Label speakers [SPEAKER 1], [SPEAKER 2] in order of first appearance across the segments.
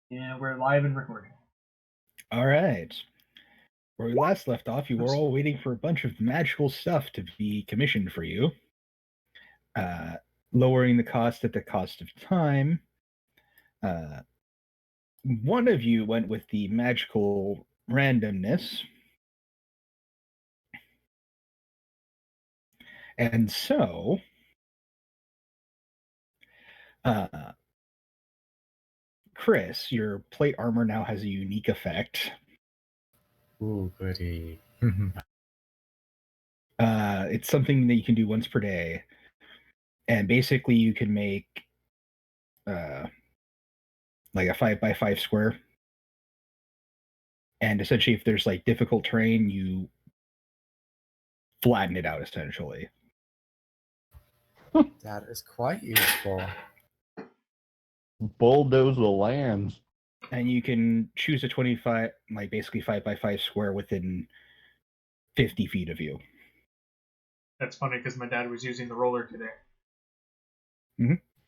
[SPEAKER 1] Yeah, we're live and recording.
[SPEAKER 2] All right. Where we last left off, you were all waiting for a bunch of magical stuff to be commissioned for you, lowering the cost at the cost of time. One of you went with the magical randomness. And so, Chris, your plate armor now has a unique effect.
[SPEAKER 3] Ooh, goody.
[SPEAKER 2] It's something that you can do once per day. And basically, you can make like a 5x5 square. And essentially, if there's like difficult terrain, you flatten it out essentially.
[SPEAKER 3] That is quite useful.
[SPEAKER 4] Bulldoze the lands.
[SPEAKER 2] And you can choose a 25, like basically 5x5 square within 50 feet of you.
[SPEAKER 1] That's funny because my dad was using the roller today.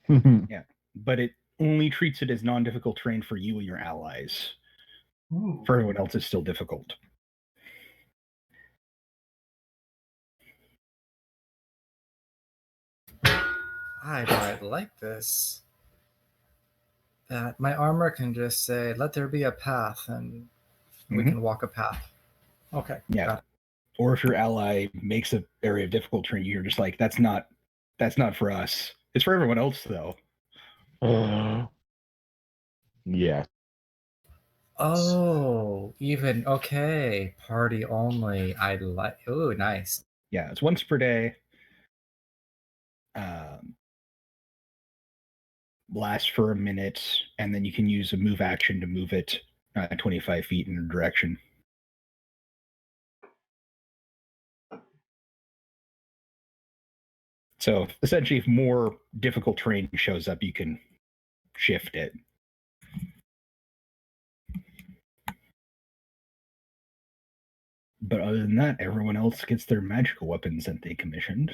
[SPEAKER 2] Yeah, but it only treats it as non-difficult terrain for you and your allies.
[SPEAKER 1] Ooh.
[SPEAKER 2] For everyone else, it's still difficult.
[SPEAKER 3] I like this. That my armor can just say, "Let there be a path," and we can walk a path. Okay.
[SPEAKER 2] Yeah. Or if your ally makes an area of difficult terrain, you're just like, that's not for us. It's for everyone else, though.
[SPEAKER 4] Yeah.
[SPEAKER 3] Oh, even okay. Party only. I like. Ooh, nice.
[SPEAKER 2] Yeah, it's once per day. Lasts for a minute, and then you can use a move action to move it 25 feet in a direction. So essentially, if more difficult terrain shows up, you can shift it. But other than that, everyone else gets their magical weapons that they commissioned.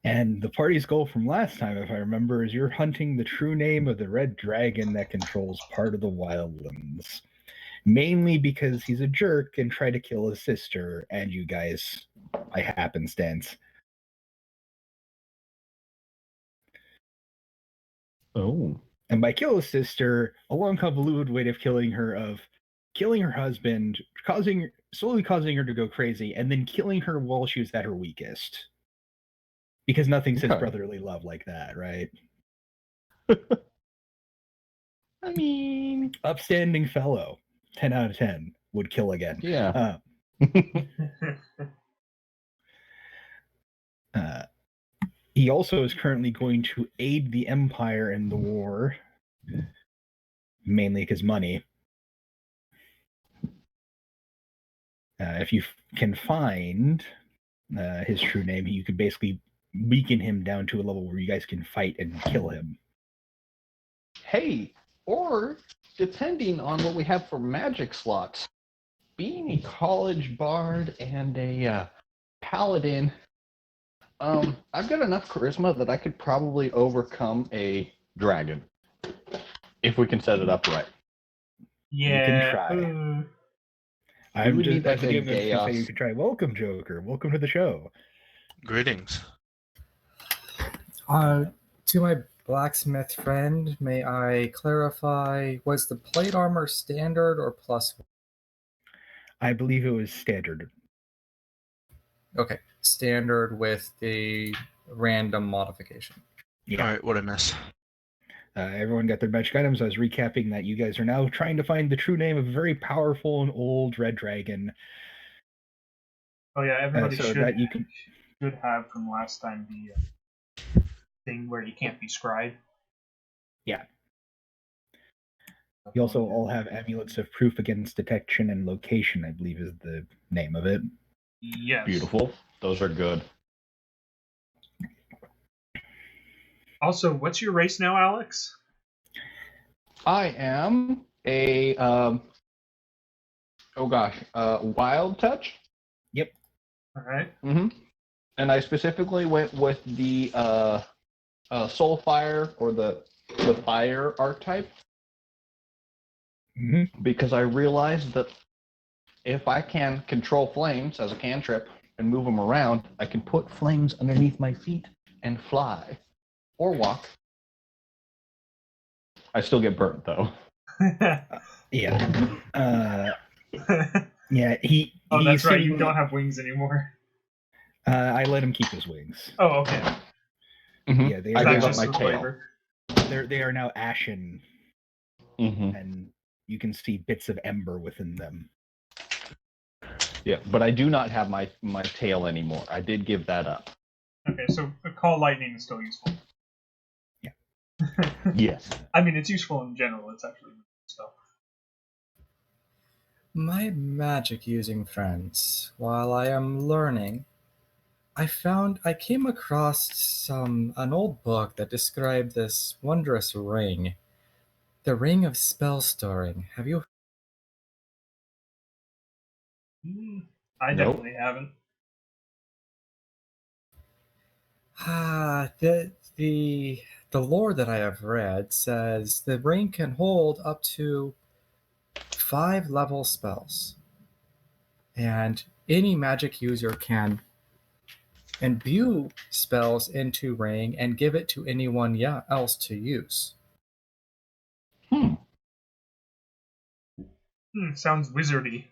[SPEAKER 2] And the party's goal from last time, if I remember, is you're hunting the true name of the red dragon that controls part of the wildlands. Mainly because he's a jerk and tried to kill his sister and you guys by happenstance.
[SPEAKER 4] Oh.
[SPEAKER 2] And by kill his sister, a long convoluted way of killing her husband, slowly causing her to go crazy, and then killing her while she was at her weakest. Because nothing says brotherly love like that, right?
[SPEAKER 4] I mean,
[SPEAKER 2] upstanding fellow, 10 out of 10, would kill again.
[SPEAKER 4] Yeah.
[SPEAKER 2] He also is currently going to aid the Empire in the war, mainly because money. If you can find his true name, you can basically weaken him down to a level where you guys can fight and kill him.
[SPEAKER 4] Hey, or depending on what we have for magic slots, being a college bard and a paladin, I've got enough charisma that I could probably overcome a dragon if we can set it up right.
[SPEAKER 1] Yeah.
[SPEAKER 2] You can try. I would need like a chaos. You can try. Welcome, Joker. Welcome to the show.
[SPEAKER 5] Greetings.
[SPEAKER 3] To my blacksmith friend, may I clarify, was the plate armor standard or +1?
[SPEAKER 2] I believe it was standard.
[SPEAKER 3] Okay, standard with the random modification.
[SPEAKER 5] Yeah. All right, what I miss?
[SPEAKER 2] Everyone got their magic items. I was recapping that you guys are now trying to find the true name of a very powerful and old red dragon.
[SPEAKER 1] Oh yeah, everybody should have from last time the thing where you can't be scried.
[SPEAKER 2] Yeah. You also all have amulets of proof against detection and location, I believe is the name of it.
[SPEAKER 1] Yes.
[SPEAKER 4] Beautiful. Those are good.
[SPEAKER 1] Also, what's your race now, Alex?
[SPEAKER 4] I am a wild touch.
[SPEAKER 2] Yep.
[SPEAKER 1] All right.
[SPEAKER 4] Mm-hmm. And I specifically went with the Soul Fire or the Fire archetype because I realized that if I can control flames as a cantrip and move them around, I can put flames underneath my feet and fly or walk. I still get burnt though.
[SPEAKER 2] Yeah. Yeah. He.
[SPEAKER 1] Oh, that's right. You
[SPEAKER 2] seemed-
[SPEAKER 1] don't have wings anymore.
[SPEAKER 2] I let him keep his wings.
[SPEAKER 1] Oh, okay.
[SPEAKER 4] Mm-hmm.
[SPEAKER 2] Yeah, they
[SPEAKER 4] I
[SPEAKER 2] are
[SPEAKER 4] gave
[SPEAKER 2] now,
[SPEAKER 4] up my
[SPEAKER 1] for
[SPEAKER 4] tail.
[SPEAKER 1] flavor?
[SPEAKER 2] they are now ashen,
[SPEAKER 4] Mm-hmm.
[SPEAKER 2] and you can see bits of ember within them.
[SPEAKER 4] Yeah, but I do not have my tail anymore. I did give that up.
[SPEAKER 1] Okay, so call lightning is still useful.
[SPEAKER 2] Yeah.
[SPEAKER 4] Yes.
[SPEAKER 1] I mean, it's useful in general. It's actually stuff.
[SPEAKER 3] My magic using friends, while I am learning, I came across an old book that described this wondrous ring, the Ring of Spell Storing. Have you?
[SPEAKER 1] I
[SPEAKER 4] Nope.
[SPEAKER 1] definitely haven't.
[SPEAKER 3] The lore that I have read says the ring can hold up to 5 level spells, and any magic user can imbue spells into ring and give it to anyone else to use.
[SPEAKER 1] Sounds wizardy.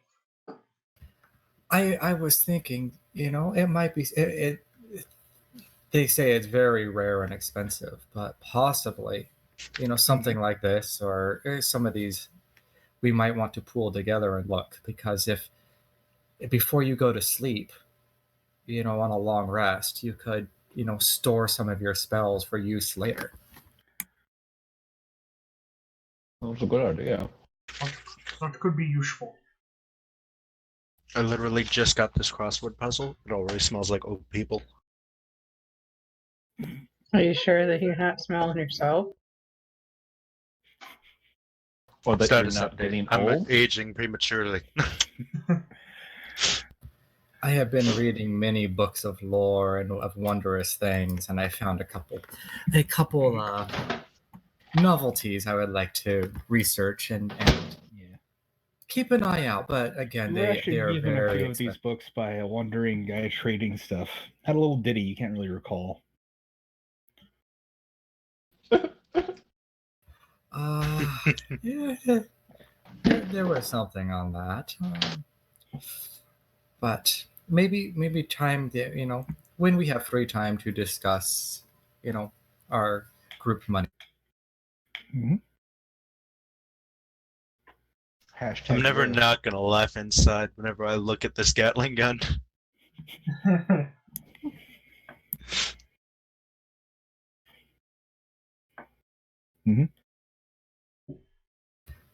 [SPEAKER 3] I was thinking, it might be they say it's very rare and expensive, but possibly, something like this or some of these we might want to pool together and look, because if before you go to sleep, on a long rest, you could, store some of your spells for use later.
[SPEAKER 4] That's a good idea.
[SPEAKER 1] That could be useful.
[SPEAKER 5] I literally just got this crossword puzzle. It already smells like old people.
[SPEAKER 6] Are you sure that you're not smelling yourself?
[SPEAKER 4] Or that
[SPEAKER 5] Status
[SPEAKER 4] you're not
[SPEAKER 5] update.
[SPEAKER 4] getting
[SPEAKER 5] I'm
[SPEAKER 4] old?
[SPEAKER 5] aging prematurely.
[SPEAKER 3] I have been reading many books of lore and of wondrous things, and I found a couple novelties I would like to research and keep an eye out. But again,
[SPEAKER 2] You were
[SPEAKER 3] they
[SPEAKER 2] actually
[SPEAKER 3] are
[SPEAKER 2] given a
[SPEAKER 3] very
[SPEAKER 2] few of these
[SPEAKER 3] expensive.
[SPEAKER 2] books by a wandering guy trading stuff. Had a little ditty, you can't really recall.
[SPEAKER 3] Yeah, there was something on that, but maybe time that when we have free time to discuss, our group money.
[SPEAKER 2] Mm-hmm.
[SPEAKER 4] Hashtag
[SPEAKER 5] I'm never
[SPEAKER 4] rare.
[SPEAKER 5] not gonna laugh inside whenever I look at this Gatling gun.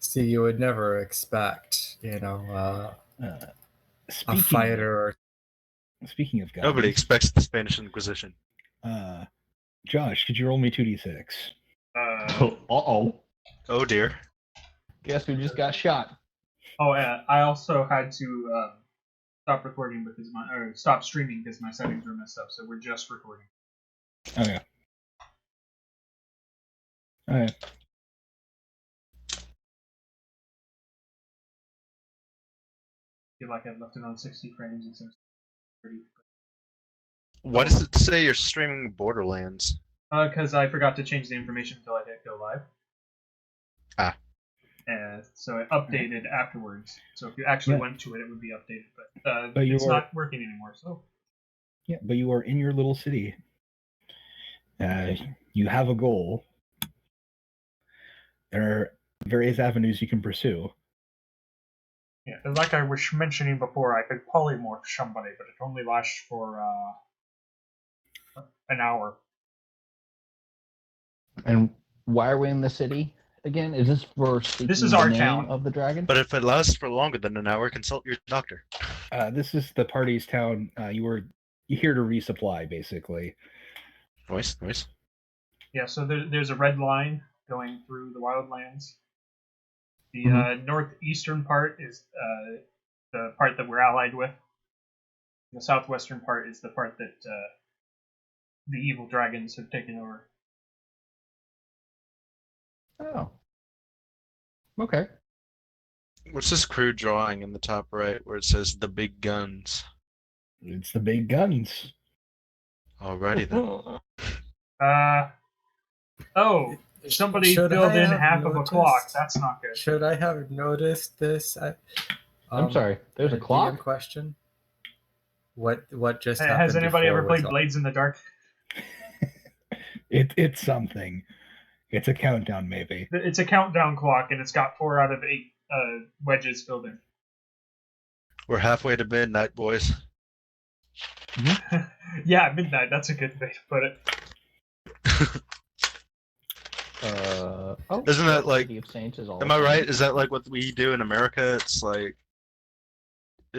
[SPEAKER 3] See, you would never expect, a fighter.
[SPEAKER 2] Speaking of guns,
[SPEAKER 5] Nobody expects the Spanish Inquisition.
[SPEAKER 2] Josh, could you roll me 2d6?
[SPEAKER 4] Uh-oh.
[SPEAKER 5] Oh dear.
[SPEAKER 4] Guess who just got shot?
[SPEAKER 1] I also had to stop recording because stop streaming because my settings were messed up. So we're just recording.
[SPEAKER 2] Oh yeah. All right.
[SPEAKER 1] I feel like I've left it on 60 frames instead of 30.
[SPEAKER 5] Why does it say you're streaming Borderlands?
[SPEAKER 1] Because I forgot to change the information until I hit go live.
[SPEAKER 5] Ah.
[SPEAKER 1] And so it updated afterwards. So if you actually went to it, it would be updated. But it's not working anymore. So.
[SPEAKER 2] Yeah, but you are in your little city. You have a goal. There are various avenues you can pursue.
[SPEAKER 1] Yeah, and like I was mentioning before, I could polymorph somebody, but it only lasts for an hour.
[SPEAKER 4] And why are we in the city again? Is this for speaking
[SPEAKER 1] This is
[SPEAKER 4] the
[SPEAKER 1] our
[SPEAKER 4] name
[SPEAKER 1] town.
[SPEAKER 4] of the dragon?
[SPEAKER 5] But if it lasts for longer than an hour, consult your doctor.
[SPEAKER 2] This is the party's town. You're here to resupply, basically.
[SPEAKER 5] Nice.
[SPEAKER 1] Yeah, so there's a red line going through the wildlands. The northeastern part is the part that we're allied with. The southwestern part is the part that the evil dragons have taken over.
[SPEAKER 4] Oh. Okay.
[SPEAKER 5] What's this crude drawing in the top right where it says the big guns?
[SPEAKER 2] It's the big guns.
[SPEAKER 5] Alrighty then.
[SPEAKER 1] Oh, somebody
[SPEAKER 3] Should
[SPEAKER 1] filled
[SPEAKER 3] I
[SPEAKER 1] in
[SPEAKER 3] have
[SPEAKER 1] half of a
[SPEAKER 3] noticed-
[SPEAKER 1] clock. That's not good.
[SPEAKER 3] Should I have noticed this?
[SPEAKER 4] I'm sorry. There's a
[SPEAKER 3] DM
[SPEAKER 4] clock?
[SPEAKER 3] question. What just
[SPEAKER 1] Hey,
[SPEAKER 3] happened?
[SPEAKER 1] has anybody ever
[SPEAKER 3] before
[SPEAKER 1] played
[SPEAKER 3] was-
[SPEAKER 1] Blades in the Dark?
[SPEAKER 2] It's something. It's a countdown, maybe.
[SPEAKER 1] It's a countdown clock, and it's got 4 out of 8 wedges filled in.
[SPEAKER 5] We're halfway to midnight, boys.
[SPEAKER 1] Yeah, midnight. That's a good way to put it.
[SPEAKER 5] Isn't that like-
[SPEAKER 4] City of Saints is all
[SPEAKER 5] Am I right? Is that like what we do in America? It's like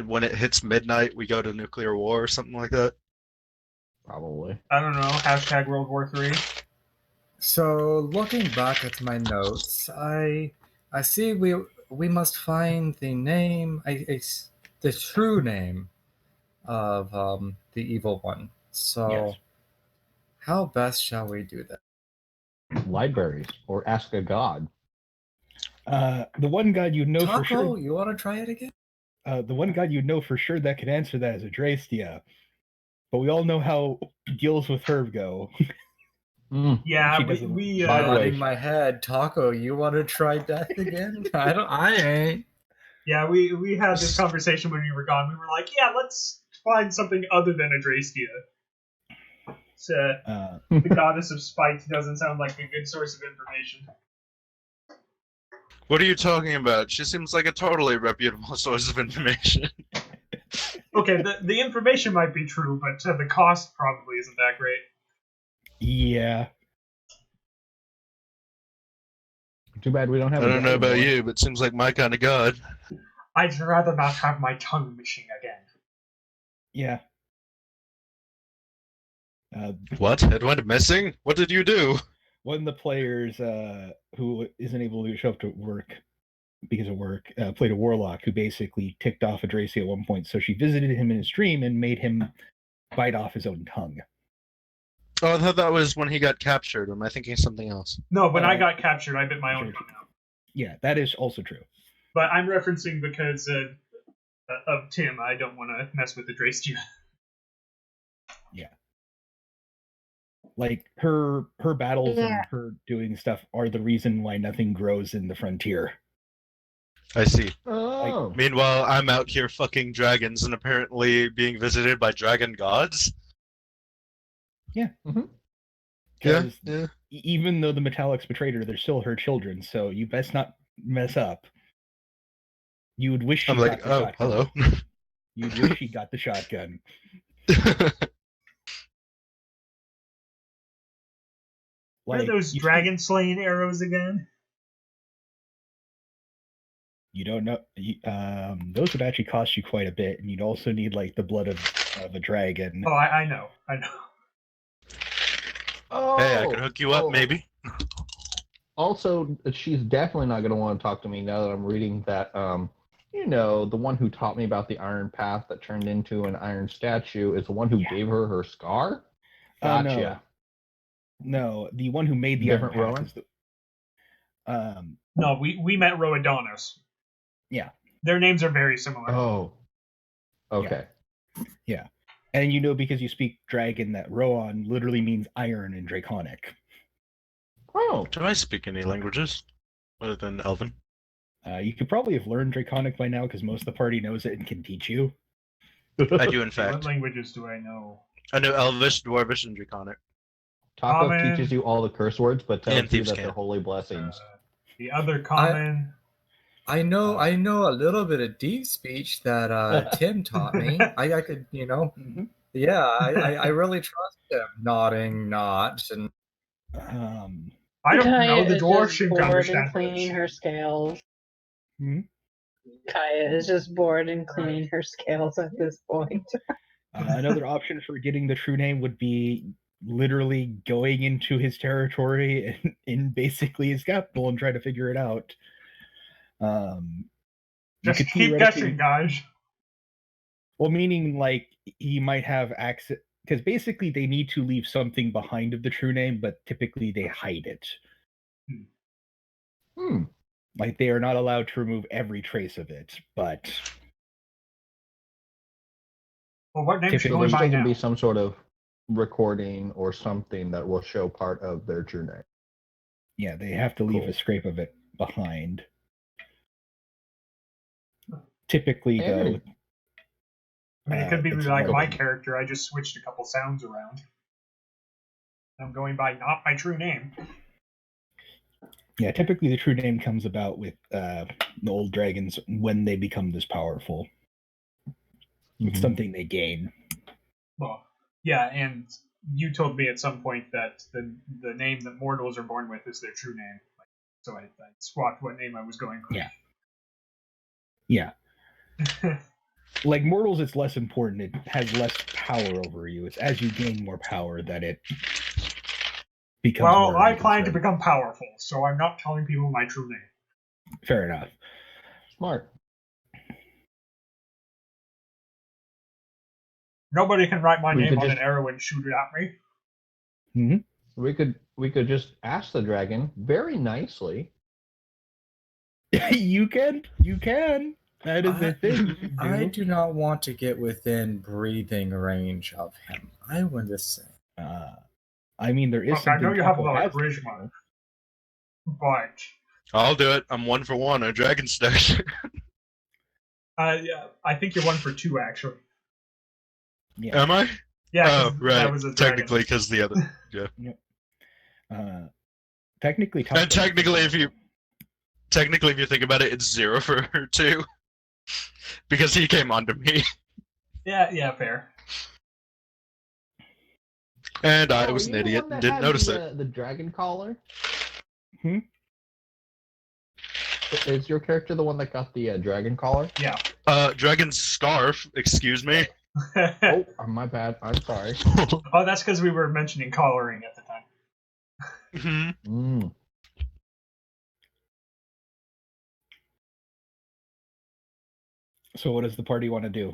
[SPEAKER 5] when it hits midnight, we go to nuclear war or something like that.
[SPEAKER 4] Probably.
[SPEAKER 1] I don't know. Hashtag World War III.
[SPEAKER 3] So looking back at my notes, I see we must find the name, the true name of the evil one. So
[SPEAKER 2] Yes.
[SPEAKER 3] how best shall we do that?
[SPEAKER 4] Libraries or ask a god.
[SPEAKER 2] The one god you know
[SPEAKER 3] Taco,
[SPEAKER 2] for sure.
[SPEAKER 3] you want to try it again?
[SPEAKER 2] The one god you know for sure that can answer that is Adrastia. But we all know how deals with her go.
[SPEAKER 1] Yeah,
[SPEAKER 2] She
[SPEAKER 1] we
[SPEAKER 2] doesn't-
[SPEAKER 1] we
[SPEAKER 4] By the way-
[SPEAKER 3] Nodding my head. Taco, you want to try death again? I ain't.
[SPEAKER 1] yeah we had this conversation when you were gone. We were like, yeah, let's find something other than Adrastia. So, the goddess of spite doesn't sound like a good source of information.
[SPEAKER 5] What are you talking about? She seems like a totally reputable source of information.
[SPEAKER 1] Okay, the information might be true, but the cost probably isn't that great.
[SPEAKER 2] Yeah.
[SPEAKER 4] Too bad we don't have
[SPEAKER 5] I
[SPEAKER 4] a
[SPEAKER 5] don't know
[SPEAKER 4] god
[SPEAKER 5] about
[SPEAKER 4] anymore.
[SPEAKER 5] you, but it seems like my kind of god.
[SPEAKER 1] I'd rather not have my tongue missing again.
[SPEAKER 2] Yeah.
[SPEAKER 5] What? It went missing? What did you do?
[SPEAKER 2] One of the players who isn't able to show up to work because of work played a warlock who basically ticked off Adrastia at one point. So she visited him in his dream and made him bite off his own tongue.
[SPEAKER 5] Oh, I thought that was when he got captured. Am I thinking something else?
[SPEAKER 1] No, when I got captured, I bit my own
[SPEAKER 2] Sure.
[SPEAKER 1] tongue out.
[SPEAKER 2] Yeah, that is also true.
[SPEAKER 1] But I'm referencing because of Tim. I don't want to mess with Adrastia.
[SPEAKER 2] Like her battles
[SPEAKER 6] Yeah.
[SPEAKER 2] and her doing stuff are the reason why nothing grows in the frontier.
[SPEAKER 5] I see.
[SPEAKER 4] Oh.
[SPEAKER 5] Meanwhile, I'm out here fucking dragons and apparently being visited by dragon gods.
[SPEAKER 2] Yeah.
[SPEAKER 4] Mhm.
[SPEAKER 5] Yeah,
[SPEAKER 2] 'Cause
[SPEAKER 5] yeah.
[SPEAKER 2] even though the Metallics betrayed her, they're still her children, so you best not mess up. You would wish she
[SPEAKER 5] I'm
[SPEAKER 2] got
[SPEAKER 5] like,
[SPEAKER 2] the
[SPEAKER 5] oh,
[SPEAKER 2] shotgun.
[SPEAKER 5] hello.
[SPEAKER 2] You'd wish she got the shotgun.
[SPEAKER 1] What are those
[SPEAKER 2] you-
[SPEAKER 1] dragon slaying arrows again?
[SPEAKER 2] You don't know. Those would actually cost you quite a bit, and you'd also need like the blood of a dragon.
[SPEAKER 1] Oh, I know.
[SPEAKER 4] Oh.
[SPEAKER 5] Hey, I can hook you up,
[SPEAKER 4] Oh.
[SPEAKER 5] maybe.
[SPEAKER 4] Also, she's definitely not going to want to talk to me now that I'm reading that. The one who taught me about the iron path that turned into an iron statue is the one who gave her her scar.
[SPEAKER 2] Oh,
[SPEAKER 4] Gotcha.
[SPEAKER 2] No, the one who made the
[SPEAKER 4] Different
[SPEAKER 2] Iron Path
[SPEAKER 4] Rowan?
[SPEAKER 2] is the.
[SPEAKER 1] No, we met Roadonis.
[SPEAKER 2] Yeah.
[SPEAKER 1] Their names are very similar.
[SPEAKER 4] Oh. Okay.
[SPEAKER 2] And you know because you speak dragon that Rowan literally means iron in Draconic.
[SPEAKER 4] Oh.
[SPEAKER 5] Do I speak any languages other than Elven?
[SPEAKER 2] You could probably have learned Draconic by now because most of the party knows it and can teach you.
[SPEAKER 5] I do, in
[SPEAKER 1] What
[SPEAKER 5] fact.
[SPEAKER 1] languages do I know?
[SPEAKER 5] I know Elvish, Dwarvish, and Draconic.
[SPEAKER 4] Taco
[SPEAKER 1] Common.
[SPEAKER 4] teaches you all the curse words, but tells
[SPEAKER 5] And
[SPEAKER 4] you
[SPEAKER 5] thieves'
[SPEAKER 4] that
[SPEAKER 5] cant.
[SPEAKER 4] they're holy blessings.
[SPEAKER 1] The other common.
[SPEAKER 3] I know a little bit of deep speech that Tim taught me. I could,
[SPEAKER 2] Mhm.
[SPEAKER 3] yeah, I really trust him. Nodding, nods, and
[SPEAKER 1] I don't
[SPEAKER 6] Kaya
[SPEAKER 1] know. The
[SPEAKER 6] is
[SPEAKER 1] dwarf
[SPEAKER 6] just
[SPEAKER 1] shouldn't
[SPEAKER 6] bored
[SPEAKER 1] understand
[SPEAKER 6] and cleaning
[SPEAKER 1] this.
[SPEAKER 6] her scales.
[SPEAKER 2] Hmm?
[SPEAKER 6] Kaya is just bored and cleaning her scales at this point.
[SPEAKER 2] Another option for getting the true name would be literally going into his territory and in basically his capital and try to figure it out. You
[SPEAKER 1] Just
[SPEAKER 2] could
[SPEAKER 1] keep
[SPEAKER 2] theoretically-
[SPEAKER 1] guessing, guys.
[SPEAKER 2] Well, meaning like he might have access, because basically they need to leave something behind of the true name, but typically they hide it. Like they are not allowed to remove every trace of it, but
[SPEAKER 1] Well, what name should
[SPEAKER 2] Typically-
[SPEAKER 1] going
[SPEAKER 4] There's
[SPEAKER 1] by
[SPEAKER 4] still going
[SPEAKER 1] now?
[SPEAKER 4] to be some sort of recording or something that will show part of their true name.
[SPEAKER 2] yeah, they have to leave
[SPEAKER 4] Cool.
[SPEAKER 2] a scrape of it behind. Typically,
[SPEAKER 4] Hey, I
[SPEAKER 2] though,
[SPEAKER 4] gotta-
[SPEAKER 1] I mean, it could be
[SPEAKER 2] it's
[SPEAKER 1] like my
[SPEAKER 2] relevant.
[SPEAKER 1] character. I just switched a couple sounds around. I'm going by not my true name.
[SPEAKER 2] Yeah, typically the true name comes about with the old dragons when they become this powerful. It's
[SPEAKER 4] Mhm.
[SPEAKER 2] something they gain.
[SPEAKER 1] Well, yeah, and you told me at some point that the name that mortals are born with is their true name. So I swapped what name I was going for.
[SPEAKER 2] Yeah. Like mortals, it's less important. It has less power over you. It's as you gain more power that it becomes
[SPEAKER 1] Well,
[SPEAKER 2] more
[SPEAKER 1] I
[SPEAKER 2] of a
[SPEAKER 1] plan to
[SPEAKER 2] concern.
[SPEAKER 1] become powerful, so I'm not telling people my true name.
[SPEAKER 2] Fair enough.
[SPEAKER 4] Smart.
[SPEAKER 1] Nobody can write my
[SPEAKER 4] We
[SPEAKER 1] name
[SPEAKER 4] could
[SPEAKER 1] on
[SPEAKER 4] just-
[SPEAKER 1] an arrow and shoot it at me.
[SPEAKER 4] We could just ask the dragon very nicely.
[SPEAKER 2] You can. That is the thing. you can
[SPEAKER 3] I
[SPEAKER 2] do.
[SPEAKER 3] do not want to get within breathing range of him. I want to say.
[SPEAKER 2] I mean, there is
[SPEAKER 1] Look, I
[SPEAKER 2] something.
[SPEAKER 1] know you have a
[SPEAKER 2] Taco
[SPEAKER 1] lot of
[SPEAKER 2] has
[SPEAKER 1] charisma, but
[SPEAKER 5] I'll do it. I'm 1 for 1 on Dragon Stash.
[SPEAKER 1] yeah, I think you're 1 for 2 actually.
[SPEAKER 2] Yeah.
[SPEAKER 5] Am I?
[SPEAKER 1] Yeah,
[SPEAKER 5] Oh,
[SPEAKER 1] 'cause
[SPEAKER 5] right.
[SPEAKER 1] that was a dragon.
[SPEAKER 5] Technically, because the other.
[SPEAKER 2] Technically, Taco
[SPEAKER 5] And technically, if you think about it, it's 0 for 2, because he came onto me,
[SPEAKER 1] Yeah, fair.
[SPEAKER 5] and I
[SPEAKER 4] Oh,
[SPEAKER 5] was
[SPEAKER 4] are
[SPEAKER 5] an
[SPEAKER 4] you the
[SPEAKER 5] idiot
[SPEAKER 4] one
[SPEAKER 5] and
[SPEAKER 4] that
[SPEAKER 5] didn't
[SPEAKER 4] had
[SPEAKER 5] notice
[SPEAKER 4] the,
[SPEAKER 5] it.
[SPEAKER 4] The dragon collar?
[SPEAKER 2] Hmm?
[SPEAKER 4] Is your character the one that got the dragon collar?
[SPEAKER 1] Yeah.
[SPEAKER 5] Dragon Scarf. Excuse me.
[SPEAKER 4] Oh, my bad. I'm sorry.
[SPEAKER 1] Oh, that's because we were mentioning collaring at the time.
[SPEAKER 5] Mhm.
[SPEAKER 2] So, what does the party want to do?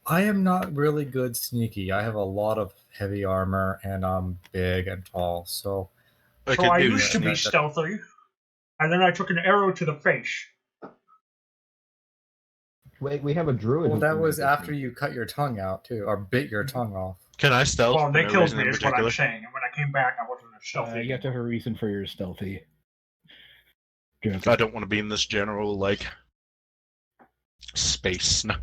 [SPEAKER 3] I am not really good sneaky. I have a lot of heavy armor and I'm big and tall. So
[SPEAKER 5] I
[SPEAKER 1] So
[SPEAKER 5] could
[SPEAKER 1] I
[SPEAKER 5] do.
[SPEAKER 1] used to be
[SPEAKER 3] that-
[SPEAKER 1] stealthy, and then I took an arrow to the face.
[SPEAKER 4] Wait, we have a druid.
[SPEAKER 3] well,
[SPEAKER 4] who
[SPEAKER 3] that
[SPEAKER 4] can
[SPEAKER 3] was
[SPEAKER 4] make
[SPEAKER 3] after
[SPEAKER 4] this.
[SPEAKER 3] you cut your tongue out too, or bit your tongue off.
[SPEAKER 5] Can I stealth?
[SPEAKER 1] Well,
[SPEAKER 5] for
[SPEAKER 1] they
[SPEAKER 5] no
[SPEAKER 1] killed
[SPEAKER 5] reason
[SPEAKER 1] me,
[SPEAKER 5] in
[SPEAKER 1] is what I'm
[SPEAKER 5] particular?
[SPEAKER 1] saying. And when I came back, I wasn't as stealthy.
[SPEAKER 2] You have to have a reason for your stealthy.
[SPEAKER 5] I don't want to be in this general like space. No.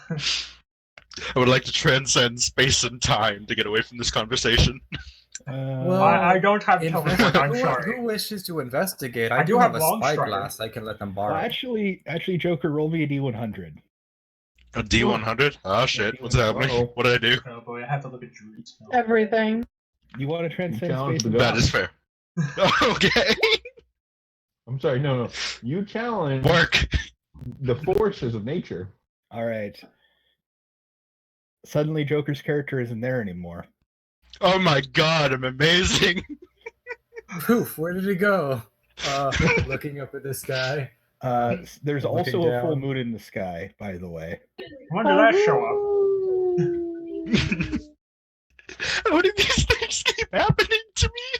[SPEAKER 5] I would like to transcend space and time to get away from this conversation.
[SPEAKER 3] Well,
[SPEAKER 1] I don't have
[SPEAKER 3] In
[SPEAKER 1] teleport,
[SPEAKER 3] fact,
[SPEAKER 1] I'm
[SPEAKER 3] who
[SPEAKER 1] sorry.
[SPEAKER 3] wishes to investigate?
[SPEAKER 1] I
[SPEAKER 3] I
[SPEAKER 1] do
[SPEAKER 3] do have
[SPEAKER 1] have
[SPEAKER 3] a
[SPEAKER 1] long strider.
[SPEAKER 3] spyglass. I can let them
[SPEAKER 2] Well,
[SPEAKER 3] borrow.
[SPEAKER 2] actually, Joker, roll me a D100.
[SPEAKER 5] A D100? Oh shit, what's happening?
[SPEAKER 4] Uh-oh.
[SPEAKER 5] What did I do?
[SPEAKER 1] Oh boy, I have to look at druids.
[SPEAKER 6] Everything.
[SPEAKER 2] You want to transcend
[SPEAKER 4] challenge
[SPEAKER 2] space?
[SPEAKER 4] the
[SPEAKER 2] and
[SPEAKER 5] That
[SPEAKER 2] time?
[SPEAKER 5] is fair. Okay.
[SPEAKER 4] I'm sorry, no. You challenge
[SPEAKER 5] Work.
[SPEAKER 4] the forces of nature.
[SPEAKER 2] All right. Suddenly, Joker's character isn't there anymore.
[SPEAKER 5] Oh my god, I'm amazing.
[SPEAKER 3] Poof! Where did he go? Looking up at the sky.
[SPEAKER 2] There's
[SPEAKER 3] Looking
[SPEAKER 2] also a full
[SPEAKER 3] down.
[SPEAKER 2] moon in the sky, by the way.
[SPEAKER 1] When did that show up?
[SPEAKER 5] How did these things keep happening to me?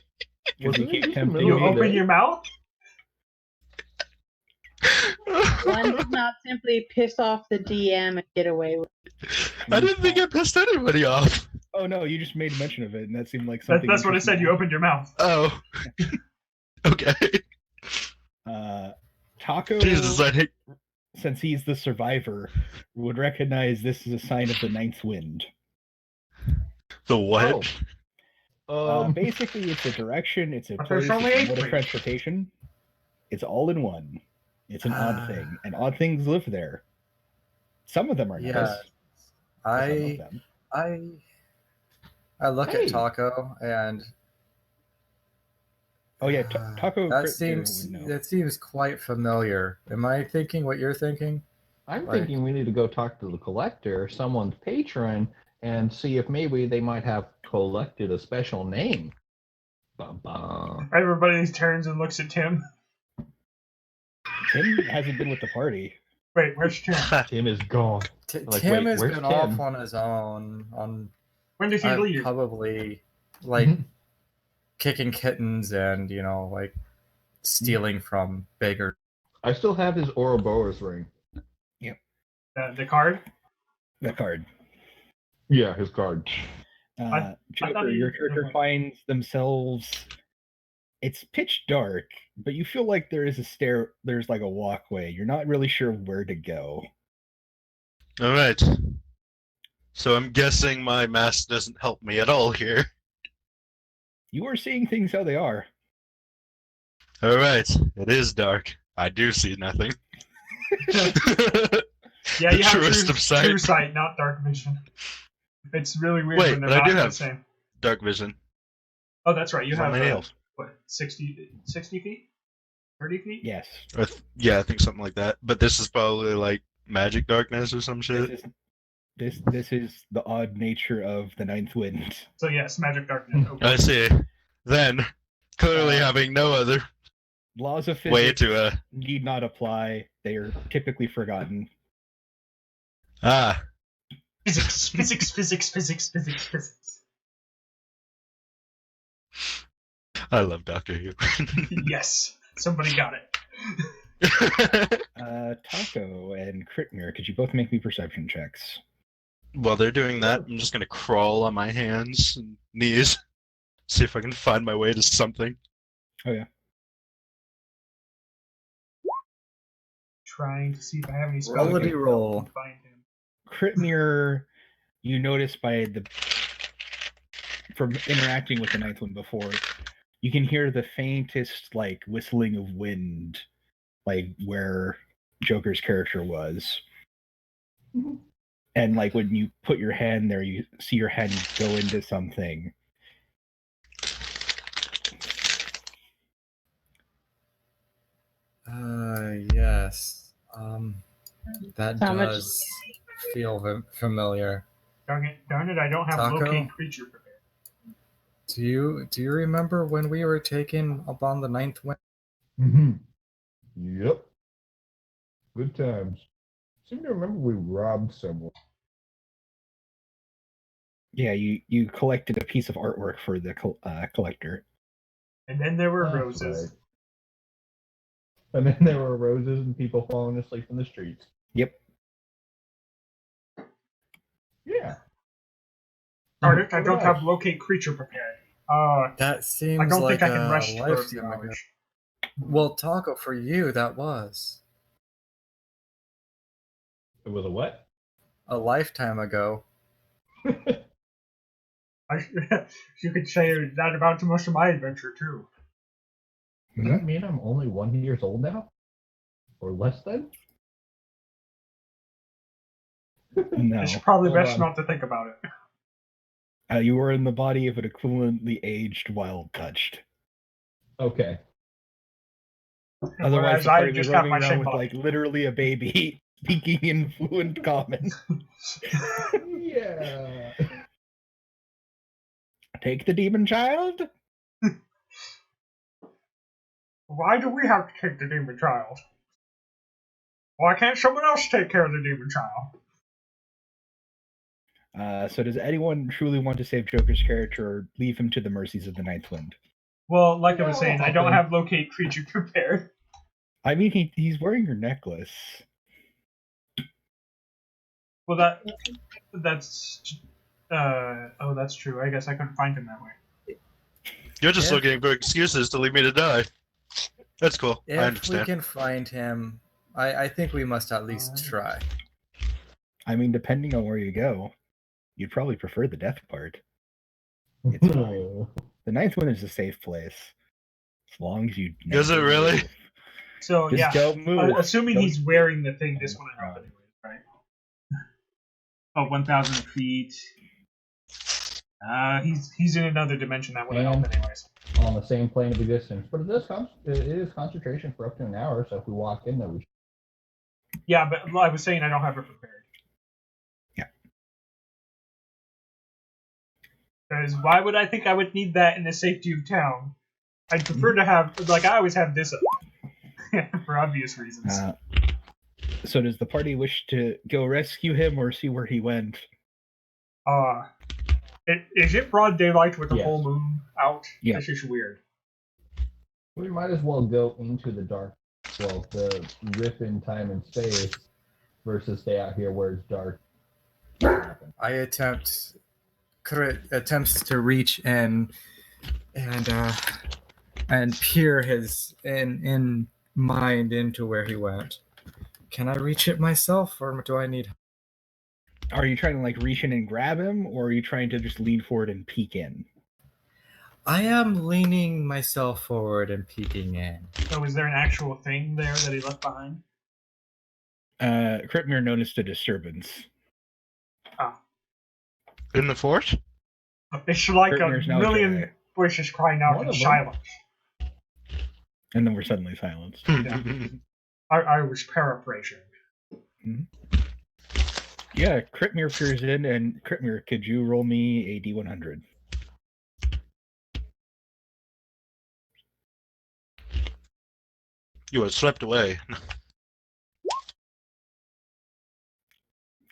[SPEAKER 2] Because you
[SPEAKER 4] Wasn't it
[SPEAKER 2] keep
[SPEAKER 4] just the
[SPEAKER 2] tempting
[SPEAKER 1] You
[SPEAKER 4] middle of
[SPEAKER 2] me.
[SPEAKER 4] the
[SPEAKER 1] open
[SPEAKER 4] day?
[SPEAKER 1] your mouth?
[SPEAKER 6] One did not simply piss off the DM and get away with
[SPEAKER 5] I didn't think I pissed anybody off.
[SPEAKER 2] Oh no, you just made mention of it, and that seemed like
[SPEAKER 1] That,
[SPEAKER 2] something.
[SPEAKER 1] that's what I said.
[SPEAKER 2] interesting.
[SPEAKER 1] You opened your mouth.
[SPEAKER 5] Oh. Okay.
[SPEAKER 2] Taco,
[SPEAKER 5] Jesus, I hate.
[SPEAKER 2] since he's the survivor, would recognize this is a sign of the ninth wind.
[SPEAKER 5] The what?
[SPEAKER 2] Basically, it's a direction, it's a
[SPEAKER 1] But
[SPEAKER 2] place,
[SPEAKER 1] there's only
[SPEAKER 2] it's a
[SPEAKER 1] 8
[SPEAKER 2] mode of
[SPEAKER 1] winds.
[SPEAKER 2] transportation. It's all in one. It's an odd thing, and odd things live there. Some of them are nice.
[SPEAKER 3] Yeah,
[SPEAKER 2] some of
[SPEAKER 3] I
[SPEAKER 2] them.
[SPEAKER 3] I look
[SPEAKER 4] Hey.
[SPEAKER 3] at Taco and
[SPEAKER 2] Oh yeah, Taco.
[SPEAKER 3] that
[SPEAKER 2] Crit
[SPEAKER 3] seems
[SPEAKER 2] would know.
[SPEAKER 3] that seems quite familiar. Am I thinking what you're thinking?
[SPEAKER 4] I'm
[SPEAKER 3] Like-
[SPEAKER 4] thinking we need to go talk to the collector, someone's patron, and see if maybe they might have collected a special name. Bum, bum.
[SPEAKER 1] Everybody turns and looks at Tim.
[SPEAKER 2] Tim hasn't been with the party.
[SPEAKER 1] Wait, where's Tim?
[SPEAKER 4] Tim is gone. Like,
[SPEAKER 3] Tim
[SPEAKER 4] wait,
[SPEAKER 3] has
[SPEAKER 4] where's
[SPEAKER 3] been
[SPEAKER 4] Tim?
[SPEAKER 3] off on his own.
[SPEAKER 1] When did he leave?
[SPEAKER 3] Probably like kicking kittens and like stealing from beggars.
[SPEAKER 4] I still have his Ouroboros ring.
[SPEAKER 1] The card?
[SPEAKER 2] The card.
[SPEAKER 4] Yeah, his card.
[SPEAKER 1] I
[SPEAKER 2] Joker,
[SPEAKER 1] thought
[SPEAKER 2] your character finds themselves. It's pitch dark, but you feel like there is a stair. There's like a walkway. You're not really sure where to go.
[SPEAKER 5] All right. So I'm guessing my mask doesn't help me at all here.
[SPEAKER 2] You are seeing things how they are.
[SPEAKER 5] All right. It is dark. I do see nothing.
[SPEAKER 1] Yeah, you have
[SPEAKER 5] Truest of sight.
[SPEAKER 1] true sight, not dark vision. It's really weird
[SPEAKER 5] Wait,
[SPEAKER 1] when they're
[SPEAKER 5] but I
[SPEAKER 1] not
[SPEAKER 5] do
[SPEAKER 1] the
[SPEAKER 5] have
[SPEAKER 1] same.
[SPEAKER 5] dark vision.
[SPEAKER 1] Oh, that's right. You have
[SPEAKER 5] I'm an elf.
[SPEAKER 1] what, 60 feet? 30 feet?
[SPEAKER 2] Yes.
[SPEAKER 5] Yeah, I think something like that. But this is probably like magic darkness or some shit.
[SPEAKER 2] This is the odd nature of the ninth wind.
[SPEAKER 1] So yes, magic darkness. Okay.
[SPEAKER 5] I see. Then, clearly having no other
[SPEAKER 2] Laws of
[SPEAKER 5] way
[SPEAKER 2] physics
[SPEAKER 5] to
[SPEAKER 2] need not apply. They are typically forgotten.
[SPEAKER 1] Physics.
[SPEAKER 5] I love Doctor Who.
[SPEAKER 1] Yes, somebody got it.
[SPEAKER 2] Taco and Critmere, could you both make me perception checks?
[SPEAKER 5] While they're doing that, I'm just gonna crawl on my hands and knees, see if I can find my way to something.
[SPEAKER 2] Oh yeah.
[SPEAKER 1] Trying to see if I have any spells.
[SPEAKER 3] Rollity roll.
[SPEAKER 1] Find him.
[SPEAKER 2] Critmere, you notice from interacting with the ninth one before, you can hear the faintest like whistling of wind, like where Joker's character was. And like when you put your hand there, you see your hand go into something.
[SPEAKER 3] Yes. That
[SPEAKER 6] How much-
[SPEAKER 3] does feel familiar.
[SPEAKER 1] Darn it! I don't have
[SPEAKER 3] Taco?
[SPEAKER 1] locate creature prepared.
[SPEAKER 3] Do you remember when we were taken upon the ninth wind?
[SPEAKER 4] Yep. Good times. Seem to remember we robbed someone.
[SPEAKER 2] Yeah, you collected a piece of artwork for the collector.
[SPEAKER 1] And then there were
[SPEAKER 4] That's
[SPEAKER 1] roses.
[SPEAKER 4] right. And then there were roses and people falling asleep in the streets.
[SPEAKER 2] Yep.
[SPEAKER 4] Yeah.
[SPEAKER 1] Darn it! I don't have locate creature prepared.
[SPEAKER 3] That seems
[SPEAKER 1] I don't
[SPEAKER 3] like
[SPEAKER 1] think I can
[SPEAKER 3] a
[SPEAKER 1] rush for a few
[SPEAKER 3] lifetime ago.
[SPEAKER 1] hours.
[SPEAKER 3] Well, Taco, for you, that was
[SPEAKER 4] It was a what?
[SPEAKER 3] a lifetime ago.
[SPEAKER 1] You could say that about to most of my adventure too.
[SPEAKER 4] Does that mean I'm only 1 year old now? Or less than?
[SPEAKER 2] No.
[SPEAKER 1] It's probably
[SPEAKER 4] Hold
[SPEAKER 1] best
[SPEAKER 4] on.
[SPEAKER 1] not to think about it.
[SPEAKER 2] You were in the body of an equivalently aged wild touched.
[SPEAKER 4] Okay.
[SPEAKER 2] Otherwise,
[SPEAKER 1] Whereas I
[SPEAKER 2] you'd be
[SPEAKER 1] just got
[SPEAKER 2] running
[SPEAKER 1] my
[SPEAKER 2] around
[SPEAKER 1] shame
[SPEAKER 2] with
[SPEAKER 1] body.
[SPEAKER 2] like literally a baby speaking in fluent common.
[SPEAKER 4] Yeah.
[SPEAKER 2] Take the demon child.
[SPEAKER 1] Why do we have to take the demon child? Why can't someone else take care of the demon child?
[SPEAKER 2] So does anyone truly want to save Joker's character or leave him to the mercies of the ninth wind?
[SPEAKER 1] Well, like I was saying, I don't
[SPEAKER 4] Okay.
[SPEAKER 1] have locate creature prepared.
[SPEAKER 2] I mean, he's wearing your necklace.
[SPEAKER 1] Well, that's that's true. I guess I couldn't find him that way.
[SPEAKER 5] You're just
[SPEAKER 3] Yeah.
[SPEAKER 5] looking for excuses to leave me to die. That's cool. I
[SPEAKER 3] If we
[SPEAKER 5] understand.
[SPEAKER 3] can find him, I think we must at least try.
[SPEAKER 2] I mean, depending on where you go, you'd probably prefer the death part. It's fine. The ninth one is a safe place. As long as you
[SPEAKER 5] Is it
[SPEAKER 2] never
[SPEAKER 5] really?
[SPEAKER 2] move.
[SPEAKER 1] So
[SPEAKER 2] Just
[SPEAKER 1] yeah,
[SPEAKER 2] don't move.
[SPEAKER 1] assuming
[SPEAKER 2] Don't-
[SPEAKER 1] he's wearing the thing, this wouldn't help anyways, right? Oh, 1,000 feet. He's in another dimension that wouldn't help anyways.
[SPEAKER 4] On the same plane of existence. But it is concentration for up to an hour, so if we walk in there, we
[SPEAKER 1] Yeah, but I was saying I don't have it prepared.
[SPEAKER 2] Yeah.
[SPEAKER 1] Because why would I think I would need that in the safety of town? I'd prefer to have, like, I always have this up. For obvious reasons.
[SPEAKER 2] So does the party wish to go rescue him or see where he went?
[SPEAKER 1] Is it broad daylight with the
[SPEAKER 4] Yes.
[SPEAKER 1] full moon out?
[SPEAKER 2] Yeah.
[SPEAKER 1] This is weird.
[SPEAKER 4] We might as well go into the dark. Well, the rift in time and space versus stay out here where it's dark.
[SPEAKER 3] I attempts to reach and peer his in mind into where he went. Can I reach it myself, or do I need?
[SPEAKER 2] Are you trying to like reach in and grab him, or are you trying to just lean forward and peek in?
[SPEAKER 3] I am leaning myself forward and peeking in.
[SPEAKER 1] So is there an actual thing there that he left behind?
[SPEAKER 2] Kripmir noticed a disturbance.
[SPEAKER 5] In the fort?
[SPEAKER 1] It's like
[SPEAKER 2] Kripmir's
[SPEAKER 1] a
[SPEAKER 2] now
[SPEAKER 1] million
[SPEAKER 2] dry.
[SPEAKER 1] voices crying out
[SPEAKER 4] One
[SPEAKER 1] in
[SPEAKER 4] of them.
[SPEAKER 1] silence.
[SPEAKER 2] And then we're suddenly silenced.
[SPEAKER 1] I was paraphrasing.
[SPEAKER 2] Yeah, Kripmir peers in, and Kripmir, could you roll me a D100?
[SPEAKER 5] You were swept away.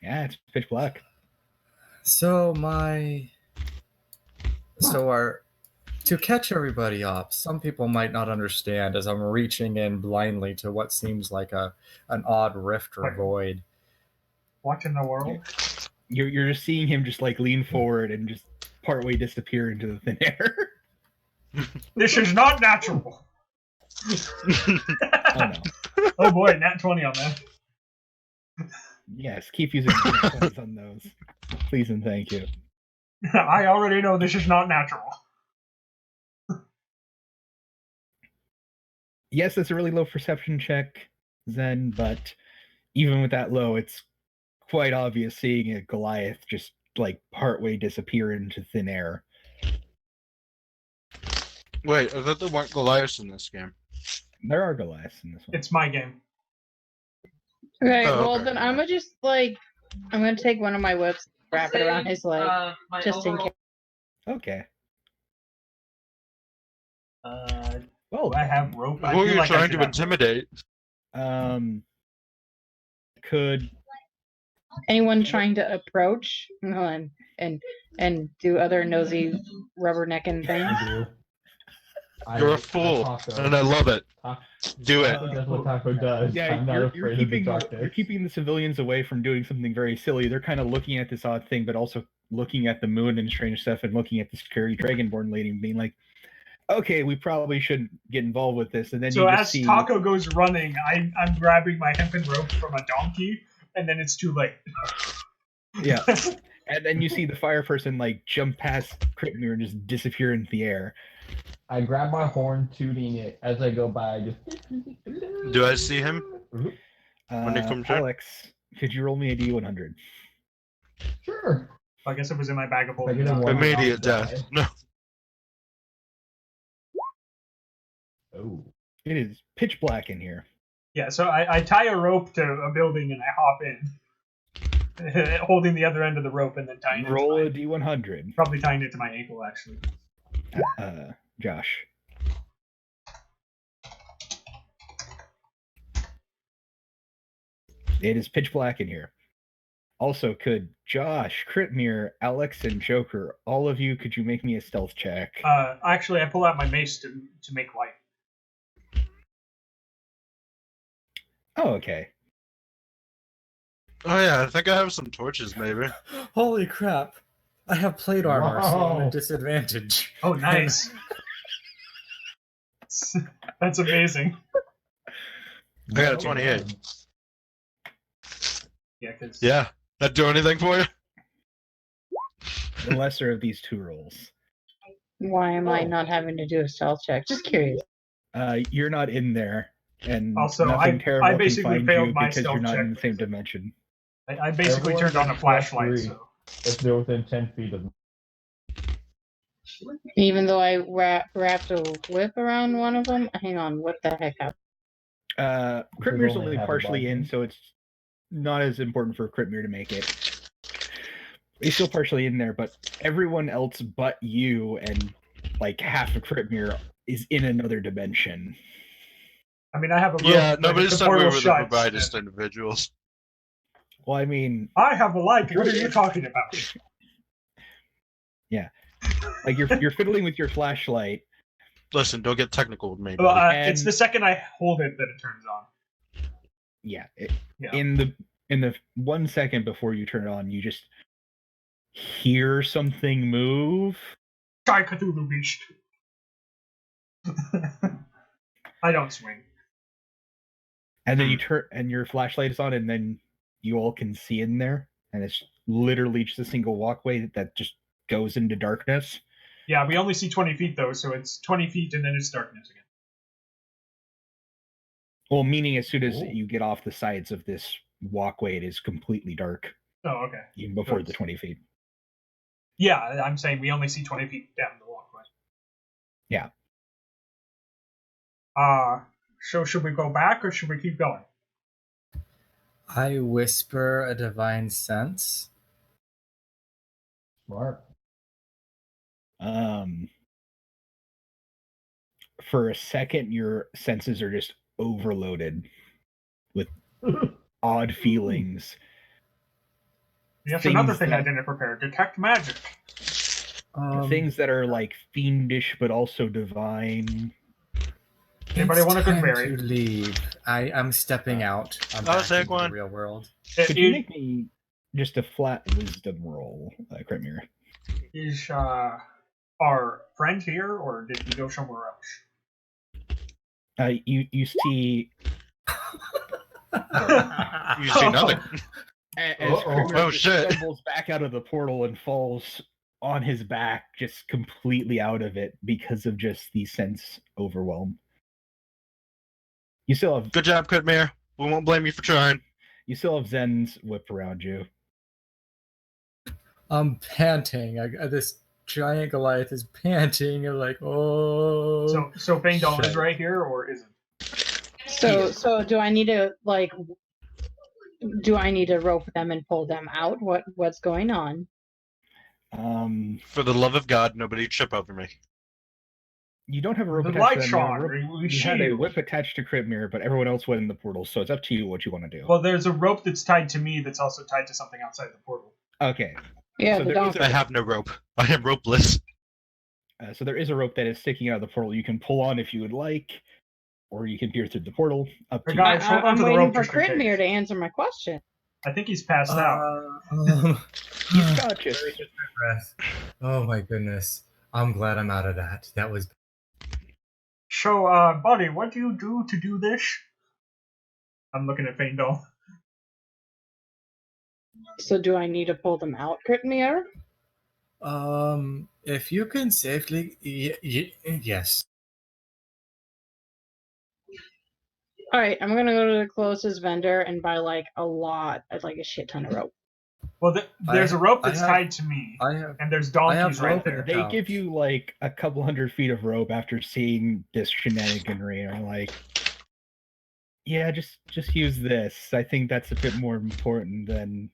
[SPEAKER 2] Yeah, it's pitch black.
[SPEAKER 3] To catch everybody up, some people might not understand as I'm reaching in blindly to what seems like an odd rift or void.
[SPEAKER 1] What in the world?
[SPEAKER 2] You're just seeing him just like lean forward and just partway disappear into the thin air.
[SPEAKER 1] This is not natural.
[SPEAKER 2] Oh no.
[SPEAKER 1] Oh boy, nat 20 on that.
[SPEAKER 2] Yes, keep using points on those. Please and thank you.
[SPEAKER 1] I already know this is not natural.
[SPEAKER 2] Yes, it's a really low perception check, Zen, but even with that low, it's quite obvious seeing a Goliath just like partway disappear into thin air.
[SPEAKER 5] Wait, I thought there weren't Goliaths in this game.
[SPEAKER 2] There are Goliaths in this one.
[SPEAKER 1] It's my game.
[SPEAKER 6] Okay,
[SPEAKER 5] Oh,
[SPEAKER 6] well
[SPEAKER 5] okay.
[SPEAKER 6] then I'm gonna take one of my whips, wrap it around his leg, just in case.
[SPEAKER 2] Okay.
[SPEAKER 1] Well, I have rope. I
[SPEAKER 5] Who are
[SPEAKER 1] feel
[SPEAKER 5] you
[SPEAKER 1] like I
[SPEAKER 5] trying
[SPEAKER 1] should
[SPEAKER 5] to
[SPEAKER 1] have
[SPEAKER 5] intimidate?
[SPEAKER 2] Could
[SPEAKER 6] Anyone trying to approach and do other nosy rubbernecking things?
[SPEAKER 4] I do.
[SPEAKER 5] You're a fool, and I love it. Do it.
[SPEAKER 4] That's what Taco does.
[SPEAKER 2] yeah,
[SPEAKER 4] I'm not
[SPEAKER 2] you're
[SPEAKER 4] afraid of the
[SPEAKER 2] keeping
[SPEAKER 4] darkness.
[SPEAKER 2] you're keeping the civilians away from doing something very silly. They're kind of looking at this odd thing, but also looking at the moon and strange stuff, and looking at this scary dragonborn lady and being like, "Okay, we probably shouldn't get involved with this." And then
[SPEAKER 1] So
[SPEAKER 2] you just
[SPEAKER 1] as
[SPEAKER 2] see
[SPEAKER 1] Taco goes running, I'm grabbing my hempen rope from a donkey, and then it's too late.
[SPEAKER 2] yeah, and then you see the fire person like jump past Kripnir and just disappear into the air.
[SPEAKER 4] I grab my horn, tooting it as I go by. Just
[SPEAKER 5] Do I see him? When he comes in?
[SPEAKER 2] Alex, could you roll me a D100?
[SPEAKER 4] Sure.
[SPEAKER 1] I guess it was in my bag of
[SPEAKER 4] I
[SPEAKER 1] holding.
[SPEAKER 4] get a one.
[SPEAKER 5] Immediate death. No.
[SPEAKER 4] Oh.
[SPEAKER 2] It is pitch black in here.
[SPEAKER 1] Yeah, so I tie a rope to a building and I hop in, holding the other end of the rope and then tying it.
[SPEAKER 2] Roll
[SPEAKER 1] to
[SPEAKER 2] a D100.
[SPEAKER 1] probably tying it to my ankle, actually.
[SPEAKER 2] Josh. It is pitch black in here. Also, could Josh, Kripmir, Alex, and Joker, all of you, could you make me a stealth check?
[SPEAKER 1] Actually, I pull out my mace to make light.
[SPEAKER 2] Oh, okay.
[SPEAKER 5] Oh yeah, I think I have some torches, maybe.
[SPEAKER 3] Holy crap! I have plate armor, so I'm at a
[SPEAKER 4] Wow.
[SPEAKER 3] disadvantage.
[SPEAKER 1] Oh, nice. That's amazing.
[SPEAKER 5] I got a 28.
[SPEAKER 1] Yeah, because
[SPEAKER 5] Yeah. That do anything for you?
[SPEAKER 2] The lesser of these two rolls.
[SPEAKER 6] Why am I not having to do a stealth check? Just curious.
[SPEAKER 2] You're not in there, and
[SPEAKER 1] Also,
[SPEAKER 2] nothing
[SPEAKER 1] I
[SPEAKER 2] terrible
[SPEAKER 1] basically
[SPEAKER 2] can find
[SPEAKER 1] failed
[SPEAKER 2] you
[SPEAKER 1] my
[SPEAKER 2] because you're
[SPEAKER 1] stealth
[SPEAKER 2] not
[SPEAKER 1] check.
[SPEAKER 2] in the same dimension.
[SPEAKER 1] I basically
[SPEAKER 4] Everyone
[SPEAKER 1] turned on a
[SPEAKER 4] gets
[SPEAKER 1] flashlight.
[SPEAKER 4] +3.
[SPEAKER 1] So
[SPEAKER 4] If they're within 10 feet of me.
[SPEAKER 6] Even though I wrapped a whip around one of them. Hang on, what the heck happened?
[SPEAKER 2] Kripmir's
[SPEAKER 4] only
[SPEAKER 2] only
[SPEAKER 4] have a
[SPEAKER 2] partially in,
[SPEAKER 4] button.
[SPEAKER 2] so it's not as important for Kripmir to make it. He's still partially in there, but everyone else but you and like half of Kripmir is in another dimension.
[SPEAKER 1] I mean, I have a rope.
[SPEAKER 5] Yeah,
[SPEAKER 1] but
[SPEAKER 5] nobody
[SPEAKER 1] if the
[SPEAKER 5] said we
[SPEAKER 1] portal
[SPEAKER 5] were the
[SPEAKER 1] shuts,
[SPEAKER 5] brightest
[SPEAKER 1] then-
[SPEAKER 5] individuals.
[SPEAKER 2] Well, I mean,
[SPEAKER 1] I have a light. What are you talking about?
[SPEAKER 2] like you're fiddling with your flashlight.
[SPEAKER 5] Listen, don't get technical with me,
[SPEAKER 1] Well,
[SPEAKER 5] buddy.
[SPEAKER 1] it's the second I hold it that it turns on.
[SPEAKER 2] Yeah,
[SPEAKER 1] Yeah.
[SPEAKER 2] in the 1 second before you turn it on, you just hear something move.
[SPEAKER 1] Sky Cthulhu Beast. I don't swing.
[SPEAKER 2] And then you turn, and your flashlight is on, and then you all can see in there, and it's literally just a single walkway that just goes into darkness.
[SPEAKER 1] Yeah, we only see 20 feet though, so it's 20 feet and then it's darkness again.
[SPEAKER 2] Well, meaning as soon as
[SPEAKER 3] Ooh.
[SPEAKER 2] you get off the sides of this walkway, it is completely dark,
[SPEAKER 1] Oh, okay.
[SPEAKER 2] even before
[SPEAKER 1] Good.
[SPEAKER 2] the 20 feet.
[SPEAKER 1] Yeah, I'm saying we only see 20 feet down the walkway.
[SPEAKER 2] Yeah.
[SPEAKER 1] So should we go back or should we keep going?
[SPEAKER 3] I whisper a divine sense.
[SPEAKER 4] Smart.
[SPEAKER 2] For a second, your senses are just overloaded with odd feelings.
[SPEAKER 1] Yes,
[SPEAKER 2] Things
[SPEAKER 1] another thing I
[SPEAKER 2] that-
[SPEAKER 1] didn't prepare. Detect magic.
[SPEAKER 2] Things that are like fiendish but also divine.
[SPEAKER 1] Anybody
[SPEAKER 3] It's
[SPEAKER 1] want a good
[SPEAKER 3] time
[SPEAKER 1] berry?
[SPEAKER 3] to leave. I'm stepping out. I'm
[SPEAKER 5] I'll
[SPEAKER 3] back
[SPEAKER 5] take
[SPEAKER 3] into
[SPEAKER 5] one.
[SPEAKER 3] the real world.
[SPEAKER 2] Could you make me just a flat wisdom roll, Kretmir?
[SPEAKER 1] Is our friend here, or did he go somewhere else?
[SPEAKER 2] You see
[SPEAKER 5] You see nothing.
[SPEAKER 2] as
[SPEAKER 4] Uh-oh.
[SPEAKER 2] Kretmir
[SPEAKER 5] Oh,
[SPEAKER 2] just
[SPEAKER 5] shit.
[SPEAKER 2] stumbles back out of the portal and falls on his back, just completely out of it because of just the sense overwhelm. You still have
[SPEAKER 5] Good job, Kutmir. We won't blame you for trying.
[SPEAKER 2] Zen's whipped around you.
[SPEAKER 3] I'm panting. This giant Goliath is panting. I'm like, oh.
[SPEAKER 1] So Bangdal is
[SPEAKER 3] shit.
[SPEAKER 1] right here, or isn't?
[SPEAKER 6] So do I need to rope them and pull them out? What's going on?
[SPEAKER 5] For the love of God, nobody trip over me.
[SPEAKER 2] You don't have a rope
[SPEAKER 1] The
[SPEAKER 2] attached
[SPEAKER 1] light
[SPEAKER 2] to them.
[SPEAKER 1] shone.
[SPEAKER 2] You had a whip attached to Kretmir, but everyone else went in the portal, so it's up to you what you want to do.
[SPEAKER 1] Well, there's a rope that's tied to me that's also tied to something outside the portal.
[SPEAKER 2] Okay.
[SPEAKER 6] Yeah,
[SPEAKER 2] So
[SPEAKER 6] the
[SPEAKER 2] there is
[SPEAKER 6] donkey.
[SPEAKER 5] I have no rope. I am ropeless.
[SPEAKER 2] So there is a rope that is sticking out of the portal. You can pull on if you would like, or you can pierce through the portal. Up to
[SPEAKER 1] Hey,
[SPEAKER 2] you.
[SPEAKER 1] guys, hold on
[SPEAKER 6] I'm
[SPEAKER 1] to the
[SPEAKER 6] waiting
[SPEAKER 1] rope
[SPEAKER 6] for
[SPEAKER 1] just in case.
[SPEAKER 6] Critmere to answer my question.
[SPEAKER 1] I think he's passed out.
[SPEAKER 2] He's conscious.
[SPEAKER 3] breath. Oh my goodness. I'm glad I'm out of that. That was.
[SPEAKER 1] So, buddy, what do you do to do this? I'm looking at Feindal.
[SPEAKER 6] So do I need to pull them out, Critmere?
[SPEAKER 3] If you can safely. Yes.
[SPEAKER 6] All right, I'm gonna go to the closest vendor and buy like a shit ton of rope.
[SPEAKER 1] Well, there's a rope that's
[SPEAKER 3] I have-
[SPEAKER 1] tied to me,
[SPEAKER 3] I have.
[SPEAKER 1] and there's
[SPEAKER 3] I have
[SPEAKER 1] donkeys right
[SPEAKER 3] rope in
[SPEAKER 1] there.
[SPEAKER 3] the
[SPEAKER 2] They
[SPEAKER 3] couch.
[SPEAKER 2] give you like a couple hundred feet of rope after seeing this shenaniganry, and are like, yeah, just use this. I think that's a bit more important than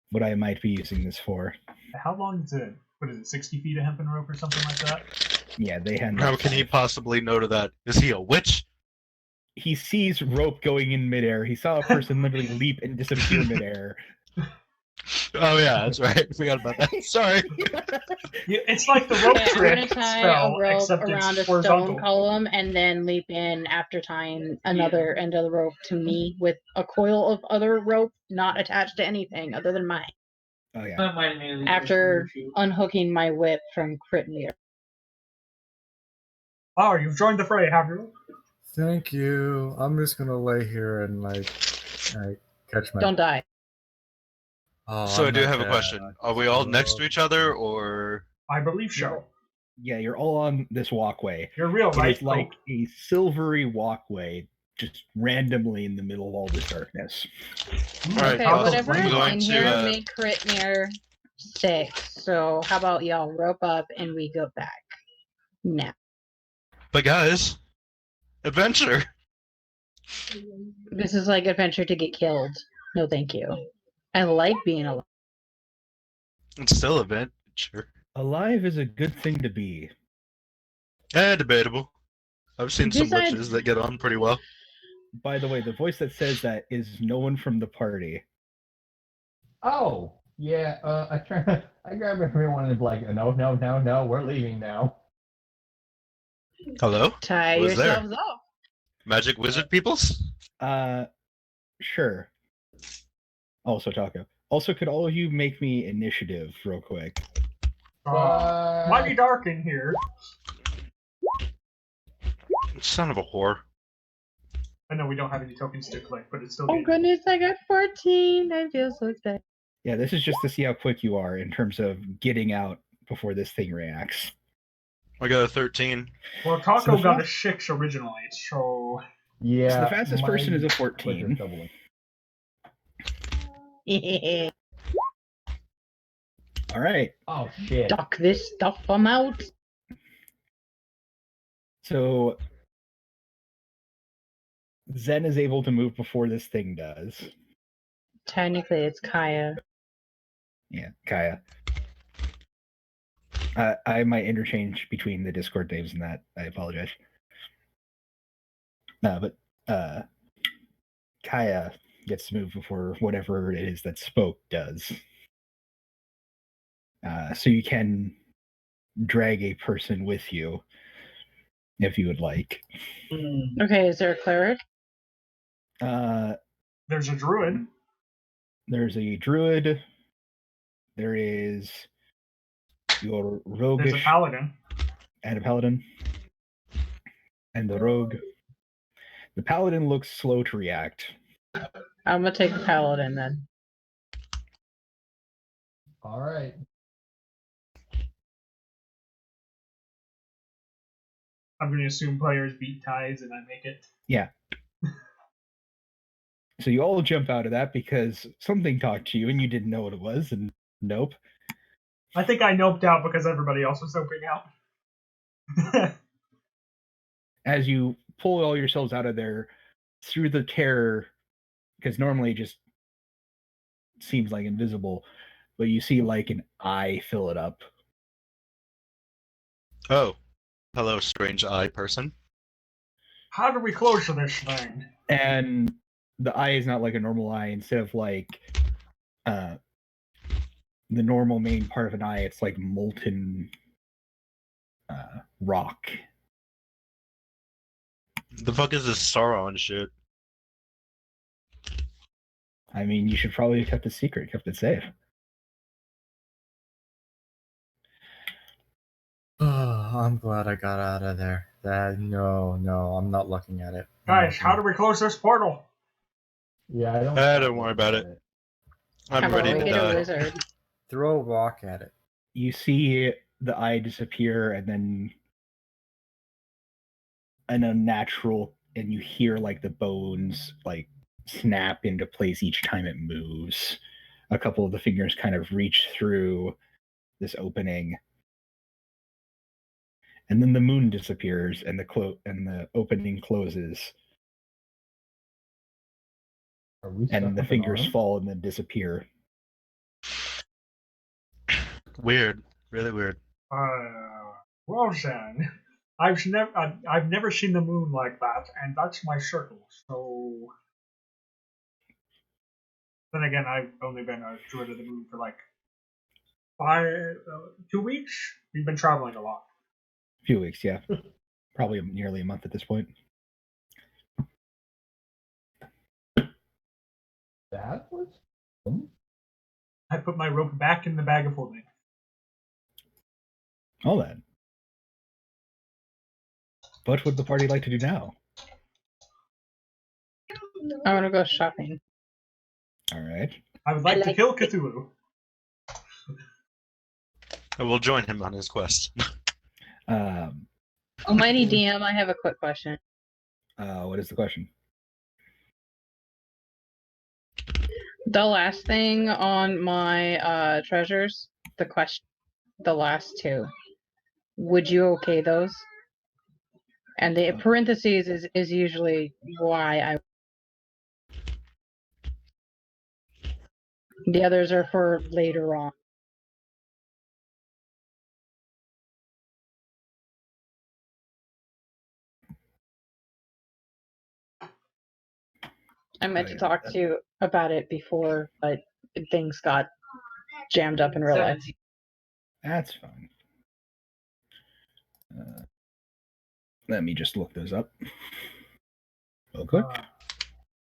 [SPEAKER 2] what I might be using this for.
[SPEAKER 1] How long is it? What is it, 60 feet of hempen rope or something like that?
[SPEAKER 2] Yeah, they hand.
[SPEAKER 5] How
[SPEAKER 2] out
[SPEAKER 5] can he
[SPEAKER 2] five.
[SPEAKER 5] possibly know to that? Is he a witch?
[SPEAKER 2] He sees rope going in midair. He saw a person literally leap and disappear midair.
[SPEAKER 5] Oh yeah, that's right. I forgot about that. Sorry.
[SPEAKER 1] Yeah, it's like the rope
[SPEAKER 6] Okay, I'm
[SPEAKER 1] trick
[SPEAKER 6] gonna tie
[SPEAKER 1] spell,
[SPEAKER 6] a rope
[SPEAKER 1] except
[SPEAKER 6] around
[SPEAKER 1] it's
[SPEAKER 6] a
[SPEAKER 1] horizontal.
[SPEAKER 6] stone column and then leap in after tying another end of the rope to me with a coil of other rope not attached to anything other than mine.
[SPEAKER 2] Oh yeah.
[SPEAKER 6] After unhooking my whip from Critmere.
[SPEAKER 1] Oh, you've joined the fray, have you?
[SPEAKER 3] Thank you. I'm just gonna lay here and catch my.
[SPEAKER 6] Don't die.
[SPEAKER 3] Oh,
[SPEAKER 5] So I
[SPEAKER 3] I'm
[SPEAKER 5] do
[SPEAKER 3] not
[SPEAKER 5] have a
[SPEAKER 3] dead.
[SPEAKER 5] question. Are we all next to each other, or
[SPEAKER 1] I believe so.
[SPEAKER 2] Yeah, you're all on this walkway.
[SPEAKER 1] You're real, right?
[SPEAKER 2] It's like a silvery walkway, just randomly in the middle of all this darkness.
[SPEAKER 5] All right,
[SPEAKER 6] Okay,
[SPEAKER 5] well,
[SPEAKER 6] whatever
[SPEAKER 5] I'm
[SPEAKER 6] is
[SPEAKER 5] going
[SPEAKER 6] in
[SPEAKER 5] to,
[SPEAKER 6] here make Critmere 6. So how about y'all rope up and we go back now?
[SPEAKER 5] But guys, adventure.
[SPEAKER 6] This is like adventure to get killed. No, thank you. I like being alive.
[SPEAKER 5] It's still adventure.
[SPEAKER 2] Alive is a good thing to be.
[SPEAKER 5] Debatable. I've seen some
[SPEAKER 6] Besides-
[SPEAKER 5] witches that get on pretty well.
[SPEAKER 2] By the way, the voice that says that is no one from the party.
[SPEAKER 4] Oh, yeah. I grab everyone and like, no, we're leaving now.
[SPEAKER 5] Hello?
[SPEAKER 6] Tie
[SPEAKER 5] Who's there?
[SPEAKER 6] yourselves off.
[SPEAKER 5] Magic wizard peoples?
[SPEAKER 2] Sure. Also, Taco. Also, could all of you make me initiative real quick?
[SPEAKER 1] Might be dark in here.
[SPEAKER 5] Son of a whore.
[SPEAKER 1] I know we don't have any tokens to collect, but it's still
[SPEAKER 6] Oh
[SPEAKER 1] good.
[SPEAKER 6] goodness, I got 14. I feel so bad.
[SPEAKER 2] Yeah, this is just to see how quick you are in terms of getting out before this thing reacts.
[SPEAKER 5] I got a 13.
[SPEAKER 1] Well, Taco
[SPEAKER 2] So the
[SPEAKER 1] got a
[SPEAKER 2] fast-
[SPEAKER 1] 6 originally, so
[SPEAKER 4] Yeah.
[SPEAKER 2] So the fastest person is a 14.
[SPEAKER 4] Doubling.
[SPEAKER 2] All right.
[SPEAKER 4] Oh shit.
[SPEAKER 6] Duck this stuff, I'm out.
[SPEAKER 2] So Zen is able to move before this thing does.
[SPEAKER 6] Technically, it's Kaya.
[SPEAKER 2] Yeah, Kaya. I might interchange between the Discord names and that. I apologize. But Kaya gets to move before whatever it is that Spoke does. So you can drag a person with you if you would like.
[SPEAKER 6] Okay, is there a cleric?
[SPEAKER 1] there's a druid.
[SPEAKER 2] There's a druid. There is your
[SPEAKER 1] There's
[SPEAKER 2] roguish
[SPEAKER 1] a paladin.
[SPEAKER 2] and a paladin. And the rogue. The paladin looks slow to react.
[SPEAKER 6] I'm gonna take the paladin then.
[SPEAKER 4] All right.
[SPEAKER 1] I'm going to assume players beat ties and I make it.
[SPEAKER 2] Yeah. So you all jump out of that because something talked to you and you didn't know what it was, and nope.
[SPEAKER 1] I think I noped out because everybody else was noping out.
[SPEAKER 2] As you pull all yourselves out of there through the terror, because normally it just seems like invisible, but you see like an eye fill it up.
[SPEAKER 5] Oh. Hello, strange eye person.
[SPEAKER 1] How do we close to this thing?
[SPEAKER 2] And the eye is not like a normal eye. Instead of like the normal main part of an eye, it's like molten rock.
[SPEAKER 5] The fuck is this Sauron shit?
[SPEAKER 2] I mean, you should probably have kept it secret, kept it safe.
[SPEAKER 3] Oh, I'm glad I got out of there. No, I'm not looking at it.
[SPEAKER 1] Guys, how do we close this portal?
[SPEAKER 4] Yeah,
[SPEAKER 5] Don't worry about it.
[SPEAKER 6] How
[SPEAKER 5] I'm
[SPEAKER 6] about
[SPEAKER 5] ready
[SPEAKER 6] we
[SPEAKER 5] to
[SPEAKER 6] get a
[SPEAKER 5] die.
[SPEAKER 6] wizard?
[SPEAKER 3] Throw a rock at it.
[SPEAKER 2] You see the eye disappear, and then an unnatural, and you hear like the bones like snap into place each time it moves. A couple of the fingers kind of reach through this opening, and then the moon disappears, and the opening closes, and the fingers fall and then disappear.
[SPEAKER 5] Weird. Really weird.
[SPEAKER 1] Well then, I've never seen the moon like that, and that's my circle. So then again, I've only been a druid of the moon for like 2 weeks. We've been traveling a lot.
[SPEAKER 2] A few weeks, yeah. Probably nearly a month at this point.
[SPEAKER 4] That was.
[SPEAKER 1] I put my rope back in the bag of holding.
[SPEAKER 2] All that. What would the party like to do now?
[SPEAKER 6] I want to go shopping.
[SPEAKER 2] All right.
[SPEAKER 1] I would like to
[SPEAKER 6] like
[SPEAKER 1] kill
[SPEAKER 6] it.
[SPEAKER 1] Cthulhu.
[SPEAKER 5] I will join him on his quest.
[SPEAKER 6] Almighty DM, I have a quick question.
[SPEAKER 2] What is the question?
[SPEAKER 6] The last thing on my treasures, the last two. Would you okay those? And the parentheses is usually why I. The others are for later on. I meant to
[SPEAKER 2] yeah.
[SPEAKER 6] talk to you about it before, but things got jammed up in real life.
[SPEAKER 2] That's fine. Let me just look those up. Real quick.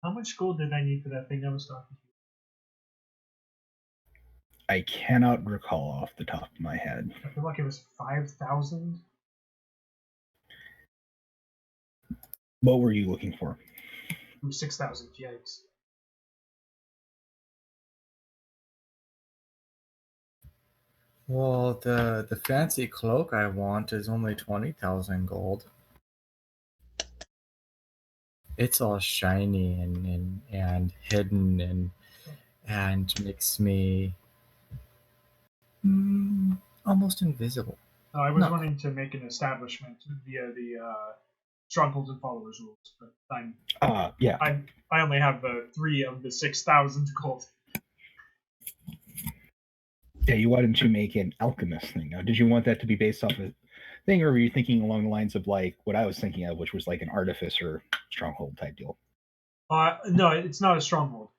[SPEAKER 1] How much gold did I need for that thing I was talking to?
[SPEAKER 2] I cannot recall off the top of my head.
[SPEAKER 1] I feel like it was 5,000.
[SPEAKER 2] What were you looking for?
[SPEAKER 1] It was 6,000. Yikes.
[SPEAKER 3] Well, the fancy cloak I want is only 20,000 gold. It's all shiny and hidden and makes me almost invisible.
[SPEAKER 1] I was
[SPEAKER 3] No.
[SPEAKER 1] wanting to make an establishment via the strongholds and followers rules, but
[SPEAKER 2] Yeah.
[SPEAKER 1] I only have 3 of the 6,000 gold.
[SPEAKER 2] Yeah, you wanted to make an alchemist thing. Now, did you want that to be based off a thing, or were you thinking along the lines of like what I was thinking of, which was like an artificer stronghold type deal?
[SPEAKER 1] No, it's not a stronghold.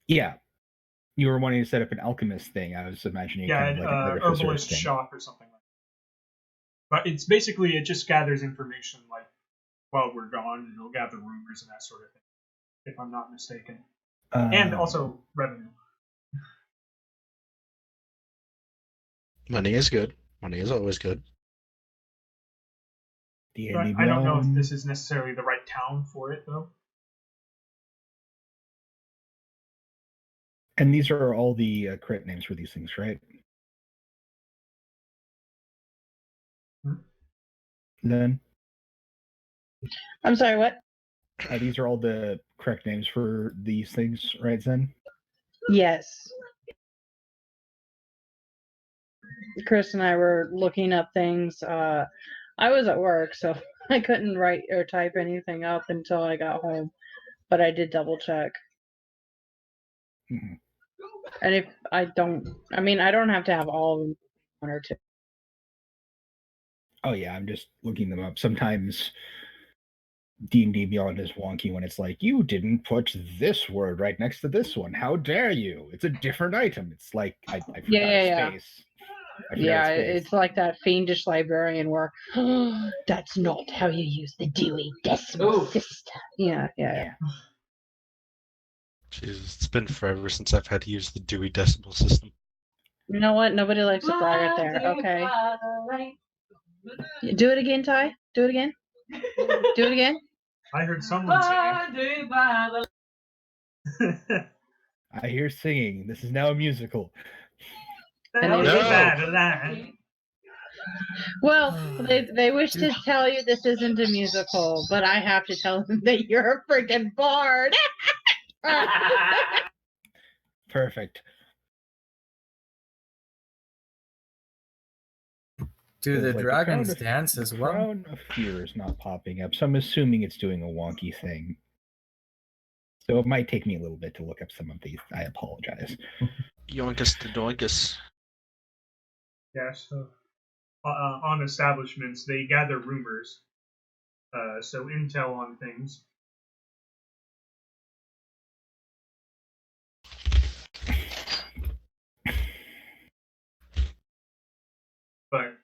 [SPEAKER 2] Yeah. You were wanting to set up an alchemist thing. I was imagining kind of like an artificer
[SPEAKER 1] herbalist
[SPEAKER 2] thing.
[SPEAKER 1] shop or something like that. But it's basically, it just gathers information like while we're gone, and it'll gather rumors and that sort of thing, if I'm not mistaken. And also revenue.
[SPEAKER 5] Money is good. Money is always good.
[SPEAKER 1] But I don't know if this is necessarily the right town for it, though.
[SPEAKER 2] And these are all the correct names for these things, right? Then
[SPEAKER 6] I'm sorry, what?
[SPEAKER 2] these are all the correct names for these things, right, Zen?
[SPEAKER 6] Yes. Chris and I were looking up things. I was at work, so I couldn't write or type anything up until I got home. But I did double check.
[SPEAKER 2] Mm-hmm.
[SPEAKER 6] And if I don't have to have all of them, 1 or 2.
[SPEAKER 2] Oh yeah, I'm just looking them up. Sometimes D&D Beyond is wonky when it's like, you didn't put this word right next to this one. How dare you? It's a different item. It's like, I forgot space.
[SPEAKER 6] Yeah, it's like that fiendish librarian where, that's not how you use the Dewey Decimal System. Yeah.
[SPEAKER 5] Jesus, it's been forever since I've had to use the Dewey Decimal System.
[SPEAKER 6] You know what? Nobody likes to brag right there. Okay. Do it again, Ty. Do it again. Do it again.
[SPEAKER 1] I heard someone singing.
[SPEAKER 2] I hear singing. This is now a musical.
[SPEAKER 6] Well, they wish to tell you this isn't a musical, but I have to tell them that you're a freaking bard.
[SPEAKER 2] Perfect.
[SPEAKER 3] Do the dragons dance as well?
[SPEAKER 2] Crown of Fear is not popping up, so I'm assuming it's doing a wonky thing. So it might take me a little bit to look up some of these. I apologize.
[SPEAKER 5] Yoinkus to doinkus.
[SPEAKER 1] Yeah, so on establishments, they gather rumors. So intel on things. But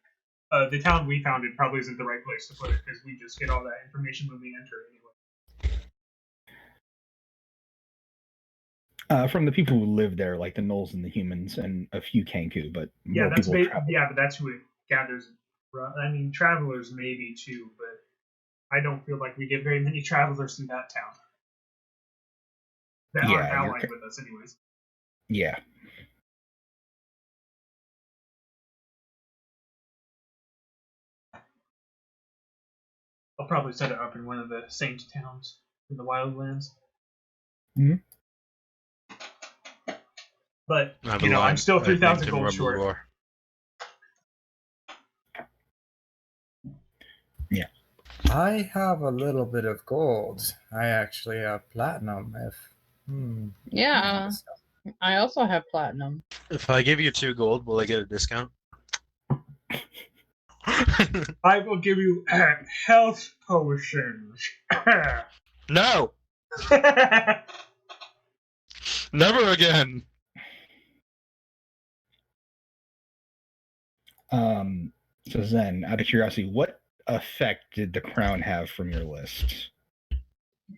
[SPEAKER 1] the town we founded probably isn't the right place to put it, because we just get all that information when we enter
[SPEAKER 2] anyway. From the people who live there, like the gnolls and the humans, and a few Kenku, but
[SPEAKER 1] but that's who it gathers. I mean, travelers maybe too, but I don't feel like we get very many travelers through that town that aren't allied with us, anyways.
[SPEAKER 2] Yeah.
[SPEAKER 1] I'll probably set it up in one of the saint towns in the Wildlands.
[SPEAKER 2] Mm-hmm.
[SPEAKER 1] But, I'm still 3,000 gold short.
[SPEAKER 2] Yeah.
[SPEAKER 3] I have a little bit of gold. I actually have platinum.
[SPEAKER 6] Yeah. I also have platinum.
[SPEAKER 5] If I give you 2 gold, will I get a discount?
[SPEAKER 1] I will give you health potions.
[SPEAKER 5] No! Never again.
[SPEAKER 2] So Zen, out of curiosity, what effect did the crown have from your list?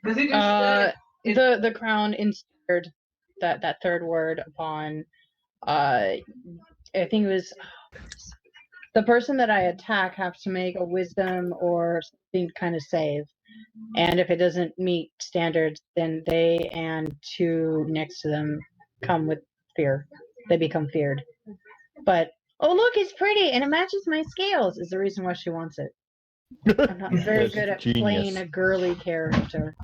[SPEAKER 6] The crown inspired that third word upon I think it was the person that I attack has to make a wisdom or something kind of save. And if it doesn't meet standards, then they and two next to them come with fear. They become feared. But oh look, it's pretty and it matches my scales is the reason why she wants it. I'm not very
[SPEAKER 4] That's
[SPEAKER 6] good at
[SPEAKER 4] genius.
[SPEAKER 6] playing a girly character.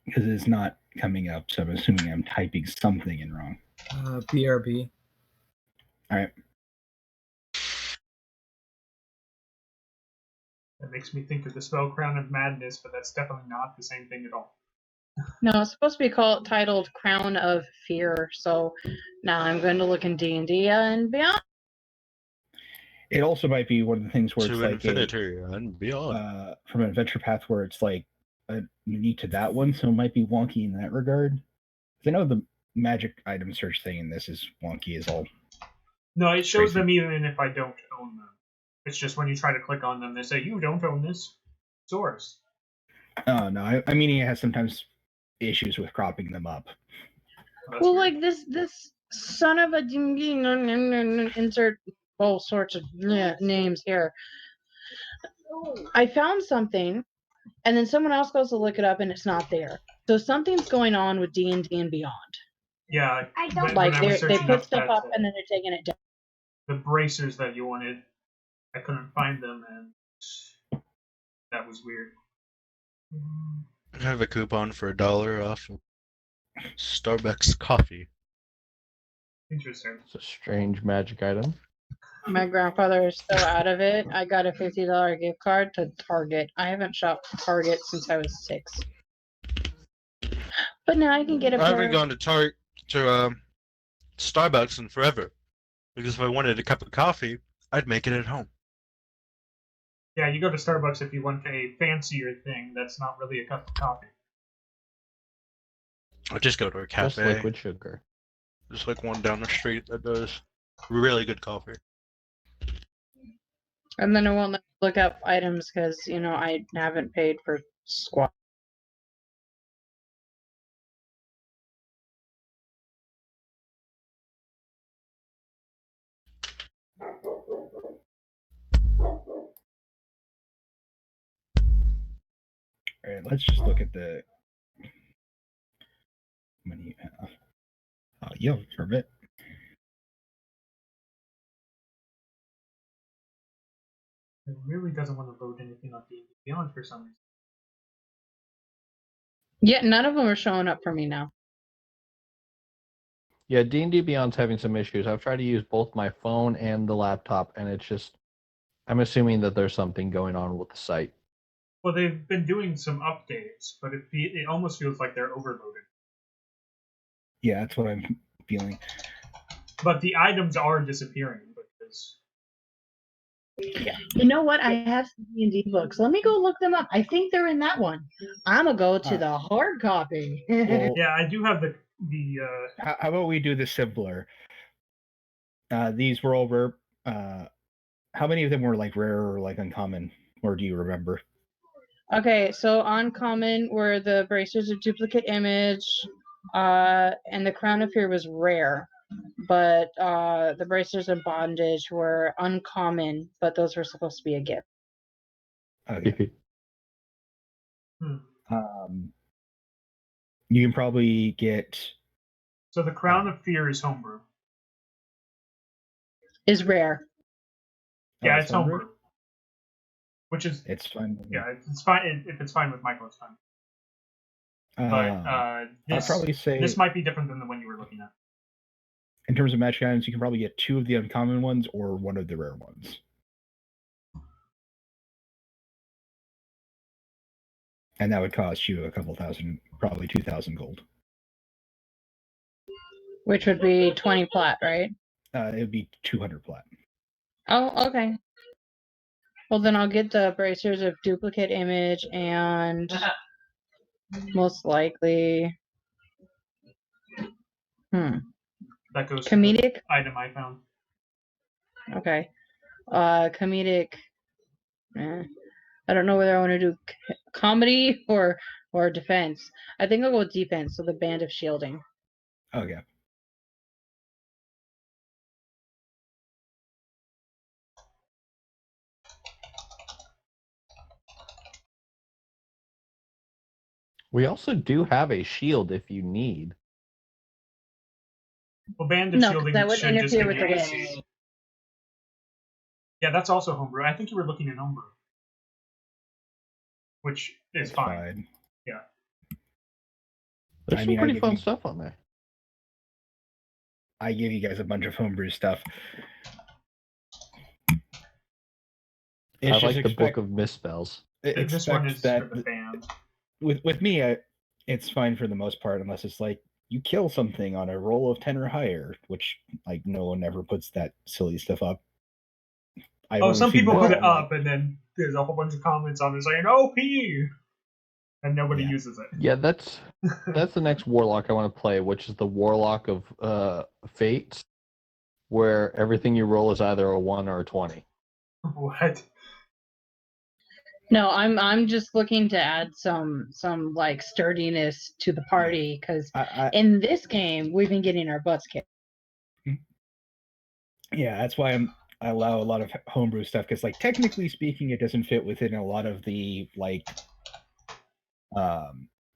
[SPEAKER 2] Because it's not coming up, so I'm assuming I'm typing something in wrong.
[SPEAKER 3] BRB.
[SPEAKER 2] All right.
[SPEAKER 1] That makes me think of the spell Crown of Madness, but that's definitely not the same thing at all.
[SPEAKER 6] No, it's supposed to be titled Crown of Fear. So now I'm going to look in D&D and beyond.
[SPEAKER 2] It also might be one of the things where
[SPEAKER 5] To
[SPEAKER 2] it's like
[SPEAKER 5] infinity and beyond.
[SPEAKER 2] from an adventure path where it's like unique to that one, so it might be wonky in that regard. I know the magic item search thing in this is wonky as all.
[SPEAKER 1] No, it shows
[SPEAKER 2] Crazy.
[SPEAKER 1] them even if I don't own them. It's just when you try to click on them, they say, you don't own this source.
[SPEAKER 2] Oh, no. I mean, it has sometimes issues with cropping them up.
[SPEAKER 6] Well, like this son of a insert all sorts of names here. I found something, and then someone else goes to look it up, and it's not there. So something's going on with D&D and beyond.
[SPEAKER 1] Yeah,
[SPEAKER 6] Like they put stuff up and then they're taking it down.
[SPEAKER 1] The bracers that you wanted, I couldn't find them, and that was weird.
[SPEAKER 5] I have a coupon for $1 off of Starbucks coffee.
[SPEAKER 1] Interesting.
[SPEAKER 4] It's a strange magic item.
[SPEAKER 6] My grandfather is still out of it. I got a $50 gift card to Target. I haven't shopped Target since I was 6. But now I can get a
[SPEAKER 5] I haven't gone to Starbucks in forever. Because if I wanted a cup of coffee, I'd make it at home.
[SPEAKER 1] Yeah, you go to Starbucks if you want a fancier thing that's not really a cup of coffee.
[SPEAKER 5] I just go to a
[SPEAKER 4] Just
[SPEAKER 5] cafe.
[SPEAKER 4] liquid sugar.
[SPEAKER 5] Just like one down the street that does really good coffee.
[SPEAKER 6] And then I won't let me look up items because, I haven't paid for squat.
[SPEAKER 2] All right, let's just look at the money. Yeah, for a bit.
[SPEAKER 1] It really doesn't want to load anything on D&D Beyond for some reason.
[SPEAKER 6] Yeah, none of them are showing up for me now.
[SPEAKER 4] Yeah, D&D Beyond's having some issues. I've tried to use both my phone and the laptop, and it's just... I'm assuming that there's something going on with the site.
[SPEAKER 1] Well, they've been doing some updates, but it almost feels like they're overloaded.
[SPEAKER 2] Yeah, that's what I'm feeling.
[SPEAKER 1] But the items are disappearing because...
[SPEAKER 6] You know what? I have some D&D books. Let me go look them up. I think they're in that one. I'm going to go to the hard copy.
[SPEAKER 2] Well,
[SPEAKER 1] Yeah, I do have the
[SPEAKER 2] how about we do this simpler? These were all rare. How many of them were like rare or like uncommon, or do you remember?
[SPEAKER 6] Okay, so uncommon were the bracers of duplicate image, and the crown of fear was rare. But the bracers of bondage were uncommon, but those were supposed to be a gift.
[SPEAKER 2] Okay. You can probably get.
[SPEAKER 1] So the crown of fear is homebrew.
[SPEAKER 6] Is rare.
[SPEAKER 1] Yeah, it's homebrew. Which is
[SPEAKER 2] it's fine.
[SPEAKER 1] Yeah, it's fine if it's fine with Michael. It's fine. But
[SPEAKER 2] I'd probably say
[SPEAKER 1] this might be different than the one you were looking at.
[SPEAKER 2] In terms of magic items, you can probably get 2 of the uncommon ones or 1 of the rare ones. And that would cost you a couple thousand, probably 2,000 gold.
[SPEAKER 6] Which would be 20 plat, right?
[SPEAKER 2] It would be 200 plat.
[SPEAKER 6] Oh, okay. Well, then I'll get the bracers of duplicate image and Most likely.
[SPEAKER 1] That goes to
[SPEAKER 6] Comedic?
[SPEAKER 1] the item I found.
[SPEAKER 6] Okay. Comedic. I don't know whether I want to do comedy or defense. I think I'll go with defense, so the band of shielding.
[SPEAKER 2] Okay.
[SPEAKER 4] We also do have a shield if you need.
[SPEAKER 1] Well, band of
[SPEAKER 6] No,
[SPEAKER 1] shielding
[SPEAKER 6] that would
[SPEAKER 1] should just
[SPEAKER 6] interfere
[SPEAKER 1] give
[SPEAKER 6] with
[SPEAKER 1] you
[SPEAKER 6] the
[SPEAKER 1] AC.
[SPEAKER 6] wind.
[SPEAKER 1] Yeah, that's also homebrew. I think you were looking at homebrew, which is
[SPEAKER 2] It's
[SPEAKER 1] fine. Yeah.
[SPEAKER 4] There's some pretty fun stuff on there.
[SPEAKER 2] I give you guys a bunch of homebrew stuff.
[SPEAKER 4] I like the Book of Misspells.
[SPEAKER 1] This one is for the band.
[SPEAKER 2] With me, it's fine for the most part, unless it's like you kill something on a roll of 10 or higher, which like no one ever puts that silly stuff up.
[SPEAKER 1] Some people put it up, and then there's a whole bunch of comments on it saying OP, and nobody uses it.
[SPEAKER 4] Yeah, that's the next warlock I want to play, which is the Warlock of Fates, where everything you roll is either a 1 or a 20.
[SPEAKER 1] What?
[SPEAKER 6] No, I'm just looking to add some like sturdiness to the party because in this game we've been getting our butts kicked.
[SPEAKER 2] Yeah, that's why I allow a lot of homebrew stuff because, like, technically speaking, it doesn't fit within a lot of the like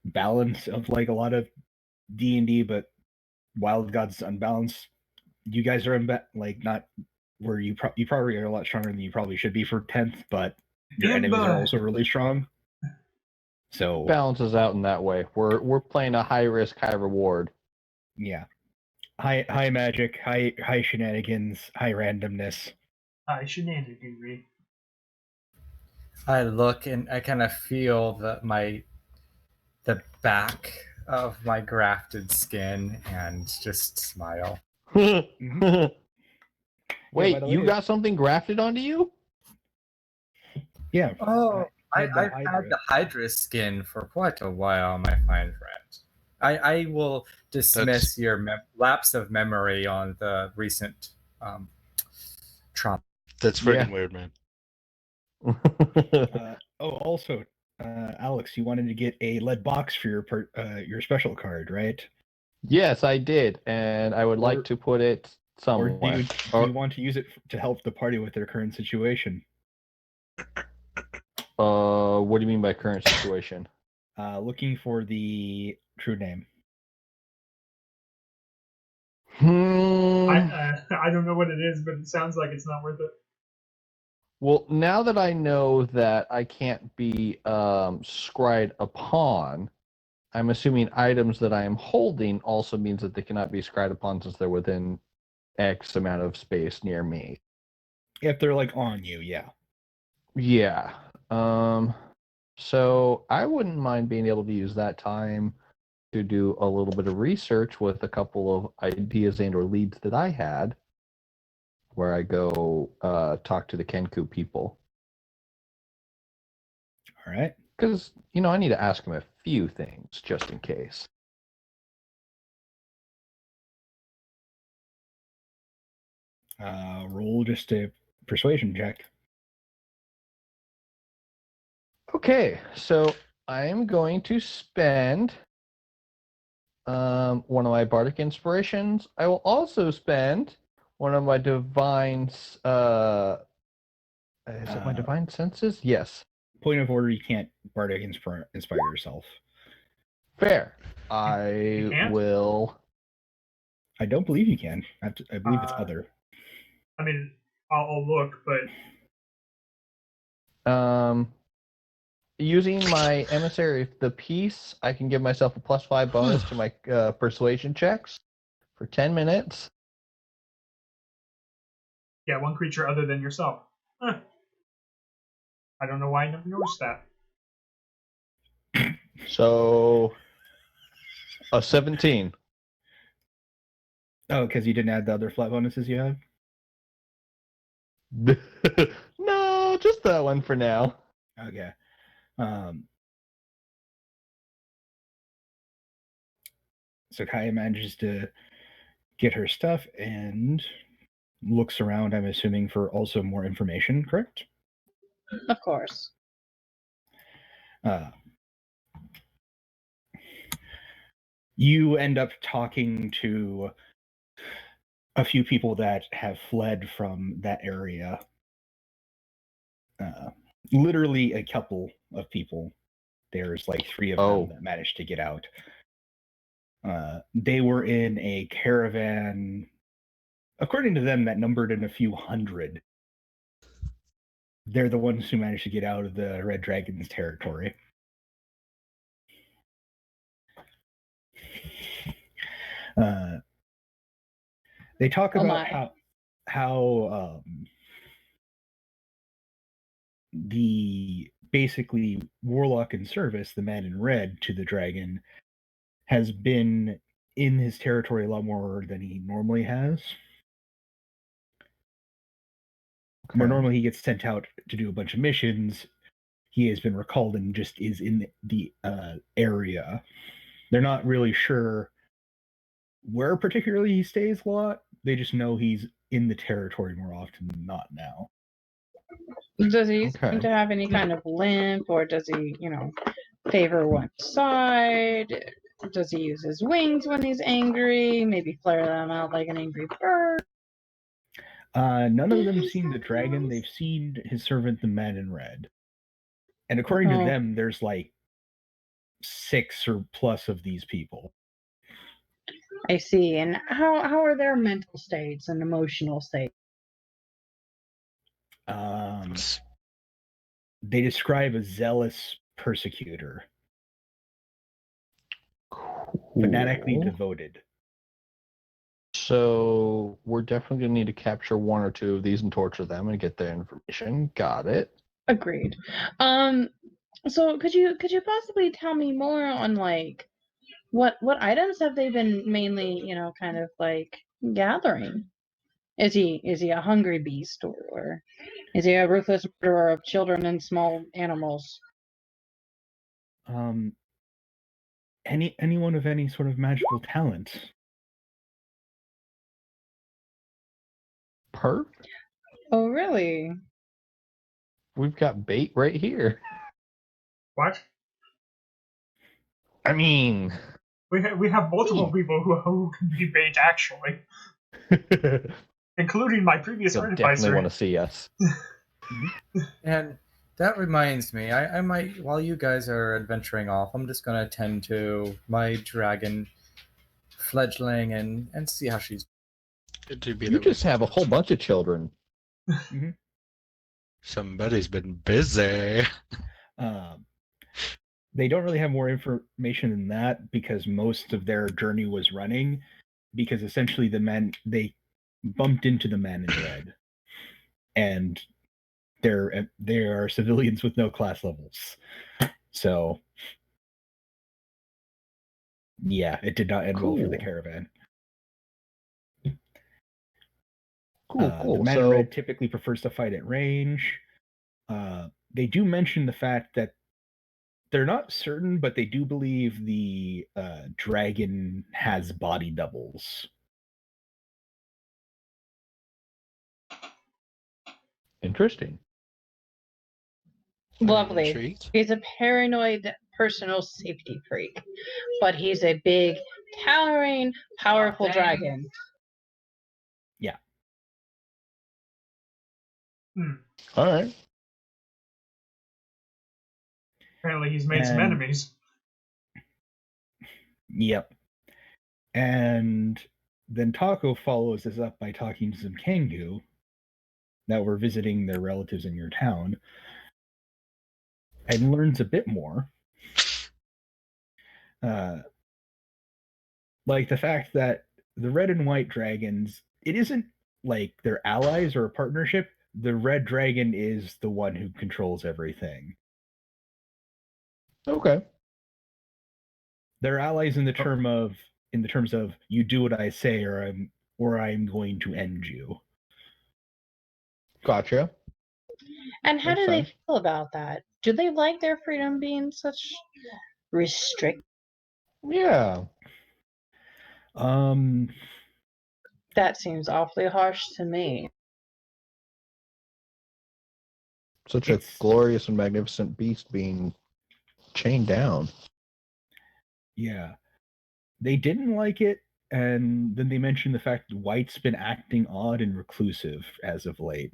[SPEAKER 2] balance of like a lot of D&D, but Wild Gods Unbalanced. You guys are like not where you probably are a lot stronger than you probably should be for 10th, but your enemies are also really strong. So
[SPEAKER 4] balances out in that way. We're playing a high risk, high reward.
[SPEAKER 2] Yeah. High magic, high shenanigans, high randomness.
[SPEAKER 1] High shenaniganry.
[SPEAKER 3] I look and I kind of feel the back of my grafted skin and just smile.
[SPEAKER 4] Mm-hmm. Wait, you got something grafted onto you?
[SPEAKER 2] Yeah.
[SPEAKER 3] Oh, I've had the Hydra skin for quite a while, my fine friend. I will dismiss your lapse of memory on the recent trauma.
[SPEAKER 5] That's freaking weird, man.
[SPEAKER 2] Also, Alex, you wanted to get a lead box for your special card, right?
[SPEAKER 4] Yes, I did, and I would like to put it somewhere.
[SPEAKER 2] Or do you want to use it to help the party with their current situation?
[SPEAKER 4] What do you mean by current situation?
[SPEAKER 2] Looking for the true name.
[SPEAKER 1] I don't know what it is, but it sounds like it's not worth it.
[SPEAKER 4] Well, now that I know that I can't be scryed upon, I'm assuming items that I am holding also means that they cannot be scryed upon since they're within X amount of space near me.
[SPEAKER 2] If they're like on you, yeah.
[SPEAKER 4] Yeah. So I wouldn't mind being able to use that time to do a little bit of research with a couple of ideas and or leads that I had, where I go talk to the Kenku people.
[SPEAKER 2] All right.
[SPEAKER 4] Because, I need to ask them a few things just in case.
[SPEAKER 2] Roll just a persuasion check.
[SPEAKER 4] Okay, so I am going to spend one of my bardic inspirations. I will also spend one of my divine. Is it my divine senses? Yes.
[SPEAKER 2] Point of order: you can't bardic inspire yourself.
[SPEAKER 4] Fair. I will.
[SPEAKER 2] I don't believe you can. I believe it's other.
[SPEAKER 1] I mean, I'll look,
[SPEAKER 4] but using my emissary of the peace, I can give myself a +5 bonus to my persuasion checks for 10 minutes.
[SPEAKER 1] Yeah, one creature other than yourself. Huh. I don't know why I never noticed that.
[SPEAKER 4] So, a 17.
[SPEAKER 2] Oh, because you didn't add the other flat bonuses you have?
[SPEAKER 4] No, just that one for now.
[SPEAKER 2] Okay. So Kaya manages to get her stuff and looks around, I'm assuming, for also more information, correct?
[SPEAKER 6] Of course.
[SPEAKER 2] You end up talking to a few people that have fled from that area. Literally a couple of people. There's like 3 of them that managed to get out. They were in a caravan, according to them, that numbered in a few hundred. They're the ones who managed to get out of the Red Dragon's territory. They talk about how the basically warlock in service, the man in red to the dragon, has been in his territory a lot more than he normally has. Okay. Where normally he gets sent out to do a bunch of missions, he has been recalled and just is in the area. They're not really sure where particularly he stays a lot. They just know he's in the territory more often than not now.
[SPEAKER 6] Does he seem to have any kind of limp, or does he, favor one side? Does he use his wings when he's angry? Maybe flare them out like an angry bird?
[SPEAKER 2] None of them seen the dragon. They've seen his servant, the man in red. And according to them, there's like 6 or plus of these people.
[SPEAKER 6] I see. And how are their mental states and emotional states?
[SPEAKER 2] They describe a zealous persecutor. Cool. Fanatically devoted.
[SPEAKER 4] So we're definitely going to need to capture 1 or 2 of these and torture them and get their information. Got it.
[SPEAKER 6] Agreed. So could you possibly tell me more on like what items have they been mainly, kind of like gathering? Is he a hungry beast, or is he a ruthless murderer of children and small animals?
[SPEAKER 2] Anyone of any sort of magical talent.
[SPEAKER 4] Perfect.
[SPEAKER 6] Oh, really?
[SPEAKER 4] We've got bait right here.
[SPEAKER 1] What?
[SPEAKER 4] I mean,
[SPEAKER 1] we have multiple people who can be bait, actually. Including my previous
[SPEAKER 4] You'll
[SPEAKER 1] art advisor.
[SPEAKER 4] Definitely want to see us.
[SPEAKER 3] And that reminds me, I might, while you guys are adventuring off, I'm just going to attend to my dragon fledgling and see how she's.
[SPEAKER 4] You just have a whole bunch of children.
[SPEAKER 2] Mm-hmm.
[SPEAKER 5] Somebody's been busy.
[SPEAKER 2] They don't really have more information than that because most of their journey was running, because essentially they bumped into the man in red, and they are civilians with no class levels. So yeah, it did not end well for the caravan.
[SPEAKER 4] Cool.
[SPEAKER 2] The man in red typically prefers to fight at range. They do mention the fact that they're not certain, but they do believe the dragon has body doubles.
[SPEAKER 4] Interesting.
[SPEAKER 6] Lovely. He's a paranoid personal safety freak, but he's a big, towering, powerful dragon.
[SPEAKER 2] Yeah.
[SPEAKER 4] All right.
[SPEAKER 1] Apparently he's made some enemies.
[SPEAKER 2] Yep. And then Taco follows this up by talking to some Kangu that were visiting their relatives in your town, and learns a bit more. Like the fact that the red and white dragons, it isn't like they're allies or a partnership. The red dragon is the one who controls everything.
[SPEAKER 4] Okay.
[SPEAKER 2] They're allies in the terms of you do what I say or I'm going to end you.
[SPEAKER 4] Gotcha.
[SPEAKER 6] And how do they feel about that? Do they like their freedom being such restricted?
[SPEAKER 4] Yeah.
[SPEAKER 6] That seems awfully harsh to me.
[SPEAKER 4] Such a
[SPEAKER 2] It's-
[SPEAKER 4] glorious and magnificent beast being chained down.
[SPEAKER 2] Yeah. They didn't like it, and then they mentioned the fact that White's been acting odd and reclusive as of late.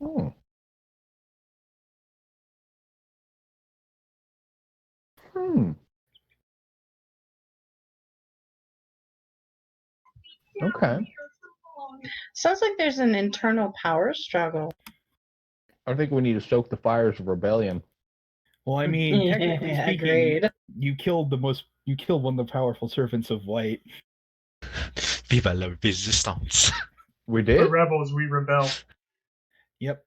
[SPEAKER 4] Hmm. Okay.
[SPEAKER 6] Sounds like there's an internal power struggle.
[SPEAKER 4] I think we need to stoke the fires of rebellion.
[SPEAKER 2] Well, I mean, technically
[SPEAKER 6] Yeah,
[SPEAKER 2] speaking,
[SPEAKER 6] agreed.
[SPEAKER 2] you killed one of the powerful servants of White.
[SPEAKER 5] Viva la resistance.
[SPEAKER 4] We
[SPEAKER 1] The
[SPEAKER 4] did?
[SPEAKER 1] rebels, we rebel.
[SPEAKER 2] Yep.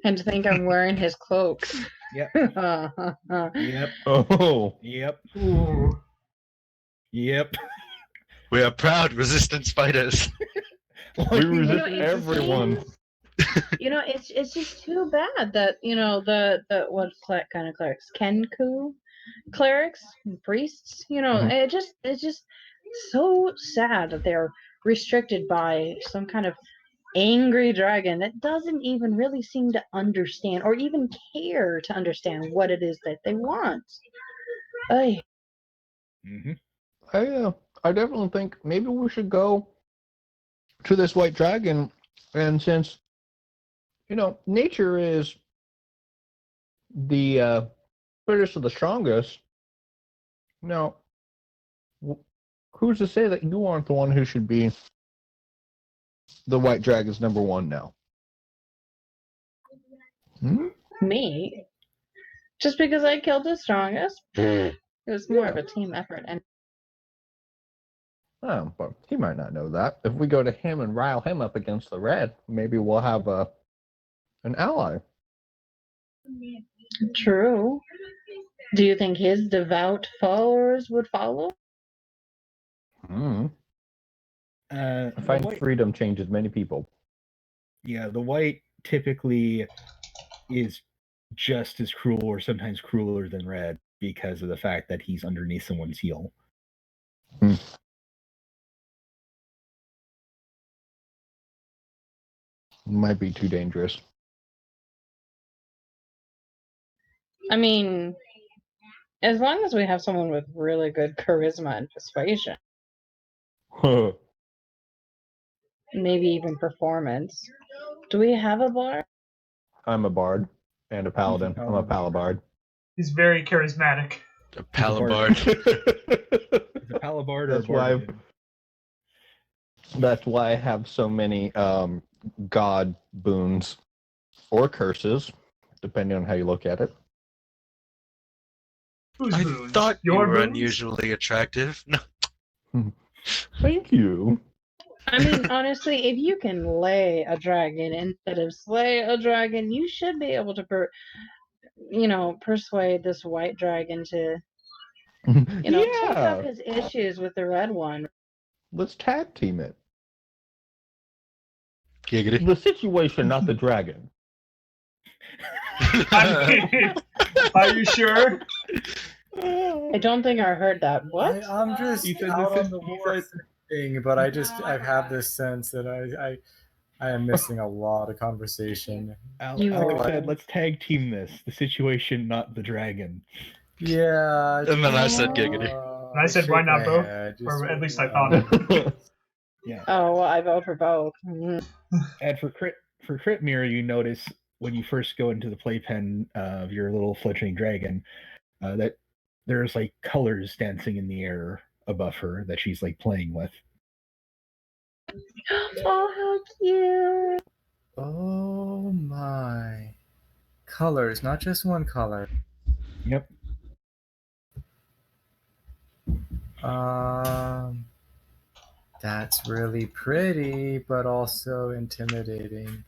[SPEAKER 6] And to think I'm wearing his cloak.
[SPEAKER 2] Yep.
[SPEAKER 6] Yep.
[SPEAKER 2] Yep.
[SPEAKER 4] Oh.
[SPEAKER 2] Yep.
[SPEAKER 1] Ooh.
[SPEAKER 2] Yep.
[SPEAKER 5] We are proud resistance fighters.
[SPEAKER 4] We
[SPEAKER 6] You know,
[SPEAKER 4] resist
[SPEAKER 6] it
[SPEAKER 4] everyone.
[SPEAKER 6] it's just too bad that the what kind of clerics, Kenku clerics, priests.
[SPEAKER 4] Mhm.
[SPEAKER 6] It's just so sad that they're restricted by some kind of angry dragon that doesn't even really seem to understand or even care to understand what it is that they want. Ay.
[SPEAKER 2] Mm-hmm.
[SPEAKER 4] I definitely think maybe we should go to this white dragon, and since nature is the fittest of the strongest. Now, who's to say that you aren't the one who should be the white dragon's number one now?
[SPEAKER 6] Me? Just because I killed the strongest? It was more of a team effort. And
[SPEAKER 4] Oh, but he might not know that. If we go to him and rile him up against the red, maybe we'll have an ally.
[SPEAKER 6] true. Do you think his devout followers would follow?
[SPEAKER 4] I find freedom changes many people.
[SPEAKER 2] Yeah, the White typically is just as cruel or sometimes crueler than Red because of the fact that he's underneath someone's heel.
[SPEAKER 4] Might be too dangerous.
[SPEAKER 6] I mean, as long as we have someone with really good charisma and persuasion, maybe even performance. Do we have a bar?
[SPEAKER 4] I'm a bard and a paladin. I'm a palabard.
[SPEAKER 1] He's very charismatic.
[SPEAKER 5] A palabard.
[SPEAKER 2] He's a palabard or a bard.
[SPEAKER 4] That's why I have so many god boons or curses, depending on how you look at it.
[SPEAKER 1] Whose
[SPEAKER 5] I
[SPEAKER 1] boons?
[SPEAKER 5] thought you
[SPEAKER 1] Your
[SPEAKER 5] were
[SPEAKER 1] boons?
[SPEAKER 5] unusually attractive. No.
[SPEAKER 4] Thank you.
[SPEAKER 6] I mean, honestly, if you can lay a dragon instead of slay a dragon, you should be able to, persuade this white dragon to, take up his issues with the red one.
[SPEAKER 4] Let's tag team it.
[SPEAKER 5] Giggity.
[SPEAKER 4] The situation, not the dragon.
[SPEAKER 1] I mean, are you sure?
[SPEAKER 6] I don't think I heard that. What?
[SPEAKER 3] I'm just
[SPEAKER 2] He said
[SPEAKER 3] out
[SPEAKER 2] this
[SPEAKER 3] on
[SPEAKER 2] is-
[SPEAKER 3] the
[SPEAKER 2] he
[SPEAKER 3] war thing, but I have this sense that I am missing a lot of conversation.
[SPEAKER 2] Alex
[SPEAKER 6] You are.
[SPEAKER 2] said, let's tag team this. The situation, not the dragon.
[SPEAKER 3] Yeah.
[SPEAKER 5] And then I said giggity.
[SPEAKER 1] And I said, why not both? Or at least I thought it.
[SPEAKER 2] Yeah.
[SPEAKER 6] Oh, well, I vote for both. Mhm.
[SPEAKER 2] And for crit mirror, you notice when you first go into the playpen of your little fledgling dragon that there's like colors dancing in the air above her that she's like playing with.
[SPEAKER 6] Oh, how cute!
[SPEAKER 3] Oh my. Colors, not just one color.
[SPEAKER 2] Yep.
[SPEAKER 3] That's really pretty, but also intimidating.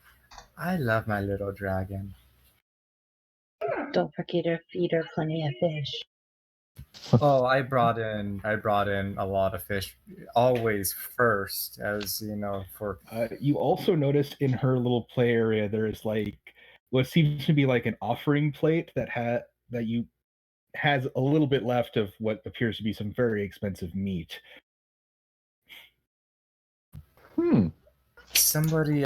[SPEAKER 3] I love my little dragon.
[SPEAKER 6] Don't forget to feed her plenty of fish.
[SPEAKER 3] Oh, I brought in a lot of fish, always first, as for
[SPEAKER 2] You also noticed in her little play area there's like what seems to be like an offering plate that has a little bit left of what appears to be some very expensive meat.
[SPEAKER 3] Somebody.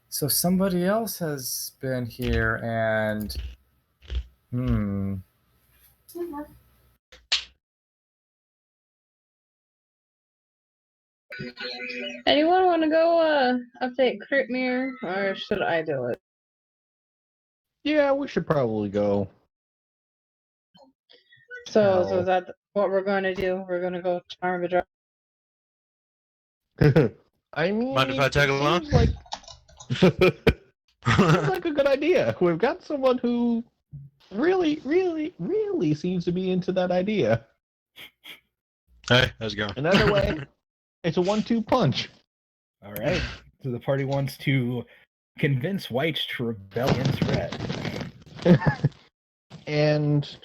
[SPEAKER 3] So somebody else has been here and.
[SPEAKER 6] Anyone want to go update Critmere, or should I do it?
[SPEAKER 4] Yeah, we should probably go.
[SPEAKER 6] So is that what we're going to do? We're going to go charm a dragon.
[SPEAKER 4] I mean,
[SPEAKER 5] Mind if I tag along?
[SPEAKER 4] seems like seems like a good idea. We've got someone who really seems to be into that idea.
[SPEAKER 5] Hey, how's it going?
[SPEAKER 4] Another way, it's a 1-2 punch.
[SPEAKER 2] All right. So the party wants to convince White to rebel against Red.
[SPEAKER 4] And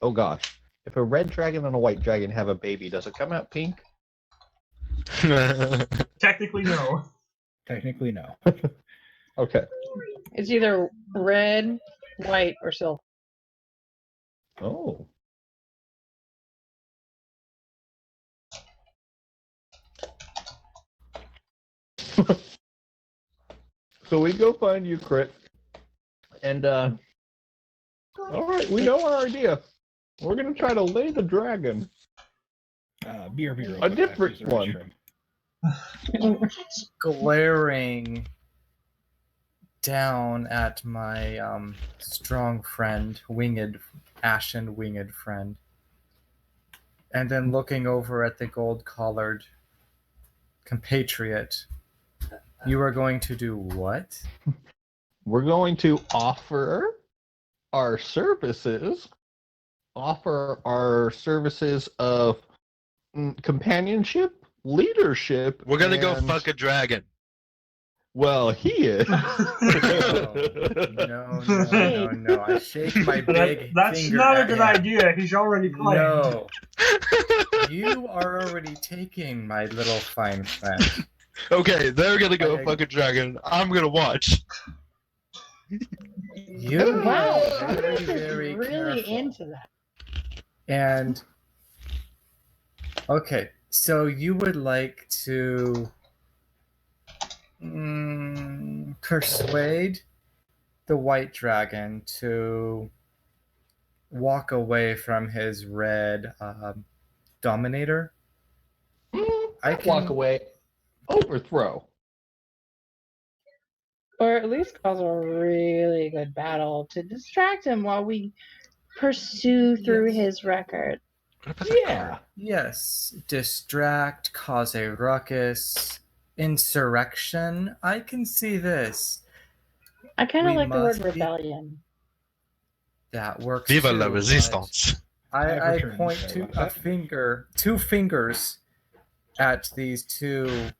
[SPEAKER 4] oh gosh, if a red dragon and a white dragon have a baby, does it come out pink?
[SPEAKER 1] Technically, no.
[SPEAKER 2] Technically, no.
[SPEAKER 4] Okay.
[SPEAKER 6] It's either red, white, or silver.
[SPEAKER 4] Oh. So we go find you, Crit, and all right, we know our idea. We're gonna try to lay the dragon.
[SPEAKER 2] Beer.
[SPEAKER 4] A different one.
[SPEAKER 3] Glaring down at my strong friend, ashen winged friend, and then looking over at the gold-collared compatriot. You are going to do what?
[SPEAKER 4] We're going to offer our services of companionship, leadership.
[SPEAKER 5] We're gonna go fuck a dragon.
[SPEAKER 4] Well, he is.
[SPEAKER 3] No. I shake my big
[SPEAKER 1] That's
[SPEAKER 3] finger
[SPEAKER 1] not a
[SPEAKER 3] at
[SPEAKER 1] good
[SPEAKER 3] him.
[SPEAKER 1] idea. He's already playing.
[SPEAKER 3] No. You are already taking my little fine friend.
[SPEAKER 5] Okay, they're gonna go fuck a dragon. I'm gonna watch.
[SPEAKER 3] You
[SPEAKER 6] Wow,
[SPEAKER 3] are very, very
[SPEAKER 6] really
[SPEAKER 3] careful.
[SPEAKER 6] into that.
[SPEAKER 3] And okay, so you would like to persuade the white dragon to walk away from his red dominator? I can
[SPEAKER 4] walk away. Overthrow.
[SPEAKER 6] Or at least cause a really good battle to distract him while we pursue through his record.
[SPEAKER 4] Yeah.
[SPEAKER 3] Yes, distract, cause a ruckus, insurrection. I can see this.
[SPEAKER 6] I kind of
[SPEAKER 3] We
[SPEAKER 6] like the word
[SPEAKER 3] must be-
[SPEAKER 6] rebellion.
[SPEAKER 3] That works.
[SPEAKER 5] Viva
[SPEAKER 3] too,
[SPEAKER 5] la
[SPEAKER 3] but
[SPEAKER 5] resistance.
[SPEAKER 3] I
[SPEAKER 2] returned,
[SPEAKER 3] point
[SPEAKER 2] sorry
[SPEAKER 3] to
[SPEAKER 2] about that.
[SPEAKER 3] two fingers at these two.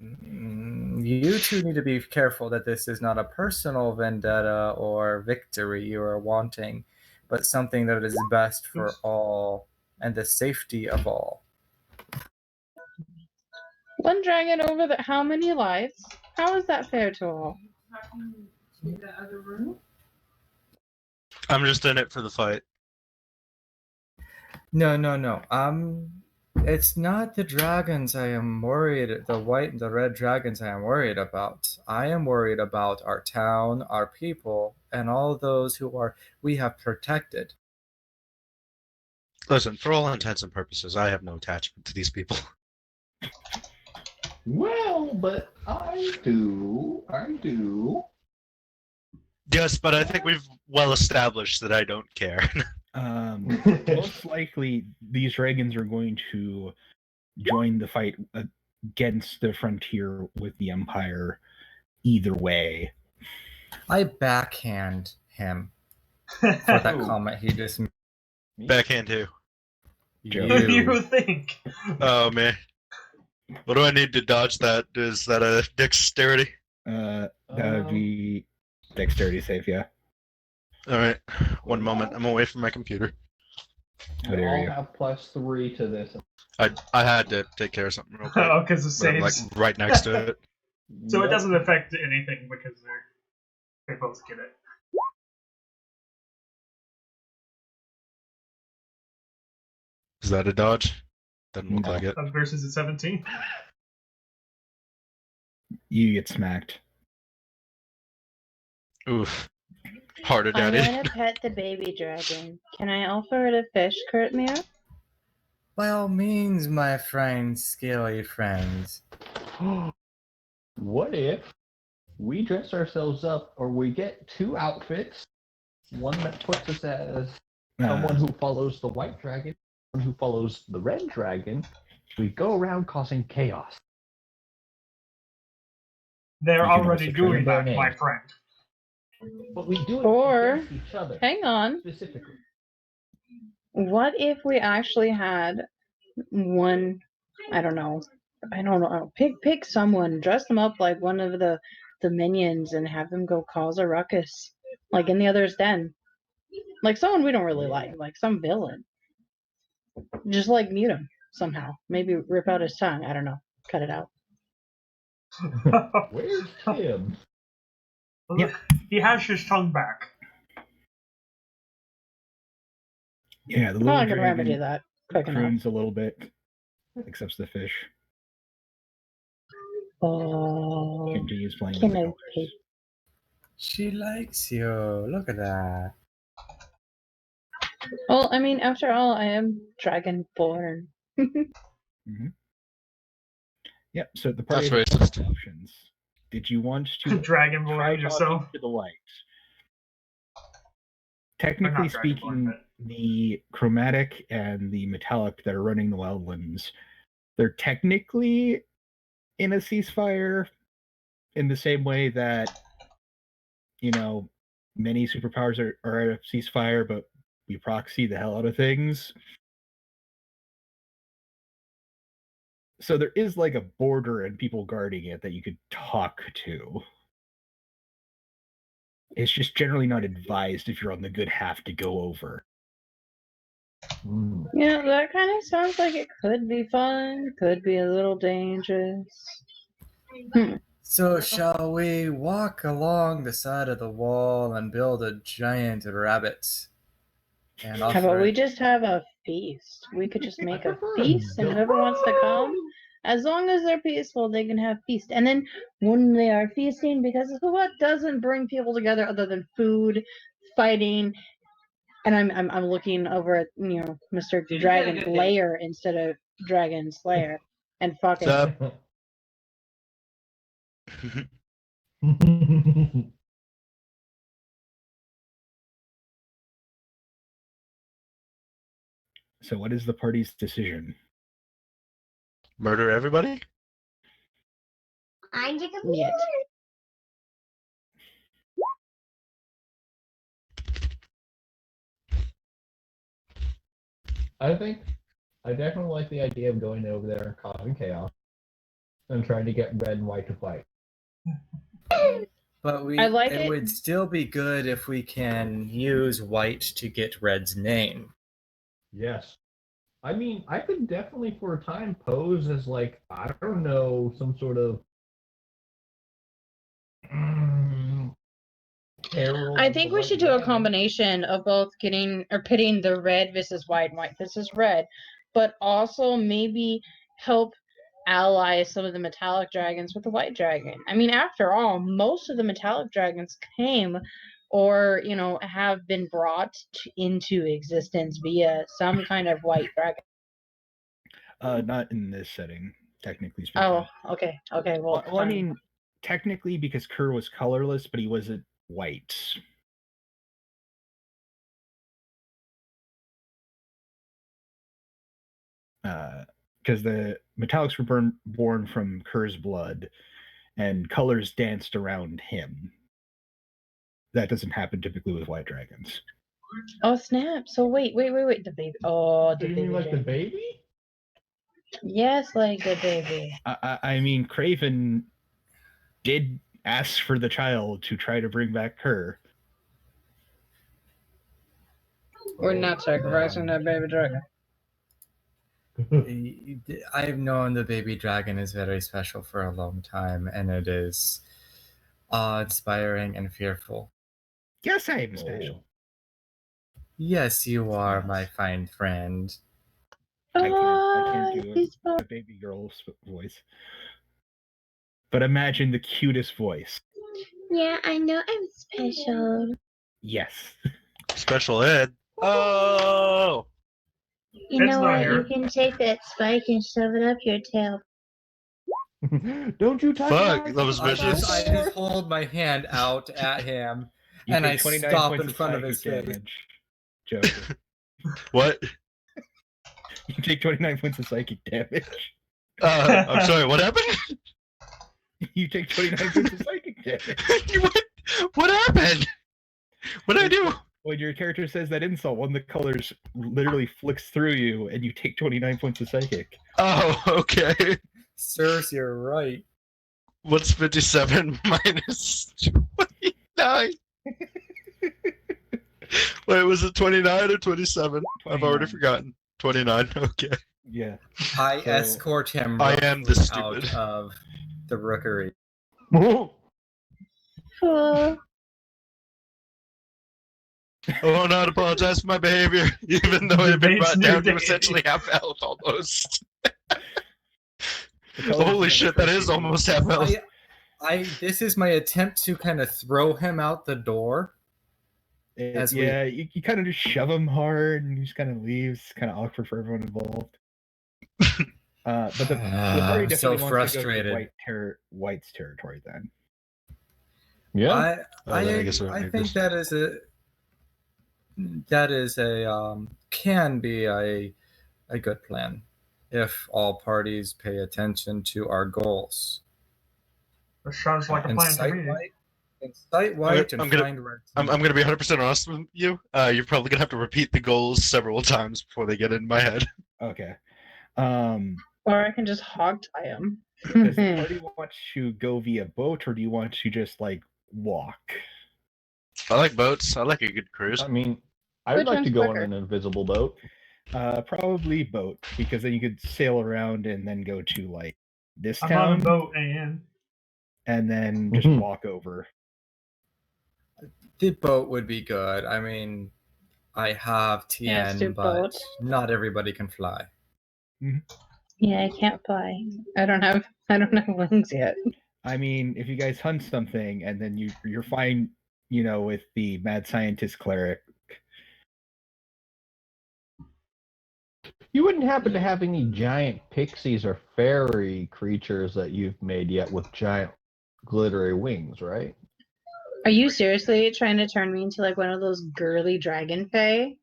[SPEAKER 3] You two need to be careful that this is not a personal vendetta or victory you are wanting, but something that is best for all and the safety of all.
[SPEAKER 6] One dragon over the how many lives? How is that fair to all?
[SPEAKER 5] I'm just in it for the fight.
[SPEAKER 3] No. It's not the dragons I am worried. The white and the red dragons I am worried about. I am worried about our town, our people, and all those we have protected.
[SPEAKER 5] Listen, for all intents and purposes, I have no attachment to these people.
[SPEAKER 4] Well, but I do.
[SPEAKER 5] Yes, but I think we've well established that I don't care.
[SPEAKER 2] Most likely, these dragons are going to join the fight against the frontier with the Empire either way.
[SPEAKER 3] I backhand him for that comment he just made.
[SPEAKER 5] Backhand too.
[SPEAKER 1] Who do you think?
[SPEAKER 5] Oh man. What do I need to dodge that? Is that a dexterity?
[SPEAKER 2] That would be dexterity save, yeah.
[SPEAKER 5] Alright. One moment. I'm away from my computer.
[SPEAKER 2] What
[SPEAKER 4] I'll
[SPEAKER 2] area?
[SPEAKER 4] have +3 to this.
[SPEAKER 5] I had to take care of something real quick.
[SPEAKER 1] Oh, because the
[SPEAKER 5] But I'm like
[SPEAKER 1] saves.
[SPEAKER 5] right next to it.
[SPEAKER 1] So it
[SPEAKER 4] Yep.
[SPEAKER 1] doesn't affect anything because they both get it.
[SPEAKER 5] Is that a dodge? Doesn't look
[SPEAKER 2] No.
[SPEAKER 5] like it.
[SPEAKER 1] Versus at 17.
[SPEAKER 2] You get smacked.
[SPEAKER 5] Oof. Harder,
[SPEAKER 6] I'm
[SPEAKER 5] daddy.
[SPEAKER 6] gonna pet the baby dragon. Can I offer it a fish, Kurtmere?
[SPEAKER 3] By all means, my friend, scaly friends.
[SPEAKER 4] What if we dress ourselves up, or we get 2 outfits? One that puts us as someone who follows the white dragon, one who follows the red dragon. We go around causing chaos.
[SPEAKER 1] They're
[SPEAKER 2] You can
[SPEAKER 1] already
[SPEAKER 2] also try
[SPEAKER 1] doing
[SPEAKER 4] to
[SPEAKER 1] that,
[SPEAKER 4] burn
[SPEAKER 1] my
[SPEAKER 4] in.
[SPEAKER 1] friend.
[SPEAKER 4] But we do it
[SPEAKER 6] Or-
[SPEAKER 4] against each other.
[SPEAKER 6] Hang on.
[SPEAKER 4] Specifically.
[SPEAKER 6] What if we actually had one? I don't know. Pick someone, dress them up like one of the minions, and have them go cause a ruckus, like in the other's den. Like someone we don't really like some villain. Just like mute him somehow. Maybe rip out his tongue. I don't know. Cut it out.
[SPEAKER 4] Where's Tim?
[SPEAKER 2] Yep.
[SPEAKER 1] He has his tongue back.
[SPEAKER 2] Yeah, the
[SPEAKER 6] Oh,
[SPEAKER 2] little
[SPEAKER 6] I can remedy
[SPEAKER 2] dragon
[SPEAKER 6] that quick enough.
[SPEAKER 2] croons a little bit, accepts the fish,
[SPEAKER 6] Oh,
[SPEAKER 2] continues playing with
[SPEAKER 6] can
[SPEAKER 2] the
[SPEAKER 6] I
[SPEAKER 2] colors.
[SPEAKER 6] take?
[SPEAKER 3] She likes you. Look at that.
[SPEAKER 6] Well, I mean, after all, I am dragonborn.
[SPEAKER 2] Mm-hmm. Yep, so the party
[SPEAKER 5] That's
[SPEAKER 2] has
[SPEAKER 5] racist.
[SPEAKER 2] options. Did you want to try
[SPEAKER 1] Dragonborn yourself.
[SPEAKER 2] talking to the light? Technically speaking, the chromatic and the metallic that are running the wildlands, they're technically in a ceasefire in the same way that, you know, many superpowers are at a ceasefire, but we proxy the hell out of things. So there is like a border and people guarding it that you could talk to. It's just generally not advised if you're on the good half to go over.
[SPEAKER 6] Yeah, that kind of sounds like it could be fun, could be a little dangerous.
[SPEAKER 3] So shall we walk along the side of the wall and build a giant rabbit? And
[SPEAKER 6] How about we just have a feast? We could just make a feast, and whoever wants to come, as long as they're peaceful, they can have feast. And then when they are feasting, because what doesn't bring people together other than food, fighting, and I'm looking over at Mr. Dragon Layer instead of Dragon Slayer, and fucking.
[SPEAKER 5] Sup?
[SPEAKER 2] So what is the party's decision?
[SPEAKER 5] Murder everybody?
[SPEAKER 6] Yet.
[SPEAKER 4] I definitely like the idea of going over there and causing chaos and trying to get red and white to fight.
[SPEAKER 3] But
[SPEAKER 6] I like it.
[SPEAKER 3] would still be good if we can use white to get red's name.
[SPEAKER 4] Yes. I mean, I could definitely for a time pose as like, I don't know, some sort of herald
[SPEAKER 6] I
[SPEAKER 4] of
[SPEAKER 6] think
[SPEAKER 4] the
[SPEAKER 6] we
[SPEAKER 4] white
[SPEAKER 6] should do a
[SPEAKER 4] dragon.
[SPEAKER 6] combination of both pitting the red versus white and white versus red, but also maybe help ally some of the metallic dragons with the white dragon. I mean, after all, most of the metallic dragons came or, have been brought into existence via some kind of white dragon.
[SPEAKER 2] Not in this setting, technically speaking.
[SPEAKER 6] Oh, okay. Well,
[SPEAKER 2] I mean, technically because Kerr was colorless, but he wasn't white. Because the metallics were born from Kerr's blood, and colors danced around him. That doesn't happen typically with white dragons.
[SPEAKER 6] Oh snap! So wait, the baby. Oh, the
[SPEAKER 4] You
[SPEAKER 6] baby.
[SPEAKER 4] mean like the
[SPEAKER 6] dragon.
[SPEAKER 4] baby?
[SPEAKER 6] Yes, like the baby.
[SPEAKER 2] I mean, Craven did ask for the child to try to bring back Kerr.
[SPEAKER 6] We're not sacrificing that baby dragon.
[SPEAKER 3] I've known the baby dragon is very special for a long time, and it is awe-inspiring and fearful.
[SPEAKER 2] Yes, I am special.
[SPEAKER 3] Yes, you are,
[SPEAKER 2] Yes.
[SPEAKER 3] my fine friend.
[SPEAKER 2] I can't do a baby girl's voice. But imagine the cutest voice.
[SPEAKER 7] Yeah, I know I'm special.
[SPEAKER 2] Yes.
[SPEAKER 5] Special ed. Oh.
[SPEAKER 7] You
[SPEAKER 1] Ed's
[SPEAKER 7] know
[SPEAKER 1] not
[SPEAKER 7] what?
[SPEAKER 1] here.
[SPEAKER 7] You can take that spike and shove it up your tail.
[SPEAKER 4] Don't you touch
[SPEAKER 5] Fuck,
[SPEAKER 4] my
[SPEAKER 5] that was
[SPEAKER 3] I
[SPEAKER 5] vicious.
[SPEAKER 3] just hold my hand out at him,
[SPEAKER 2] You
[SPEAKER 3] and
[SPEAKER 2] take
[SPEAKER 3] I
[SPEAKER 2] 29
[SPEAKER 3] stop
[SPEAKER 2] points
[SPEAKER 3] in
[SPEAKER 2] of
[SPEAKER 3] front of
[SPEAKER 2] psychic
[SPEAKER 3] his face.
[SPEAKER 2] damage. Joker.
[SPEAKER 5] What?
[SPEAKER 2] You take 29 points of psychic damage.
[SPEAKER 5] I'm sorry, what happened?
[SPEAKER 2] You take 29 points of psychic damage.
[SPEAKER 5] What happened? What did I do?
[SPEAKER 2] When your character says that insult, one of the colors literally flicks through you, and you take 29 points of psychic.
[SPEAKER 5] Oh, okay.
[SPEAKER 3] Sirs, you're right.
[SPEAKER 5] What's 57 minus 29? Wait, was it 29 or 27? I've already
[SPEAKER 2] 29.
[SPEAKER 5] forgotten. 29, okay.
[SPEAKER 2] Yeah.
[SPEAKER 3] I
[SPEAKER 2] So-
[SPEAKER 3] escort him
[SPEAKER 5] I am the
[SPEAKER 3] roughly
[SPEAKER 5] stupid.
[SPEAKER 3] out of the rookery.
[SPEAKER 7] Cool.
[SPEAKER 5] I will not apologize for my behavior, even though I've been
[SPEAKER 1] Debate's
[SPEAKER 5] brought
[SPEAKER 1] new
[SPEAKER 5] down to
[SPEAKER 1] day.
[SPEAKER 5] essentially half health almost.
[SPEAKER 2] The colors
[SPEAKER 5] Holy
[SPEAKER 2] never
[SPEAKER 5] shit, that is
[SPEAKER 2] appreciate you.
[SPEAKER 5] almost half health.
[SPEAKER 3] This is my attempt to kind of throw him out the door.
[SPEAKER 2] You kind of just shove him hard, and he just kind of leaves. Kind of awkward for everyone involved. But the party definitely
[SPEAKER 3] so
[SPEAKER 2] wants
[SPEAKER 3] frustrated.
[SPEAKER 2] to go to White's territory then.
[SPEAKER 4] Yeah.
[SPEAKER 5] I guess we're
[SPEAKER 3] I think
[SPEAKER 5] neighbors.
[SPEAKER 3] that is a can be a good plan if all parties pay attention to our goals.
[SPEAKER 1] That sounds like a plan to me.
[SPEAKER 3] Incite White and
[SPEAKER 5] I'm gonna-
[SPEAKER 3] find red.
[SPEAKER 5] I'm going to be 100% honest with you. You're probably going to have to repeat the goals several times before they get in my head.
[SPEAKER 2] Okay.
[SPEAKER 6] Or I can just hog tie him.
[SPEAKER 2] Does the party want to go via boat, or do you want to just like walk?
[SPEAKER 5] I like boats. I like a good cruise.
[SPEAKER 4] I mean, I
[SPEAKER 6] Which
[SPEAKER 4] would like to
[SPEAKER 6] one's
[SPEAKER 4] go on
[SPEAKER 6] quicker?
[SPEAKER 4] an invisible boat.
[SPEAKER 2] Probably boat, because then you could sail around and then go to like this
[SPEAKER 1] I'm on
[SPEAKER 2] town,
[SPEAKER 1] a boat, and
[SPEAKER 2] and then just
[SPEAKER 4] Mhm.
[SPEAKER 2] walk over.
[SPEAKER 3] The boat would be good. I mean, I have
[SPEAKER 6] Yeah,
[SPEAKER 3] TN,
[SPEAKER 6] soup
[SPEAKER 3] but
[SPEAKER 6] boat.
[SPEAKER 3] not everybody can fly.
[SPEAKER 6] Yeah, I can't fly. I don't have wings yet.
[SPEAKER 2] I mean, if you guys hunt something and then you're fine, with the mad scientist cleric.
[SPEAKER 4] You wouldn't happen to have any giant pixies or fairy creatures that you've made yet with giant glittery wings, right?
[SPEAKER 6] Are you seriously trying to turn me into like one of those girly dragon fae?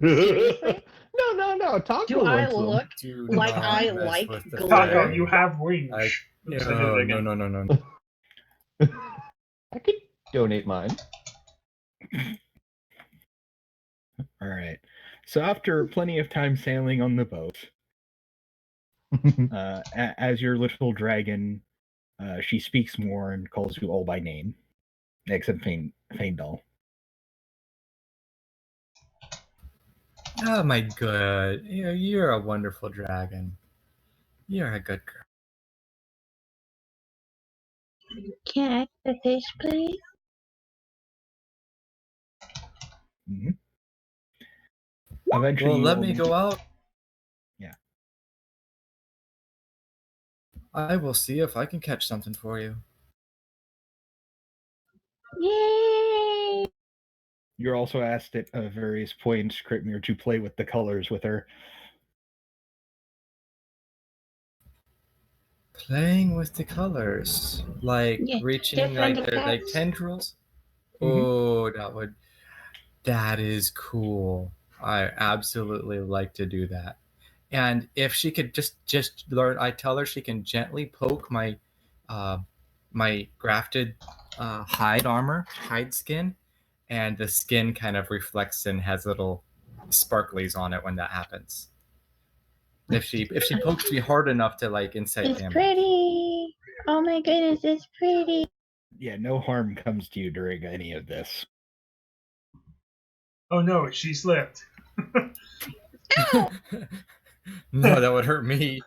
[SPEAKER 6] Seriously?
[SPEAKER 4] No. Taco
[SPEAKER 6] Do I
[SPEAKER 4] likes them.
[SPEAKER 6] look
[SPEAKER 3] Do
[SPEAKER 6] like
[SPEAKER 3] not
[SPEAKER 6] I
[SPEAKER 3] mess
[SPEAKER 6] like
[SPEAKER 3] with the
[SPEAKER 6] glitter?
[SPEAKER 1] Taco,
[SPEAKER 3] fairy.
[SPEAKER 1] you have wings.
[SPEAKER 3] I-
[SPEAKER 1] Oops, I did it
[SPEAKER 3] No,
[SPEAKER 1] again.
[SPEAKER 3] no.
[SPEAKER 4] I could donate mine.
[SPEAKER 2] All right. So after plenty of time sailing on the boat, as your little dragon, she speaks more and calls you all by name, except Feindal.
[SPEAKER 3] Oh my good. You're a wonderful dragon. You're a good girl.
[SPEAKER 7] Can I have the fish, please?
[SPEAKER 2] Eventually,
[SPEAKER 3] Well,
[SPEAKER 2] you
[SPEAKER 3] let
[SPEAKER 2] all
[SPEAKER 3] me
[SPEAKER 2] meet-
[SPEAKER 3] go out.
[SPEAKER 2] Yeah.
[SPEAKER 3] I will see if I can catch something for you.
[SPEAKER 7] Yay!
[SPEAKER 2] You're also asked at various points, Critmere, to play with the colors with her.
[SPEAKER 3] Playing with the colors, like
[SPEAKER 7] Yeah,
[SPEAKER 3] reaching like
[SPEAKER 7] different
[SPEAKER 3] their like
[SPEAKER 7] effects.
[SPEAKER 3] tendrils.
[SPEAKER 2] Mhm.
[SPEAKER 3] Oh, that is cool. I absolutely like to do that. And if she could just learn, I tell her she can gently poke my my grafted hide skin, and the skin kind of reflects and has little sparklies on it when that happens. If she pokes me hard enough to like incite
[SPEAKER 7] It's
[SPEAKER 3] damage.
[SPEAKER 7] pretty. Oh my goodness, it's pretty.
[SPEAKER 2] Yeah, no harm comes to you during any of this.
[SPEAKER 1] Oh no, she slipped.
[SPEAKER 3] No, that would hurt me.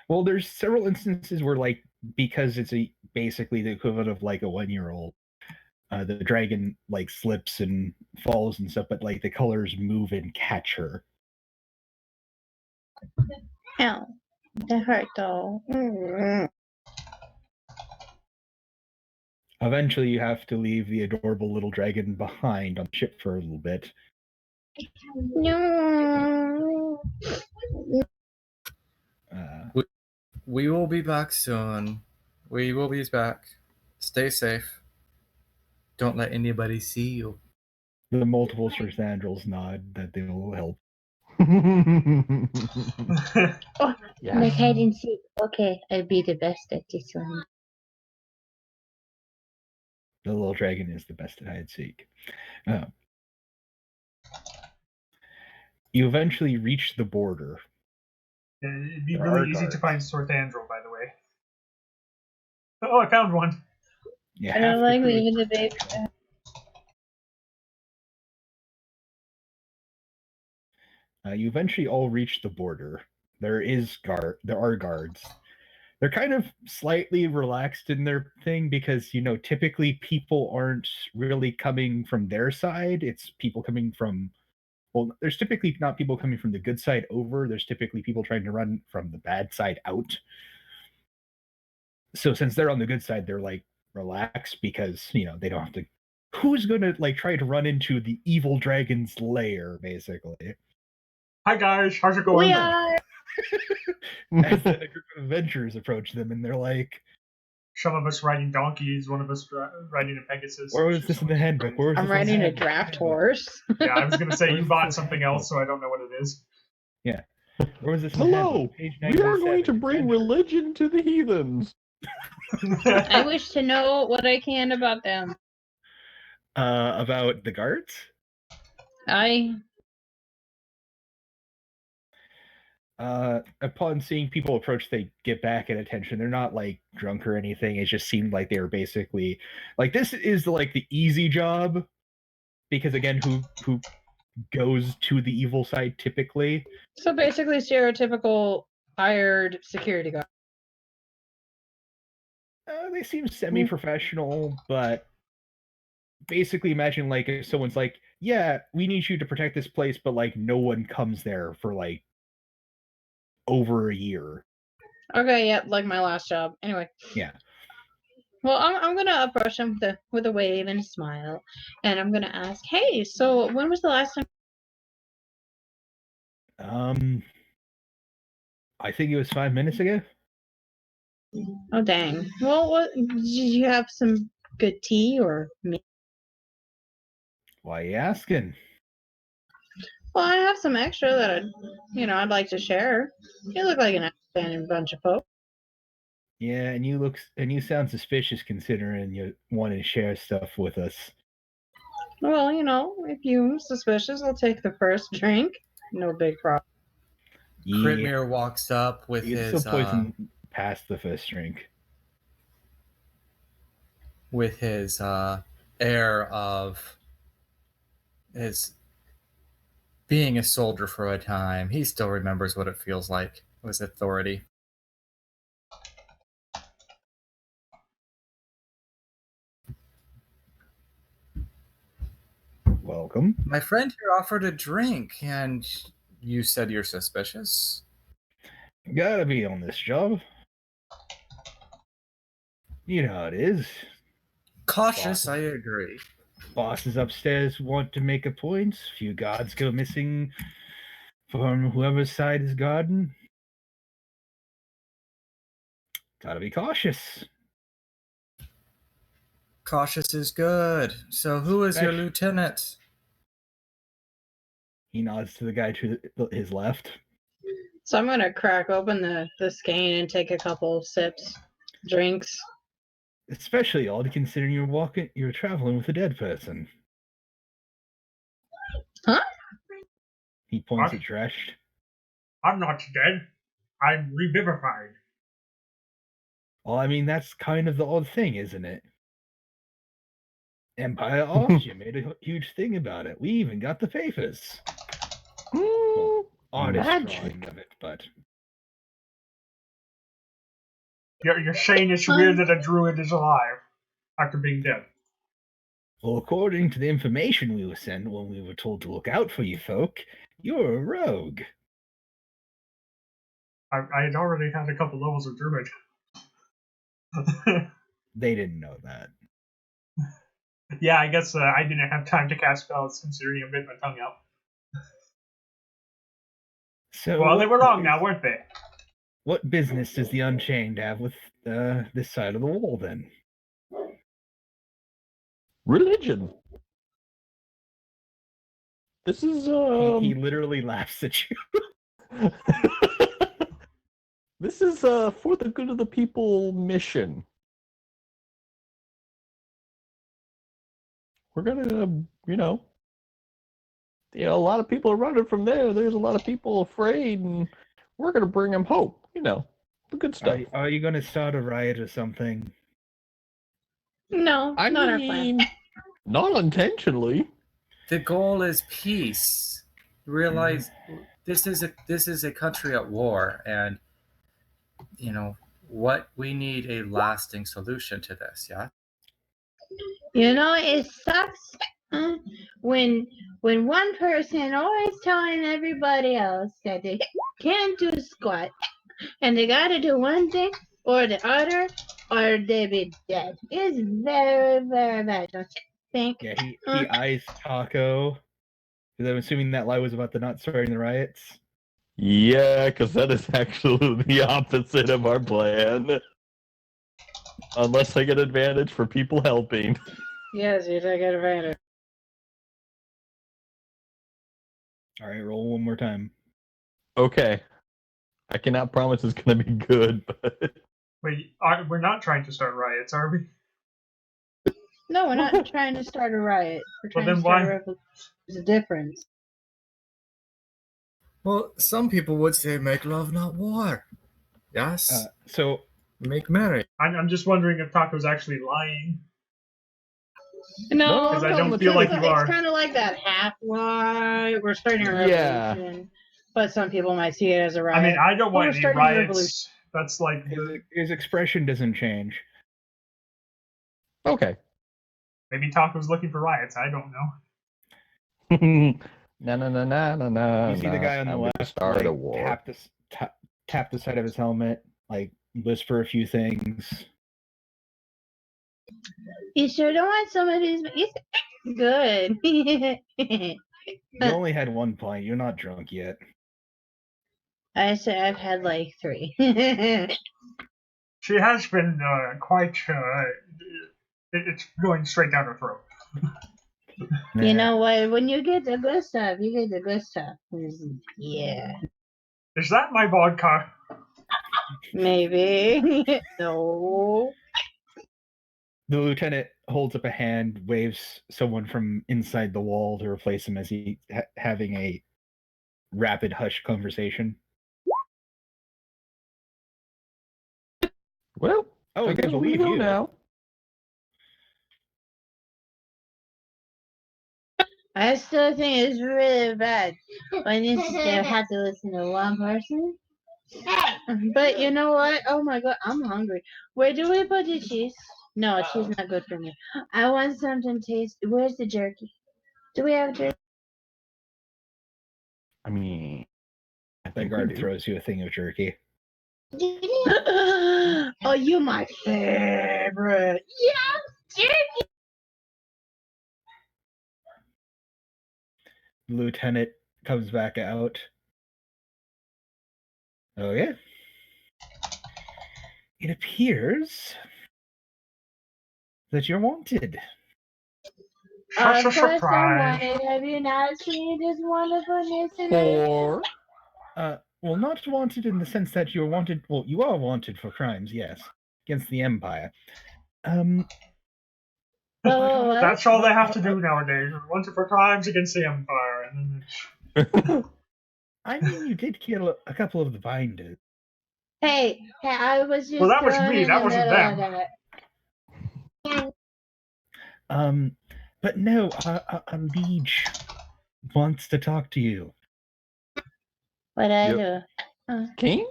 [SPEAKER 2] Well, there's several instances where, like, because it's basically the equivalent of like a 1-year-old, the dragon like slips and falls and stuff, but like the colors move and catch her.
[SPEAKER 7] Ow. That hurt though.
[SPEAKER 2] Eventually, you have to leave the adorable little dragon behind on the ship for a little bit.
[SPEAKER 7] No.
[SPEAKER 3] We will be back soon. We will be back. Stay safe. Don't let anybody see you.
[SPEAKER 2] The multiple Sandals nod that they will help.
[SPEAKER 7] Oh,
[SPEAKER 4] Yeah.
[SPEAKER 7] like hide and seek. Okay, I'll be the best at this one.
[SPEAKER 2] The little dragon is the best at hide and seek. You eventually reach the border.
[SPEAKER 1] It'd be
[SPEAKER 2] There
[SPEAKER 1] really
[SPEAKER 2] are
[SPEAKER 1] easy to
[SPEAKER 2] guards.
[SPEAKER 1] find Sorthandrel, by the way. Oh, I found one.
[SPEAKER 2] You
[SPEAKER 7] I
[SPEAKER 2] have
[SPEAKER 7] don't
[SPEAKER 2] to
[SPEAKER 7] like
[SPEAKER 2] cruise-
[SPEAKER 7] leaving the big.
[SPEAKER 2] You eventually all reach the border. There are guards. They're kind of slightly relaxed in their thing because typically people aren't really coming from their side. It's people coming from there's typically not people coming from the good side over. There's typically people trying to run from the bad side out. So since they're on the good side, they're like relaxed because they don't have to. Who's gonna try to run into the evil dragon's lair, basically?
[SPEAKER 1] Hi guys, how's it going?
[SPEAKER 7] We are.
[SPEAKER 2] As then a group of adventurers approach them, and they're like,
[SPEAKER 1] Some of us riding donkeys, one of us riding a Pegasus.
[SPEAKER 2] "Where was this in the handbook? Where was
[SPEAKER 6] I'm
[SPEAKER 2] this in the
[SPEAKER 6] riding a
[SPEAKER 2] handbook?
[SPEAKER 6] draft horse.
[SPEAKER 1] Yeah, I was gonna say
[SPEAKER 2] Where's
[SPEAKER 1] you
[SPEAKER 2] this
[SPEAKER 1] bought
[SPEAKER 2] in
[SPEAKER 1] something
[SPEAKER 2] handbook?
[SPEAKER 1] else, so I don't know what it is.
[SPEAKER 2] Yeah. Where was this in the
[SPEAKER 4] Hello!
[SPEAKER 2] handbook? Page
[SPEAKER 4] We are going to
[SPEAKER 2] 97,
[SPEAKER 4] bring
[SPEAKER 2] adventure.
[SPEAKER 4] religion to the heathens.
[SPEAKER 6] I wish to know what I can about them.
[SPEAKER 2] About the guards? Upon seeing people approach, they get back at attention. They're not drunk or anything. It just seemed like they were basically this is the easy job because again, who goes to the evil side typically?
[SPEAKER 6] So basically, stereotypical hired security guard.
[SPEAKER 2] They seem semi-professional, but basically imagine if someone's like, "Yeah, we need you to protect this place," but no one comes there for over a year.
[SPEAKER 6] Okay, yep, like my last job. Anyway.
[SPEAKER 2] Yeah.
[SPEAKER 6] Well, I'm gonna approach him with a wave and a smile, and I'm gonna ask, "Hey, so when was the last time?"
[SPEAKER 2] I think it was 5 minutes ago.
[SPEAKER 6] Oh dang. Well, what did you have some good tea or me?
[SPEAKER 2] Why are you asking?
[SPEAKER 6] Well, I have some extra that I'd like to share. You look like an outstanding bunch of folks.
[SPEAKER 2] Yeah, and you sound suspicious considering you want to share stuff with us.
[SPEAKER 6] Well, if you're suspicious, I'll take the first drink. No big problem.
[SPEAKER 2] Yeah,
[SPEAKER 3] Critmere walks up with
[SPEAKER 2] you can
[SPEAKER 3] his
[SPEAKER 2] still poison past the first drink.
[SPEAKER 3] Air of his being a soldier for a time. He still remembers what it feels like with authority.
[SPEAKER 2] Welcome.
[SPEAKER 3] My friend here offered a drink, and you said you're suspicious?
[SPEAKER 2] Gotta be on this job. You know how it is.
[SPEAKER 3] Cautious, I agree.
[SPEAKER 2] Bosses upstairs want to make a point. Few guards go missing from whoever's side is guarding. Gotta be cautious.
[SPEAKER 3] Cautious is good. So who is your lieutenant?
[SPEAKER 2] He nods to the guy to his left.
[SPEAKER 6] So I'm gonna crack open the skein and take a couple sips, drinks.
[SPEAKER 2] Especially odd considering you're traveling with a dead person.
[SPEAKER 6] Huh?
[SPEAKER 2] He points
[SPEAKER 1] What?
[SPEAKER 2] at Dresh.
[SPEAKER 1] I'm not dead. I'm revivified.
[SPEAKER 2] Well, I mean, that's kind of the odd thing, isn't it? Empire Offs, you made a huge thing about it. We even got the papers. Well, artist drawing of it, but...
[SPEAKER 1] You're saying it's weird that a druid is alive after being dead.
[SPEAKER 2] Well, according to the information we were sent when we were told to look out for you folk, you're a rogue.
[SPEAKER 1] I had already had a couple levels of druid.
[SPEAKER 2] They didn't know that.
[SPEAKER 1] Yeah, I guess I didn't have time to cast spells considering I bit my tongue out.
[SPEAKER 2] So
[SPEAKER 1] Well, they were wrong now, weren't they?
[SPEAKER 2] What business does the Unchained have with this side of the wall, then?
[SPEAKER 4] Religion. This is
[SPEAKER 2] He literally laughs at you.
[SPEAKER 4] This is for the good of the people mission. We're gonna, a lot of people are running from there. There's a lot of people afraid, and we're gonna bring them hope. The good stuff.
[SPEAKER 2] Are you going to start a riot or something?
[SPEAKER 6] No, not our plan.
[SPEAKER 4] Not intentionally.
[SPEAKER 3] The goal is peace. Realize this is a country at war, and what we need a lasting solution to this. Yeah.
[SPEAKER 7] It sucks when one person always telling everybody else that they can't do squat and they got to do one thing or the other or they be dead. It's very, very bad, don't you think?
[SPEAKER 2] Yeah, he eyes Taco. Because I'm assuming that lie was about the not starting the riots.
[SPEAKER 4] Yeah, because that is actually the opposite of our plan. Unless I get advantage for people helping.
[SPEAKER 6] Yes, you take advantage.
[SPEAKER 2] All right, roll one more time.
[SPEAKER 4] Okay. I cannot promise it's going to be good, but...
[SPEAKER 1] Wait, we're not trying to start riots, are we?
[SPEAKER 6] No, we're not trying to start a riot. We're trying
[SPEAKER 1] then
[SPEAKER 6] to start
[SPEAKER 1] why-
[SPEAKER 6] a revolution. There's a difference.
[SPEAKER 3] Well, some people would say make love, not war. Yes.
[SPEAKER 2] So
[SPEAKER 3] Make merry.
[SPEAKER 1] I'm just wondering if Taco's actually lying.
[SPEAKER 6] No,
[SPEAKER 1] 'Cause I
[SPEAKER 4] I'm
[SPEAKER 1] don't
[SPEAKER 4] telling
[SPEAKER 1] feel
[SPEAKER 4] the
[SPEAKER 1] like
[SPEAKER 4] truth.
[SPEAKER 1] you are.
[SPEAKER 6] It's kind of like that half lie. We're starting a revolution.
[SPEAKER 4] Yeah.
[SPEAKER 6] But some people might see it as a riot.
[SPEAKER 1] I mean, I don't want
[SPEAKER 6] we're
[SPEAKER 1] any
[SPEAKER 6] starting a revolution.
[SPEAKER 1] riots. That's like
[SPEAKER 2] his expression doesn't change.
[SPEAKER 4] Okay.
[SPEAKER 1] maybe Taco's looking for riots. I don't know.
[SPEAKER 4] No.
[SPEAKER 2] You see the guy on the left
[SPEAKER 4] start
[SPEAKER 2] like,
[SPEAKER 4] a war.
[SPEAKER 2] tap the side of his helmet, like whisper a few things.
[SPEAKER 7] You sure don't want some of these? It's good.
[SPEAKER 2] You only had one pint. You're not drunk yet.
[SPEAKER 7] I say I've had like 3.
[SPEAKER 1] She has been quite. It's going straight down her throat.
[SPEAKER 7] You know what? When you get the good stuff, you get the good stuff. Yeah.
[SPEAKER 1] Is that my vodka?
[SPEAKER 6] Maybe. No.
[SPEAKER 2] The lieutenant holds up a hand, waves someone from inside the wall to replace him as he having a rapid hush conversation.
[SPEAKER 4] Well,
[SPEAKER 2] Oh,
[SPEAKER 4] I
[SPEAKER 2] I
[SPEAKER 4] guess we
[SPEAKER 2] believe
[SPEAKER 4] go
[SPEAKER 2] you.
[SPEAKER 4] now.
[SPEAKER 7] I still think it's really bad when you have to listen to one person. But you know what? Oh my god, I'm hungry. Where do we put the cheese? No, cheese not good for me. I want something tasty. Where's the jerky? Do we have jerky?
[SPEAKER 4] I mean... I
[SPEAKER 2] The
[SPEAKER 4] think we
[SPEAKER 2] guard
[SPEAKER 4] do.
[SPEAKER 2] throws you a thing of jerky.
[SPEAKER 7] Oh, you my favorite. Yeah, jerky.
[SPEAKER 2] The lieutenant comes back out. Oh, yeah. It appears that you're wanted.
[SPEAKER 7] Of
[SPEAKER 1] Such a
[SPEAKER 7] course I'm
[SPEAKER 1] surprise.
[SPEAKER 7] wanted. Have you not seen this wonderfulness in
[SPEAKER 4] Or...
[SPEAKER 2] Well, not wanted in the sense that you're wanted. Well, you are wanted for crimes, yes, against the Empire.
[SPEAKER 7] what?
[SPEAKER 1] That's all they have to do nowadays. Wanted for crimes against the Empire. And then
[SPEAKER 2] I mean, you did kill a couple of the binders.
[SPEAKER 7] Hey, I was just
[SPEAKER 1] Well, that was
[SPEAKER 7] thrown
[SPEAKER 1] me,
[SPEAKER 7] in
[SPEAKER 1] that
[SPEAKER 7] the
[SPEAKER 1] wasn't
[SPEAKER 7] middle
[SPEAKER 1] them.
[SPEAKER 7] of that.
[SPEAKER 2] But no, a liege wants to talk to you.
[SPEAKER 7] What I
[SPEAKER 4] Yep.
[SPEAKER 7] do?
[SPEAKER 4] King?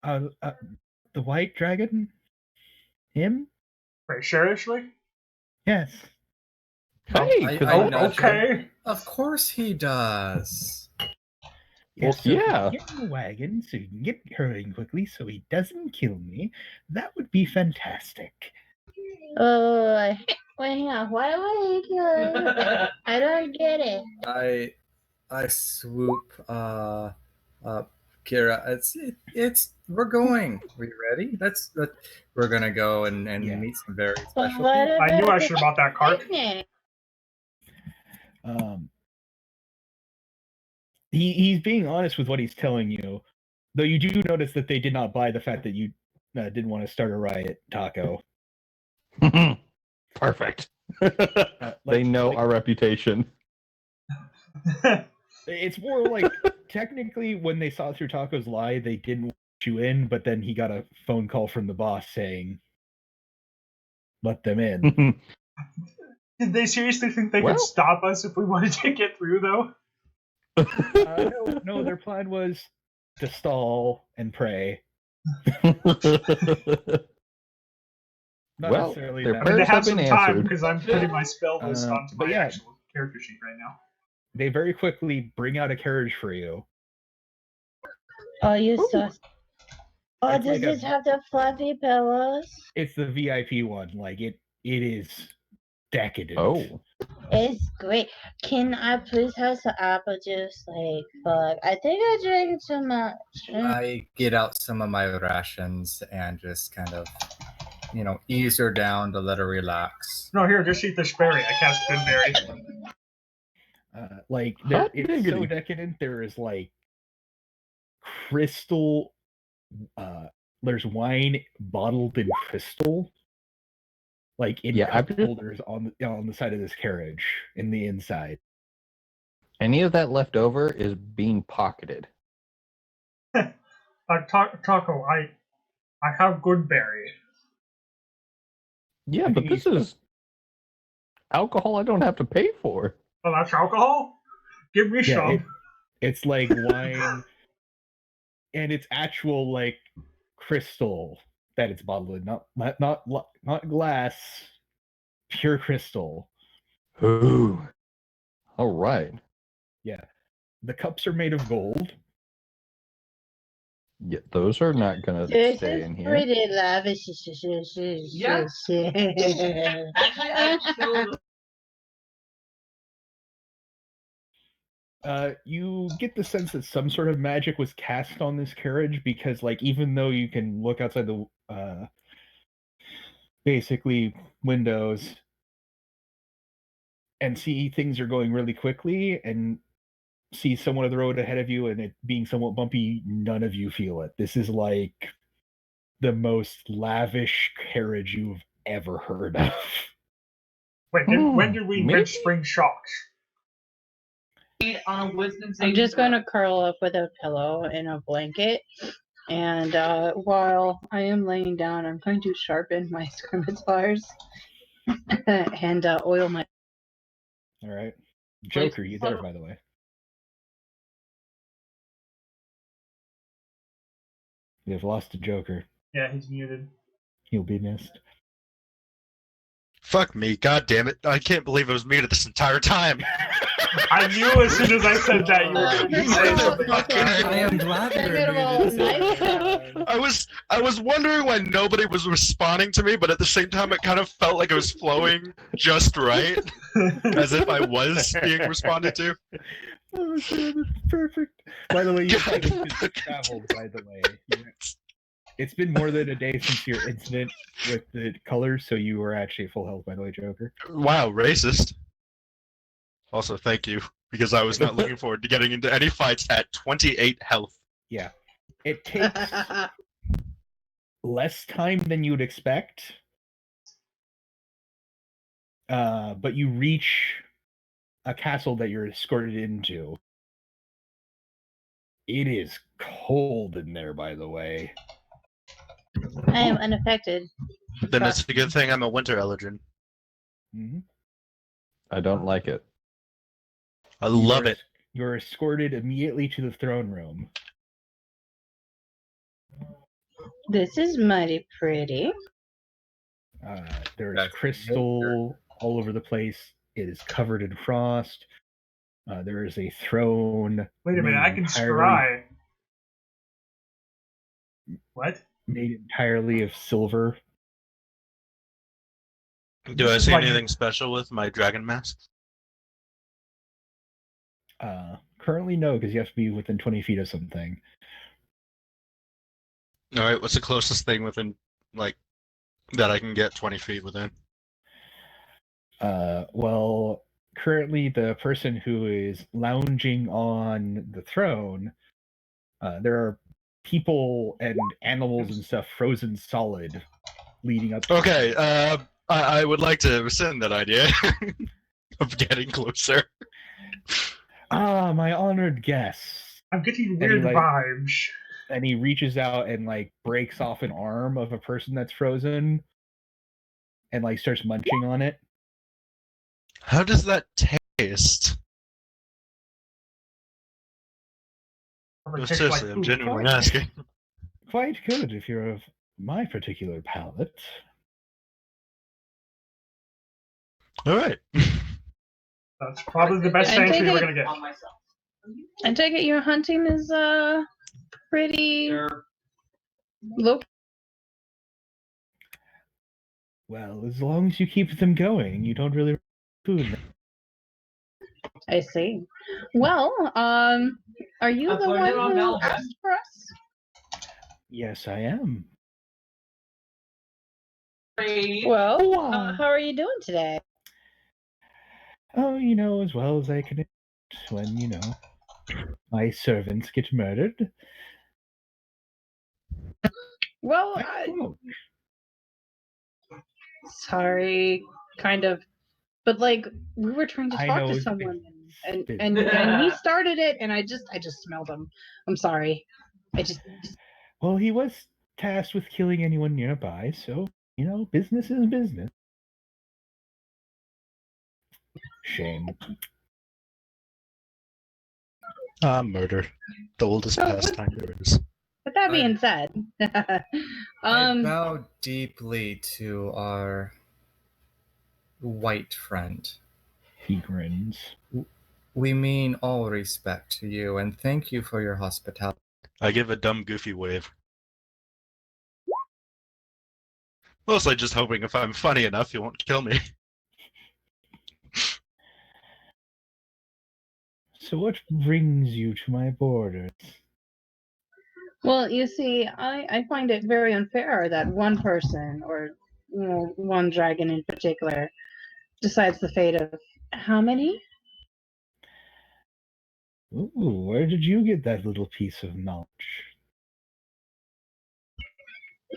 [SPEAKER 2] The White Dragon? Him?
[SPEAKER 1] Wait, seriously?
[SPEAKER 2] Yes.
[SPEAKER 4] Hey,
[SPEAKER 3] I
[SPEAKER 4] could I
[SPEAKER 3] nudge him.
[SPEAKER 1] Okay.
[SPEAKER 3] Of course he does.
[SPEAKER 2] Yeah,
[SPEAKER 4] Well,
[SPEAKER 2] so if
[SPEAKER 4] yeah.
[SPEAKER 2] we get in the wagon so you can get hurrying quickly so he doesn't kill me, that would be fantastic.
[SPEAKER 7] Oh, wait, hang on. Why would he kill her? I don't get it.
[SPEAKER 3] I swoop up Kira. It's we're going. Are you ready? We're gonna go and
[SPEAKER 2] Yeah.
[SPEAKER 3] meet some very
[SPEAKER 7] But
[SPEAKER 3] special
[SPEAKER 7] what
[SPEAKER 3] people.
[SPEAKER 1] I knew I
[SPEAKER 7] about
[SPEAKER 1] should have bought that cart.
[SPEAKER 7] picnic?
[SPEAKER 2] He's being honest with what he's telling you, though you do notice that they did not buy the fact that you didn't want to start a riot, Taco.
[SPEAKER 4] Perfect. They know our reputation.
[SPEAKER 2] It's more like technically when they saw through Taco's lie, they didn't want you in, but then he got a phone call from the boss saying, "Let them in."
[SPEAKER 1] Did they seriously think they could stop us if we wanted to get through, though?
[SPEAKER 2] No, their plan was to stall and pray. Not
[SPEAKER 4] Well,
[SPEAKER 2] necessarily
[SPEAKER 4] their
[SPEAKER 2] that.
[SPEAKER 1] I mean, they
[SPEAKER 4] prayers
[SPEAKER 1] have
[SPEAKER 4] have
[SPEAKER 1] some
[SPEAKER 4] been
[SPEAKER 1] time
[SPEAKER 4] answered.
[SPEAKER 1] because I'm putting my spell list onto
[SPEAKER 2] but
[SPEAKER 1] my
[SPEAKER 2] yeah.
[SPEAKER 1] actual character sheet right now.
[SPEAKER 2] They very quickly bring out a carriage for you.
[SPEAKER 7] Oh, you sus. Oh,
[SPEAKER 2] It's
[SPEAKER 7] does
[SPEAKER 2] like
[SPEAKER 7] this have the fluffy pillows?
[SPEAKER 2] It's the VIP one. Like it is decadent.
[SPEAKER 4] Oh.
[SPEAKER 7] It's great. Can I please have some apple juice? Like, fuck. I think I drank too much.
[SPEAKER 3] I get out some of my rations and just kind of, ease her down to let her relax.
[SPEAKER 1] No, here, just eat this berry. I cast good berry.
[SPEAKER 2] It's so decadent. There is like crystal. There's wine bottled in crystal, like in cup holders on the side of this carriage in the inside.
[SPEAKER 4] Any of that left over is being pocketed.
[SPEAKER 1] Taco, I have good berry.
[SPEAKER 4] Yeah, but this is alcohol I don't have to pay for.
[SPEAKER 1] Oh, that's alcohol? Give me some.
[SPEAKER 2] It's like wine, and it's actual like crystal that it's bottled in, not glass, pure crystal.
[SPEAKER 4] Ooh. All right.
[SPEAKER 2] Yeah. The cups are made of gold.
[SPEAKER 4] Yeah, those are not gonna stay in here.
[SPEAKER 7] Pretty lavish.
[SPEAKER 8] Yeah. Actually, I killed.
[SPEAKER 2] You get the sense that some sort of magic was cast on this carriage because, like, even though you can look outside the basically windows and see things are going really quickly and see someone on the road ahead of you and it being somewhat bumpy, none of you feel it. This is like the most lavish carriage you've ever heard of.
[SPEAKER 1] Wait, when did we invent spring shocks?
[SPEAKER 8] On a wisdom
[SPEAKER 6] I'm just going to curl up with a pillow and a blanket. And while I am laying down, I'm going to sharpen my scimitars and oil my.
[SPEAKER 2] All right. Joker, you there, by the way? We have lost a Joker.
[SPEAKER 1] Yeah, he's muted.
[SPEAKER 2] He'll be missed.
[SPEAKER 5] Fuck me, god damn it. I can't believe I was muted this entire time.
[SPEAKER 1] I knew as soon as I said that you were going to say something.
[SPEAKER 3] I am glad
[SPEAKER 5] I was wondering why nobody was responding to me, but at the same time it kind of felt like it was flowing just right. As if I was being responded to.
[SPEAKER 2] Oh, perfect. By the way, you haven't traveled, by the way. It's been more than a day since your incident with the colors, so you were actually full health, by the way, Joker.
[SPEAKER 5] Wow, racist. Also, thank you, because I was not looking forward to getting into any fights at 28 health.
[SPEAKER 2] Yeah. It takes less time than you'd expect, but you reach a castle that you're escorted into. It is cold in there, by the way.
[SPEAKER 7] I am unaffected.
[SPEAKER 5] Then it's a good thing I'm a winter allergen.
[SPEAKER 2] Mm-hmm.
[SPEAKER 4] I don't like it.
[SPEAKER 5] I love it.
[SPEAKER 2] You're escorted immediately to the throne room.
[SPEAKER 6] This is mighty pretty.
[SPEAKER 2] There's crystal all over the place. It is covered in frost. There is a throne.
[SPEAKER 1] Wait a minute, I can scry. What?
[SPEAKER 2] Made entirely of silver.
[SPEAKER 5] Do I see anything special with my dragon mask?
[SPEAKER 2] Currently, no, because you have to be within 20 feet of something.
[SPEAKER 5] All right, what's the closest thing within, like, that I can get 20 feet within?
[SPEAKER 2] Well, currently the person who is lounging on the throne, there are people and animals and stuff frozen solid leading up to
[SPEAKER 5] Okay, I would like to rescind that idea of getting closer.
[SPEAKER 2] Ah, my honored guest.
[SPEAKER 1] I'm getting weird vibes.
[SPEAKER 2] And he reaches out and like breaks off an arm of a person that's frozen and like starts munching on it.
[SPEAKER 5] How does that taste? No, seriously, I'm genuinely asking.
[SPEAKER 2] Quite good if you're of my particular palate.
[SPEAKER 5] All right.
[SPEAKER 1] That's probably the best answer we're gonna get.
[SPEAKER 6] I take it your hunting is pretty low.
[SPEAKER 2] Well, as long as you keep them going, you don't really food.
[SPEAKER 6] I see. Well, are you the one who asked for us?
[SPEAKER 2] Yes, I am.
[SPEAKER 6] Well, how are you doing today?
[SPEAKER 2] Oh, as well as I can when, my servants get murdered.
[SPEAKER 6] Well, sorry, kind of. But like, we were trying to talk to someone, and he started it, and I just smelled him. I'm sorry.
[SPEAKER 2] Well, he was tasked with killing anyone nearby, so business is business. Shame.
[SPEAKER 5] Murder. The oldest pastime there is.
[SPEAKER 6] With that being said,
[SPEAKER 3] I bow deeply to our white friend.
[SPEAKER 2] He grins.
[SPEAKER 3] We mean all respect to you, and thank you for your hospitality.
[SPEAKER 5] I give a dumb, goofy wave. Mostly just hoping if I'm funny enough, he won't kill me.
[SPEAKER 2] So what brings you to my borders?
[SPEAKER 6] Well, you see, I find it very unfair that one person, or one dragon in particular, decides the fate of how many?
[SPEAKER 2] Ooh, where did you get that little piece of knowledge?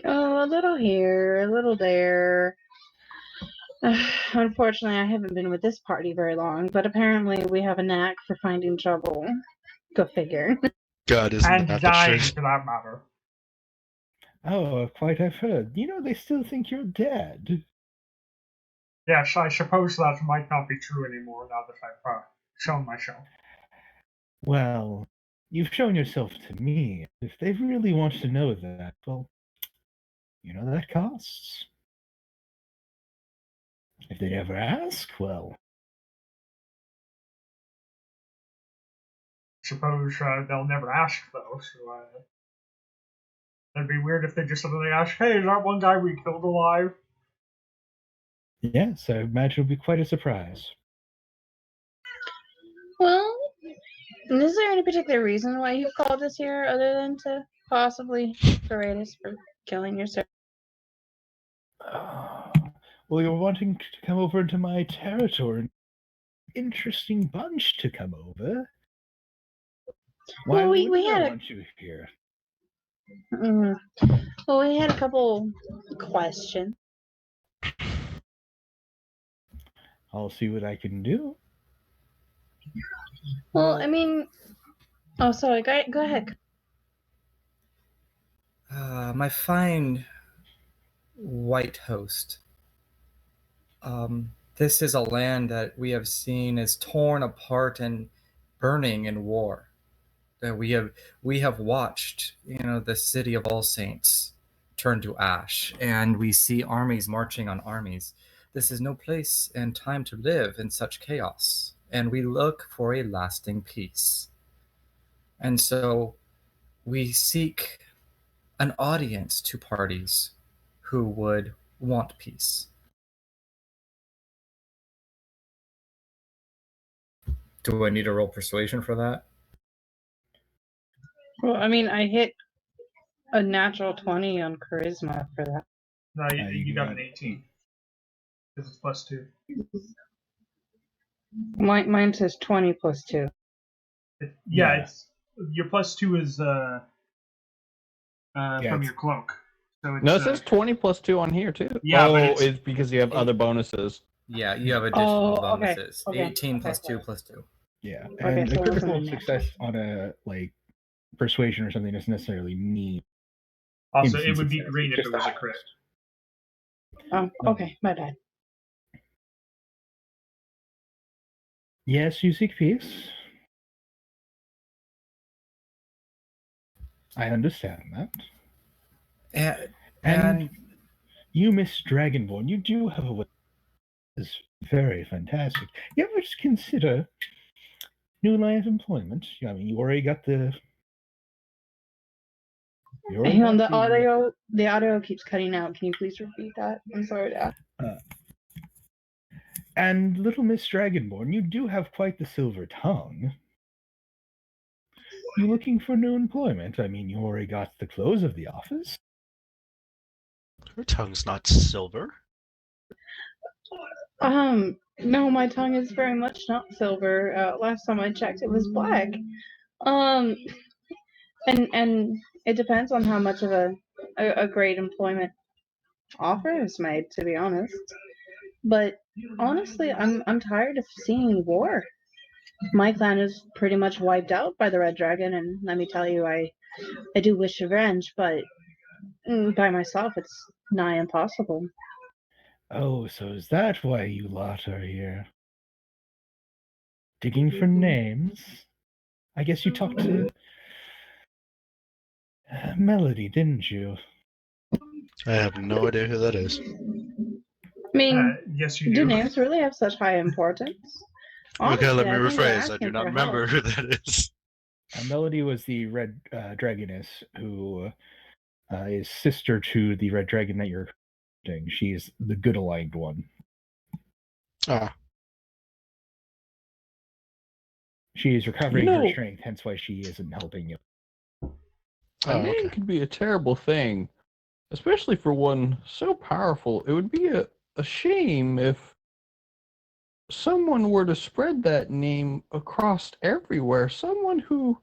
[SPEAKER 6] Oh, a little here, a little there. Unfortunately, I haven't been with this party very long, but apparently we have a knack for finding trouble. Go figure.
[SPEAKER 5] God, isn't
[SPEAKER 1] and
[SPEAKER 5] that
[SPEAKER 1] dying,
[SPEAKER 5] the truth?
[SPEAKER 1] for that matter.
[SPEAKER 2] Oh, quite I've heard. They still think you're dead.
[SPEAKER 1] Yes, I suppose that might not be true anymore now that I've shown myself.
[SPEAKER 2] Well, you've shown yourself to me. If they really want to know that, well, that costs. If they never ask, well...
[SPEAKER 1] Suppose they'll never ask, though, so that'd be weird if they just suddenly ask, hey, is that one guy we killed alive?
[SPEAKER 2] Yes, I imagine it'll be quite a surprise.
[SPEAKER 6] Well, is there any particular reason why you called us here other than to possibly berate us for killing your servant?
[SPEAKER 2] Well, you're wanting to come over into my territory. Interesting bunch to come over. Why
[SPEAKER 6] well, we had
[SPEAKER 2] want you here?
[SPEAKER 6] Well, we had a couple questions.
[SPEAKER 2] I'll see what I can do.
[SPEAKER 6] Well, I mean... Oh, sorry, go ahead.
[SPEAKER 3] My fine white host. This is a land that we have seen is torn apart and burning in war. That we have watched, the city of All Saints turn to ash, and we see armies marching on armies. This is no place and time to live in such chaos. and we look for a lasting peace. And so we seek an audience to parties who would want peace. Do I need to roll persuasion for that?
[SPEAKER 6] Well, I mean, I hit a natural 20 on charisma for that.
[SPEAKER 1] No, you got an 18. Because it's +2.
[SPEAKER 6] Mine says 20 plus 2.
[SPEAKER 1] Yeah, it's your +2 is from your cloak. So it's,
[SPEAKER 4] No, it says 20 plus 2 on here too.
[SPEAKER 1] Yeah, but
[SPEAKER 4] it's because you have other bonuses.
[SPEAKER 3] Yeah, you have additional
[SPEAKER 6] okay,
[SPEAKER 3] bonuses.
[SPEAKER 6] okay,
[SPEAKER 3] 18 plus
[SPEAKER 6] okay.
[SPEAKER 3] 2 plus 2.
[SPEAKER 2] Yeah,
[SPEAKER 6] Okay,
[SPEAKER 2] and
[SPEAKER 6] so
[SPEAKER 2] a
[SPEAKER 6] it wasn't
[SPEAKER 2] critical
[SPEAKER 6] a natural.
[SPEAKER 2] success on a like persuasion or something doesn't necessarily mean.
[SPEAKER 1] Also, it
[SPEAKER 2] instant
[SPEAKER 1] would be
[SPEAKER 2] success.
[SPEAKER 1] great
[SPEAKER 2] It's
[SPEAKER 1] if
[SPEAKER 2] just
[SPEAKER 1] it was
[SPEAKER 2] the
[SPEAKER 1] a crit.
[SPEAKER 6] Oh, okay, my bad.
[SPEAKER 2] Yes, you seek peace. I understand that. And you, Miss Dragonborn, you do have a way that is very fantastic. You ever just consider new line of employment? I mean, you already got the.
[SPEAKER 6] Hang on, the audio keeps cutting out. Can you please repeat that? I'm sorry to ask.
[SPEAKER 2] And little Miss Dragonborn, you do have quite the silver tongue. You looking for new employment? I mean, you already got the clothes of the office.
[SPEAKER 5] Her tongue's not silver.
[SPEAKER 6] No, my tongue is very much not silver. Last time I checked, it was black. And it depends on how much of a great employment offer is made, to be honest. But honestly, I'm tired of seeing war. My clan is pretty much wiped out by the Red Dragon, and let me tell you, I do wish revenge, but by myself, it's nigh impossible.
[SPEAKER 2] Oh, so is that why you lot are here? Digging for names? I guess you talked to Melody, didn't you?
[SPEAKER 5] I have no idea who that is.
[SPEAKER 6] I mean,
[SPEAKER 1] yes, you
[SPEAKER 6] do
[SPEAKER 1] do.
[SPEAKER 6] names really have such high importance?
[SPEAKER 5] Okay, let me
[SPEAKER 6] I think they're
[SPEAKER 5] rephrase. I do
[SPEAKER 6] asking
[SPEAKER 5] not
[SPEAKER 6] for
[SPEAKER 5] remember
[SPEAKER 6] help.
[SPEAKER 5] who that is.
[SPEAKER 2] Melody was the Red Dragoness who is sister to the Red Dragon that you're hunting. She's the good aligned one.
[SPEAKER 5] Ah.
[SPEAKER 2] She is recovering her strength, hence why she isn't helping you.
[SPEAKER 4] A name could be a terrible thing, especially for one so powerful. It would be a shame if someone were to spread that name across everywhere. Someone who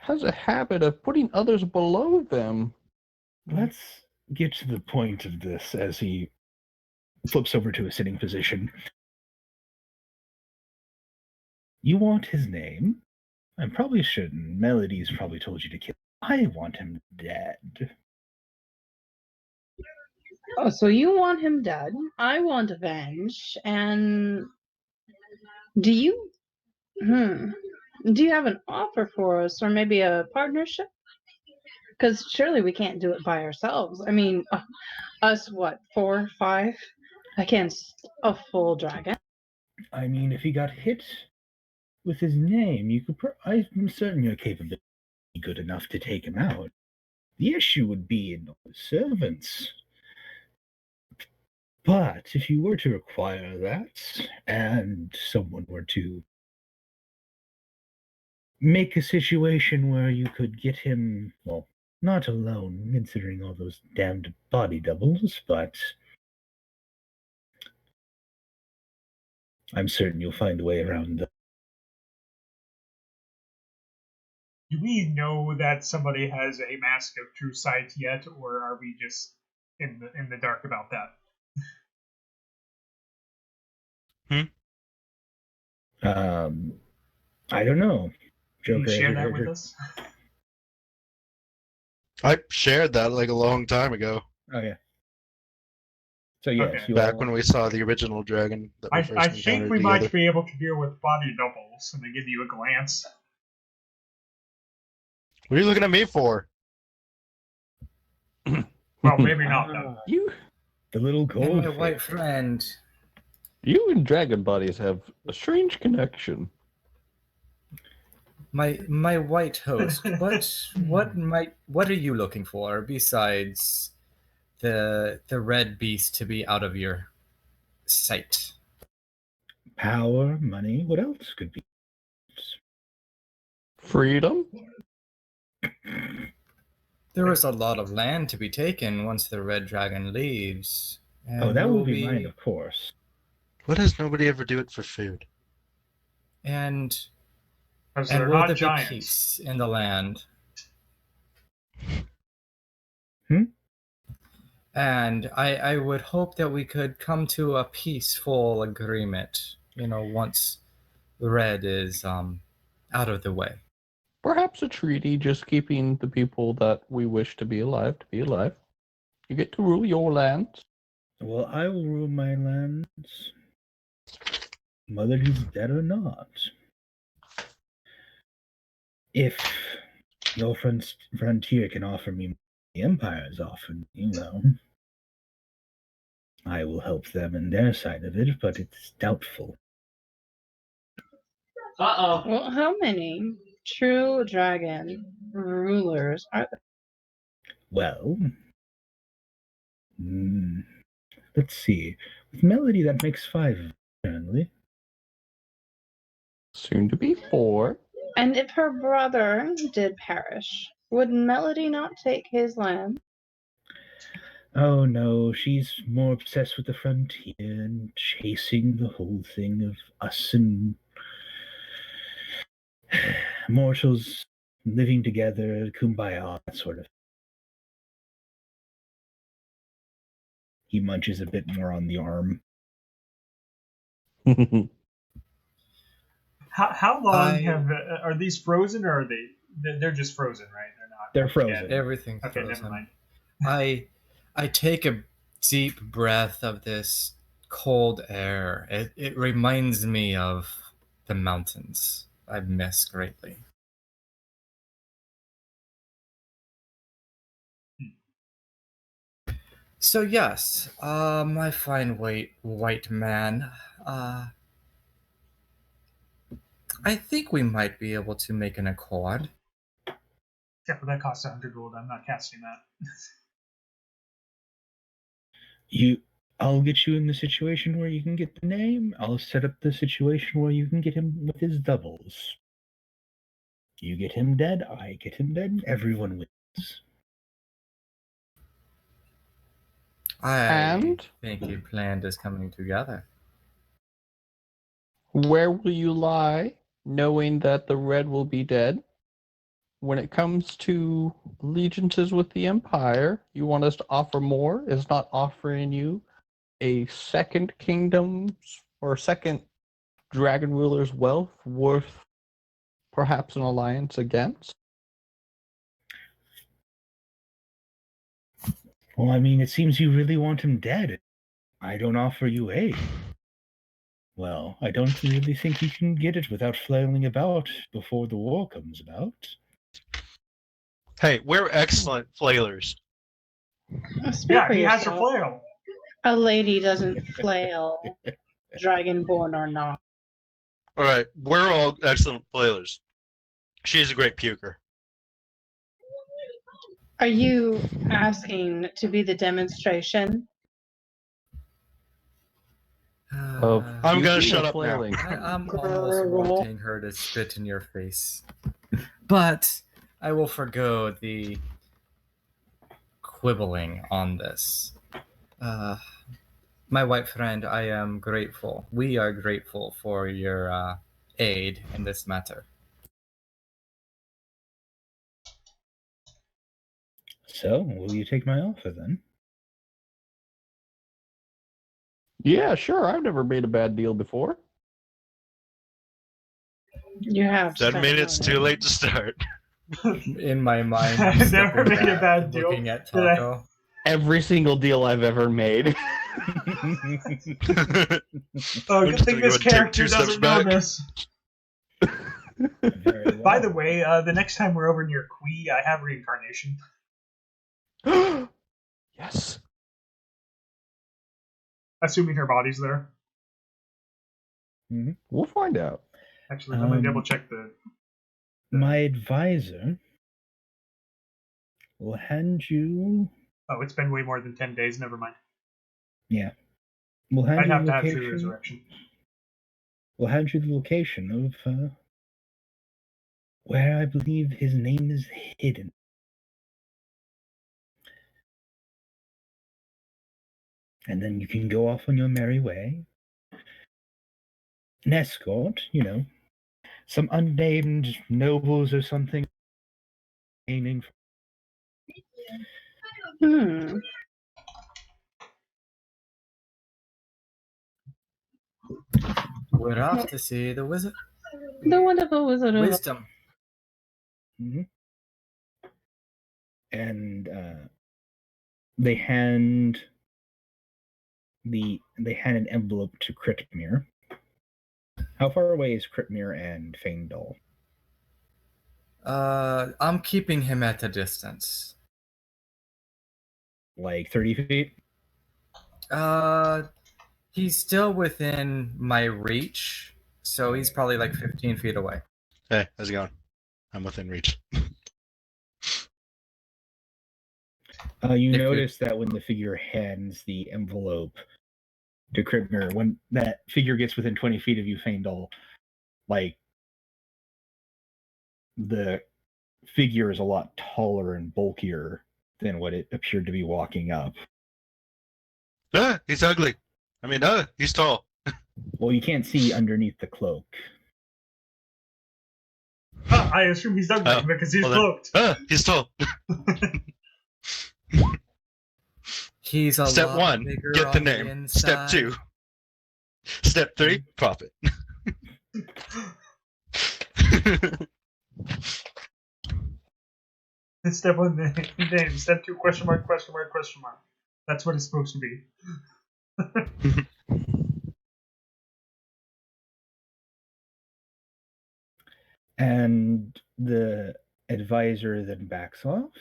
[SPEAKER 4] has a habit of putting others below them.
[SPEAKER 2] Let's get to the point of this as he flips over to a sitting position. You want his name? I probably shouldn't. Melody's probably told you to kill him. I want him dead.
[SPEAKER 6] Oh, so you want him dead? I want revenge. And do you have an offer for us, or maybe a partnership? Because surely we can't do it by ourselves. I mean, us what, 4, 5 against a full dragon?
[SPEAKER 2] I mean, if he got hit with his name, you could. I'm certain you're capable, good enough to take him out. The issue would be in the servants. But if you were to require that, and someone were to make a situation where you could get him, well, not alone, considering all those damned body doubles, but I'm certain you'll find a way around them.
[SPEAKER 1] Do we know that somebody has a mask of true sight yet, or are we just in the dark about that?
[SPEAKER 2] I don't know.
[SPEAKER 1] Can
[SPEAKER 2] Joker,
[SPEAKER 1] you share that with us?
[SPEAKER 5] I shared that like a long time ago.
[SPEAKER 2] Oh yeah. So yes,
[SPEAKER 1] Okay.
[SPEAKER 5] Back when we saw the original dragon that we first
[SPEAKER 1] I
[SPEAKER 5] encountered
[SPEAKER 1] think we
[SPEAKER 5] together.
[SPEAKER 1] might be able to deal with body doubles, and they give you a glance.
[SPEAKER 5] What are you looking at me for?
[SPEAKER 1] Well, maybe not. Though.
[SPEAKER 4] You,
[SPEAKER 2] the little
[SPEAKER 3] And
[SPEAKER 2] gold
[SPEAKER 3] my white friend,
[SPEAKER 4] You and dragon bodies have a strange connection.
[SPEAKER 3] My white host, what are you looking for besides the red beast to be out of your sight?
[SPEAKER 2] Power, money, what else could be?
[SPEAKER 4] Freedom?
[SPEAKER 3] There is a lot of land to be taken once the red dragon leaves.
[SPEAKER 2] Oh,
[SPEAKER 3] And
[SPEAKER 2] that
[SPEAKER 3] there
[SPEAKER 2] will be mine, of course.
[SPEAKER 5] What does nobody ever do it for food?
[SPEAKER 3] And
[SPEAKER 1] Because
[SPEAKER 3] and
[SPEAKER 1] they're
[SPEAKER 3] will
[SPEAKER 1] not
[SPEAKER 3] there be
[SPEAKER 1] giants.
[SPEAKER 3] peace in the land? And I would hope that we could come to a peaceful agreement, once the red is out of the way.
[SPEAKER 4] Perhaps a treaty just keeping the people that we wish to be alive. You get to rule your lands.
[SPEAKER 2] Well, I will rule my lands, whether he's dead or not. If your frontier can offer me what the Empire's offered me, well, I will help them in their side of it, but it's doubtful.
[SPEAKER 8] Uh-oh.
[SPEAKER 6] Well, how many true dragon rulers are there?
[SPEAKER 2] Well, let's see. With Melody, that makes 5, apparently.
[SPEAKER 4] Soon to be 4.
[SPEAKER 6] And if her brother did perish, would Melody not take his land?
[SPEAKER 2] Oh no, she's more obsessed with the frontier and chasing the whole thing of us and mortals living together, kumbaya, that sort of. He munches a bit more on the arm.
[SPEAKER 1] How long are these frozen, or are they're just frozen, right? They're not.
[SPEAKER 2] They're frozen.
[SPEAKER 3] Everything's
[SPEAKER 1] Okay,
[SPEAKER 3] frozen.
[SPEAKER 1] never mind.
[SPEAKER 3] I take a deep breath of this cold air. It reminds me of the mountains I miss greatly. So yes, my fine white man, I think we might be able to make an accord.
[SPEAKER 1] Except for that costs 100 gold. I'm not casting that.
[SPEAKER 2] I'll get you in the situation where you can get the name. I'll set up the situation where you can get him with his doubles. You get him dead, I get him dead, everyone wins.
[SPEAKER 3] I think a plan is coming together.
[SPEAKER 4] Where will you lie, knowing that the red will be dead? When it comes to allegiances with the Empire, you want us to offer more? Is not offering you a second kingdom's or second dragon ruler's wealth worth perhaps an alliance against?
[SPEAKER 2] Well, I mean, it seems you really want him dead. I don't offer you aid. Well, I don't really think you can get it without flailing about before the war comes about.
[SPEAKER 5] Hey, we're excellent flailers.
[SPEAKER 6] Speak for
[SPEAKER 1] He has a
[SPEAKER 6] yourself.
[SPEAKER 1] flail.
[SPEAKER 6] A lady doesn't flail, dragonborn or not.
[SPEAKER 5] Alright, we're all excellent flailers. She's a great puker.
[SPEAKER 6] Are you asking to be the demonstration?
[SPEAKER 5] I'm gonna shut up now.
[SPEAKER 3] I'm almost wanting her to spit in your face. But I will forgo the quibbling on this. My white friend, I am grateful. We are grateful for your aid in this matter.
[SPEAKER 2] So, will you take my offer then?
[SPEAKER 4] Yeah, sure. I've never made a bad deal before.
[SPEAKER 6] You have.
[SPEAKER 5] Doesn't mean it's too late to start.
[SPEAKER 3] In my mind,
[SPEAKER 1] I
[SPEAKER 3] I'm
[SPEAKER 1] never
[SPEAKER 3] stepping
[SPEAKER 1] made a
[SPEAKER 3] back,
[SPEAKER 1] bad deal.
[SPEAKER 3] looking at Taco.
[SPEAKER 4] Every single deal I've ever made.
[SPEAKER 1] Oh,
[SPEAKER 5] I'm
[SPEAKER 1] good
[SPEAKER 5] just
[SPEAKER 1] thing
[SPEAKER 5] gonna
[SPEAKER 1] this
[SPEAKER 5] go and take
[SPEAKER 1] character
[SPEAKER 5] 2 steps
[SPEAKER 1] doesn't know
[SPEAKER 5] back.
[SPEAKER 1] this.
[SPEAKER 2] Very well.
[SPEAKER 1] By the way, the next time we're over near Kui, I have reincarnation.
[SPEAKER 4] Yes.
[SPEAKER 1] Assuming her body's there.
[SPEAKER 4] We'll find out.
[SPEAKER 1] Actually, let me double check the.
[SPEAKER 2] My advisor will hand you.
[SPEAKER 1] Oh, it's been way more than 10 days. Never mind.
[SPEAKER 2] Yeah. We'll hand
[SPEAKER 1] I'd
[SPEAKER 2] you
[SPEAKER 1] have
[SPEAKER 2] the
[SPEAKER 1] to have True
[SPEAKER 2] location.
[SPEAKER 1] Resurrection.
[SPEAKER 2] We'll hand you the location of where I believe his name is hidden. And then you can go off on your merry way. An escort, some unnamed nobles or something aiming for.
[SPEAKER 3] We're off to see the wizard.
[SPEAKER 6] The wonderful Wizard of
[SPEAKER 3] Wisdom.
[SPEAKER 2] And they hand an envelope to Critmere. How far away is Critmere and Faendal?
[SPEAKER 3] I'm keeping him at a distance.
[SPEAKER 2] Like 30 feet?
[SPEAKER 3] He's still within my reach, so he's probably like 15 feet away.
[SPEAKER 5] Hey, how's it going? I'm within reach.
[SPEAKER 2] You notice that when the figure hands the envelope to Critmere, when that figure gets within 20 feet of you, Faendal, like, the figure is a lot taller and bulkier than what it appeared to be walking up.
[SPEAKER 5] He's ugly. I mean, he's tall.
[SPEAKER 2] Well, you can't see underneath the cloak.
[SPEAKER 1] I assume he's ugly because he's cloaked.
[SPEAKER 5] He's tall.
[SPEAKER 3] He's a
[SPEAKER 5] Step
[SPEAKER 3] lot
[SPEAKER 5] 1,
[SPEAKER 3] bigger
[SPEAKER 5] get the
[SPEAKER 3] on
[SPEAKER 5] name.
[SPEAKER 3] inside.
[SPEAKER 5] Step 2. Step 3, profit.
[SPEAKER 1] Step 1, name. Step 2, question mark, question mark, question mark. That's what it's supposed to be.
[SPEAKER 2] And the advisor then backs off.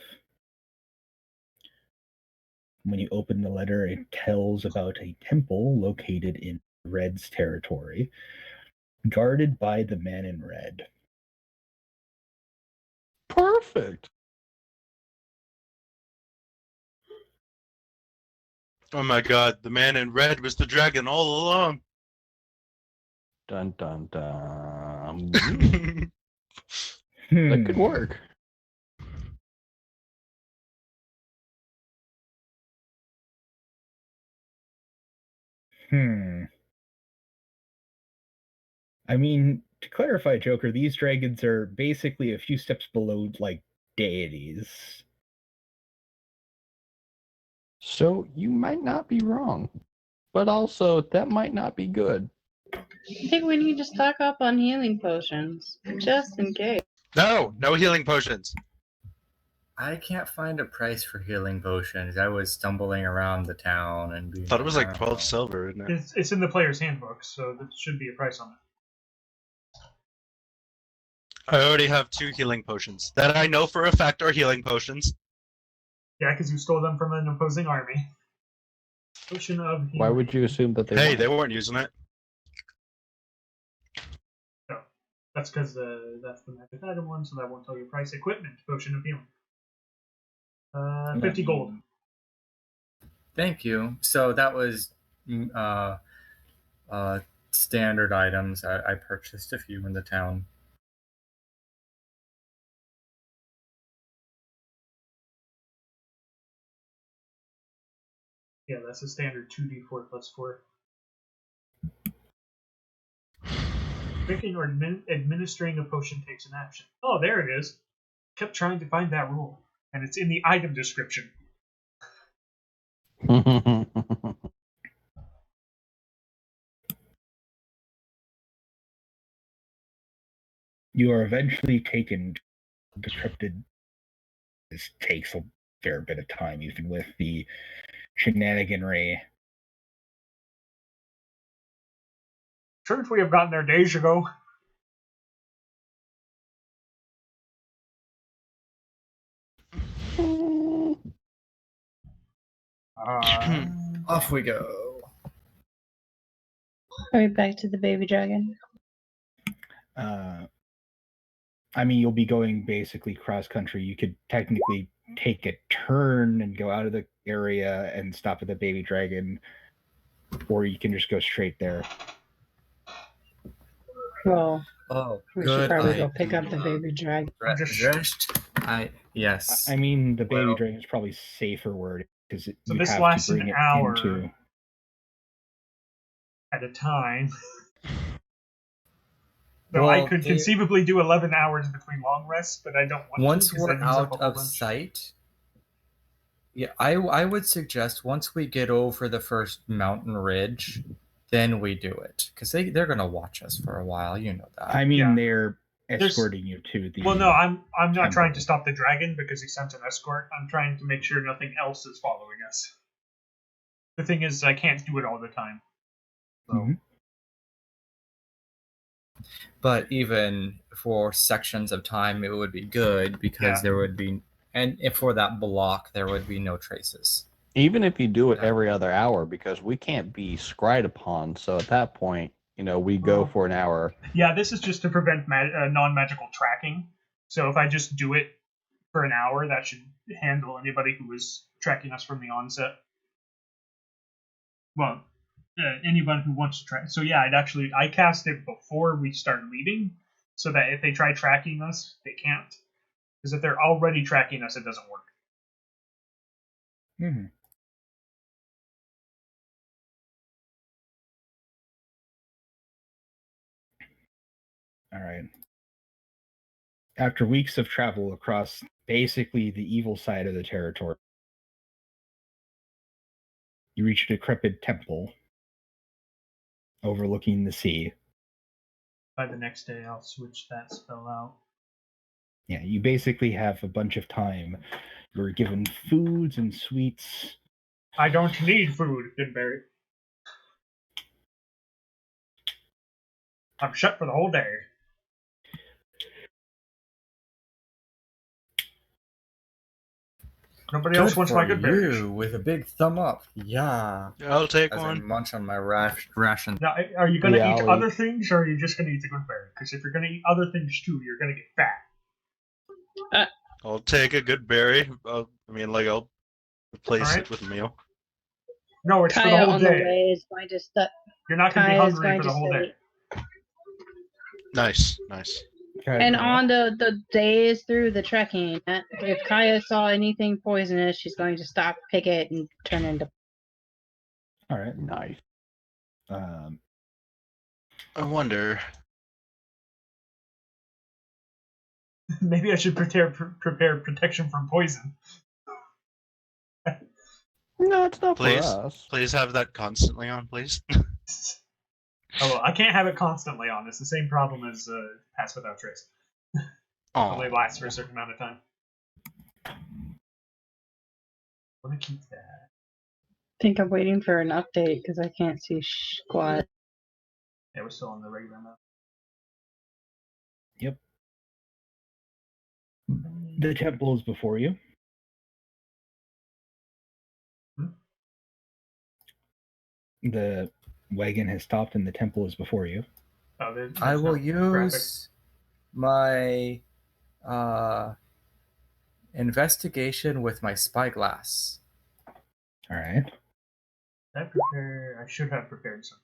[SPEAKER 2] When you open the letter, it tells about a temple located in Red's territory, guarded by the man in red.
[SPEAKER 4] Perfect.
[SPEAKER 5] Oh my god, the man in red was the dragon all along.
[SPEAKER 4] Dun dun dun. That could work.
[SPEAKER 2] I mean, to clarify, Joker, these dragons are basically a few steps below, like, deities.
[SPEAKER 4] So you might not be wrong. But also, that might not be good.
[SPEAKER 6] I think we need to stock up on healing potions, just in case.
[SPEAKER 5] No healing potions.
[SPEAKER 3] I can't find a price for healing potions. I was stumbling around the town and being
[SPEAKER 5] Thought it was like
[SPEAKER 3] I don't
[SPEAKER 5] 12
[SPEAKER 3] know.
[SPEAKER 5] silver, isn't it?
[SPEAKER 1] It's in the player's handbook, so there should be a price on it.
[SPEAKER 5] I already have 2 healing potions. That I know for a fact are healing potions.
[SPEAKER 1] Yeah, because you stole them from an opposing army. Potion of healing.
[SPEAKER 4] Why would you assume that they
[SPEAKER 5] Hey,
[SPEAKER 4] weren't?
[SPEAKER 5] they weren't using it.
[SPEAKER 1] No, that's because that's the magic item one, so that won't tell you price. Equipment, potion of healing. 50 gold.
[SPEAKER 3] Thank you. So that was standard items. I purchased a few in the town.
[SPEAKER 1] Yeah, that's a standard 2d4 plus 4. Drinking or administering a potion takes an action. Oh, there it is. Kept trying to find that rule, and it's in the item description.
[SPEAKER 2] You are eventually taken to decrypted. This takes a fair bit of time, even with the shenaniganry.
[SPEAKER 1] Shouldn't we have gotten there days ago?
[SPEAKER 3] Off we go.
[SPEAKER 6] Right back to the baby dragon.
[SPEAKER 2] I mean, you'll be going basically cross country. You could technically take a turn and go out of the area and stop at the baby dragon, or you can just go straight there.
[SPEAKER 6] Well,
[SPEAKER 3] Oh,
[SPEAKER 6] we should
[SPEAKER 3] good
[SPEAKER 6] probably go pick
[SPEAKER 3] idea.
[SPEAKER 6] up the baby dragon.
[SPEAKER 3] Dressed. Yes.
[SPEAKER 2] I mean, the baby
[SPEAKER 3] Well-
[SPEAKER 2] dragon is probably safer word because
[SPEAKER 1] So
[SPEAKER 2] you
[SPEAKER 1] this
[SPEAKER 2] have
[SPEAKER 1] lasts
[SPEAKER 2] to bring
[SPEAKER 1] an
[SPEAKER 2] it
[SPEAKER 1] hour.
[SPEAKER 2] into.
[SPEAKER 1] At a time. Though I could conceivably do 11 hours between long rests, but I don't want
[SPEAKER 3] once
[SPEAKER 1] to. Once
[SPEAKER 3] we're out of sight, yeah, I would suggest once we get over the first mountain ridge, then we do it because they're gonna watch us for a while. You know that.
[SPEAKER 2] I mean,
[SPEAKER 1] Yeah.
[SPEAKER 2] they're escorting you to the.
[SPEAKER 1] Well, no, I'm not
[SPEAKER 2] temple.
[SPEAKER 1] trying to stop the dragon because he sent an escort. I'm trying to make sure nothing else is following us. The thing is, I can't do it all the time. So.
[SPEAKER 2] Mhm.
[SPEAKER 3] But even for sections of time, it would be good because there would be, and if for that block, there would be no traces.
[SPEAKER 4] Even if you do it every other hour, because we can't be scried upon. So at that point, we go for an hour.
[SPEAKER 1] Yeah, this is just to prevent non-magical tracking. So if I just do it for an hour, that should handle anybody who was tracking us from the onset. Well, anyone who wants to track. So yeah, I cast it before we start leaving, so that if they try tracking us, they can't. Because if they're already tracking us, it doesn't work.
[SPEAKER 2] Mm-hmm. All right. After weeks of travel across basically the evil side of the territory, you reach a decrepit temple overlooking the sea.
[SPEAKER 1] By the next day, I'll switch that spell out.
[SPEAKER 2] Yeah, you basically have a bunch of time. You're given foods and sweets.
[SPEAKER 1] I don't need food, Goodberry. I'm shut for the whole day. Nobody else wants my good berries.
[SPEAKER 3] With a big thumb up. Yeah.
[SPEAKER 5] I'll take
[SPEAKER 3] As I
[SPEAKER 5] one.
[SPEAKER 3] munch on my ration.
[SPEAKER 1] Now, are you going to
[SPEAKER 4] Yeah,
[SPEAKER 1] eat
[SPEAKER 4] I'll
[SPEAKER 1] other things, or are you just going to eat the good berry? Because if you're going to eat other things too, you're going to get fat.
[SPEAKER 5] I'll take a good berry. I'll replace
[SPEAKER 1] Alright.
[SPEAKER 5] it with a meal.
[SPEAKER 1] No, it's for the
[SPEAKER 6] Kaya
[SPEAKER 1] whole
[SPEAKER 6] on the
[SPEAKER 1] day.
[SPEAKER 6] way is going to start.
[SPEAKER 1] You're not going to be
[SPEAKER 6] Kaya is
[SPEAKER 1] hungry
[SPEAKER 6] going
[SPEAKER 1] for the
[SPEAKER 6] to
[SPEAKER 1] whole
[SPEAKER 6] say,
[SPEAKER 1] day.
[SPEAKER 5] Nice.
[SPEAKER 6] and on the days through the trekking, if Kaya saw anything poisonous, she's going to stop, pick it, and turn into.
[SPEAKER 2] All right.
[SPEAKER 4] Nice.
[SPEAKER 5] I wonder.
[SPEAKER 1] Maybe I should prepare protection from poison.
[SPEAKER 4] No, it's not
[SPEAKER 5] Please,
[SPEAKER 4] for us.
[SPEAKER 5] please have that constantly on, please.
[SPEAKER 1] Oh, well, I can't have it constantly on. It's the same problem as Pass Without Trace. Only lasts for a certain amount of time. I want to keep that.
[SPEAKER 6] I think I'm waiting for an update because I can't see squat.
[SPEAKER 1] Yeah, we're still on the regular map.
[SPEAKER 2] Yep. The temple is before you. The wagon has stopped and the temple is before you.
[SPEAKER 1] Oh,
[SPEAKER 3] I will use my investigation with my spyglass.
[SPEAKER 2] All right.
[SPEAKER 1] I should have prepared something.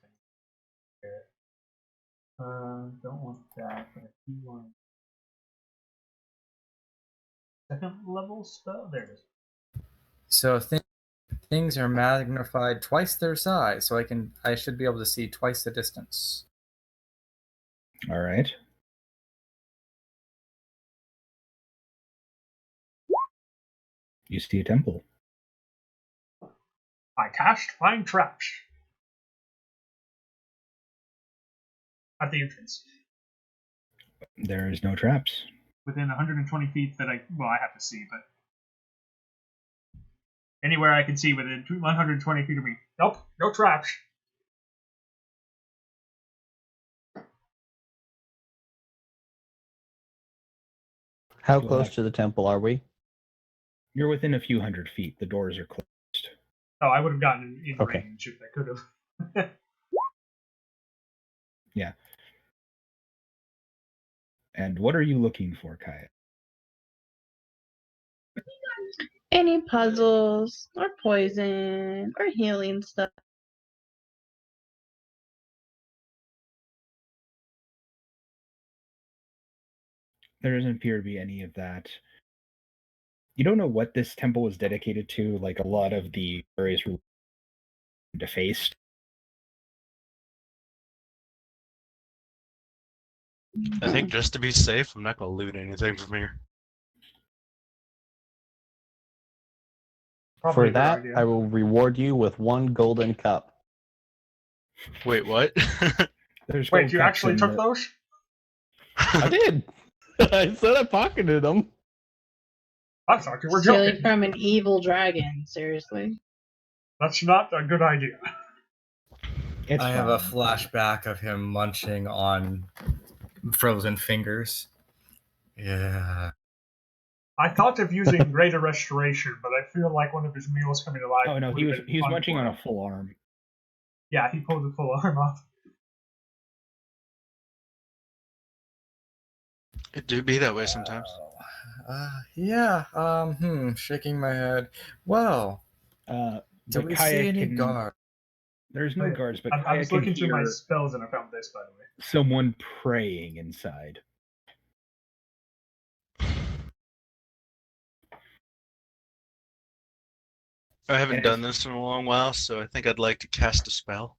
[SPEAKER 1] Don't want that, but I do want second level spell. There it is.
[SPEAKER 3] So things are magnified twice their size, so I should be able to see twice the distance.
[SPEAKER 2] All right. You see a temple.
[SPEAKER 1] I cast Find Traps at the entrance.
[SPEAKER 2] There is no traps.
[SPEAKER 1] Within 120 feet that I have to see, but anywhere I can see within 120 feet of me. Nope, no traps.
[SPEAKER 4] How close to the temple are we?
[SPEAKER 2] You're within a few hundred feet. The doors are closed.
[SPEAKER 1] Oh, I would have gotten in
[SPEAKER 4] Okay.
[SPEAKER 1] range if I could have.
[SPEAKER 2] Yeah. And what are you looking for, Kaya?
[SPEAKER 6] Any puzzles or poison or healing stuff.
[SPEAKER 2] There doesn't appear to be any of that. You don't know what this temple is dedicated to, like a lot of the areas were defaced.
[SPEAKER 5] I think just to be safe, I'm not gonna loot anything from here.
[SPEAKER 1] Probably
[SPEAKER 4] For
[SPEAKER 1] a good
[SPEAKER 4] that,
[SPEAKER 1] idea.
[SPEAKER 4] I will reward you with 1 golden cup.
[SPEAKER 5] Wait, what?
[SPEAKER 2] There's
[SPEAKER 1] Wait,
[SPEAKER 2] gold
[SPEAKER 1] you
[SPEAKER 2] cups
[SPEAKER 1] actually
[SPEAKER 2] in
[SPEAKER 1] took
[SPEAKER 2] the-
[SPEAKER 1] those?
[SPEAKER 4] I did. I said I pocketed them.
[SPEAKER 1] I thought you were
[SPEAKER 6] Stealing
[SPEAKER 1] joking.
[SPEAKER 6] from an evil dragon. Seriously.
[SPEAKER 1] That's not a good idea.
[SPEAKER 2] It's
[SPEAKER 3] I have a
[SPEAKER 2] fine.
[SPEAKER 3] flashback of him munching on frozen fingers. Yeah.
[SPEAKER 1] I thought of using Greater Restoration, but I feel like one of his meals coming alive.
[SPEAKER 2] Oh no, he
[SPEAKER 1] would've
[SPEAKER 2] was
[SPEAKER 1] been fun
[SPEAKER 2] munching
[SPEAKER 1] for
[SPEAKER 2] on
[SPEAKER 1] him.
[SPEAKER 2] a full arm.
[SPEAKER 1] Yeah, he pulled the full arm off.
[SPEAKER 5] It do be that way sometimes.
[SPEAKER 3] Yeah. Shaking my head. Well, do
[SPEAKER 2] But
[SPEAKER 3] we
[SPEAKER 2] Kaya
[SPEAKER 3] see any
[SPEAKER 2] can.
[SPEAKER 3] guard?
[SPEAKER 2] There's no
[SPEAKER 1] Wait,
[SPEAKER 2] guards, but
[SPEAKER 1] I
[SPEAKER 2] Kaya
[SPEAKER 1] was
[SPEAKER 2] can
[SPEAKER 1] looking through my
[SPEAKER 2] hear
[SPEAKER 1] spells and I found this, by the way.
[SPEAKER 2] someone praying inside.
[SPEAKER 5] I haven't
[SPEAKER 2] And
[SPEAKER 5] done this in a long while, so I think I'd like to cast a spell.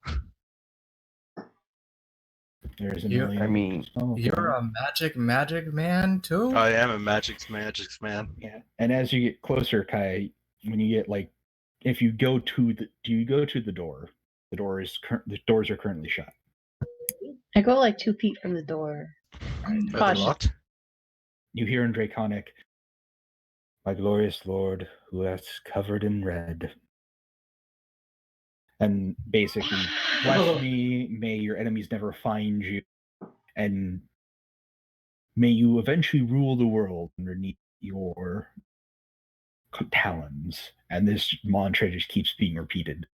[SPEAKER 2] There's a
[SPEAKER 3] You-
[SPEAKER 2] million.
[SPEAKER 4] I mean,
[SPEAKER 2] Oh,
[SPEAKER 3] You're a magic man too?
[SPEAKER 5] I am a magic's man.
[SPEAKER 2] yeah. And as you get closer, Kaya, when you get like, if you go to the, do you go to the door? The doors are currently shut.
[SPEAKER 6] I go like 2 feet from the door.
[SPEAKER 5] Are they
[SPEAKER 6] Cautious.
[SPEAKER 5] locked?
[SPEAKER 2] You hear in Draconic, "My glorious lord, who has covered in red." And basically, bless me, may your enemies never find you, and may you eventually rule the world underneath your talons. And this mantra just keeps being repeated.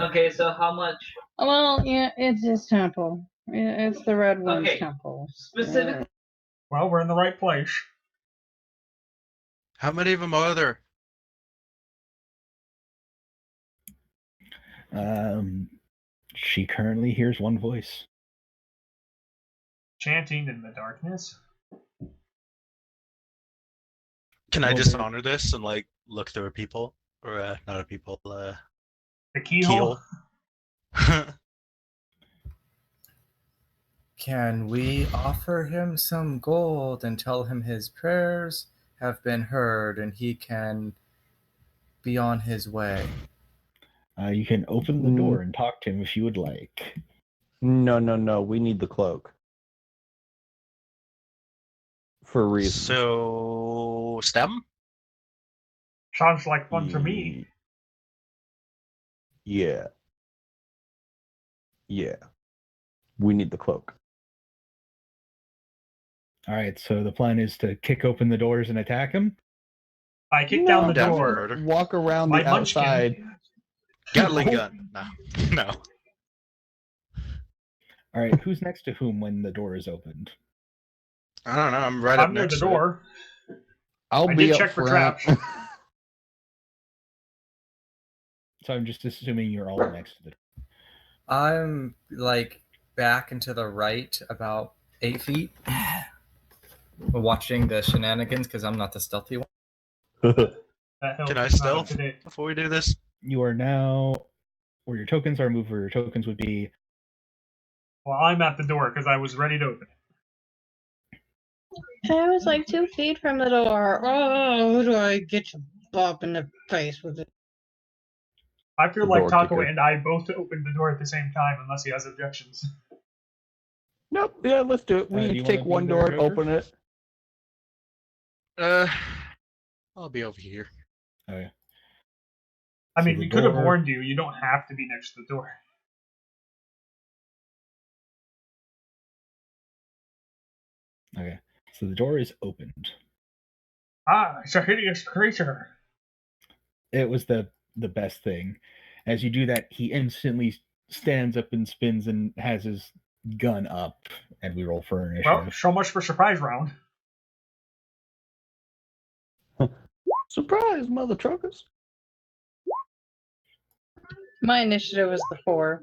[SPEAKER 8] Okay, so how much?
[SPEAKER 6] Well, yeah, it's his temple. Yeah, it's the Red One's
[SPEAKER 8] Okay.
[SPEAKER 6] temple.
[SPEAKER 8] Specifically,
[SPEAKER 1] Well, we're in the right place.
[SPEAKER 5] How many of them are there?
[SPEAKER 2] She currently hears one voice.
[SPEAKER 1] Chanting in the darkness.
[SPEAKER 5] Can I
[SPEAKER 2] Well,
[SPEAKER 5] just
[SPEAKER 2] there-
[SPEAKER 5] honor this and like look through a people? Or not a people,
[SPEAKER 1] The keyhole.
[SPEAKER 5] keyhole?
[SPEAKER 3] Can we offer him some gold and tell him his prayers have been heard and he can be on his way?
[SPEAKER 2] You can open the door and talk to him if you would like.
[SPEAKER 4] No. We need the cloak. For reasons.
[SPEAKER 5] So stem?
[SPEAKER 1] Sounds like fun to me.
[SPEAKER 4] Yeah. We need the cloak.
[SPEAKER 2] All right, so the plan is to kick open the doors and attack him.
[SPEAKER 1] I kick down the
[SPEAKER 5] Down for
[SPEAKER 1] door.
[SPEAKER 5] murder.
[SPEAKER 4] Walk around
[SPEAKER 1] My
[SPEAKER 4] the
[SPEAKER 1] munchkin.
[SPEAKER 4] outside.
[SPEAKER 5] Gatling gun. No. No.
[SPEAKER 2] All right, who's next to whom when the door is opened?
[SPEAKER 5] I don't know. I'm right up
[SPEAKER 1] I'm near
[SPEAKER 5] next
[SPEAKER 1] the
[SPEAKER 5] to it.
[SPEAKER 1] door.
[SPEAKER 4] I'll
[SPEAKER 1] I
[SPEAKER 4] be
[SPEAKER 1] did
[SPEAKER 4] up
[SPEAKER 1] check for
[SPEAKER 4] front.
[SPEAKER 1] traps.
[SPEAKER 2] So I'm just assuming you're all next to the door.
[SPEAKER 3] I'm like back and to the right about 8 feet, watching the shenanigans because I'm not the stealthy one.
[SPEAKER 1] That helps
[SPEAKER 5] Can I
[SPEAKER 1] not up
[SPEAKER 5] stealth
[SPEAKER 1] to date.
[SPEAKER 5] before we do this?
[SPEAKER 2] You are now where your tokens are. Move where your tokens would be.
[SPEAKER 1] Well, I'm at the door because I was ready to open it.
[SPEAKER 6] I was like 2 feet from the door. Oh, who do I get you bop in the face with it?
[SPEAKER 1] I feel
[SPEAKER 4] The
[SPEAKER 1] like
[SPEAKER 4] door
[SPEAKER 1] Taco
[SPEAKER 4] kicker.
[SPEAKER 1] and I both opened the door at the same time, unless he has objections.
[SPEAKER 4] Nope. Yeah, let's do it. We
[SPEAKER 2] Do
[SPEAKER 4] each
[SPEAKER 2] you
[SPEAKER 4] take
[SPEAKER 2] wanna
[SPEAKER 4] one
[SPEAKER 2] be there,
[SPEAKER 4] door,
[SPEAKER 2] Joker?
[SPEAKER 4] open it.
[SPEAKER 5] I'll be over here.
[SPEAKER 2] Okay.
[SPEAKER 1] I
[SPEAKER 2] So
[SPEAKER 1] mean,
[SPEAKER 2] the
[SPEAKER 1] we could have
[SPEAKER 2] door-
[SPEAKER 1] warned you. You don't have to be next to the door.
[SPEAKER 2] Okay. So the door is opened.
[SPEAKER 1] Ah, it's a hideous creature.
[SPEAKER 2] It was the best thing. As you do that, he instantly stands up and spins and has his gun up, and we roll for initiative.
[SPEAKER 1] Well, so much for surprise round.
[SPEAKER 4] Surprise, mother truckers!
[SPEAKER 6] My initiative was the 4.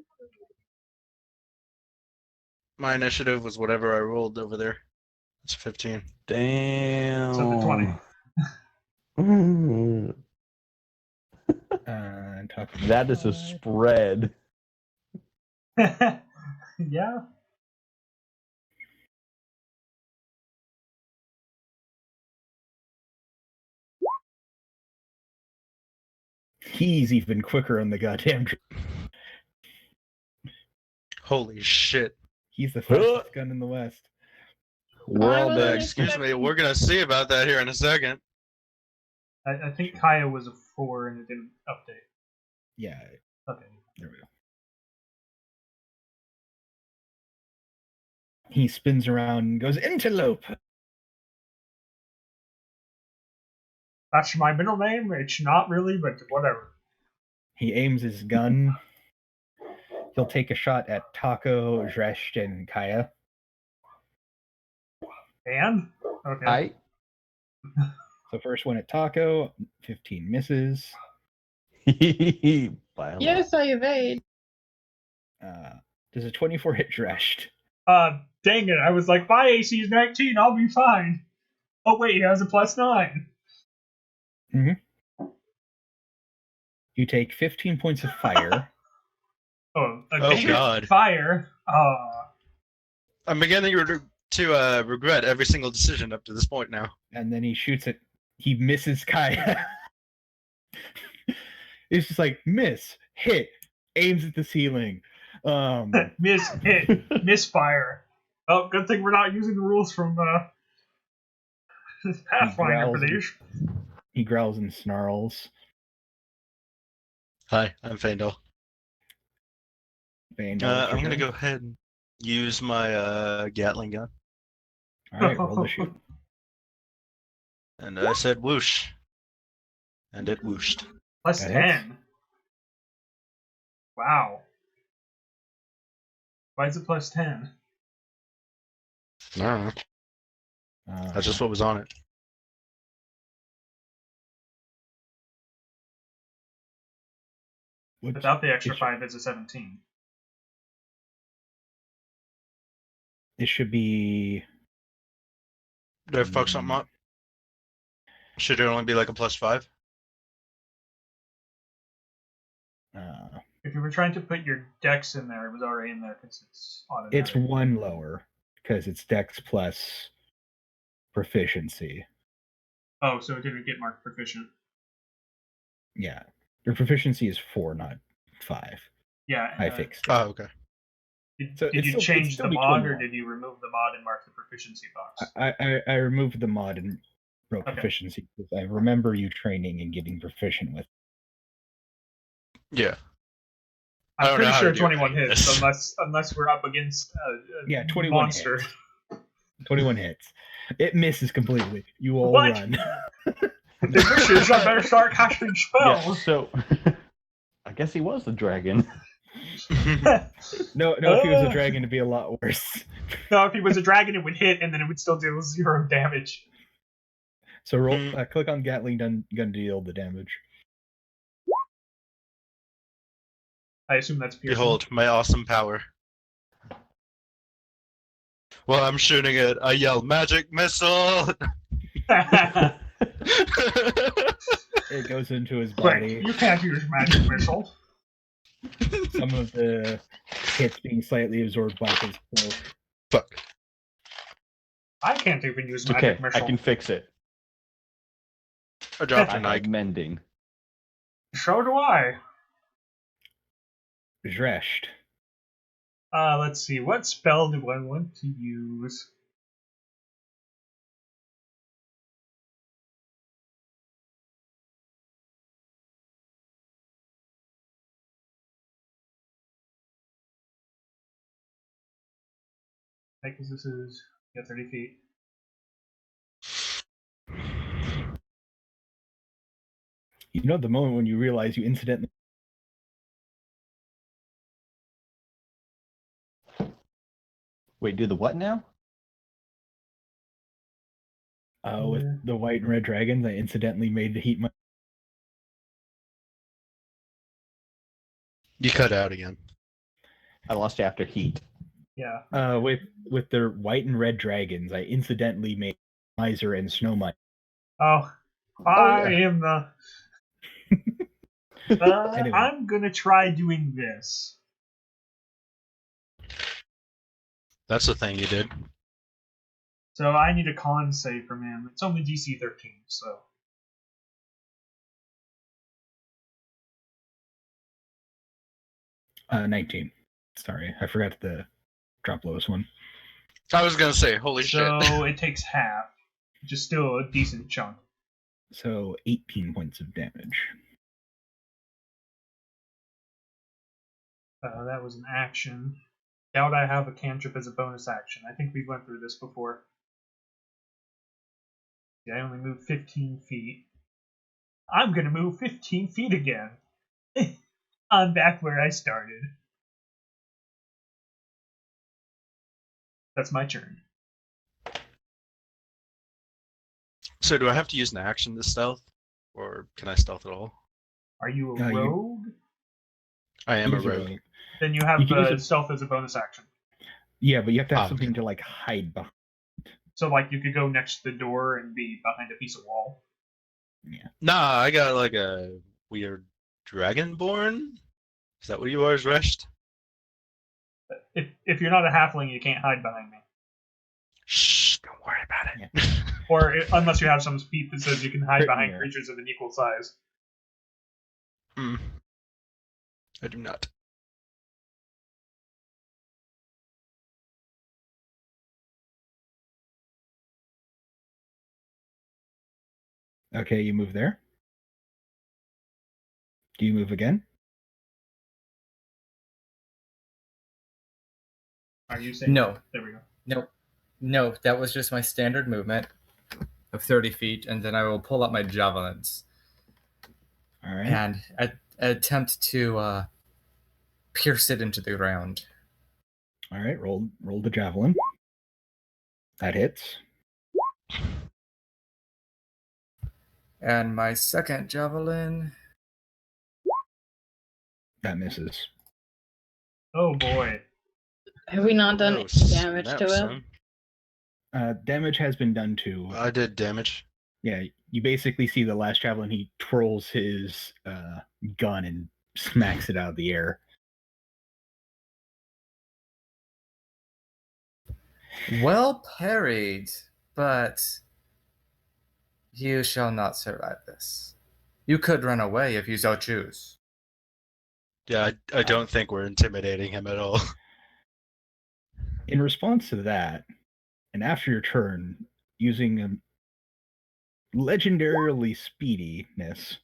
[SPEAKER 5] My initiative was whatever I rolled over there. It's 15.
[SPEAKER 4] Damn.
[SPEAKER 1] So the 20.
[SPEAKER 4] That is a spread.
[SPEAKER 1] Yeah.
[SPEAKER 2] He's even quicker on the goddamn.
[SPEAKER 5] Holy shit.
[SPEAKER 2] He's the fastest gun in the West.
[SPEAKER 4] We're all
[SPEAKER 6] wasn't
[SPEAKER 4] dead.
[SPEAKER 5] Excuse me, we're gonna see about that here in a second.
[SPEAKER 1] I think Kaya was a 4 and it didn't update.
[SPEAKER 2] Yeah,
[SPEAKER 1] Okay.
[SPEAKER 2] there we go. He spins around and goes, "Antelope!"
[SPEAKER 1] That's my middle name. It's not really, but whatever.
[SPEAKER 2] He aims his gun. He'll take a shot at Taco, Zresht, and Kaya.
[SPEAKER 1] And? Okay.
[SPEAKER 4] I
[SPEAKER 2] So first one at Taco, 15 misses.
[SPEAKER 4] by a lot.
[SPEAKER 6] Yes, I evade.
[SPEAKER 2] Does a 24 hit Zresht?
[SPEAKER 1] Dang it. I was like, my AC is 19. I'll be fine. Oh, wait, he has a +9.
[SPEAKER 2] You take 15 points of fire.
[SPEAKER 1] Oh,
[SPEAKER 5] God.
[SPEAKER 1] Fire.
[SPEAKER 5] I'm beginning to regret every single decision up to this point now.
[SPEAKER 2] And then he shoots it. He misses Kaya. It's just like, miss, hit, aims at the ceiling.
[SPEAKER 1] Miss, hit, misfire. Oh, good thing we're not using the rules from Pathfinder for these.
[SPEAKER 2] He growls and snarls.
[SPEAKER 5] Hi, I'm Faendal.
[SPEAKER 2] Faendal,
[SPEAKER 5] I'm
[SPEAKER 2] your
[SPEAKER 5] gonna
[SPEAKER 2] turn.
[SPEAKER 5] go ahead and use my Gatling gun.
[SPEAKER 2] Alright, roll the shoot.
[SPEAKER 5] And I said whoosh. And it whooshed.
[SPEAKER 1] Plus
[SPEAKER 2] That hits.
[SPEAKER 1] 10. Wow. Why is it plus 10?
[SPEAKER 5] I don't know. That's just what was on it.
[SPEAKER 1] Without the extra 5, it's a 17.
[SPEAKER 2] It should be.
[SPEAKER 5] Did I fuck something up? Should it only be like a +5?
[SPEAKER 1] If you were trying to put your dex in there, it was already in there because it's automatic.
[SPEAKER 2] It's one lower because it's Dex plus proficiency.
[SPEAKER 1] Oh, so it didn't get marked proficient.
[SPEAKER 2] Yeah, your proficiency is 4, not 5.
[SPEAKER 1] Yeah.
[SPEAKER 2] I fixed it.
[SPEAKER 5] Oh, okay.
[SPEAKER 1] Did you
[SPEAKER 2] it'd
[SPEAKER 1] change
[SPEAKER 2] still
[SPEAKER 1] the
[SPEAKER 2] be
[SPEAKER 1] mod, or
[SPEAKER 2] 21.
[SPEAKER 1] did you remove the mod and mark the proficiency box?
[SPEAKER 2] I removed the mod and wrote
[SPEAKER 1] Okay.
[SPEAKER 2] proficiency because I remember you training and getting proficient with.
[SPEAKER 5] Yeah. I
[SPEAKER 1] I'm
[SPEAKER 5] don't
[SPEAKER 1] pretty
[SPEAKER 5] know how
[SPEAKER 1] sure
[SPEAKER 5] to do
[SPEAKER 1] 21
[SPEAKER 5] any of
[SPEAKER 1] hits,
[SPEAKER 5] this.
[SPEAKER 1] unless we're up against a
[SPEAKER 2] 21
[SPEAKER 1] monster.
[SPEAKER 2] hits. 21 hits. It misses completely. You all
[SPEAKER 1] What?
[SPEAKER 2] run.
[SPEAKER 1] If it wishes, I better start casting
[SPEAKER 4] Yeah,
[SPEAKER 1] spells.
[SPEAKER 4] so I guess he was the dragon.
[SPEAKER 2] No, if he was a dragon, it'd be a lot worse.
[SPEAKER 1] No, if he was a dragon, it would hit, and then it would still deal 0 damage.
[SPEAKER 2] So roll. Click on Gatling gun to deal the damage.
[SPEAKER 1] I assume that's piercing.
[SPEAKER 5] Behold, my awesome power. While I'm shooting it, I yell, magic missile!
[SPEAKER 2] It goes into his
[SPEAKER 1] Quick,
[SPEAKER 2] body.
[SPEAKER 1] you can't use magic missile.
[SPEAKER 2] Some of the hits being slightly absorbed by his cloak.
[SPEAKER 5] Fuck.
[SPEAKER 1] I can't even use magic
[SPEAKER 4] Okay,
[SPEAKER 1] missile.
[SPEAKER 4] I can fix it.
[SPEAKER 5] I dropped a
[SPEAKER 4] I'm
[SPEAKER 5] knife.
[SPEAKER 4] mending.
[SPEAKER 1] So do I.
[SPEAKER 2] Zresht.
[SPEAKER 1] Let's see. What spell do I want to use? Because this is 30 feet.
[SPEAKER 2] You know the moment when you realize you incidentally
[SPEAKER 4] Wait, do the what now?
[SPEAKER 2] With the white and red dragons, I incidentally made the heat.
[SPEAKER 5] You cut out again.
[SPEAKER 4] I lost you after heat.
[SPEAKER 1] Yeah.
[SPEAKER 2] With the white and red dragons, I incidentally made Miser and Snow Mite.
[SPEAKER 1] Oh, I am the.
[SPEAKER 2] Anyway.
[SPEAKER 1] I'm gonna try doing this.
[SPEAKER 5] That's the thing you did.
[SPEAKER 1] So I need a con save from him. It's only DC 13, so.
[SPEAKER 2] Uh, 19. Sorry, I forgot the drop lowest one.
[SPEAKER 5] I was gonna say, holy shit.
[SPEAKER 1] So it takes half, which is still a decent chunk.
[SPEAKER 2] So 18 points of damage.
[SPEAKER 1] That was an action. Doubt I have a cantrip as a bonus action. I think we went through this before. Yeah, I only moved 15 feet. I'm gonna move 15 feet again. I'm back where I started. That's my turn.
[SPEAKER 5] So do I have to use an action to stealth? Or can I stealth at all?
[SPEAKER 1] Are you a
[SPEAKER 2] No,
[SPEAKER 1] rogue?
[SPEAKER 5] I am a
[SPEAKER 2] Use a
[SPEAKER 5] rogue.
[SPEAKER 2] rogue.
[SPEAKER 1] Then you have
[SPEAKER 2] You can use it-
[SPEAKER 1] stealth as a bonus action.
[SPEAKER 2] Yeah, but you have to have
[SPEAKER 5] Oh,
[SPEAKER 2] something
[SPEAKER 5] okay.
[SPEAKER 2] to like hide behind.
[SPEAKER 1] So like you could go next to the door and be behind a piece of wall.
[SPEAKER 5] Nah, I got like a weird dragonborn? Is that what you are, Resht?
[SPEAKER 1] If you're not a halfling, you can't hide behind me.
[SPEAKER 5] Shh, don't worry about it.
[SPEAKER 1] Or unless you have some feat that says you can hide behind
[SPEAKER 2] Yeah.
[SPEAKER 1] creatures of an equal size.
[SPEAKER 5] I do not.
[SPEAKER 2] Okay, you move there. Do you move again?
[SPEAKER 1] Are you saying
[SPEAKER 3] No.
[SPEAKER 1] There we go.
[SPEAKER 3] No, that was just my standard movement of 30 feet, and then I will pull out my javelins
[SPEAKER 2] All right.
[SPEAKER 3] and attempt to pierce it into the ground.
[SPEAKER 2] All right. Roll the javelin. That hits.
[SPEAKER 3] And my second javelin.
[SPEAKER 2] That misses.
[SPEAKER 1] Oh boy.
[SPEAKER 6] Have we not done
[SPEAKER 5] Oh,
[SPEAKER 6] damage
[SPEAKER 5] snap,
[SPEAKER 6] to it?
[SPEAKER 5] son.
[SPEAKER 2] Damage has been done to.
[SPEAKER 5] I did damage.
[SPEAKER 2] Yeah, you basically see the last javelin. He twirls his gun and smacks it out of the air.
[SPEAKER 3] Well parried, but you shall not survive this. You could run away if you so choose.
[SPEAKER 5] Yeah, I don't think we're intimidating him at all.
[SPEAKER 2] In response to that, and after your turn, using a legendarily speediness,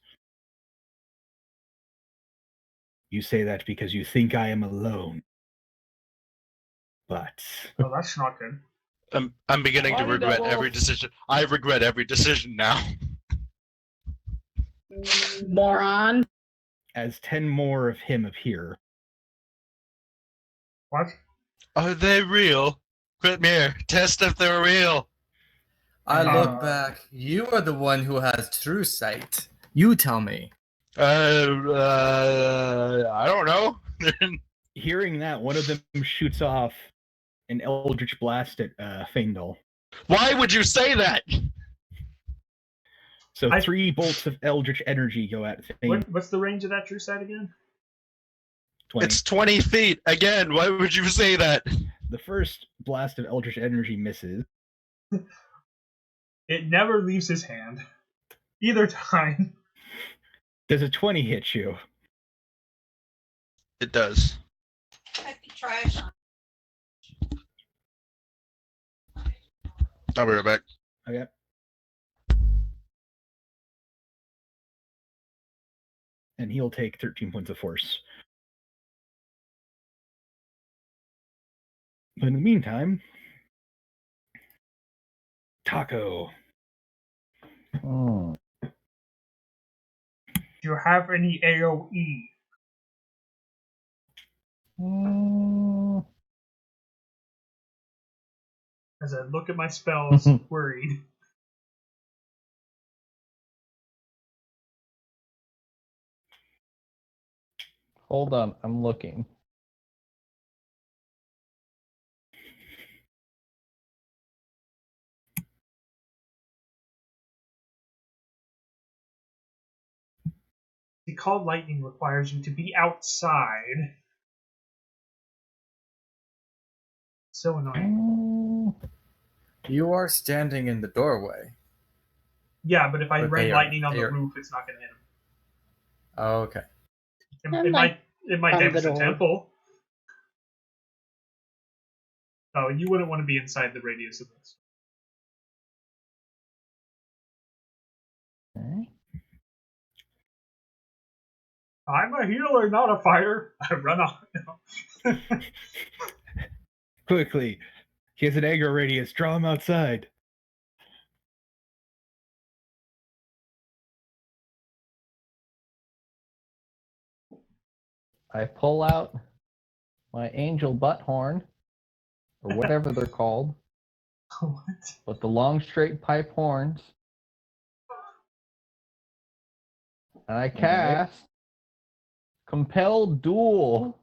[SPEAKER 2] you say that because you think I am alone. But
[SPEAKER 1] Oh, that's not good.
[SPEAKER 5] I'm beginning to
[SPEAKER 4] Body
[SPEAKER 5] regret
[SPEAKER 4] double.
[SPEAKER 5] every decision. I regret every decision now.
[SPEAKER 6] Moron.
[SPEAKER 2] as 10 more of him appear,
[SPEAKER 1] What?
[SPEAKER 5] Are they real? Come here. Test if they're real.
[SPEAKER 3] I
[SPEAKER 1] Uh,
[SPEAKER 3] look back. You are the one who has true sight. You tell me.
[SPEAKER 5] I don't know.
[SPEAKER 2] hearing that, one of them shoots off an eldritch blast at Faendal.
[SPEAKER 5] Why would you say that?
[SPEAKER 2] So
[SPEAKER 1] I-
[SPEAKER 2] 3 bolts of eldritch energy go at Faendal.
[SPEAKER 1] What's the range of that true sight again?
[SPEAKER 2] 20.
[SPEAKER 5] It's 20 feet. Again, why would you say that?
[SPEAKER 2] The first blast of eldritch energy misses.
[SPEAKER 1] It never leaves his hand. Either time.
[SPEAKER 2] Does a 20 hit you?
[SPEAKER 5] It does.
[SPEAKER 7] Trash.
[SPEAKER 5] I'll be right back.
[SPEAKER 2] Okay. And he'll take 13 points of force. But in the meantime, Taco.
[SPEAKER 1] Do you have any AoE? As I look at my spells, worried.
[SPEAKER 4] Hold on, I'm looking.
[SPEAKER 1] The called lightning requires you to be outside. So annoying.
[SPEAKER 3] You are standing in the doorway.
[SPEAKER 1] Yeah, but if I
[SPEAKER 3] But
[SPEAKER 1] rain
[SPEAKER 3] they are-
[SPEAKER 1] lightning on
[SPEAKER 3] they
[SPEAKER 1] the
[SPEAKER 3] are-
[SPEAKER 1] roof, it's not going to hit him.
[SPEAKER 3] Oh, okay.
[SPEAKER 1] It might
[SPEAKER 6] on
[SPEAKER 1] damage
[SPEAKER 6] the
[SPEAKER 1] the
[SPEAKER 6] door.
[SPEAKER 1] temple. Oh, you wouldn't want to be inside the radius of this.
[SPEAKER 4] Okay.
[SPEAKER 1] I'm a healer, not a fighter. I run off.
[SPEAKER 2] Quickly. He has an aggro radius. Draw him outside.
[SPEAKER 4] I pull out my angel butt horn, or whatever they're called,
[SPEAKER 1] What?
[SPEAKER 4] with the long straight pipe horns, and I cast Compel Duel.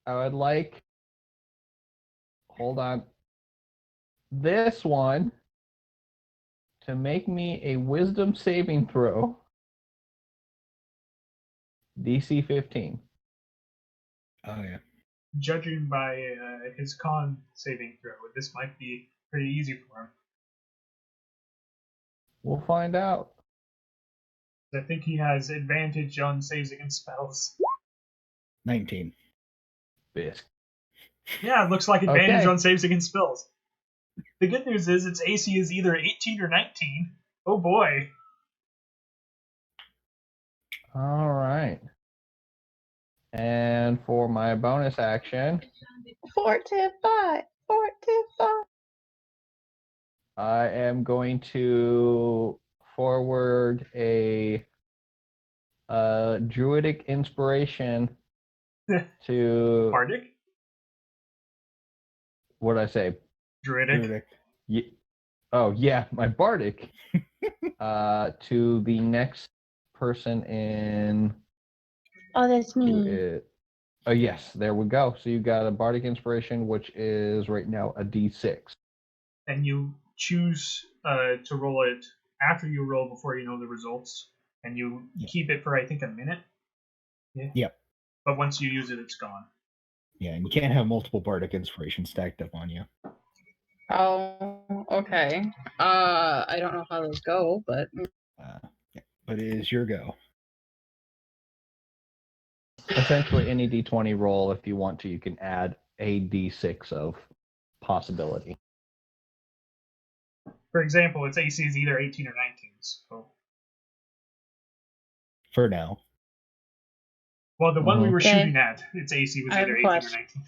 [SPEAKER 4] I would like, hold on, this one to make me a wisdom saving throw. DC 15.
[SPEAKER 2] Oh, yeah.
[SPEAKER 1] Judging by his con saving throw, this might be pretty easy for him.
[SPEAKER 4] We'll find out.
[SPEAKER 1] I think he has advantage on saves against spells.
[SPEAKER 2] 19.
[SPEAKER 4] Bisque.
[SPEAKER 1] Yeah, it looks like advantage
[SPEAKER 4] Okay.
[SPEAKER 1] on saves against spells. The good news is its AC is either 18 or 19. Oh boy.
[SPEAKER 4] All right. And for my bonus action,
[SPEAKER 6] Fortify.
[SPEAKER 4] I am going to forward a druidic inspiration to
[SPEAKER 1] Bardic?
[SPEAKER 4] what did I say?
[SPEAKER 1] Druidic.
[SPEAKER 4] Oh yeah, my bardic to the next person in.
[SPEAKER 7] Oh, that's me.
[SPEAKER 4] Oh yes, there we go. So you got a bardic inspiration, which is right now a D6.
[SPEAKER 1] And you choose to roll it after you roll before you know the results. And you keep it for, I think, a minute. Yeah.
[SPEAKER 2] Yep.
[SPEAKER 1] But once you use it, it's gone.
[SPEAKER 2] Yeah, and you can't have multiple bardic inspirations stacked up on you.
[SPEAKER 6] Oh, okay. I don't know how those go, but
[SPEAKER 2] Yeah, but it is your go.
[SPEAKER 4] Essentially, any D20 roll, if you want to, you can add a D6 of possibility.
[SPEAKER 1] For example, its AC is either 18 or 19. So.
[SPEAKER 2] For now.
[SPEAKER 1] Well, the one we were
[SPEAKER 6] Okay.
[SPEAKER 1] shooting at, its AC was
[SPEAKER 6] I have
[SPEAKER 1] either
[SPEAKER 6] a
[SPEAKER 1] 18 or
[SPEAKER 6] question.
[SPEAKER 1] 19.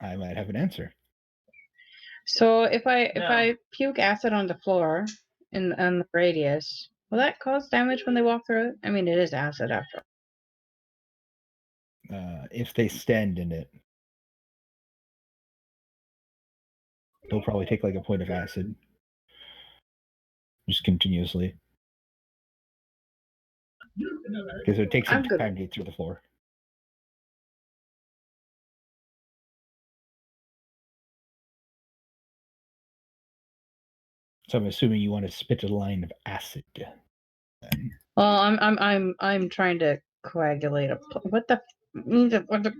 [SPEAKER 2] I might have an answer.
[SPEAKER 6] so if I puke acid on the floor in the radius, will that cause damage when they walk through it? I mean, it is acid after all.
[SPEAKER 2] If they stand in it, they'll probably take like a point of acid. Just continuously. Because it takes some
[SPEAKER 6] I'm good.
[SPEAKER 2] time to get through the floor. So I'm assuming you want to spit a line of acid.
[SPEAKER 6] Well, I'm trying to coagulate a what the what the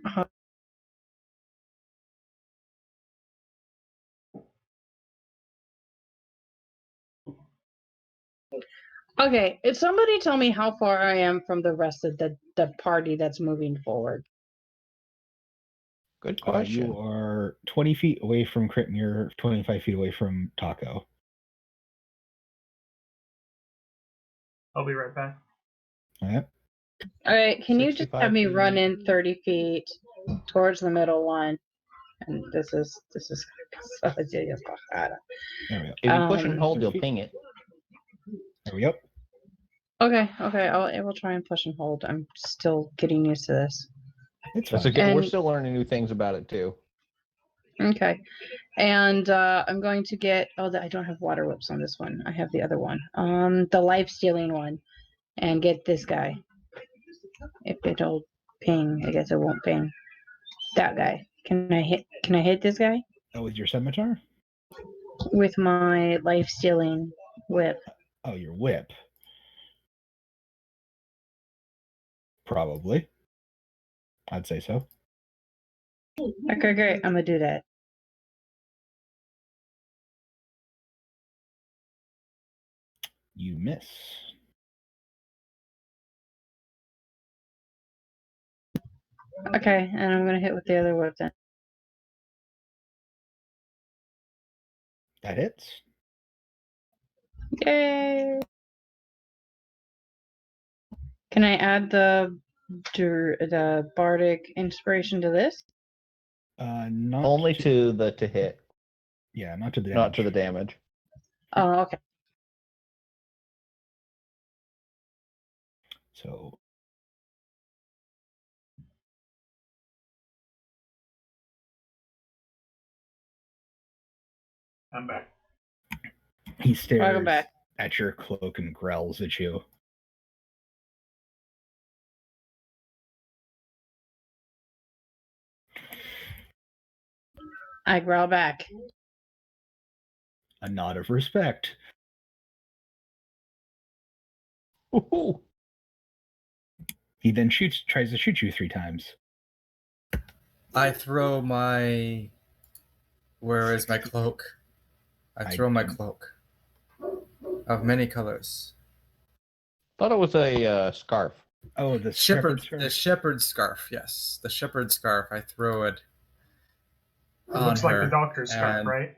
[SPEAKER 6] Okay, if somebody tell me how far I am from the rest of the party that's moving forward.
[SPEAKER 4] Good question.
[SPEAKER 2] You are 20 feet away from Critmere, 25 feet away from Taco.
[SPEAKER 1] I'll be right back.
[SPEAKER 2] Alright.
[SPEAKER 6] All right, can you just
[SPEAKER 4] 65
[SPEAKER 6] have me
[SPEAKER 4] feet.
[SPEAKER 6] run in 30 feet towards the middle one? And this is
[SPEAKER 2] There we go.
[SPEAKER 4] If you push and hold, you'll
[SPEAKER 2] 30 feet.
[SPEAKER 4] ping it.
[SPEAKER 2] There we go.
[SPEAKER 6] Okay, I will try and push and hold. I'm still getting used to this.
[SPEAKER 2] It's
[SPEAKER 4] That's
[SPEAKER 2] fine.
[SPEAKER 4] okay. We're
[SPEAKER 6] And-
[SPEAKER 4] still learning new things about it too.
[SPEAKER 6] Okay. And I'm going to get. Oh, I don't have water whips on this one. I have the other one. The life stealing one, and get this guy. If it'll ping, I guess it won't ping. That guy. Can I hit? Can I hit this guy
[SPEAKER 2] Oh, with your scimitar?
[SPEAKER 6] with my life stealing whip?
[SPEAKER 2] Oh, your whip. Probably. I'd say so.
[SPEAKER 6] Okay, great. I'm gonna do that.
[SPEAKER 2] You miss.
[SPEAKER 6] Okay, and I'm gonna hit with the other whip then.
[SPEAKER 2] That hits.
[SPEAKER 6] Yay! Can I add the bardic inspiration to this?
[SPEAKER 2] Not
[SPEAKER 4] Only to the to hit,
[SPEAKER 2] Yeah, not to the damage.
[SPEAKER 4] not to the damage.
[SPEAKER 6] Oh, okay.
[SPEAKER 2] So
[SPEAKER 1] I'm back.
[SPEAKER 2] he stares
[SPEAKER 6] Welcome back.
[SPEAKER 2] at your cloak and growls at you.
[SPEAKER 6] I growl back.
[SPEAKER 2] A nod of respect.
[SPEAKER 4] Ooh.
[SPEAKER 2] He then tries to shoot you 3 times.
[SPEAKER 3] I throw my. Where is my cloak? I throw my cloak of many colors.
[SPEAKER 4] Thought it was a scarf.
[SPEAKER 2] Oh, the
[SPEAKER 3] Shepherd,
[SPEAKER 2] scarf?
[SPEAKER 3] the shepherd scarf. Yes, the shepherd scarf. I throw it.
[SPEAKER 1] It looks like the
[SPEAKER 3] her,
[SPEAKER 1] doctor's scarf,
[SPEAKER 3] and-
[SPEAKER 1] right?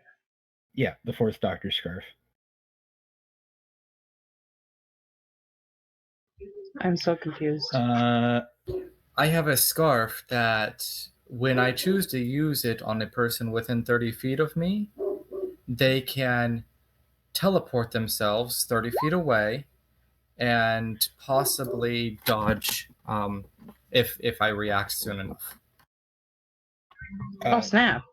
[SPEAKER 2] Yeah, the 4th Doctor scarf.
[SPEAKER 6] I'm so confused.
[SPEAKER 3] I have a scarf that, when I choose to use it on a person within 30 feet of me, they can teleport themselves 30 feet away and possibly dodge if I react soon enough.
[SPEAKER 6] Oh snap!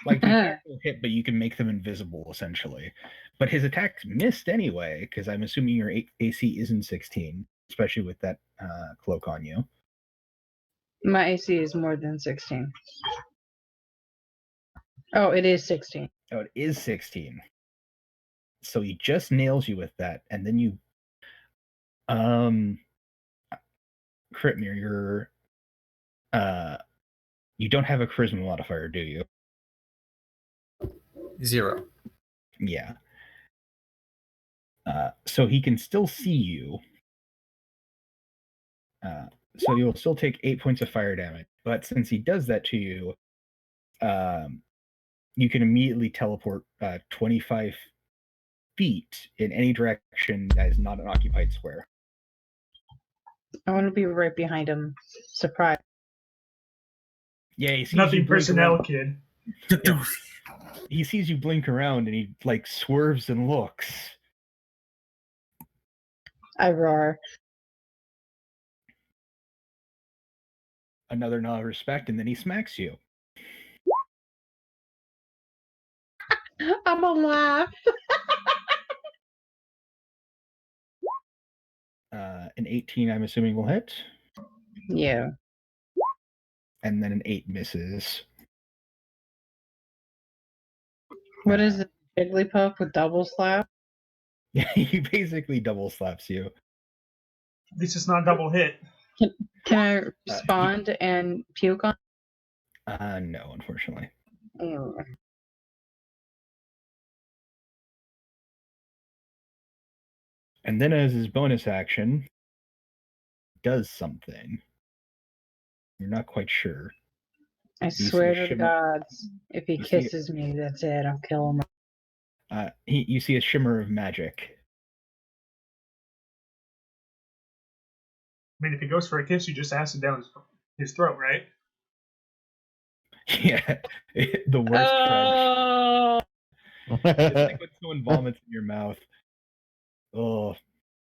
[SPEAKER 2] Like the attack will hit, but you can make them invisible essentially. But his attacks missed anyway, because I'm assuming your AC isn't 16, especially with that cloak on you.
[SPEAKER 6] My AC is more than 16. Oh, it is 16.
[SPEAKER 2] Oh, it is 16. So he just nails you with that, and then you Critmere, you don't have a charisma modifier, do you?
[SPEAKER 3] 0.
[SPEAKER 2] Yeah. So he can still see you. So you'll still take 8 points of fire damage. But since he does that to you, you can immediately teleport 25 feet in any direction that is not an occupied square.
[SPEAKER 6] I want to be right behind him. Surprise.
[SPEAKER 2] Yeah, he sees
[SPEAKER 1] Nothing
[SPEAKER 2] you blink
[SPEAKER 1] personnel,
[SPEAKER 2] around.
[SPEAKER 1] kid.
[SPEAKER 2] Yeah. He sees you blink around and he like swerves and looks.
[SPEAKER 6] I roar.
[SPEAKER 2] Another nod of respect, and then he smacks you.
[SPEAKER 6] I'm gonna laugh.
[SPEAKER 2] An 18, I'm assuming, will hit.
[SPEAKER 6] Yeah.
[SPEAKER 2] And then an 8 misses.
[SPEAKER 6] What is it? Jigglypuff with double slap?
[SPEAKER 2] Yeah, he basically double slaps you.
[SPEAKER 1] At least it's not double hit.
[SPEAKER 6] Can I respond and puke on?
[SPEAKER 2] No, unfortunately.
[SPEAKER 6] Ew.
[SPEAKER 2] And then as his bonus action, does something. You're not quite sure.
[SPEAKER 6] I
[SPEAKER 2] You see
[SPEAKER 6] swear
[SPEAKER 2] a
[SPEAKER 6] to the
[SPEAKER 2] shimmer-
[SPEAKER 6] gods, if he
[SPEAKER 2] you see-
[SPEAKER 6] kisses me, that's it. I'll kill him.
[SPEAKER 2] You see a shimmer of magic.
[SPEAKER 1] I mean, if he goes for a kiss, you just acid down his throat, right?
[SPEAKER 2] Yeah, the worst crunch.
[SPEAKER 6] Oh,
[SPEAKER 2] It's like when someone vomits in your mouth. Oh,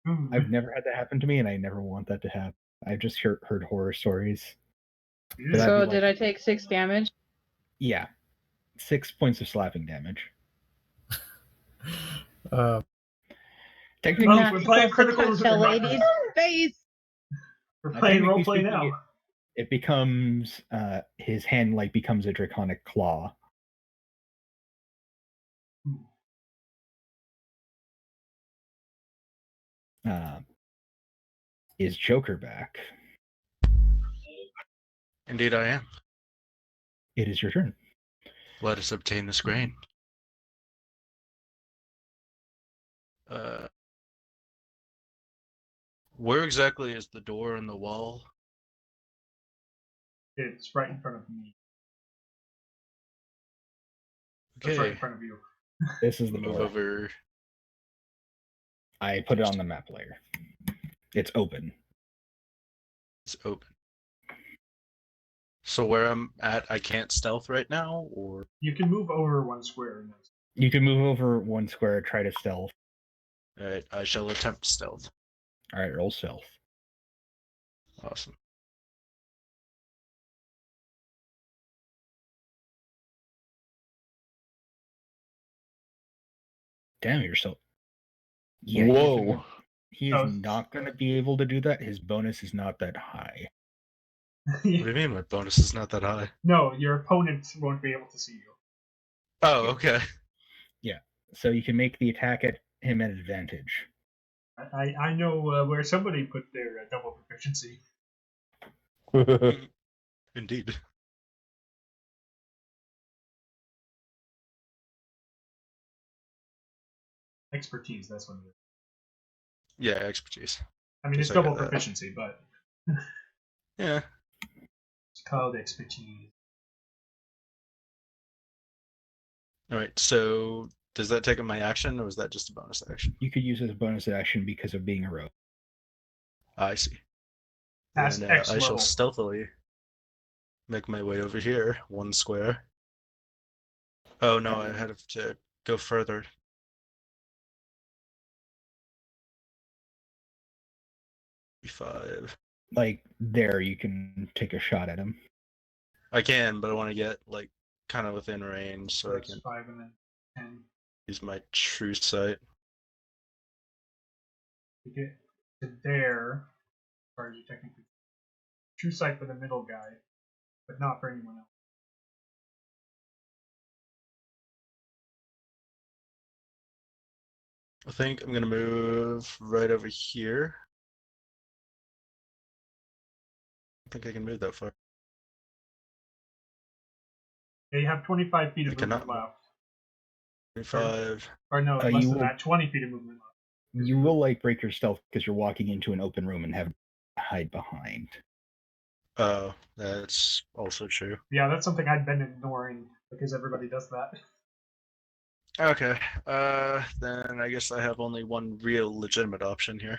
[SPEAKER 1] Ooh.
[SPEAKER 2] I've never had that happen to me, and I never want that to happen. I've just heard horror stories. But I'd
[SPEAKER 6] so
[SPEAKER 2] be
[SPEAKER 6] did
[SPEAKER 2] like-
[SPEAKER 6] I take 6 damage?
[SPEAKER 2] Yeah, 6 points of slapping damage.
[SPEAKER 1] Technically,
[SPEAKER 6] Not
[SPEAKER 1] we're playing
[SPEAKER 6] supposed to
[SPEAKER 1] critical.
[SPEAKER 6] touch a lady's face.
[SPEAKER 1] We're playing
[SPEAKER 2] technically
[SPEAKER 1] roleplay
[SPEAKER 2] speaking,
[SPEAKER 1] now.
[SPEAKER 2] It becomes his hand like becomes a draconic claw. Is Joker back?
[SPEAKER 5] Indeed, I am.
[SPEAKER 2] It is your turn.
[SPEAKER 5] Let us obtain this grain. Where exactly is the door in the wall?
[SPEAKER 1] It's right in front of me.
[SPEAKER 5] Okay.
[SPEAKER 1] It's right in front of you.
[SPEAKER 2] This is the
[SPEAKER 5] Move
[SPEAKER 2] door.
[SPEAKER 5] over.
[SPEAKER 2] I put it on the map layer. It's open.
[SPEAKER 5] It's open. So where I'm at, I can't stealth right now, or
[SPEAKER 1] You can move over 1 square.
[SPEAKER 2] You can move over 1 square, try to stealth.
[SPEAKER 5] alright, I shall attempt stealth.
[SPEAKER 2] All right, roll stealth.
[SPEAKER 5] Awesome.
[SPEAKER 2] Damn, you're so. Yeah,
[SPEAKER 4] Whoa.
[SPEAKER 2] he is not going to be able to do that. His bonus is not that high.
[SPEAKER 5] What do you mean my bonus is not that high?
[SPEAKER 1] No, your opponent won't be able to see you.
[SPEAKER 5] Oh, okay.
[SPEAKER 2] Yeah, so you can make the attack at him at advantage.
[SPEAKER 1] I know where somebody put their double proficiency.
[SPEAKER 5] Indeed.
[SPEAKER 1] Expertise, that's what it is.
[SPEAKER 5] Yeah, expertise.
[SPEAKER 1] I mean, it's
[SPEAKER 5] Just
[SPEAKER 1] double
[SPEAKER 5] like that.
[SPEAKER 1] proficiency, but
[SPEAKER 5] Yeah.
[SPEAKER 1] it's called expertise.
[SPEAKER 5] Alright, so does that take up my action, or is that just a bonus action?
[SPEAKER 2] You could use it as a bonus action because of being a rogue.
[SPEAKER 5] I see.
[SPEAKER 1] Past
[SPEAKER 5] Then
[SPEAKER 1] X
[SPEAKER 5] I shall
[SPEAKER 1] level.
[SPEAKER 5] stealthily make my way over here, 1 square. Oh no, I had to go further. Five.
[SPEAKER 2] Like, there, you can take a shot at him.
[SPEAKER 5] I can, but I want to get like kind of within range so I
[SPEAKER 1] That's
[SPEAKER 5] can
[SPEAKER 1] 5 and then 10.
[SPEAKER 5] use my true sight.
[SPEAKER 1] To get to there, as far as you technically true sight for the middle guy, but not for anyone else.
[SPEAKER 5] I think I'm gonna move right over here. I think I can move that far.
[SPEAKER 1] Yeah, you have 25 feet of
[SPEAKER 5] I
[SPEAKER 1] movement
[SPEAKER 5] cannot move.
[SPEAKER 1] left.
[SPEAKER 5] 25.
[SPEAKER 1] Or no, less
[SPEAKER 2] you
[SPEAKER 1] than
[SPEAKER 2] will-
[SPEAKER 1] that, 20 feet of movement left.
[SPEAKER 2] You will like break your stealth because you're walking into an open room and have to hide behind.
[SPEAKER 5] Oh, that's also true.
[SPEAKER 1] Yeah, that's something I'd been ignoring because everybody does that.
[SPEAKER 5] Okay, then I guess I have only one real legitimate option here.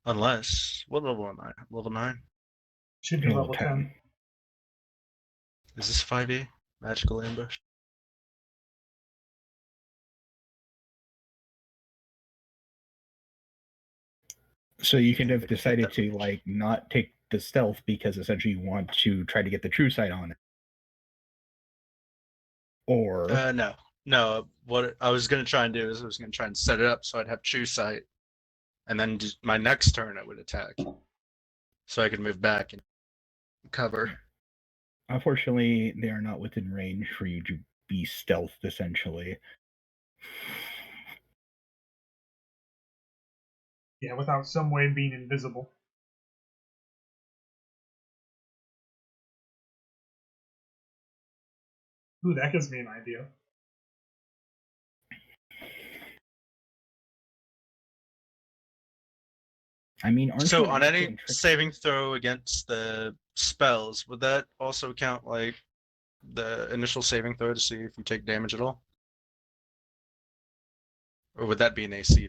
[SPEAKER 5] Unless, what level am I? Level 9?
[SPEAKER 1] Should be level 10.
[SPEAKER 5] Is this 5e? Magical ambush?
[SPEAKER 2] So you can have decided to like not take the stealth because essentially you want to try to get the true sight on it. Or
[SPEAKER 5] No. What I was gonna try and do is I was gonna try and set it up so I'd have true sight, and then my next turn I would attack, so I could move back and cover.
[SPEAKER 2] unfortunately, they are not within range for you to be stealthed, essentially.
[SPEAKER 1] Yeah, without some way of being invisible. Ooh, that gives me an idea.
[SPEAKER 2] I mean, aren't
[SPEAKER 5] So
[SPEAKER 2] you
[SPEAKER 5] on
[SPEAKER 2] used to
[SPEAKER 5] any
[SPEAKER 2] trick-
[SPEAKER 5] saving throw against the spells, would that also count like the initial saving throw to see if you take damage at all? Or would that be an AC thing?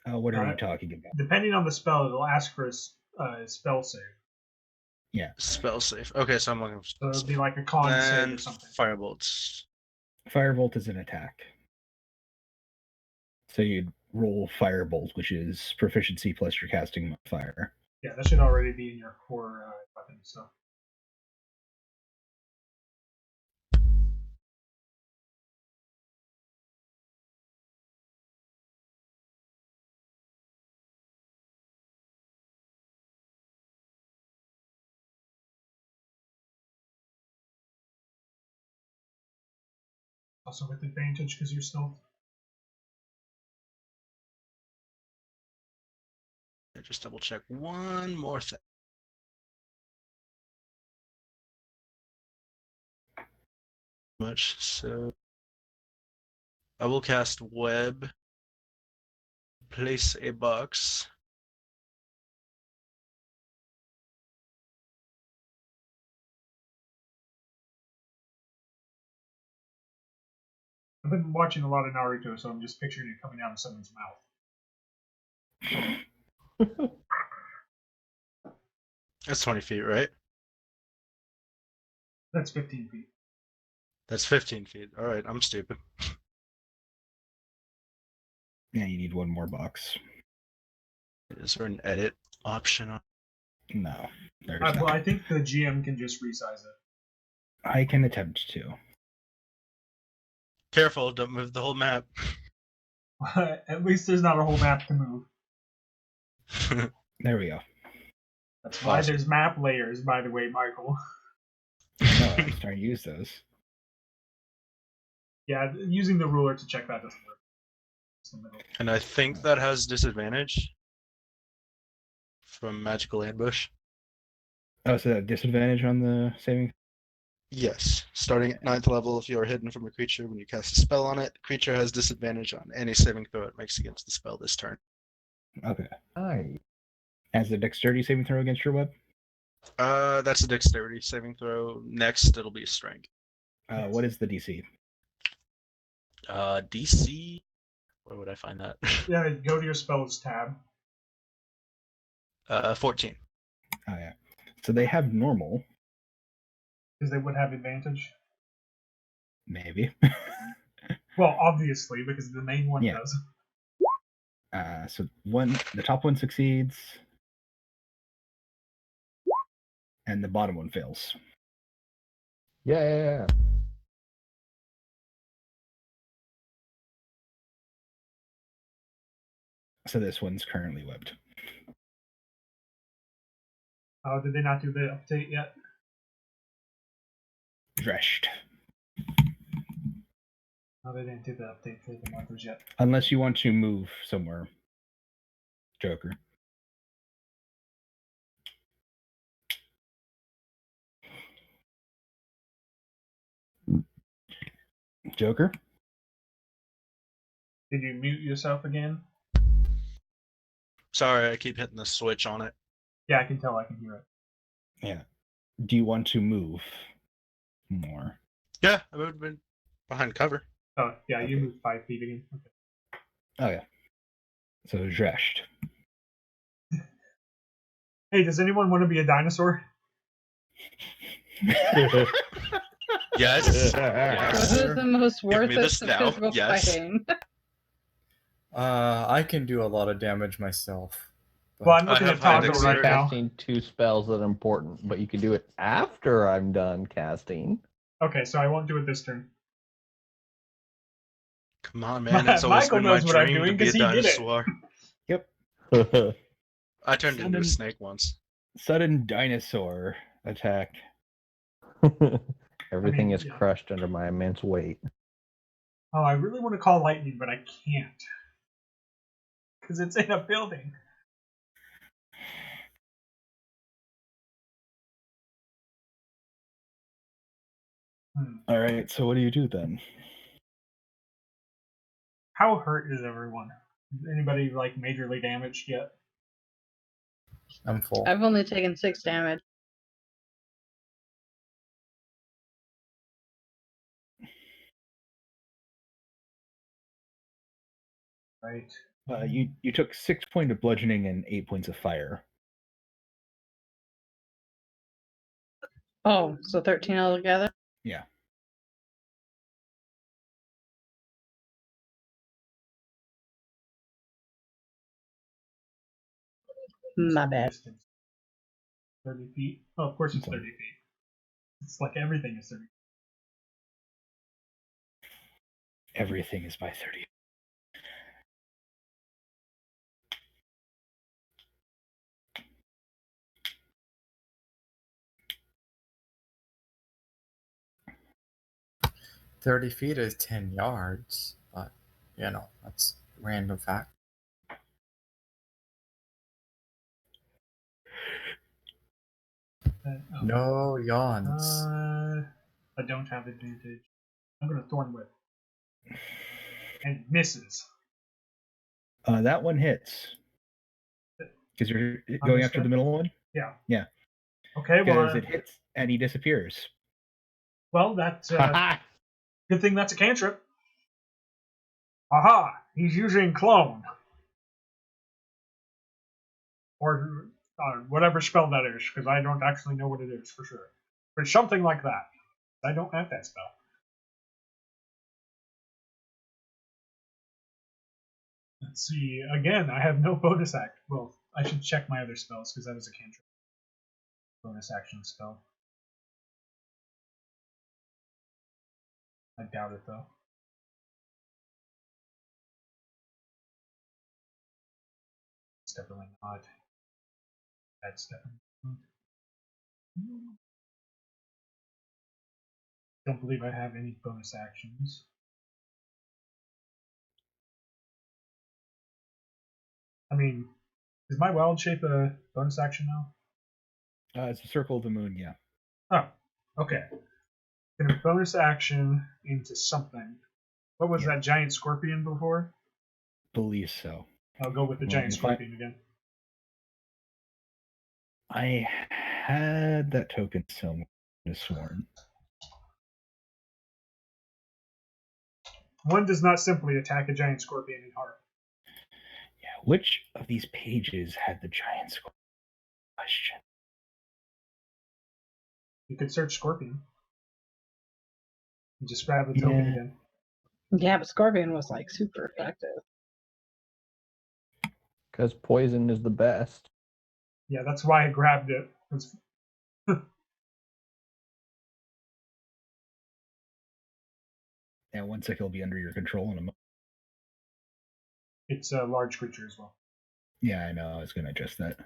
[SPEAKER 2] what are you talking about?
[SPEAKER 1] Depending on the spell, it'll ask for a spell save.
[SPEAKER 2] Yeah.
[SPEAKER 5] Spell save. Okay, so I'm looking for
[SPEAKER 1] So
[SPEAKER 5] spell
[SPEAKER 1] it'll
[SPEAKER 5] save.
[SPEAKER 1] be like a con save or
[SPEAKER 5] And
[SPEAKER 1] something.
[SPEAKER 5] firebolts.
[SPEAKER 2] Firebolt is an attack. So you'd roll Firebolt, which is proficiency plus your casting modifier.
[SPEAKER 1] Yeah, that should already be in your core weapon. So Also with advantage because you're stealth.
[SPEAKER 5] Just double check one more thing. Much so. I will cast web. Place a box.
[SPEAKER 1] I've been watching a lot of Naruto, so I'm just picturing it coming out of someone's mouth.
[SPEAKER 5] That's 20 feet, right?
[SPEAKER 1] That's 15 feet.
[SPEAKER 5] That's 15 feet. All right, I'm stupid.
[SPEAKER 2] Yeah, you need one more box.
[SPEAKER 5] Is there an edit option on?
[SPEAKER 2] No, there's
[SPEAKER 1] Well,
[SPEAKER 2] not.
[SPEAKER 1] I think the GM can just resize it.
[SPEAKER 2] I can attempt to.
[SPEAKER 5] Careful, don't move the whole map.
[SPEAKER 1] At least there's not a whole map to move.
[SPEAKER 2] There we go.
[SPEAKER 1] That's why
[SPEAKER 5] Awesome.
[SPEAKER 1] there's map layers, by the way, Michael.
[SPEAKER 2] No, I'm starting to use those.
[SPEAKER 1] Yeah, using the ruler to check that doesn't work. It's the middle.
[SPEAKER 5] And I think that has disadvantage from magical ambush.
[SPEAKER 2] Oh, so that disadvantage on the saving?
[SPEAKER 5] Yes. Starting at 9th level, if you are hidden from a creature when you cast a spell on it, the creature has disadvantage on any saving throw it makes against the spell this turn.
[SPEAKER 2] Okay.
[SPEAKER 4] Hi.
[SPEAKER 2] As a dexterity saving throw against your web?
[SPEAKER 5] That's a dexterity saving throw. Next, it'll be a strength.
[SPEAKER 2] What is the DC?
[SPEAKER 5] DC. Where would I find that?
[SPEAKER 1] Yeah, go to your spells tab.
[SPEAKER 5] 14.
[SPEAKER 2] Oh, yeah. So they have normal.
[SPEAKER 1] Because they would have advantage.
[SPEAKER 2] Maybe.
[SPEAKER 1] Well, obviously, because the main one
[SPEAKER 2] Yeah.
[SPEAKER 1] does.
[SPEAKER 2] So the top one succeeds, and the bottom one fails.
[SPEAKER 4] Yeah.
[SPEAKER 2] So this one's currently webbed.
[SPEAKER 1] Oh, did they not do the update yet?
[SPEAKER 2] Dreshed.
[SPEAKER 1] No, they didn't do the update for the markers yet.
[SPEAKER 2] Unless you want to move somewhere. Joker. Joker?
[SPEAKER 1] Did you mute yourself again?
[SPEAKER 5] Sorry, I keep hitting the switch on it.
[SPEAKER 1] Yeah, I can tell. I can hear it.
[SPEAKER 2] Yeah. Do you want to move more?
[SPEAKER 5] Yeah, I moved in behind cover.
[SPEAKER 1] Oh, yeah, you
[SPEAKER 2] Okay.
[SPEAKER 1] moved 5 feet again. Okay.
[SPEAKER 2] Oh, yeah. So dreshed.
[SPEAKER 1] Hey, does anyone want to be a dinosaur?
[SPEAKER 5] Yes.
[SPEAKER 6] This
[SPEAKER 5] Yes.
[SPEAKER 6] is the most worth
[SPEAKER 5] me
[SPEAKER 6] it
[SPEAKER 5] this
[SPEAKER 6] to
[SPEAKER 5] now.
[SPEAKER 6] physical
[SPEAKER 5] Yes.
[SPEAKER 6] fighting.
[SPEAKER 3] I can do a lot of damage myself. but-
[SPEAKER 1] Well, I'm
[SPEAKER 5] I
[SPEAKER 1] looking
[SPEAKER 5] have
[SPEAKER 1] at
[SPEAKER 5] high
[SPEAKER 1] Taco right
[SPEAKER 5] dexterity.
[SPEAKER 1] now.
[SPEAKER 4] Casting 2 spells that are important, but you can do it after I'm done casting.
[SPEAKER 1] Okay, so I won't do it this turn.
[SPEAKER 5] Come on, man. It's always
[SPEAKER 1] Michael
[SPEAKER 5] been my
[SPEAKER 1] knows what I'm
[SPEAKER 5] dream to
[SPEAKER 1] doing
[SPEAKER 5] be a
[SPEAKER 1] 'cause he did it.
[SPEAKER 5] dinosaur.
[SPEAKER 2] Yep.
[SPEAKER 5] I turned into a
[SPEAKER 2] Sudden-
[SPEAKER 5] snake once.
[SPEAKER 2] Sudden dinosaur attack.
[SPEAKER 4] Everything is
[SPEAKER 1] yeah.
[SPEAKER 4] crushed under my immense weight.
[SPEAKER 1] Oh, I really want to call lightning, but I can't. Because it's in a building.
[SPEAKER 2] All right, so what do you do then?
[SPEAKER 1] How hurt is everyone? Is anybody, like, majorly damaged yet?
[SPEAKER 3] I'm full.
[SPEAKER 6] I've only taken 6 damage.
[SPEAKER 1] Right.
[SPEAKER 2] You took 6 points of bludgeoning and 8 points of fire.
[SPEAKER 6] Oh, so 13 altogether?
[SPEAKER 2] Yeah.
[SPEAKER 6] My bad.
[SPEAKER 1] Distance. 30 feet. Oh, of course it's
[SPEAKER 2] Okay.
[SPEAKER 1] 30 feet. It's like everything is 30.
[SPEAKER 2] Everything is by 30.
[SPEAKER 3] 30 feet is 10 yards, but, that's a random fact. No yawns.
[SPEAKER 1] I don't have advantage. I'm going to Thorn Whip. And misses.
[SPEAKER 2] That one hits. Because you're
[SPEAKER 1] On
[SPEAKER 2] going
[SPEAKER 1] this
[SPEAKER 2] after
[SPEAKER 1] guy?
[SPEAKER 2] the middle one?
[SPEAKER 1] Yeah.
[SPEAKER 2] Yeah.
[SPEAKER 1] Okay, well,
[SPEAKER 2] Because it hits and he disappears.
[SPEAKER 1] well, that's good thing that's a cantrip. Aha! He's using clone. Or whatever spell that is, because I don't actually know what it is for sure. But something like that. I don't have that spell. Let's see. Again, I have no bonus act. Well, I should check my other spells, because that was a cantrip. Bonus action spell. I doubt it, though. It's definitely not. That's definitely not. Don't believe I have any bonus actions. I mean, is my wild shape a bonus action now?
[SPEAKER 2] It's a circle of the moon, yeah.
[SPEAKER 1] Oh, okay. Gonna bonus action into something. What was that giant scorpion before?
[SPEAKER 2] Believe so.
[SPEAKER 1] I'll go with the giant scorpion again.
[SPEAKER 2] I had that token somewhere sworn.
[SPEAKER 1] One does not simply attack a giant scorpion in heart.
[SPEAKER 2] Yeah, which of these pages had the giant scorpion question?
[SPEAKER 1] You could search scorpion. You just grab the token again.
[SPEAKER 6] Yeah, but Scorpion was like super effective.
[SPEAKER 4] Because poison is the best.
[SPEAKER 1] Yeah, that's why I grabbed it.
[SPEAKER 2] Yeah, 1 second will be under your control in a moment.
[SPEAKER 1] It's a large creature as well.
[SPEAKER 2] Yeah, I know. I was going to adjust that.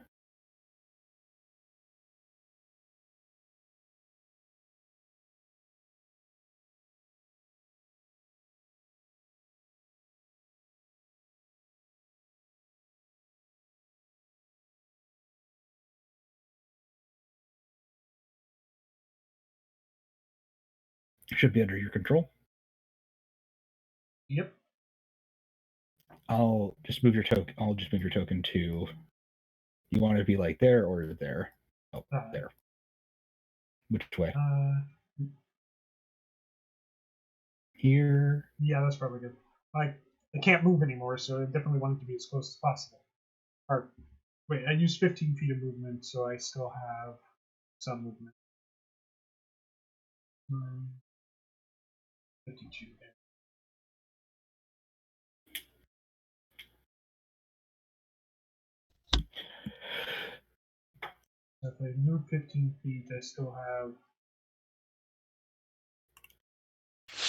[SPEAKER 2] Should be under your control.
[SPEAKER 1] Yep.
[SPEAKER 2] I'll just move your token to. You want it to be like there or there? Oh, there. Which way? Here.
[SPEAKER 1] Yeah, that's probably good. I can't move anymore, so I definitely want it to be as close as possible. Or wait, I used 15 feet of movement, so I still have some movement. 52 there. If I move 15 feet, I still have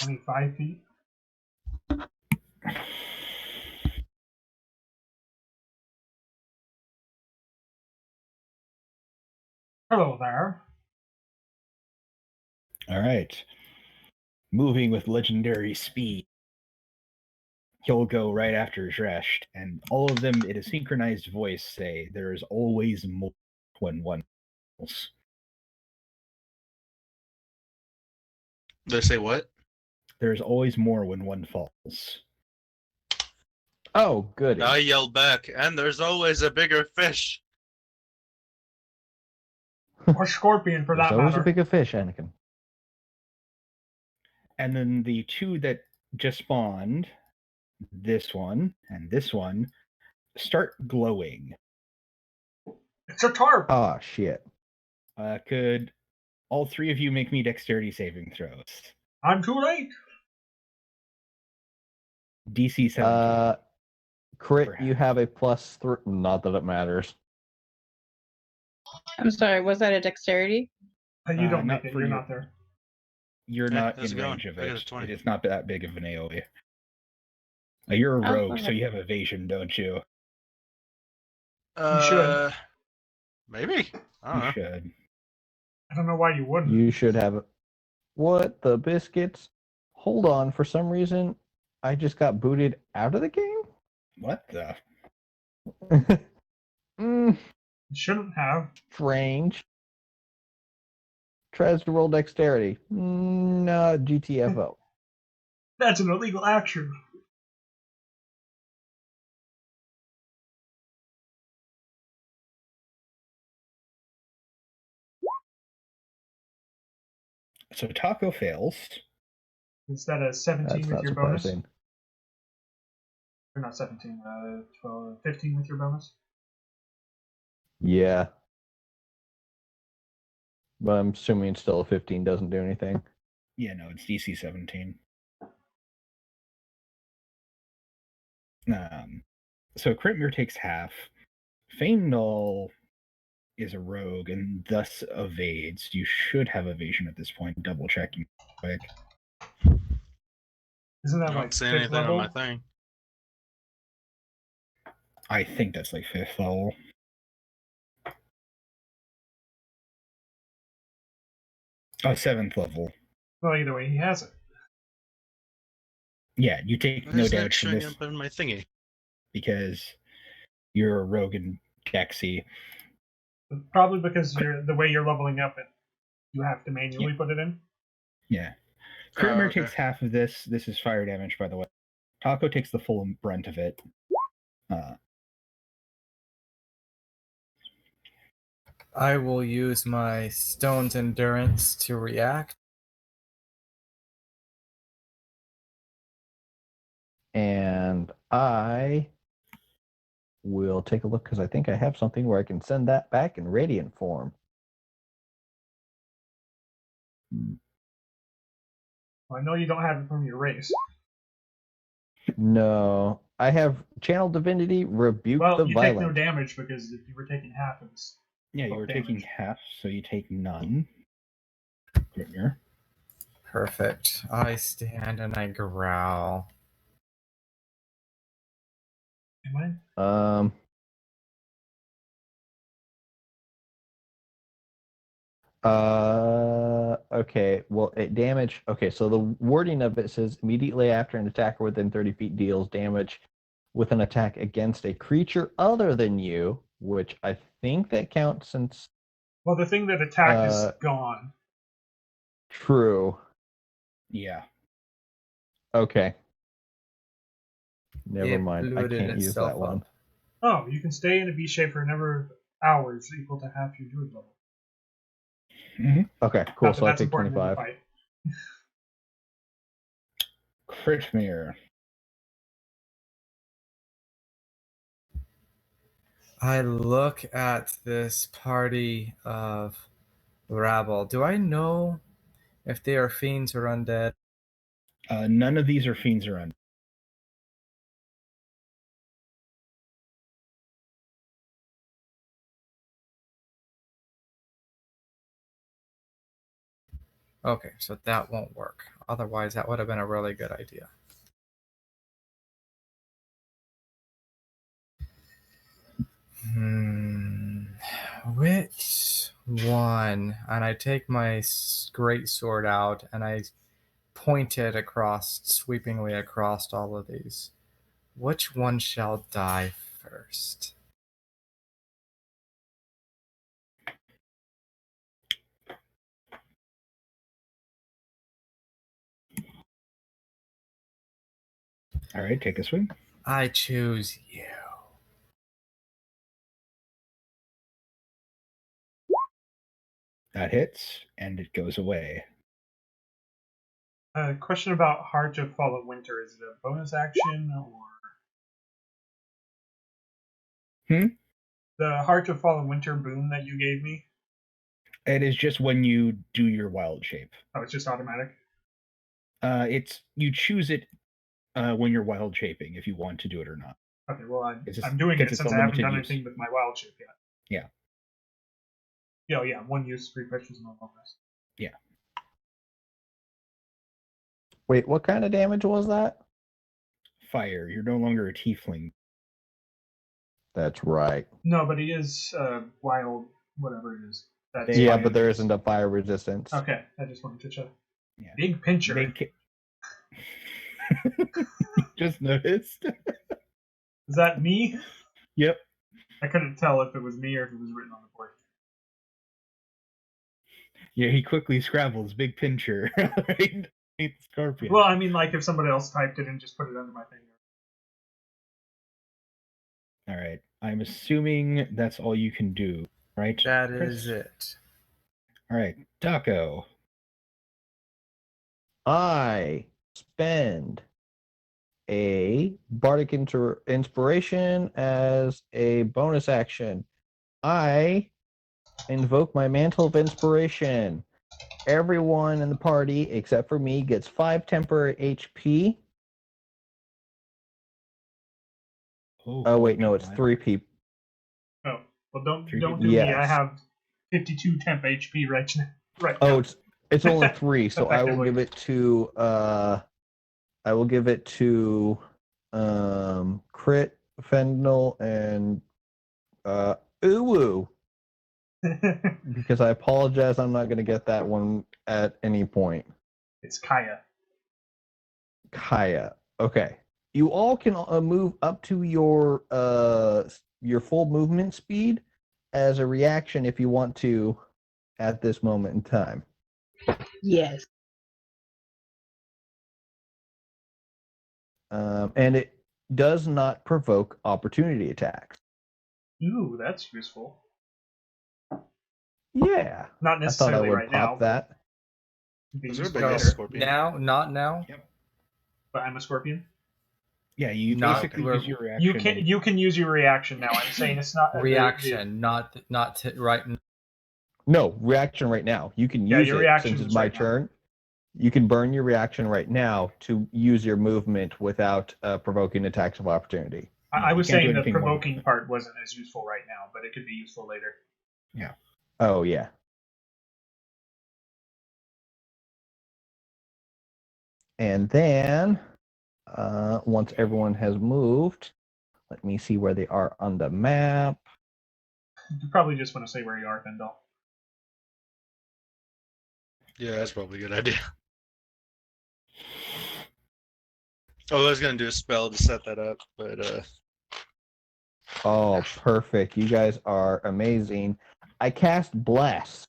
[SPEAKER 1] 25 feet. Hello there.
[SPEAKER 2] All right. Moving with legendary speed. He'll go right after Dresht, and all of them in a synchronized voice say, "There is always more when one falls."
[SPEAKER 5] They say what?
[SPEAKER 2] There's always more when one falls.
[SPEAKER 4] Oh, goody.
[SPEAKER 5] I yell back, and there's always a bigger fish.
[SPEAKER 1] Or scorpion, for that
[SPEAKER 4] There's always
[SPEAKER 1] matter.
[SPEAKER 4] a bigger fish, Anakin.
[SPEAKER 2] And then the two that just spawned, this one and this one, start glowing.
[SPEAKER 1] It's a tarp.
[SPEAKER 4] Oh, shit.
[SPEAKER 2] Could all three of you make me dexterity saving throws?
[SPEAKER 1] I'm too late.
[SPEAKER 2] DC 17.
[SPEAKER 4] Crit, you have a +3. Not that it matters.
[SPEAKER 6] I'm sorry, was that a dexterity?
[SPEAKER 1] You don't
[SPEAKER 2] not
[SPEAKER 1] make it.
[SPEAKER 2] for
[SPEAKER 1] You're
[SPEAKER 2] you.
[SPEAKER 1] not there.
[SPEAKER 2] You're
[SPEAKER 5] Yeah,
[SPEAKER 2] not
[SPEAKER 5] how's
[SPEAKER 2] in
[SPEAKER 5] it
[SPEAKER 2] range
[SPEAKER 5] going?
[SPEAKER 2] of
[SPEAKER 5] I got a
[SPEAKER 2] it.
[SPEAKER 5] 20.
[SPEAKER 2] It's not that big of an AoE. You're a
[SPEAKER 6] Oh,
[SPEAKER 2] rogue,
[SPEAKER 6] okay.
[SPEAKER 2] so you have evasion, don't you?
[SPEAKER 1] You should.
[SPEAKER 5] Maybe. I don't know.
[SPEAKER 2] You should.
[SPEAKER 1] I don't know why you wouldn't.
[SPEAKER 4] You should have it. What the biscuits? Hold on, for some reason, I just got booted out of the game?
[SPEAKER 2] What the?
[SPEAKER 1] Shouldn't have.
[SPEAKER 4] Strange. Tries to roll dexterity. No, GTFO.
[SPEAKER 1] That's an illegal action.
[SPEAKER 2] So Taco fails.
[SPEAKER 1] Is that a 17
[SPEAKER 4] That's
[SPEAKER 1] with
[SPEAKER 4] not
[SPEAKER 1] your bonus?
[SPEAKER 4] surprising.
[SPEAKER 1] Or not 17, 12, 15 with your bonus?
[SPEAKER 4] Yeah. But I'm assuming still a 15 doesn't do anything.
[SPEAKER 2] Yeah, no, it's DC 17. So Kritmir takes half. Feindal is a rogue and thus evades. You should have evasion at this point. Double checking quick.
[SPEAKER 1] Isn't
[SPEAKER 5] I
[SPEAKER 1] that
[SPEAKER 5] don't
[SPEAKER 1] like
[SPEAKER 5] see
[SPEAKER 1] 5th
[SPEAKER 5] anything
[SPEAKER 1] level?
[SPEAKER 5] on my thing.
[SPEAKER 2] I think that's like 5th level. Oh, 7th level.
[SPEAKER 1] Well, either way, he has it.
[SPEAKER 2] Yeah, you take
[SPEAKER 5] Why
[SPEAKER 2] no
[SPEAKER 5] isn't that
[SPEAKER 2] damage from
[SPEAKER 5] showing
[SPEAKER 2] this
[SPEAKER 5] up in my thingy?
[SPEAKER 2] because you're a rogue and Dexy.
[SPEAKER 1] Probably because the way you're leveling up, you have to manually put it in.
[SPEAKER 2] Yeah. Kritmir
[SPEAKER 5] okay.
[SPEAKER 2] takes half of this. This is fire damage, by the way. Taco takes the full brunt of it.
[SPEAKER 3] I will use my stone's endurance to react.
[SPEAKER 4] And I will take a look because I think I have something where I can send that back in radiant form.
[SPEAKER 1] Well, I know you don't have it from your race.
[SPEAKER 4] No, I have Channel Divinity, Rebuke
[SPEAKER 1] Well,
[SPEAKER 4] the
[SPEAKER 1] you
[SPEAKER 4] Violent.
[SPEAKER 1] take no damage because if you were taking half, it was
[SPEAKER 2] Yeah, you
[SPEAKER 1] full
[SPEAKER 2] were
[SPEAKER 1] damage.
[SPEAKER 2] taking half, so you take none. Kritmir.
[SPEAKER 3] Perfect. I stand and I growl.
[SPEAKER 1] Am I?
[SPEAKER 4] Okay, well, it damage. Okay, so the wording of it says immediately after an attacker within 30 feet deals damage with an attack against a creature other than you, which I think that counts since.
[SPEAKER 1] Well, the thing that attacked is gone.
[SPEAKER 4] True.
[SPEAKER 2] Yeah.
[SPEAKER 4] Okay. Never
[SPEAKER 3] It
[SPEAKER 4] mind. I
[SPEAKER 3] looted
[SPEAKER 4] can't use
[SPEAKER 3] itself
[SPEAKER 4] that one.
[SPEAKER 3] up.
[SPEAKER 1] Oh, you can stay in a V shape for a number of hours equal to half your druid level.
[SPEAKER 4] Okay, cool.
[SPEAKER 1] Not that
[SPEAKER 4] So I
[SPEAKER 1] that's
[SPEAKER 4] take
[SPEAKER 1] important in the
[SPEAKER 4] 25.
[SPEAKER 1] fight.
[SPEAKER 2] Kritmir.
[SPEAKER 3] I look at this party of rabble. Do I know if they are fiends or undead?
[SPEAKER 2] None of these are fiends or undead.
[SPEAKER 3] Okay, so that won't work. Otherwise, that would have been a really good idea. Which one? And I take my great sword out and I point it across, sweepingly across all of these. Which one shall die first?
[SPEAKER 2] All right, take a swing.
[SPEAKER 3] I choose you.
[SPEAKER 2] That hits, and it goes away.
[SPEAKER 1] Question about Heart of Fallen Winter. Is it a bonus action or? The Heart of Fallen Winter boon that you gave me?
[SPEAKER 2] It is just when you do your wild shape.
[SPEAKER 1] Oh, it's just automatic?
[SPEAKER 2] It's you choose it when you're wild shaping if you want to do it or not.
[SPEAKER 1] Okay, well, I'm doing it since I haven't done anything with my wild shape yet.
[SPEAKER 2] Yeah.
[SPEAKER 1] Yeah, yeah, one use, 3 pressures, no bonus.
[SPEAKER 2] Yeah.
[SPEAKER 4] Wait, what kind of damage was that?
[SPEAKER 2] Fire. You're no longer a tiefling.
[SPEAKER 4] That's right.
[SPEAKER 1] No, but he is wild, whatever it is. That's
[SPEAKER 4] Yeah, but there isn't a fire resistance.
[SPEAKER 1] Okay, I just wanted to check.
[SPEAKER 2] Yeah.
[SPEAKER 1] Big pincher.
[SPEAKER 2] Just noticed.
[SPEAKER 1] Is that me?
[SPEAKER 2] Yep.
[SPEAKER 1] I couldn't tell if it was me or if it was written on the board.
[SPEAKER 2] Yeah, he quickly scrabbles big pincher right underneath the scorpion.
[SPEAKER 1] Well, I mean, like if somebody else typed it and just put it under my finger.
[SPEAKER 2] All right. I'm assuming that's all you can do, right?
[SPEAKER 3] That
[SPEAKER 2] Chris?
[SPEAKER 3] is it.
[SPEAKER 2] All right, Taco.
[SPEAKER 4] I spend a bardic inspiration as a bonus action. I invoke my mantle of inspiration. Everyone in the party except for me gets 5 temporary HP. Oh wait, no, it's 3 people.
[SPEAKER 1] Oh, well, don't
[SPEAKER 2] Three
[SPEAKER 1] do
[SPEAKER 2] people.
[SPEAKER 1] me. I
[SPEAKER 4] Yes.
[SPEAKER 1] have 52 temp HP right now. Right
[SPEAKER 4] Oh,
[SPEAKER 1] now.
[SPEAKER 4] it's only 3, so I will
[SPEAKER 1] Effectively.
[SPEAKER 4] give it to Crit, Fendel, and Uwu. Because I apologize, I'm not going to get that one at any point.
[SPEAKER 1] It's Kaya.
[SPEAKER 4] Kaya. Okay. You all can move up to your full movement speed as a reaction if you want to at this moment in time.
[SPEAKER 6] Yes.
[SPEAKER 4] And it does not provoke opportunity attacks.
[SPEAKER 1] Ooh, that's useful.
[SPEAKER 4] Yeah.
[SPEAKER 1] Not
[SPEAKER 4] I thought I
[SPEAKER 1] necessarily
[SPEAKER 4] would
[SPEAKER 1] right
[SPEAKER 4] pop
[SPEAKER 1] now.
[SPEAKER 4] that.
[SPEAKER 1] But be
[SPEAKER 5] Is there a
[SPEAKER 1] useful
[SPEAKER 5] big
[SPEAKER 1] later.
[SPEAKER 5] scorpion?
[SPEAKER 3] Now, not now.
[SPEAKER 1] But I'm a scorpion.
[SPEAKER 2] Yeah, you
[SPEAKER 3] Not-
[SPEAKER 2] basically
[SPEAKER 3] we're-
[SPEAKER 2] use your reaction.
[SPEAKER 1] You can use your reaction now. I'm saying it's not
[SPEAKER 3] Reaction, not right.
[SPEAKER 4] No, reaction right now. You can
[SPEAKER 1] Yeah,
[SPEAKER 4] use
[SPEAKER 1] your
[SPEAKER 4] it
[SPEAKER 1] reaction
[SPEAKER 4] since
[SPEAKER 1] is
[SPEAKER 4] it's my
[SPEAKER 1] right now.
[SPEAKER 4] turn. You can burn your reaction right now to use your movement without provoking attacks of opportunity.
[SPEAKER 1] I was
[SPEAKER 2] You can't do
[SPEAKER 1] saying the
[SPEAKER 2] anything more
[SPEAKER 1] provoking
[SPEAKER 2] with it.
[SPEAKER 1] part wasn't as useful right now, but it could be useful later.
[SPEAKER 4] Oh, yeah. And then, once everyone has moved, let me see where they are on the map.
[SPEAKER 1] You probably just want to say where you are, Fendel.
[SPEAKER 5] Yeah, that's probably a good idea. Oh, I was gonna do a spell to set that up, but
[SPEAKER 4] Oh, perfect. You guys are amazing. I cast Bless.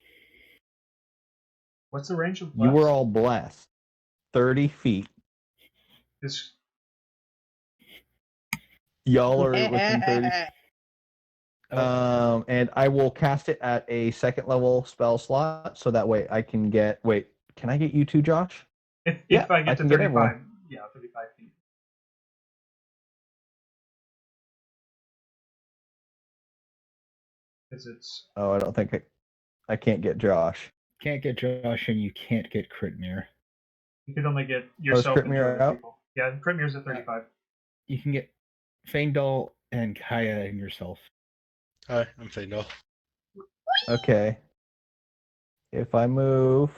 [SPEAKER 1] What's the range of
[SPEAKER 4] You
[SPEAKER 1] bless?
[SPEAKER 4] were all blessed. 30 feet.
[SPEAKER 1] This-
[SPEAKER 4] Y'all are within 30. And I will cast it at a second level spell slot, so that way I can get. Wait, can I get you two, Josh?
[SPEAKER 1] If
[SPEAKER 4] Yeah,
[SPEAKER 1] I get
[SPEAKER 4] I
[SPEAKER 1] to
[SPEAKER 4] can get
[SPEAKER 1] 35,
[SPEAKER 4] everyone.
[SPEAKER 1] yeah, 35 feet. Because it's
[SPEAKER 4] Oh, I don't think I can't get Josh.
[SPEAKER 2] Can't get Josh, and you can't get Critmere.
[SPEAKER 1] you could only get yourself and two
[SPEAKER 4] Critmere
[SPEAKER 1] other
[SPEAKER 4] out?
[SPEAKER 1] people. Yeah, Critmere's at 35.
[SPEAKER 2] You can get Feindal and Kaya and yourself.
[SPEAKER 5] hi, I'm Feindal.
[SPEAKER 4] Okay. If I move,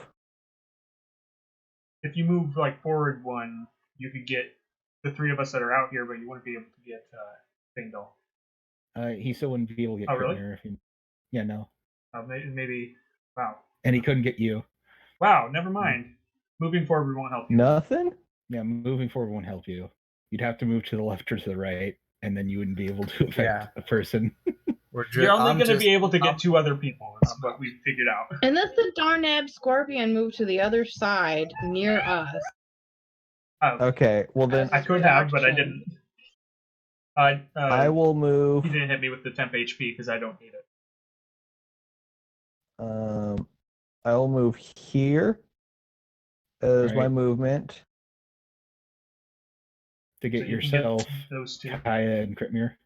[SPEAKER 1] If you move like forward one, you could get the three of us that are out here, but you wouldn't be able to get Fendel.
[SPEAKER 2] He still wouldn't be able to get
[SPEAKER 1] Oh, really?
[SPEAKER 2] Critmere if he. Yeah, no.
[SPEAKER 1] Maybe. Wow.
[SPEAKER 2] And he couldn't get you.
[SPEAKER 1] Wow. Never mind. Moving forward won't help you.
[SPEAKER 4] nothing.
[SPEAKER 2] Yeah, moving forward won't help you. You'd have to move to the left or to the right, and then you wouldn't be able to affect
[SPEAKER 3] Yeah.
[SPEAKER 2] a person.
[SPEAKER 1] You're only going to be able to get two other people. Is what we figured out.
[SPEAKER 6] Unless the Darnab Scorpion moved to the other side near us.
[SPEAKER 4] Okay, well then
[SPEAKER 1] I could have, but I didn't.
[SPEAKER 4] I will move.
[SPEAKER 1] He didn't hit me with the temp HP because I don't need it.
[SPEAKER 4] I will move here as my
[SPEAKER 2] Right.
[SPEAKER 4] movement.
[SPEAKER 2] To get
[SPEAKER 1] So you can
[SPEAKER 2] yourself,
[SPEAKER 1] get those two.
[SPEAKER 2] Kaya and Critmere.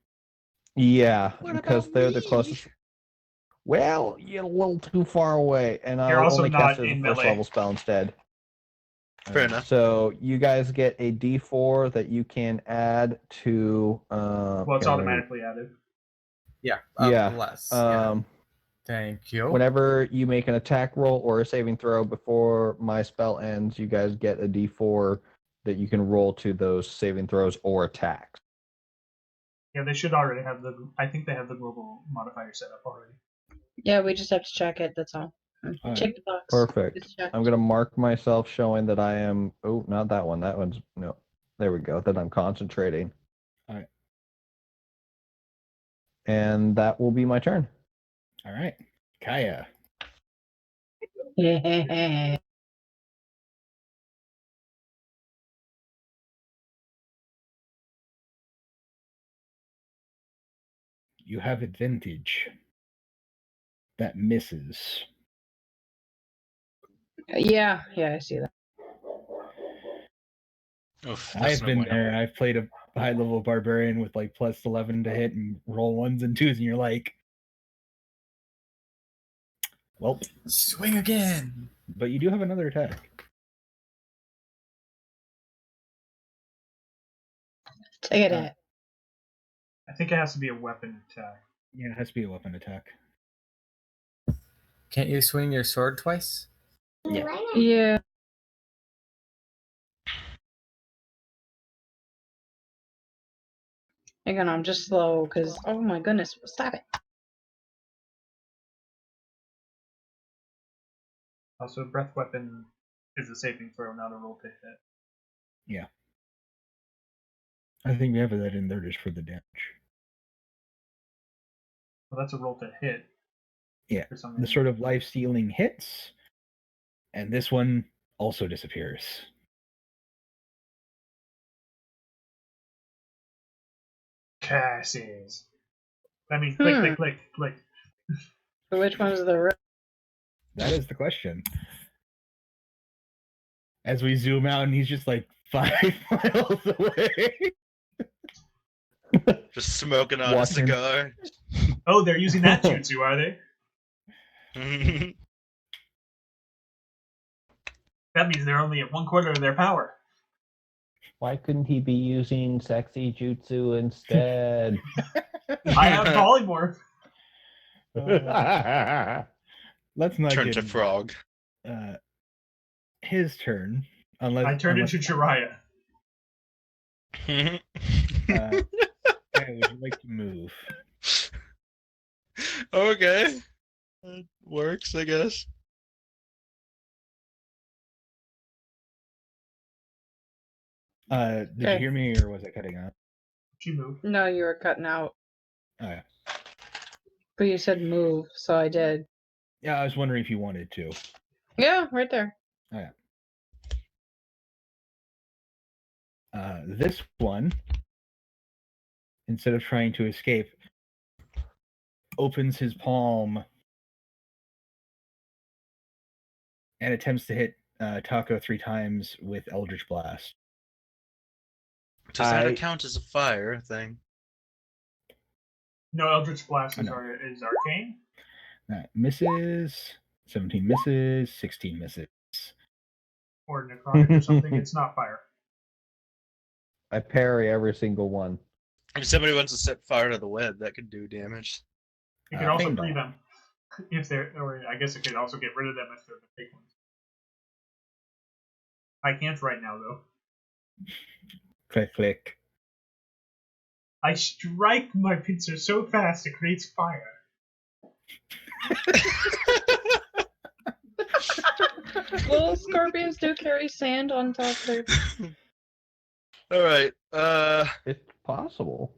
[SPEAKER 4] Yeah,
[SPEAKER 5] What
[SPEAKER 4] because
[SPEAKER 5] about
[SPEAKER 4] they're the
[SPEAKER 5] me?
[SPEAKER 4] closest. Well, you're a little too far away, and
[SPEAKER 1] You're
[SPEAKER 4] I'll
[SPEAKER 1] also
[SPEAKER 4] only cast
[SPEAKER 1] not
[SPEAKER 4] it as a
[SPEAKER 1] in
[SPEAKER 4] first
[SPEAKER 1] melee.
[SPEAKER 4] level spell instead.
[SPEAKER 5] Fair enough.
[SPEAKER 4] So you guys get a D4 that you can add to.
[SPEAKER 1] Well, it's automatically added.
[SPEAKER 3] Yeah.
[SPEAKER 4] Yeah.
[SPEAKER 3] Bless. Yeah.
[SPEAKER 4] Um,
[SPEAKER 3] Thank you.
[SPEAKER 4] Whenever you make an attack roll or a saving throw before my spell ends, you guys get a D4 that you can roll to those saving throws or attacks.
[SPEAKER 1] Yeah, they should already have the. I think they have the global modifier set up already.
[SPEAKER 6] Yeah, we just have to check it. That's all.
[SPEAKER 2] Alright.
[SPEAKER 6] Check the box.
[SPEAKER 4] Perfect.
[SPEAKER 6] It's checked.
[SPEAKER 4] I'm gonna mark myself showing that I am. Oh, not that one. That one's no. There we go. Then I'm concentrating.
[SPEAKER 2] All right.
[SPEAKER 4] And that will be my turn.
[SPEAKER 2] All right. Kaya. You have advantage. That misses.
[SPEAKER 6] Yeah, I see that.
[SPEAKER 5] Oof,
[SPEAKER 2] I've been there. I've played a high level barbarian with like plus 11 to hit and roll 1s and 2s, and you're like, well,
[SPEAKER 3] Swing again.
[SPEAKER 2] but you do have another attack.
[SPEAKER 6] Take it.
[SPEAKER 1] I think it has to be a weapon attack.
[SPEAKER 2] Yeah, it has to be a weapon attack.
[SPEAKER 3] Can't you swing your sword twice?
[SPEAKER 6] Yeah. Hang on, I'm just slow because oh my goodness, stop it.
[SPEAKER 1] Also, breath weapon is a saving throw, not a roll to hit.
[SPEAKER 2] Yeah. I think we have that in there just for the damage.
[SPEAKER 1] Well, that's a roll to hit.
[SPEAKER 2] Yeah.
[SPEAKER 1] For some
[SPEAKER 2] The
[SPEAKER 1] reason.
[SPEAKER 2] sort of life-stealing hits, and this one also disappears.
[SPEAKER 1] Casses. That means click, click, click, click.
[SPEAKER 6] So which one's the
[SPEAKER 2] That is the question. As we zoom out, and he's just like 5 miles away.
[SPEAKER 5] Just smoking on a
[SPEAKER 4] Watching.
[SPEAKER 5] cigar.
[SPEAKER 1] Oh, they're using that jutsu, are they? That means they're only at 1/4 of their power.
[SPEAKER 4] Why couldn't he be using sexy jutsu instead?
[SPEAKER 1] I have polymorph.
[SPEAKER 2] Let's not
[SPEAKER 5] Turn
[SPEAKER 2] get
[SPEAKER 5] to
[SPEAKER 2] into
[SPEAKER 5] frog.
[SPEAKER 2] his turn. Unless
[SPEAKER 1] I turn into Jiraiya.
[SPEAKER 2] Hey, would you like to move?
[SPEAKER 5] Okay. That works, I guess.
[SPEAKER 2] Did you hear me, or was I cutting out?
[SPEAKER 1] She moved.
[SPEAKER 6] No, you were cutting out.
[SPEAKER 2] Oh, yeah.
[SPEAKER 6] But you said move, so I did.
[SPEAKER 2] Yeah, I was wondering if you wanted to.
[SPEAKER 6] Yeah, right there.
[SPEAKER 2] Oh, yeah. This one, instead of trying to escape, opens his palm and attempts to hit Taco 3 times with Eldritch Blast.
[SPEAKER 5] Does that count as a fire thing?
[SPEAKER 1] No, Eldritch Blast is,
[SPEAKER 2] No.
[SPEAKER 1] is arcane.
[SPEAKER 2] That misses. 17 misses. 16 misses.
[SPEAKER 1] Or necrotic or something. It's not fire.
[SPEAKER 4] I parry every single one.
[SPEAKER 5] If somebody wants to set fire to the web, that could do damage.
[SPEAKER 1] It could also
[SPEAKER 2] Fame
[SPEAKER 1] free
[SPEAKER 2] Ball.
[SPEAKER 1] them. If they're, or I guess it could also get rid of them if they're the big ones. I can't right now, though.
[SPEAKER 2] Click, click.
[SPEAKER 1] I strike my pincer so fast it creates fire.
[SPEAKER 6] Little scorpions do carry sand on top of their.
[SPEAKER 5] Alright,
[SPEAKER 4] It's possible.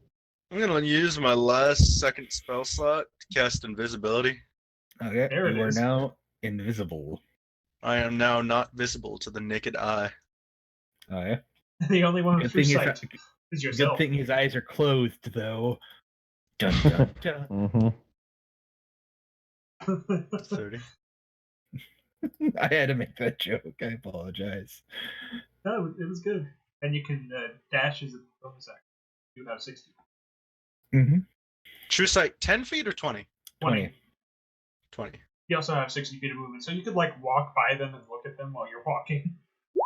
[SPEAKER 5] I'm gonna use my last second spell slot to cast invisibility.
[SPEAKER 2] Okay,
[SPEAKER 1] There it
[SPEAKER 2] you are
[SPEAKER 1] is.
[SPEAKER 2] now invisible.
[SPEAKER 5] I am now not visible to the naked eye.
[SPEAKER 2] Oh, yeah?
[SPEAKER 1] The only one with
[SPEAKER 2] Good
[SPEAKER 1] true
[SPEAKER 2] thing
[SPEAKER 1] sight is
[SPEAKER 2] Good
[SPEAKER 1] yourself.
[SPEAKER 2] thing his eyes are closed, though. Dun, dun, dun.
[SPEAKER 5] 30.
[SPEAKER 2] I had to make that joke. I apologize.
[SPEAKER 1] No, it was good. And you can dash as a bonus action. You have 60.
[SPEAKER 2] Mm-hmm.
[SPEAKER 5] True sight, 10 feet or 20?
[SPEAKER 2] 20.
[SPEAKER 5] 20.
[SPEAKER 1] You also have 60 feet of movement, so you could like walk by them and look at them while you're walking.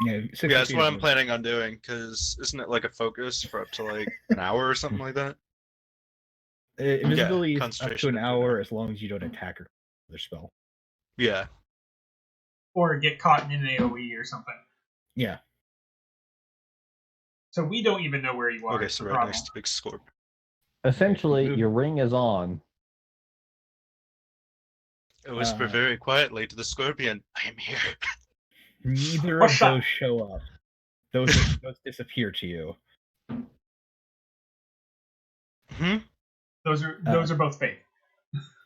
[SPEAKER 2] Yeah, 60
[SPEAKER 5] Yeah, that's
[SPEAKER 2] feet
[SPEAKER 5] what
[SPEAKER 2] of
[SPEAKER 5] I'm planning on doing, because isn't it like a focus for up to like an hour or something like that?
[SPEAKER 2] Invisibility is up to
[SPEAKER 5] concentration
[SPEAKER 2] an
[SPEAKER 5] up to an
[SPEAKER 2] hour
[SPEAKER 5] hour.
[SPEAKER 2] as long as you don't attack or other spell.
[SPEAKER 5] Yeah.
[SPEAKER 1] Or get caught in an AoE or something.
[SPEAKER 2] Yeah.
[SPEAKER 1] So we don't even know where you are.
[SPEAKER 5] Okay,
[SPEAKER 1] It's
[SPEAKER 5] so
[SPEAKER 1] the
[SPEAKER 5] right
[SPEAKER 1] problem.
[SPEAKER 5] next to Big Scorp.
[SPEAKER 4] Essentially,
[SPEAKER 2] Move.
[SPEAKER 4] your ring is on.
[SPEAKER 5] I whisper very quietly to the scorpion, I am here.
[SPEAKER 2] Neither
[SPEAKER 1] What's
[SPEAKER 2] of
[SPEAKER 1] that?
[SPEAKER 2] those show up. those disappear to you.
[SPEAKER 5] Hmm?
[SPEAKER 1] Those are both fake.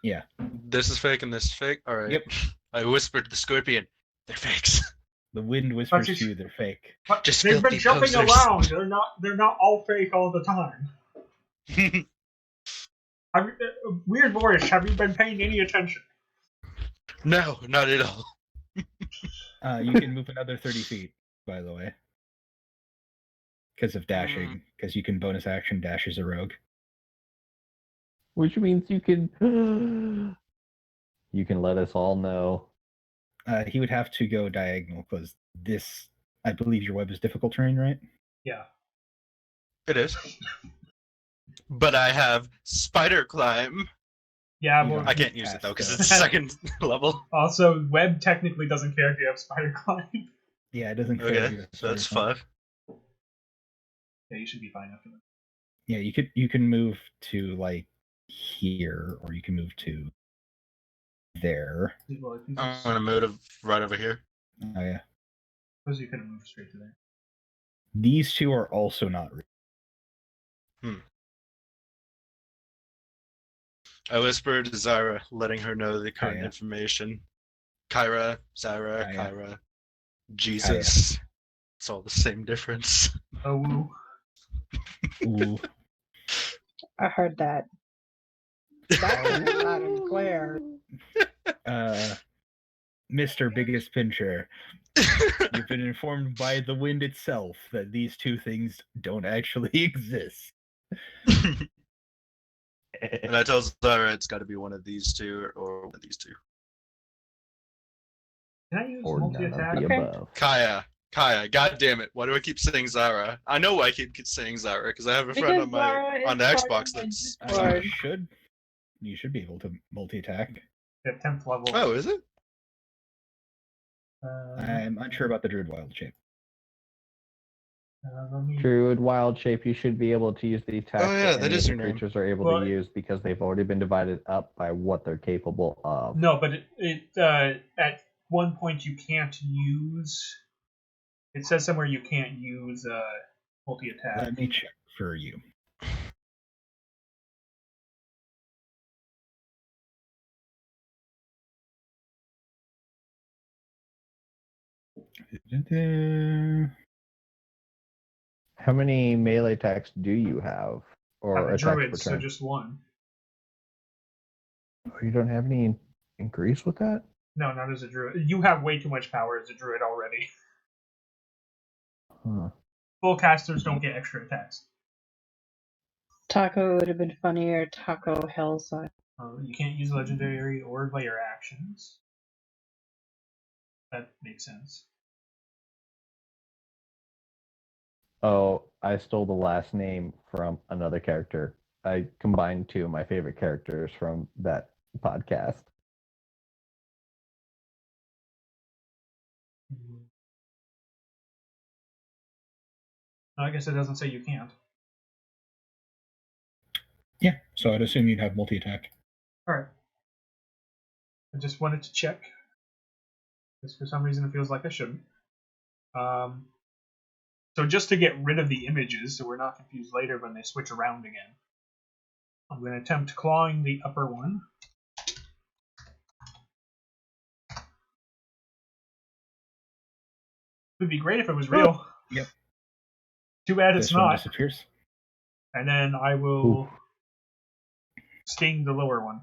[SPEAKER 2] Yeah.
[SPEAKER 5] This is fake and this is fake? Alright.
[SPEAKER 2] Yep.
[SPEAKER 5] I whispered to the scorpion, they're fakes.
[SPEAKER 2] The wind whispers
[SPEAKER 1] just-
[SPEAKER 2] to you they're fake.
[SPEAKER 1] But
[SPEAKER 5] Just
[SPEAKER 1] they've been
[SPEAKER 5] filthy
[SPEAKER 1] jumping
[SPEAKER 5] posers.
[SPEAKER 1] around. They're not all fake all the time. Weird Boyish, have you been paying any attention?
[SPEAKER 5] No, not at all.
[SPEAKER 2] You can move another 30 feet, by the way. Because of dashing. Because you can bonus action dash as a rogue.
[SPEAKER 4] Which means you can you can let us all know.
[SPEAKER 2] He would have to go diagonal because this, I believe your web is difficult terrain, right?
[SPEAKER 1] Yeah.
[SPEAKER 5] It is. But I have spider climb.
[SPEAKER 1] Yeah,
[SPEAKER 2] You
[SPEAKER 1] well,
[SPEAKER 2] don't
[SPEAKER 5] I can't use it though because
[SPEAKER 2] cast,
[SPEAKER 5] it's second level.
[SPEAKER 1] also, web technically doesn't care if you have spider climb.
[SPEAKER 2] Yeah, it doesn't care. if
[SPEAKER 5] Okay,
[SPEAKER 2] you have
[SPEAKER 5] so that's
[SPEAKER 2] spider climb.
[SPEAKER 5] 5.
[SPEAKER 1] Yeah, you should be fine after that.
[SPEAKER 2] Yeah, you can move to like here, or you can move to there.
[SPEAKER 1] Well, I think
[SPEAKER 5] I'm gonna move right over here.
[SPEAKER 2] Oh yeah.
[SPEAKER 1] suppose you could have moved straight to there.
[SPEAKER 2] These two are also not real.
[SPEAKER 5] I whispered to Zyra, letting her know the current
[SPEAKER 2] Kaya.
[SPEAKER 5] information. Kyra, Zyra,
[SPEAKER 2] Kaya.
[SPEAKER 5] Kyra, Jesus. It's all the same difference.
[SPEAKER 1] Oh, woo.
[SPEAKER 2] Ooh.
[SPEAKER 6] I heard that. That was loud and clear.
[SPEAKER 2] Mr. Biggest Pincher, you've been informed by the wind itself that these two things don't actually exist.
[SPEAKER 5] And I tell Zyra it's got to be one of these two or one of these two.
[SPEAKER 1] Can I use
[SPEAKER 4] Or none
[SPEAKER 1] multi-attack?
[SPEAKER 4] of the
[SPEAKER 6] Okay.
[SPEAKER 4] above.
[SPEAKER 5] Kaya, god damn it. Why do I keep saying Zyra? I know why I keep saying Zyra, because I have a friend
[SPEAKER 6] Because
[SPEAKER 5] on the
[SPEAKER 6] Zyra is
[SPEAKER 5] Xbox
[SPEAKER 6] part of
[SPEAKER 5] that's...
[SPEAKER 6] my Discord.
[SPEAKER 2] You should be able to multi-attack.
[SPEAKER 1] At 10th level.
[SPEAKER 5] Oh, is it?
[SPEAKER 2] I'm unsure about the Druid Wild Shape.
[SPEAKER 1] Let me...
[SPEAKER 4] Druid wild shape, you should be able to use the attack
[SPEAKER 5] Oh, yeah,
[SPEAKER 4] that
[SPEAKER 5] that
[SPEAKER 4] any
[SPEAKER 5] is
[SPEAKER 4] of the
[SPEAKER 5] your name.
[SPEAKER 4] creatures are able
[SPEAKER 1] Well,
[SPEAKER 4] to use because they've already been divided up by what they're capable of.
[SPEAKER 1] No, but at one point you can't use... It says somewhere you can't use multi-attack.
[SPEAKER 2] Let me check for you.
[SPEAKER 4] How many melee attacks do you have? Or
[SPEAKER 1] I'm a
[SPEAKER 4] attacks
[SPEAKER 1] druid,
[SPEAKER 4] per
[SPEAKER 1] so
[SPEAKER 4] turn?
[SPEAKER 1] just one.
[SPEAKER 4] Oh, you don't have any increase with that?
[SPEAKER 1] No, not as a druid. You have way too much power as a druid already.
[SPEAKER 4] Huh.
[SPEAKER 1] Full casters don't get extra attacks.
[SPEAKER 6] Taco would have been funnier. Taco Hellside.
[SPEAKER 1] You can't use legendary or layer actions. That makes sense.
[SPEAKER 4] Oh, I stole the last name from another character. I combined two of my favorite characters from that podcast.
[SPEAKER 1] I guess it doesn't say you can't.
[SPEAKER 2] Yeah, so I'd assume you'd have multi-attack.
[SPEAKER 1] Alright. I just wanted to check. Because for some reason it feels like I shouldn't. So just to get rid of the images, so we're not confused later when they switch around again, I'm going to attempt clawing the upper one. Would be great if it was real.
[SPEAKER 2] Yep.
[SPEAKER 1] Too bad it's
[SPEAKER 2] This one
[SPEAKER 1] not.
[SPEAKER 2] disappears.
[SPEAKER 1] And then I will sting the lower one.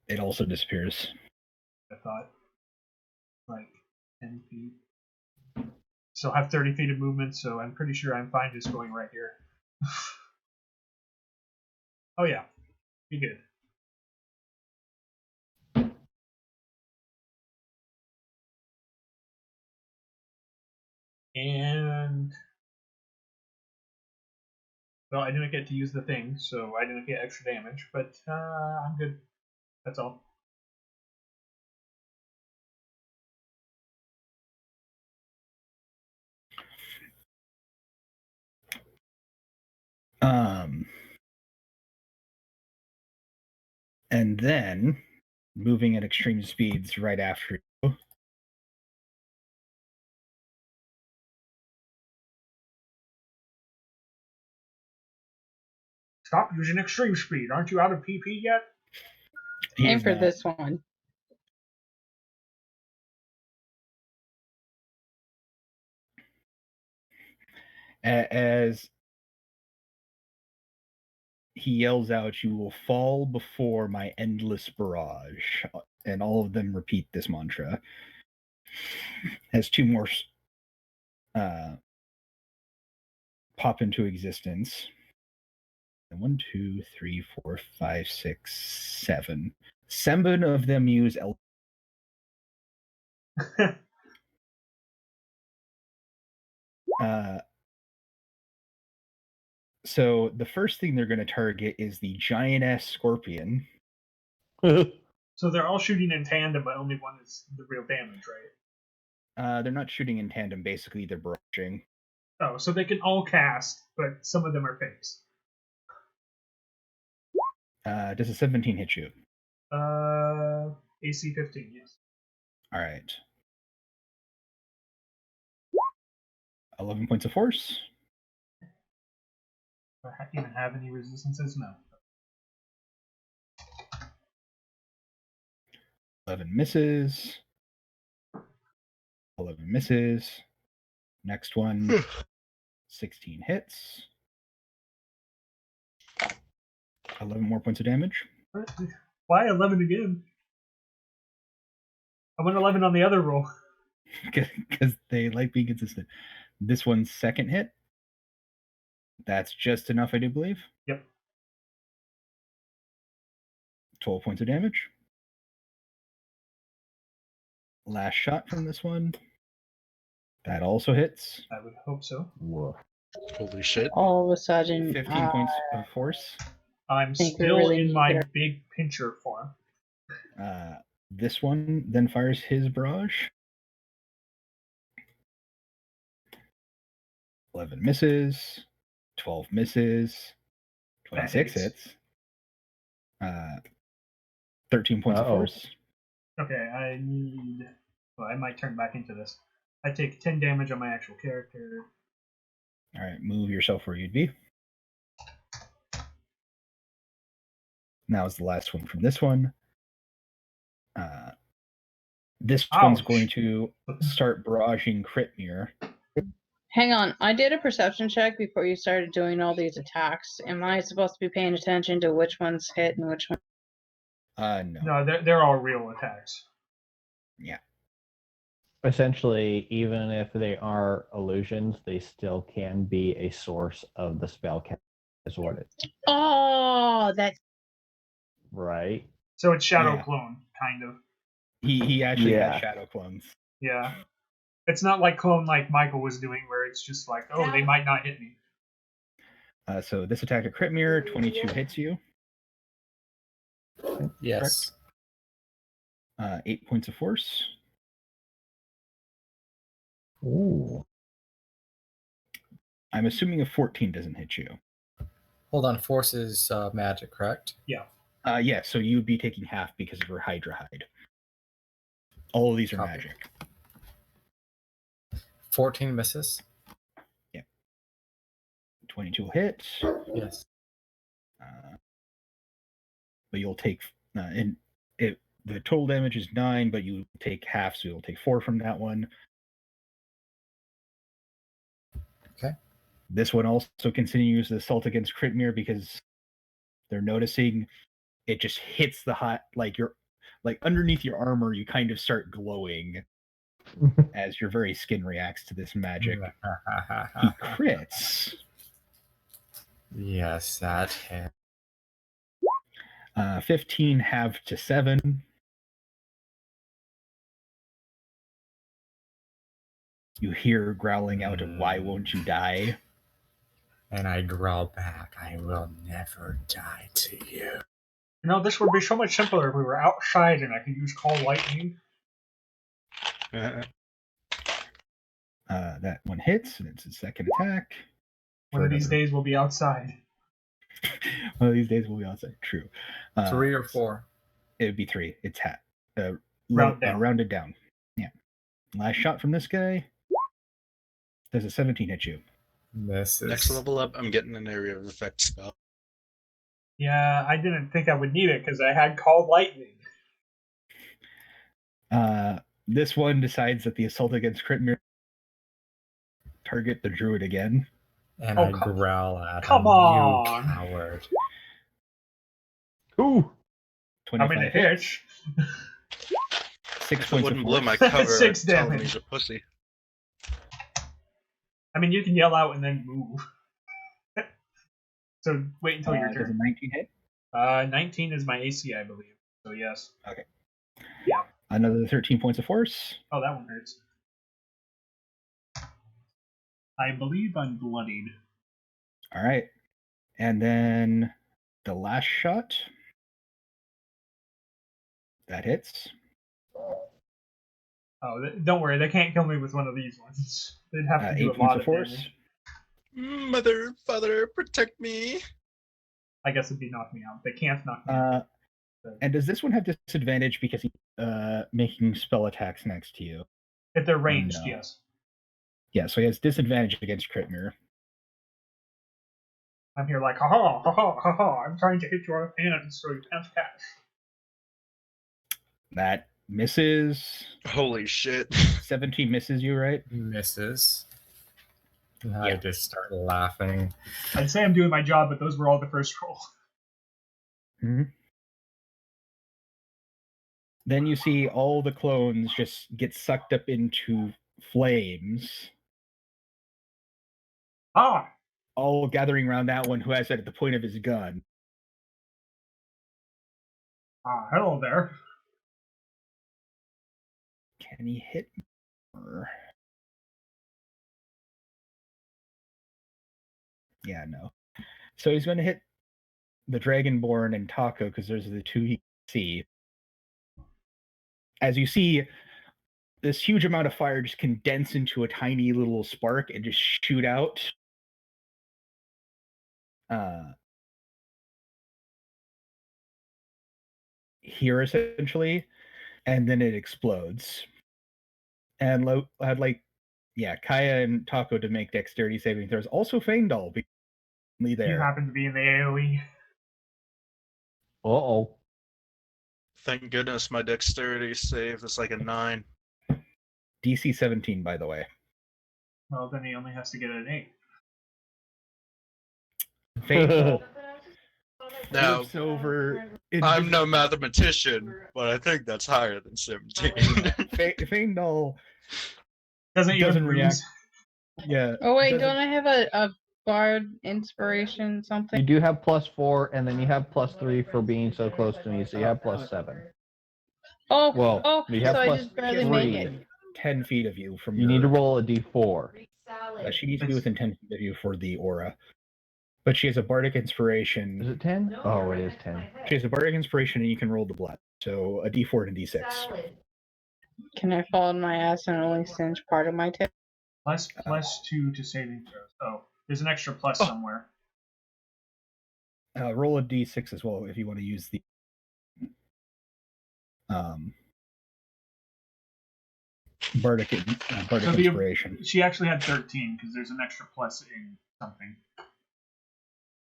[SPEAKER 2] It also disappears.
[SPEAKER 1] I thought. Like 10 feet. Still have 30 feet of movement, so I'm pretty sure I'm fine just going right here. Oh yeah. Be good. And well, I didn't get to use the thing, so I didn't get extra damage, but I'm good. That's all.
[SPEAKER 2] And then moving at extreme speeds right after you
[SPEAKER 1] Stop using extreme speed. Aren't you out of PP yet?
[SPEAKER 6] Aim
[SPEAKER 2] He's
[SPEAKER 6] for
[SPEAKER 2] not.
[SPEAKER 6] this one.
[SPEAKER 2] As he yells out, "You will fall before my endless barrage," and all of them repeat this mantra. As two more pop into existence. 1, 2, 3, 4, 5, 6, 7. 7 of them use so the first thing they're going to target is the giant-ass scorpion.
[SPEAKER 1] So they're all shooting in tandem, but only one is the real damage, right?
[SPEAKER 2] They're not shooting in tandem. Basically, they're barraging.
[SPEAKER 1] Oh, so they can all cast, but some of them are fakes.
[SPEAKER 2] Does a 17 hit you?
[SPEAKER 1] AC 15, yes.
[SPEAKER 2] All right. 11 points of force.
[SPEAKER 1] Do I even have any resistances? No.
[SPEAKER 2] 11 misses. 11 misses. Next one. 16 hits. 11 more points of damage.
[SPEAKER 1] Why 11 again? I went 11 on the other roll.
[SPEAKER 2] Because they like being consistent. This one's second hit. That's just enough, I do believe.
[SPEAKER 1] Yep.
[SPEAKER 2] 12 points of damage. Last shot from this one. That also hits.
[SPEAKER 1] I would hope so.
[SPEAKER 2] Whoa.
[SPEAKER 5] Holy shit.
[SPEAKER 6] All of a sudden,
[SPEAKER 2] 15 points of force.
[SPEAKER 1] I'm
[SPEAKER 6] think we
[SPEAKER 1] still
[SPEAKER 6] really
[SPEAKER 1] in
[SPEAKER 6] need
[SPEAKER 1] my
[SPEAKER 6] to-
[SPEAKER 1] big pincher form.
[SPEAKER 2] This one then fires his barrage. 11 misses. 12 misses. 26
[SPEAKER 1] hits.
[SPEAKER 2] hits. 13 points of force.
[SPEAKER 1] Okay, I need... Well, I might turn back into this. I take 10 damage on my actual character.
[SPEAKER 2] All right, move yourself where you'd be. Now is the last one from this one. This one's
[SPEAKER 1] Ouch.
[SPEAKER 2] going to start barraging Critmere.
[SPEAKER 6] hang on. I did a perception check before you started doing all these attacks. Am I supposed to be paying attention to which ones hit and which one?
[SPEAKER 2] No.
[SPEAKER 1] No, they're all real attacks.
[SPEAKER 2] Yeah.
[SPEAKER 4] Essentially, even if they are illusions, they still can be a source of the spell cast, is what it
[SPEAKER 6] Oh, that's
[SPEAKER 4] right?
[SPEAKER 1] So it's Shadow
[SPEAKER 2] Yeah.
[SPEAKER 1] Clone, kind of.
[SPEAKER 2] He actually
[SPEAKER 4] Yeah.
[SPEAKER 2] has shadow clones.
[SPEAKER 1] Yeah. It's not like clone like Michael was doing, where it's just like, oh, they might not hit me.
[SPEAKER 2] So this attack at Critmere, 22 hits you.
[SPEAKER 3] Yes.
[SPEAKER 2] 8 points of force.
[SPEAKER 4] Ooh.
[SPEAKER 2] I'm assuming a 14 doesn't hit you.
[SPEAKER 3] Hold on. Force is magic, correct?
[SPEAKER 2] Yeah, so you would be taking half because of her Hydra hide. All of these are
[SPEAKER 3] Copy.
[SPEAKER 2] magic.
[SPEAKER 3] 14 misses.
[SPEAKER 2] 22 hits.
[SPEAKER 3] Yes.
[SPEAKER 2] But you'll take and the total damage is 9, but you take half, so you'll take 4 from that one.
[SPEAKER 3] Okay.
[SPEAKER 2] This one also continues the assault against Critmere because they're noticing it just hits the hot, like you're like underneath your armor, you kind of start glowing as your very skin reacts to this magic. He crits.
[SPEAKER 3] Yes, that hit.
[SPEAKER 2] 15 halved to 7. You hear growling out of "Why won't you die?"
[SPEAKER 3] And I growl back, I will never die to you.
[SPEAKER 1] You know, this would be so much simpler if we were outside and I could use Call Lightning.
[SPEAKER 2] That one hits, and it's his second attack.
[SPEAKER 1] One of these days we'll be outside.
[SPEAKER 2] One of these days we'll be outside. True.
[SPEAKER 3] 3 or 4?
[SPEAKER 2] It would be 3. It's
[SPEAKER 1] Round
[SPEAKER 2] rounded down. Yeah. Last shot from this guy. Does a 17 hit you?
[SPEAKER 3] Misses.
[SPEAKER 5] Next level up, I'm getting an area of effect spell.
[SPEAKER 1] Yeah, I didn't think I would need it because I had called lightning.
[SPEAKER 2] This one decides that the assault against crit mirror target the druid again.
[SPEAKER 3] And
[SPEAKER 1] Oh,
[SPEAKER 3] I growl at
[SPEAKER 1] come
[SPEAKER 3] him,
[SPEAKER 1] on.
[SPEAKER 3] you coward.
[SPEAKER 4] Ooh.
[SPEAKER 2] 25
[SPEAKER 1] I'm in a
[SPEAKER 2] hits,
[SPEAKER 1] hitch.
[SPEAKER 2] 6
[SPEAKER 5] If it
[SPEAKER 2] points of
[SPEAKER 5] wouldn't blow my
[SPEAKER 2] force.
[SPEAKER 5] cover,
[SPEAKER 1] 6
[SPEAKER 5] I'd tell him
[SPEAKER 1] damage.
[SPEAKER 5] he's a pussy.
[SPEAKER 1] I mean, you can yell out and then move. So wait until your
[SPEAKER 2] Does a
[SPEAKER 1] turn.
[SPEAKER 2] 19 hit?
[SPEAKER 1] 19 is my AC, I believe. So yes.
[SPEAKER 2] Okay.
[SPEAKER 1] Yeah.
[SPEAKER 2] Another 13 points of force.
[SPEAKER 1] Oh, that one hurts. I believe I'm bloodied.
[SPEAKER 2] All right. And then the last shot. That hits.
[SPEAKER 1] Oh, don't worry, they can't kill me with one of these ones. They'd have to do
[SPEAKER 2] 8
[SPEAKER 1] a
[SPEAKER 2] points
[SPEAKER 1] lot
[SPEAKER 2] of
[SPEAKER 1] of
[SPEAKER 2] force.
[SPEAKER 1] damage.
[SPEAKER 5] Mother, father, protect me.
[SPEAKER 1] I guess it'd be knock me out. They can't knock me
[SPEAKER 2] Uh,
[SPEAKER 1] out.
[SPEAKER 2] and does this one have disadvantage because he's making spell attacks next to you?
[SPEAKER 1] If they're ranged,
[SPEAKER 2] No.
[SPEAKER 1] yes.
[SPEAKER 2] Yeah, so he has disadvantage against crit mirror.
[SPEAKER 1] I'm here like, ha ha, I'm trying to hit your hands so you can't catch.
[SPEAKER 2] That misses.
[SPEAKER 5] Holy shit.
[SPEAKER 2] 17 misses you, right?
[SPEAKER 3] Misses. And I
[SPEAKER 2] Yeah.
[SPEAKER 3] just start laughing.
[SPEAKER 1] I'd say I'm doing my job, but those were all the first roll.
[SPEAKER 2] Mm-hmm. Then you see all the clones just get sucked up into flames,
[SPEAKER 1] Ah!
[SPEAKER 2] all gathering around that one who has it at the point of his gun.
[SPEAKER 1] Hello there.
[SPEAKER 2] Can he hit more? Yeah, no. So he's going to hit the Dragonborn and Taco because those are the two he can see. As you see, this huge amount of fire just condense into a tiny little spark and just shoot out. Here, essentially, and then it explodes. And I'd like, Kaya and Taco to make dexterity saving throws. Also, Feindal, be there.
[SPEAKER 1] You happen to be in the AoE.
[SPEAKER 4] Uh-oh.
[SPEAKER 5] Thank goodness my dexterity save is like a 9.
[SPEAKER 2] DC 17, by the way.
[SPEAKER 1] Well, then he only has to get an 8.
[SPEAKER 2] Feindal
[SPEAKER 5] Now,
[SPEAKER 2] flips over.
[SPEAKER 5] I'm no mathematician, but I think that's higher than 17.
[SPEAKER 2] Feindal
[SPEAKER 1] Doesn't even
[SPEAKER 2] react. Yeah.
[SPEAKER 6] Oh wait, don't I have a bard inspiration something?
[SPEAKER 4] You do have +4, and then you have +3 for being so close to me, so you have +7.
[SPEAKER 6] Oh,
[SPEAKER 4] Well, you have
[SPEAKER 6] so I
[SPEAKER 4] plus
[SPEAKER 6] just barely make it.
[SPEAKER 2] 10 feet of you from
[SPEAKER 4] You need to roll a d4.
[SPEAKER 2] She needs to be within 10 feet of you for the aura. But she has a bardic inspiration.
[SPEAKER 4] Is it 10? Oh, it is 10.
[SPEAKER 2] She has a bardic inspiration, and you can roll the blood. So a d4 and a d6.
[SPEAKER 6] Can I fall on my ass and only singe part of my tip?
[SPEAKER 1] +2 to saving throws. Oh, there's an extra plus somewhere.
[SPEAKER 2] Roll a d6 as well if you want to use the bardic inspiration.
[SPEAKER 1] She actually had 13 because there's an extra plus in something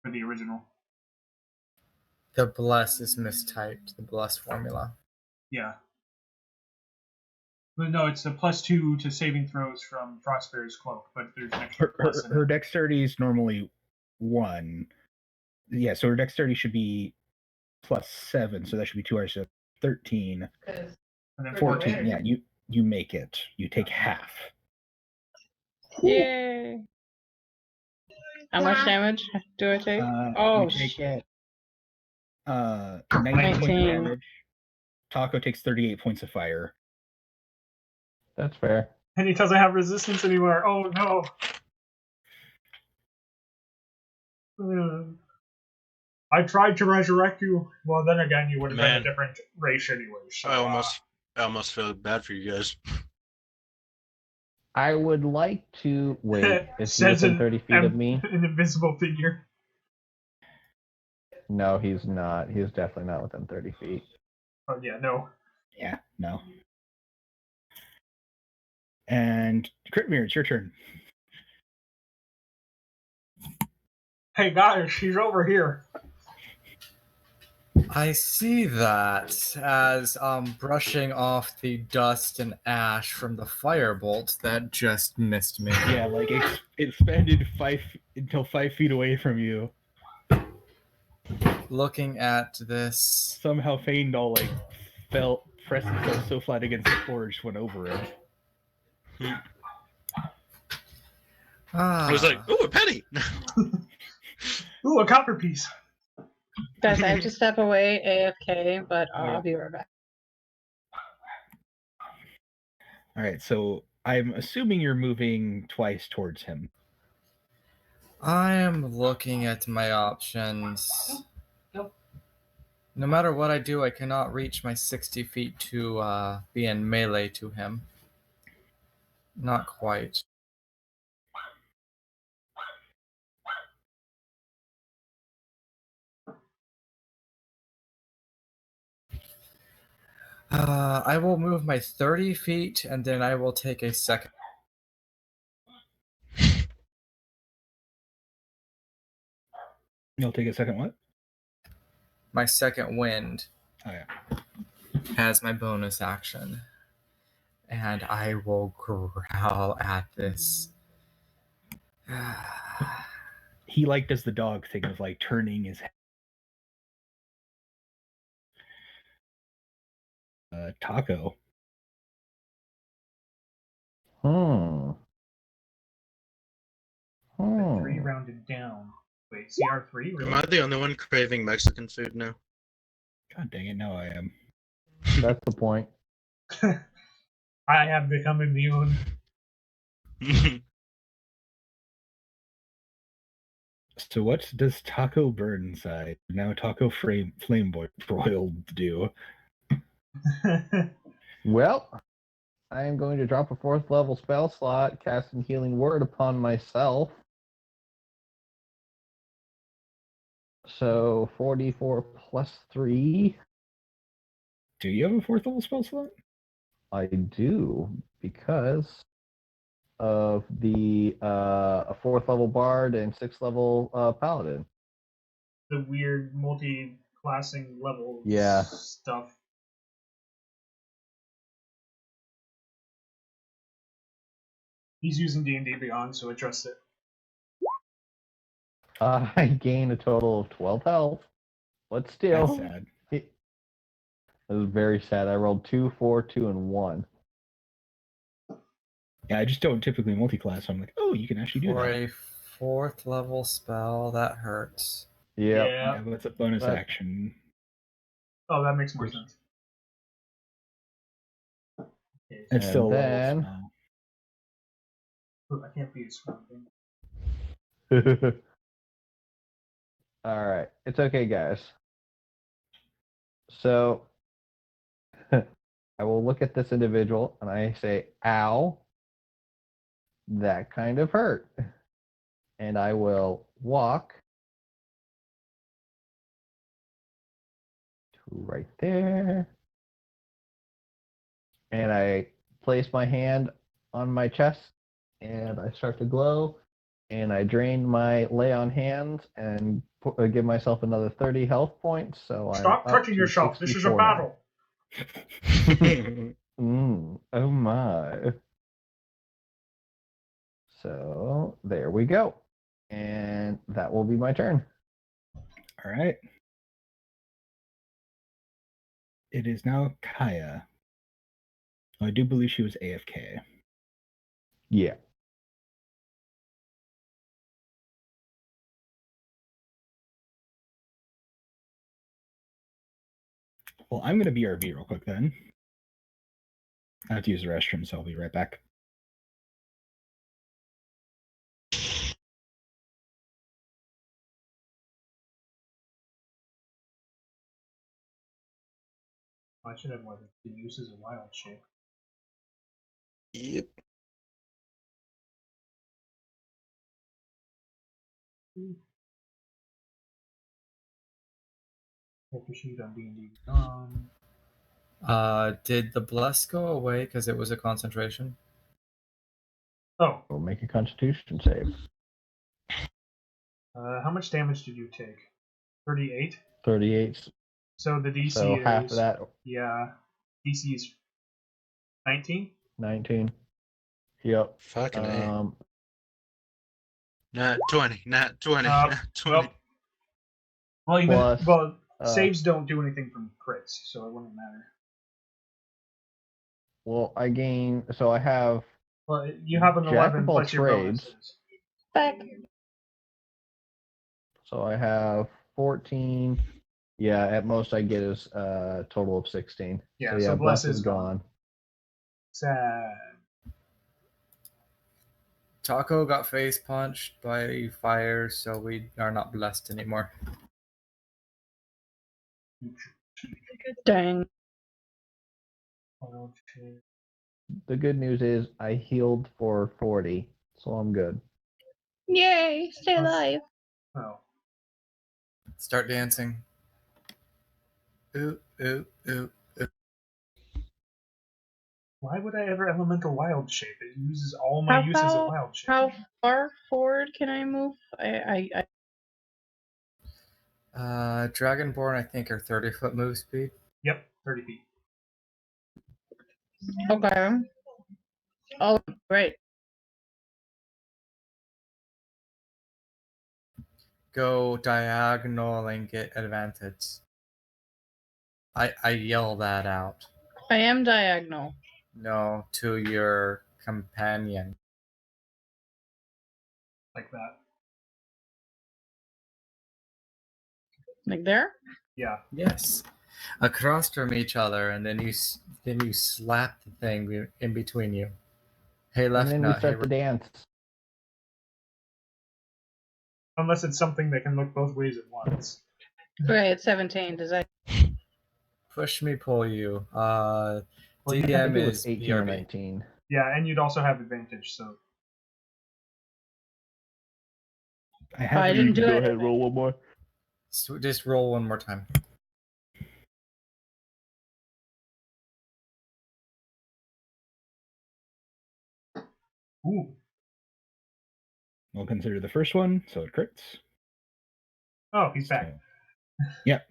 [SPEAKER 1] for the original.
[SPEAKER 3] The bless is mistyped, the bless formula.
[SPEAKER 1] Yeah. But no, it's a +2 to saving throws from Frostbear's cloak, but there's an extra plus in
[SPEAKER 2] Her
[SPEAKER 1] it.
[SPEAKER 2] dexterity is normally 1. Yeah, so her dexterity should be +7, so that should be 2 hours, so 13.
[SPEAKER 1] And then
[SPEAKER 2] 14, yeah, you make it. You take half.
[SPEAKER 6] Yay! How much damage do I take?
[SPEAKER 2] You take 19 points of damage. Taco takes 38 points of fire.
[SPEAKER 4] That's fair.
[SPEAKER 1] And he doesn't have resistance anymore. Oh no. I tried to resurrect you. Well, then again, you would have been a different race anyway. So,
[SPEAKER 5] I almost feel bad for you guys.
[SPEAKER 4] I would like to wait. Is he within 30 feet of me?
[SPEAKER 1] An invisible figure.
[SPEAKER 4] No, he's not. He's definitely not within 30 feet.
[SPEAKER 1] Oh yeah, no.
[SPEAKER 2] Yeah, no. And Critmere, it's your turn.
[SPEAKER 1] Hey guys, she's over here.
[SPEAKER 3] I see that as brushing off the dust and ash from the firebolt that just missed me.
[SPEAKER 2] Yeah, like it expanded 5 feet away from you.
[SPEAKER 3] Looking at this,
[SPEAKER 2] Somehow Feindal pressed himself so flat against the forge went over it.
[SPEAKER 5] I was like, ooh, a penny!
[SPEAKER 1] Ooh, a copper piece.
[SPEAKER 6] Guys, I have to step away AFK, but I'll be right back.
[SPEAKER 2] All right, so I'm assuming you're moving twice towards him.
[SPEAKER 3] I am looking at my options. No matter what I do, I cannot reach my 60 feet to be in melee to him. Not quite. I will move my 30 feet and then I will take a second.
[SPEAKER 2] You'll take a second what?
[SPEAKER 3] My second wind
[SPEAKER 2] Oh yeah.
[SPEAKER 3] as my bonus action. And I will growl at this.
[SPEAKER 2] He does the dog thing of turning his head. Taco.
[SPEAKER 4] Hmm.
[SPEAKER 1] 3 rounded down. Wait, CR3? Really?
[SPEAKER 5] Am I the only one craving Mexican food now?
[SPEAKER 2] God dang it, now I am.
[SPEAKER 4] That's the point.
[SPEAKER 1] I have become immune.
[SPEAKER 2] So what does Taco Burnside, now Taco Flame Broiled, do?
[SPEAKER 4] Well, I am going to drop a 4th level spell slot, casting Healing Word upon myself. So 44 plus 3.
[SPEAKER 2] Do you have a 4th level spell slot?
[SPEAKER 4] I do, because of the a 4th level Bard and 6th level Paladin.
[SPEAKER 1] The weird multi-classing level
[SPEAKER 4] Yeah.
[SPEAKER 1] stuff. He's using D&D Beyond, so I trust it.
[SPEAKER 4] I gain a total of 12 health, but still.
[SPEAKER 2] That's sad.
[SPEAKER 4] It was very sad. I rolled 2, 4, 2, and 1.
[SPEAKER 2] Yeah, I just don't typically multi-class, so I'm like, oh, you can actually do
[SPEAKER 3] For
[SPEAKER 2] that.
[SPEAKER 3] a 4th level spell, that hurts.
[SPEAKER 4] Yep.
[SPEAKER 2] Yeah, but it's a bonus action.
[SPEAKER 1] Oh, that makes more sense. Okay,
[SPEAKER 2] It's still a
[SPEAKER 4] then...
[SPEAKER 2] level spell.
[SPEAKER 1] Ooh, I can't be a strong thing.
[SPEAKER 4] Alright. It's okay, guys. So, I will look at this individual and I say, ow, that kind of hurt. And I will walk to right there. And I place my hand on my chest and I start to glow. And I drain my lay on hands and give myself another 30 health points. So
[SPEAKER 1] Stop
[SPEAKER 4] I'm up
[SPEAKER 1] touching
[SPEAKER 4] to
[SPEAKER 1] yourself. This is a
[SPEAKER 4] 64
[SPEAKER 1] battle.
[SPEAKER 4] Oh my. So there we go. And that will be my turn.
[SPEAKER 2] All right. It is now Kaya. I do believe she was AFK.
[SPEAKER 4] Yeah.
[SPEAKER 2] Well, I'm going to BRB real quick then. I have to use the restroom, so I'll be right back.
[SPEAKER 1] I should have more than the use as a wild shape.
[SPEAKER 5] Yep.
[SPEAKER 1] Character sheet on D&D.
[SPEAKER 3] Did the bless go away because it was a concentration?
[SPEAKER 1] Oh,
[SPEAKER 4] We'll make a constitution save.
[SPEAKER 1] how much damage did you take? 38?
[SPEAKER 4] 38
[SPEAKER 1] So the DC
[SPEAKER 4] So
[SPEAKER 1] is
[SPEAKER 4] half of that,
[SPEAKER 1] yeah. DC is 19.
[SPEAKER 4] 19. Yep.
[SPEAKER 5] Fucking A. Not 20. Not 20.
[SPEAKER 1] Uh,
[SPEAKER 5] Not 20.
[SPEAKER 1] Well,
[SPEAKER 4] Plus,
[SPEAKER 1] saves don't do anything from crits, so it wouldn't matter.
[SPEAKER 4] well, I gain. So I have.
[SPEAKER 1] Well, you have an
[SPEAKER 4] Jack
[SPEAKER 1] 11
[SPEAKER 4] of all
[SPEAKER 1] plus your
[SPEAKER 4] trades.
[SPEAKER 1] bonuses.
[SPEAKER 6] Back.
[SPEAKER 4] So I have 14. Yeah, at most I get is a total of 16.
[SPEAKER 1] Yeah,
[SPEAKER 4] so yeah,
[SPEAKER 1] so
[SPEAKER 4] bless
[SPEAKER 1] Bless
[SPEAKER 4] is
[SPEAKER 1] is gone.
[SPEAKER 4] gone.
[SPEAKER 1] Sad.
[SPEAKER 3] Taco got face punched by fire, so we are not blessed anymore.
[SPEAKER 6] Dang.
[SPEAKER 4] The good news is I healed for 40, so I'm good.
[SPEAKER 6] Yay! Stay alive.
[SPEAKER 1] Oh.
[SPEAKER 3] Start dancing. Ooh, ooh, ooh, ooh.
[SPEAKER 1] Why would I ever elemental wild shape? It uses all my uses of wild shape.
[SPEAKER 6] How far forward can I move? I
[SPEAKER 3] Dragonborn, I think, are 30-foot move speed.
[SPEAKER 1] Yep, 30 feet.
[SPEAKER 6] okay. Oh, great.
[SPEAKER 3] Go diagonal and get advantage. I yell that out.
[SPEAKER 6] I am diagonal.
[SPEAKER 3] No, to your companion.
[SPEAKER 1] Like that.
[SPEAKER 6] Like there?
[SPEAKER 1] Yeah.
[SPEAKER 3] Yes, across from each other, and then you slap the thing in between you. Hey,
[SPEAKER 4] And
[SPEAKER 3] left
[SPEAKER 4] then we
[SPEAKER 3] nut. Hey,
[SPEAKER 4] start the dance.
[SPEAKER 1] Unless it's something that can look both ways at once.
[SPEAKER 6] Okay, it's 17. Does that?
[SPEAKER 3] push me, pull you.
[SPEAKER 1] Well, you
[SPEAKER 4] I think
[SPEAKER 3] DM
[SPEAKER 4] it was
[SPEAKER 3] is
[SPEAKER 4] 18 or
[SPEAKER 3] BRB.
[SPEAKER 4] 19.
[SPEAKER 1] Yeah, and you'd also have advantage, so.
[SPEAKER 6] I didn't do it.
[SPEAKER 4] roll one more.
[SPEAKER 3] So just roll one more time.
[SPEAKER 1] Ooh.
[SPEAKER 2] We'll consider the first one, so it crits.
[SPEAKER 1] Oh, he's back.
[SPEAKER 2] So, yep.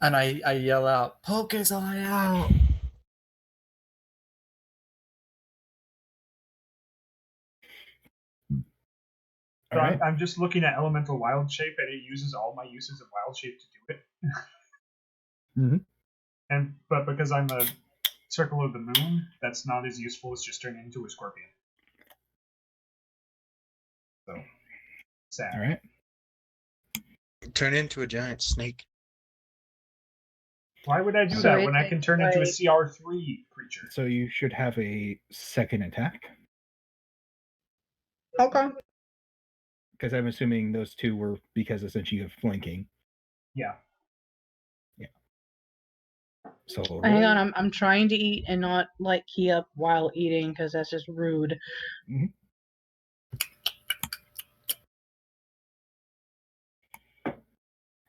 [SPEAKER 3] And I yell out, poke his eye out.
[SPEAKER 1] So
[SPEAKER 2] All right.
[SPEAKER 1] I'm just looking at elemental wild shape, and it uses all my uses of wild shape to do it. But because I'm a circle of the moon, that's not as useful as just turning into a scorpion. So sad.
[SPEAKER 2] All right.
[SPEAKER 5] Turn into a giant snake.
[SPEAKER 1] Why would I do
[SPEAKER 6] So
[SPEAKER 1] that
[SPEAKER 6] it
[SPEAKER 1] when I can turn into a CR3 creature?
[SPEAKER 2] So you should have a second attack.
[SPEAKER 6] Okay.
[SPEAKER 2] Because I'm assuming those two were because essentially of flanking.
[SPEAKER 1] Yeah.
[SPEAKER 2] Yeah. So
[SPEAKER 6] Hang on, I'm trying to eat and not like key up while eating because that's just rude.
[SPEAKER 2] Mm-hmm.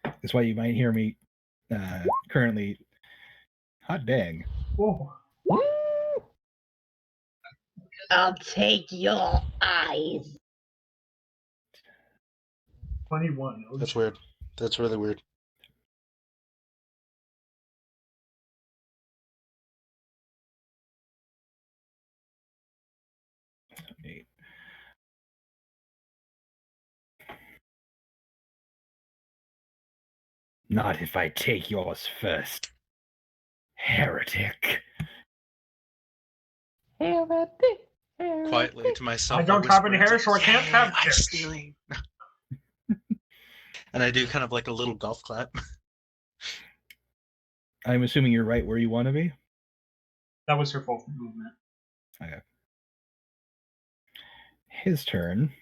[SPEAKER 2] That's why you might hear me currently. Hot dang.
[SPEAKER 1] Whoa.
[SPEAKER 7] I'll take your eyes.
[SPEAKER 1] 21. Oh,
[SPEAKER 5] That's weird. That's really weird.
[SPEAKER 2] Eight. Not if I take yours first. Heretic.
[SPEAKER 5] Quietly to myself.
[SPEAKER 1] I don't
[SPEAKER 5] whisper,
[SPEAKER 1] have any hair,
[SPEAKER 5] it's
[SPEAKER 1] so I can't have
[SPEAKER 5] I'm
[SPEAKER 1] tips."
[SPEAKER 5] stealing. And I do kind of like a little golf clap.
[SPEAKER 2] I'm assuming you're right where you want to be.
[SPEAKER 1] That was her full movement.
[SPEAKER 2] Okay. His turn.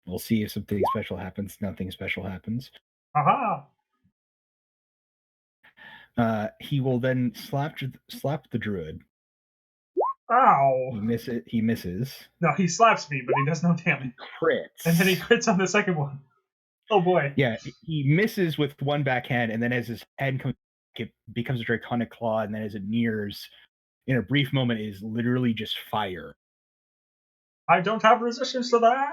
[SPEAKER 2] We'll see if something special happens. Nothing special happens.
[SPEAKER 1] Aha!
[SPEAKER 2] He will then slap the druid.
[SPEAKER 1] Ow!
[SPEAKER 2] He misses.
[SPEAKER 1] No, he slaps me, but he does no damage.
[SPEAKER 2] Crits.
[SPEAKER 1] And then he crits on the second one. Oh boy.
[SPEAKER 2] Yeah, he misses with one backhand, and then as his head comes, it becomes a draconic claw, and then as it nears, in a brief moment, is literally just fire.
[SPEAKER 1] I don't have resistance to that!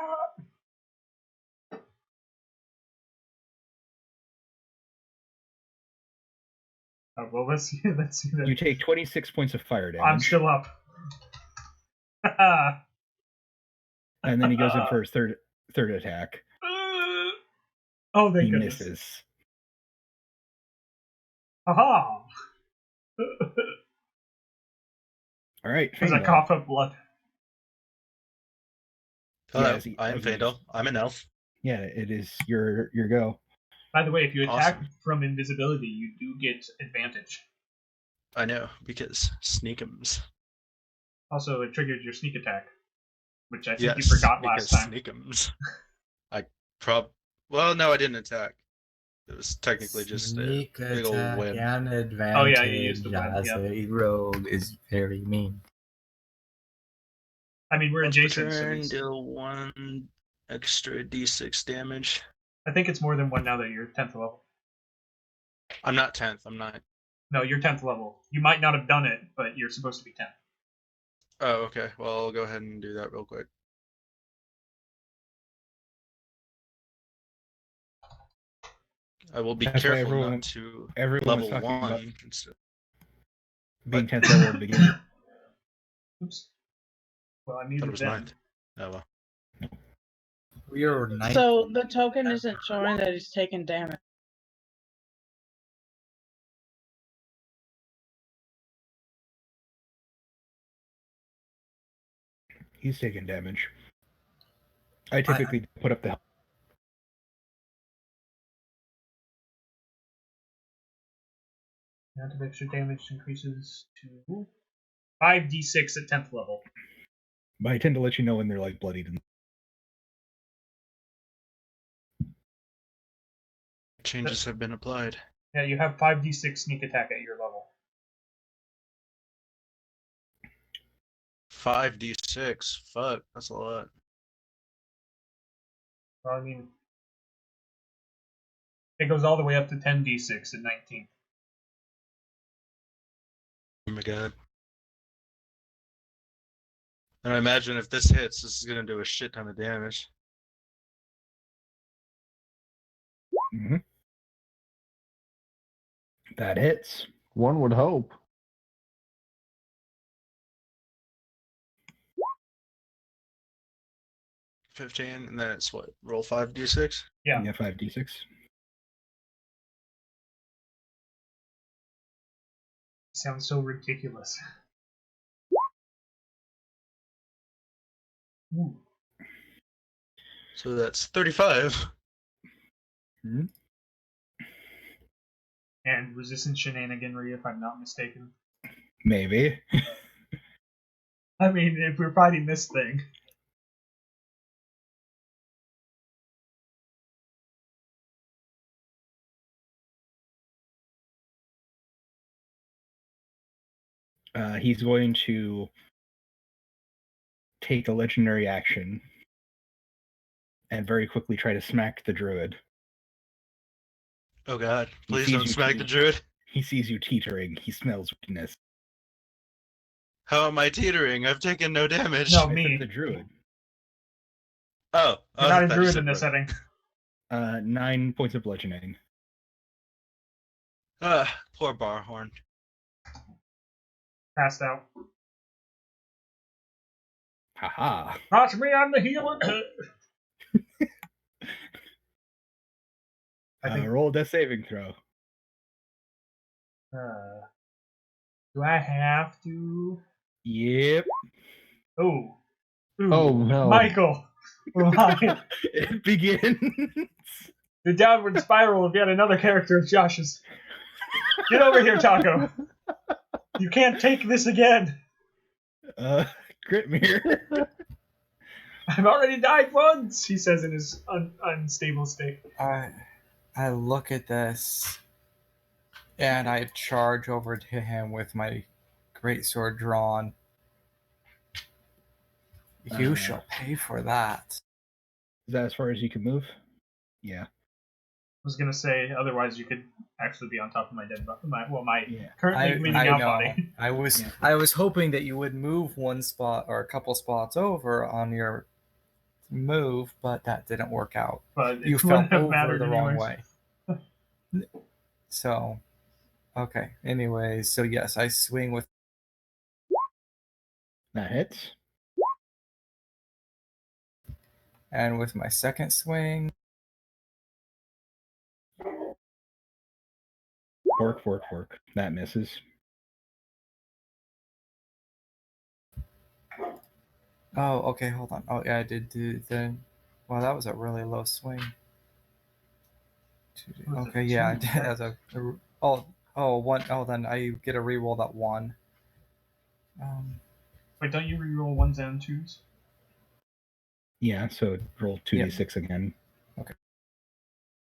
[SPEAKER 1] well, let's see that.
[SPEAKER 2] You take 26 points of fire damage.
[SPEAKER 1] I'm still up.
[SPEAKER 2] And then he goes in for his third attack.
[SPEAKER 1] Oh, thank
[SPEAKER 2] He
[SPEAKER 1] goodness.
[SPEAKER 2] misses.
[SPEAKER 1] Aha!
[SPEAKER 2] All right,
[SPEAKER 1] As I
[SPEAKER 2] Fandel.
[SPEAKER 1] cough up blood.
[SPEAKER 5] Hello,
[SPEAKER 2] as he-
[SPEAKER 5] I am
[SPEAKER 2] as he-
[SPEAKER 5] Fandel. I'm an elf.
[SPEAKER 2] Yeah, it is your go.
[SPEAKER 1] By the way, if you attack
[SPEAKER 5] Awesome.
[SPEAKER 1] from invisibility, you do get advantage.
[SPEAKER 5] I know, because sneakums.
[SPEAKER 1] Also, it triggered your sneak attack, which I think
[SPEAKER 5] Yes,
[SPEAKER 1] you forgot last
[SPEAKER 5] because
[SPEAKER 1] time.
[SPEAKER 5] sneakums. Well, no, I didn't attack. It was technically just a
[SPEAKER 3] Sneak
[SPEAKER 5] big old
[SPEAKER 3] attack
[SPEAKER 5] web.
[SPEAKER 3] and advantage.
[SPEAKER 1] Oh, yeah, you used the web,
[SPEAKER 3] as
[SPEAKER 1] yep.
[SPEAKER 3] a rogue is very mean.
[SPEAKER 1] I mean, we're
[SPEAKER 5] Once per
[SPEAKER 1] adjacent, so
[SPEAKER 5] turn,
[SPEAKER 1] it's,
[SPEAKER 5] deal 1 extra d6 damage.
[SPEAKER 1] I think it's more than one now that you're 10th level.
[SPEAKER 5] I'm not 10th, I'm not.
[SPEAKER 1] No, you're 10th level. You might not have done it, but you're supposed to be 10th.
[SPEAKER 5] Oh, okay. Well, I'll go ahead and do that real quick. I will be
[SPEAKER 2] That's why
[SPEAKER 5] careful
[SPEAKER 2] everyone-
[SPEAKER 5] not to
[SPEAKER 2] Everyone was
[SPEAKER 5] level
[SPEAKER 2] talking about
[SPEAKER 5] 1. instead-
[SPEAKER 2] being
[SPEAKER 5] What?
[SPEAKER 2] 10th level at the beginning.
[SPEAKER 1] Oops. Well, I
[SPEAKER 5] I thought it
[SPEAKER 1] muted
[SPEAKER 5] was
[SPEAKER 1] them.
[SPEAKER 5] 9th. Oh, well.
[SPEAKER 3] We are ninth.
[SPEAKER 6] So the token isn't showing that he's taking damage.
[SPEAKER 2] He's taking damage. I typically put up the.
[SPEAKER 1] Amount of extra damage increases to 5d6 at 10th level.
[SPEAKER 2] But I tend to let you know when they're like bloodied. And
[SPEAKER 5] Changes have been applied.
[SPEAKER 1] Yeah, you have 5d6 sneak attack at your level.
[SPEAKER 5] 5d6. Fuck, that's a lot.
[SPEAKER 1] Well, I mean, it goes all the way up to 10d6 at 19.
[SPEAKER 5] Oh my god. And I imagine if this hits, this is gonna do a shit ton of damage.
[SPEAKER 2] Mhm. That hits.
[SPEAKER 4] One would hope.
[SPEAKER 5] 15, and then it's what? Roll 5d6?
[SPEAKER 1] Yeah.
[SPEAKER 2] Yeah, 5d6.
[SPEAKER 1] Sounds so ridiculous. Ooh.
[SPEAKER 5] So that's 35.
[SPEAKER 2] Mhm.
[SPEAKER 1] And resistance shenaniganry, if I'm not mistaken.
[SPEAKER 2] Maybe.
[SPEAKER 1] I mean, if we're fighting this thing.
[SPEAKER 2] He's going to take a legendary action and very quickly try to smack the druid.
[SPEAKER 5] Oh god,
[SPEAKER 2] He
[SPEAKER 5] please
[SPEAKER 2] sees
[SPEAKER 5] don't
[SPEAKER 2] you
[SPEAKER 5] smack
[SPEAKER 2] too.
[SPEAKER 5] the druid.
[SPEAKER 2] He sees you teetering. He smells weakness.
[SPEAKER 5] How am I teetering? I've taken no damage.
[SPEAKER 1] No,
[SPEAKER 2] I said
[SPEAKER 1] me.
[SPEAKER 2] the druid.
[SPEAKER 5] Oh,
[SPEAKER 1] You're not
[SPEAKER 5] I
[SPEAKER 1] a
[SPEAKER 5] thought you
[SPEAKER 1] druid
[SPEAKER 5] said
[SPEAKER 1] in this
[SPEAKER 5] what?
[SPEAKER 1] setting.
[SPEAKER 2] 9 points of bludgeoning.
[SPEAKER 5] Poor Barhorn.
[SPEAKER 1] Passed out.
[SPEAKER 2] Haha.
[SPEAKER 1] Not me, I'm the healer. I think.
[SPEAKER 2] Roll a death saving throw.
[SPEAKER 1] Do I have to?
[SPEAKER 2] Yep.
[SPEAKER 1] Oh. Ooh.
[SPEAKER 4] Oh, no.
[SPEAKER 1] Michael. Why?
[SPEAKER 2] It begins.
[SPEAKER 1] The downward spiral of yet another character of Josh's. Get over here, Taco. You can't take this again.
[SPEAKER 2] Gritmere.
[SPEAKER 1] I've already died once, he says in his unstable state.
[SPEAKER 3] I look at this and I charge over to him with my greatsword drawn. You shall pay for that.
[SPEAKER 2] Is that as far as you can move? Yeah.
[SPEAKER 1] I was gonna say, otherwise you could actually be on top of my dead body. My
[SPEAKER 2] Yeah.
[SPEAKER 1] currently bleeding out
[SPEAKER 3] know.
[SPEAKER 1] body.
[SPEAKER 3] I was hoping that you would move one spot or a couple spots over on your move, but that didn't work out.
[SPEAKER 1] But
[SPEAKER 3] You
[SPEAKER 1] it
[SPEAKER 3] fell
[SPEAKER 1] wouldn't have
[SPEAKER 3] over
[SPEAKER 1] mattered
[SPEAKER 3] the wrong
[SPEAKER 1] anyways.
[SPEAKER 3] way. So, Okay. Anyways, so yes, I swing with.
[SPEAKER 2] That hits.
[SPEAKER 3] And with my second swing,
[SPEAKER 2] Work. That misses.
[SPEAKER 3] oh, okay, hold on. Oh, yeah, I did do the. Well, that was a really low swing. Okay, yeah, I did as a. One. Oh, then I get a reroll that one.
[SPEAKER 1] Wait, don't you reroll ones and twos?
[SPEAKER 2] Yeah, so roll 2d6 again.
[SPEAKER 3] Okay.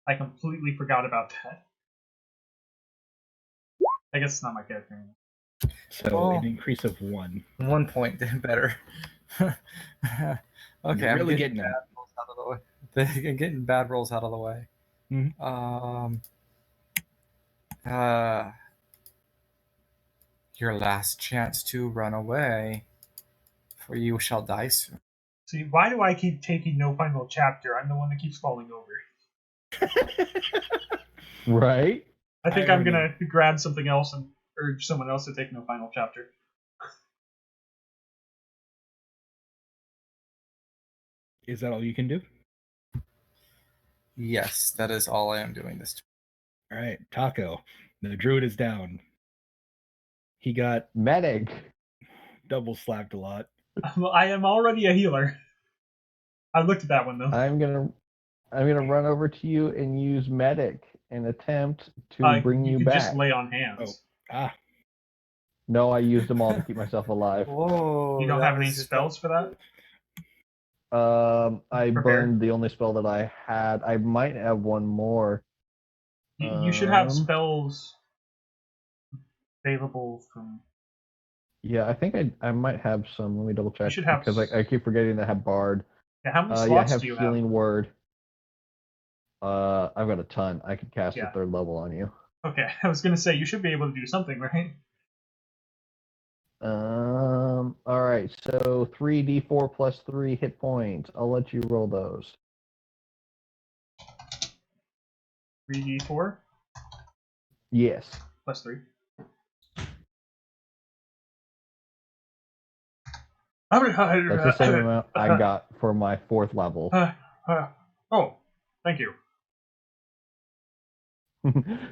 [SPEAKER 1] I completely forgot about that. I guess it's not my character anymore.
[SPEAKER 2] So an increase of 1.
[SPEAKER 3] 1 point better. Okay,
[SPEAKER 2] You're really
[SPEAKER 3] I'm
[SPEAKER 2] getting
[SPEAKER 3] bad
[SPEAKER 2] them.
[SPEAKER 3] rolls out of the way. I'm getting bad rolls out of the way.
[SPEAKER 2] Mhm.
[SPEAKER 3] Your last chance to run away, for you shall die soon.
[SPEAKER 1] See, why do I keep taking no final chapter? I'm the one that keeps falling over.
[SPEAKER 4] Right?
[SPEAKER 1] I think
[SPEAKER 2] Irony.
[SPEAKER 1] I'm gonna grab something else and urge someone else to take no final chapter.
[SPEAKER 2] Is that all you can do?
[SPEAKER 3] Yes, that is all I am doing this time.
[SPEAKER 2] All right, Taco. The druid is down. He got
[SPEAKER 4] Medic.
[SPEAKER 2] double slapped a lot.
[SPEAKER 1] Well, I am already a healer. I looked at that one though.
[SPEAKER 4] I'm gonna run over to you and use medic and attempt to bring you
[SPEAKER 1] could
[SPEAKER 4] back.
[SPEAKER 1] just lay on hands.
[SPEAKER 4] No, I used them all to keep myself alive.
[SPEAKER 3] Whoa!
[SPEAKER 1] You don't have any spells for that?
[SPEAKER 4] I
[SPEAKER 1] Prepare.
[SPEAKER 4] burned the only spell that I had. I might have one more.
[SPEAKER 1] You should have spells available from.
[SPEAKER 4] Yeah, I think I might have some. Let me double check.
[SPEAKER 1] You should have
[SPEAKER 4] because I keep forgetting that I have Bard.
[SPEAKER 1] Yeah, how many
[SPEAKER 4] I
[SPEAKER 1] slots
[SPEAKER 4] have
[SPEAKER 1] do you
[SPEAKER 4] Healing
[SPEAKER 1] have?
[SPEAKER 4] Word. I've got a ton. I could cast
[SPEAKER 1] Yeah.
[SPEAKER 4] a 3rd level on you.
[SPEAKER 1] Okay, I was gonna say you should be able to do something, right?
[SPEAKER 4] All right. So 3d4 plus 3 hit points. I'll let you roll those.
[SPEAKER 1] 3d4
[SPEAKER 4] Yes.
[SPEAKER 1] plus 3.
[SPEAKER 4] That's the same amount I got for my 4th level.
[SPEAKER 1] Oh, thank you.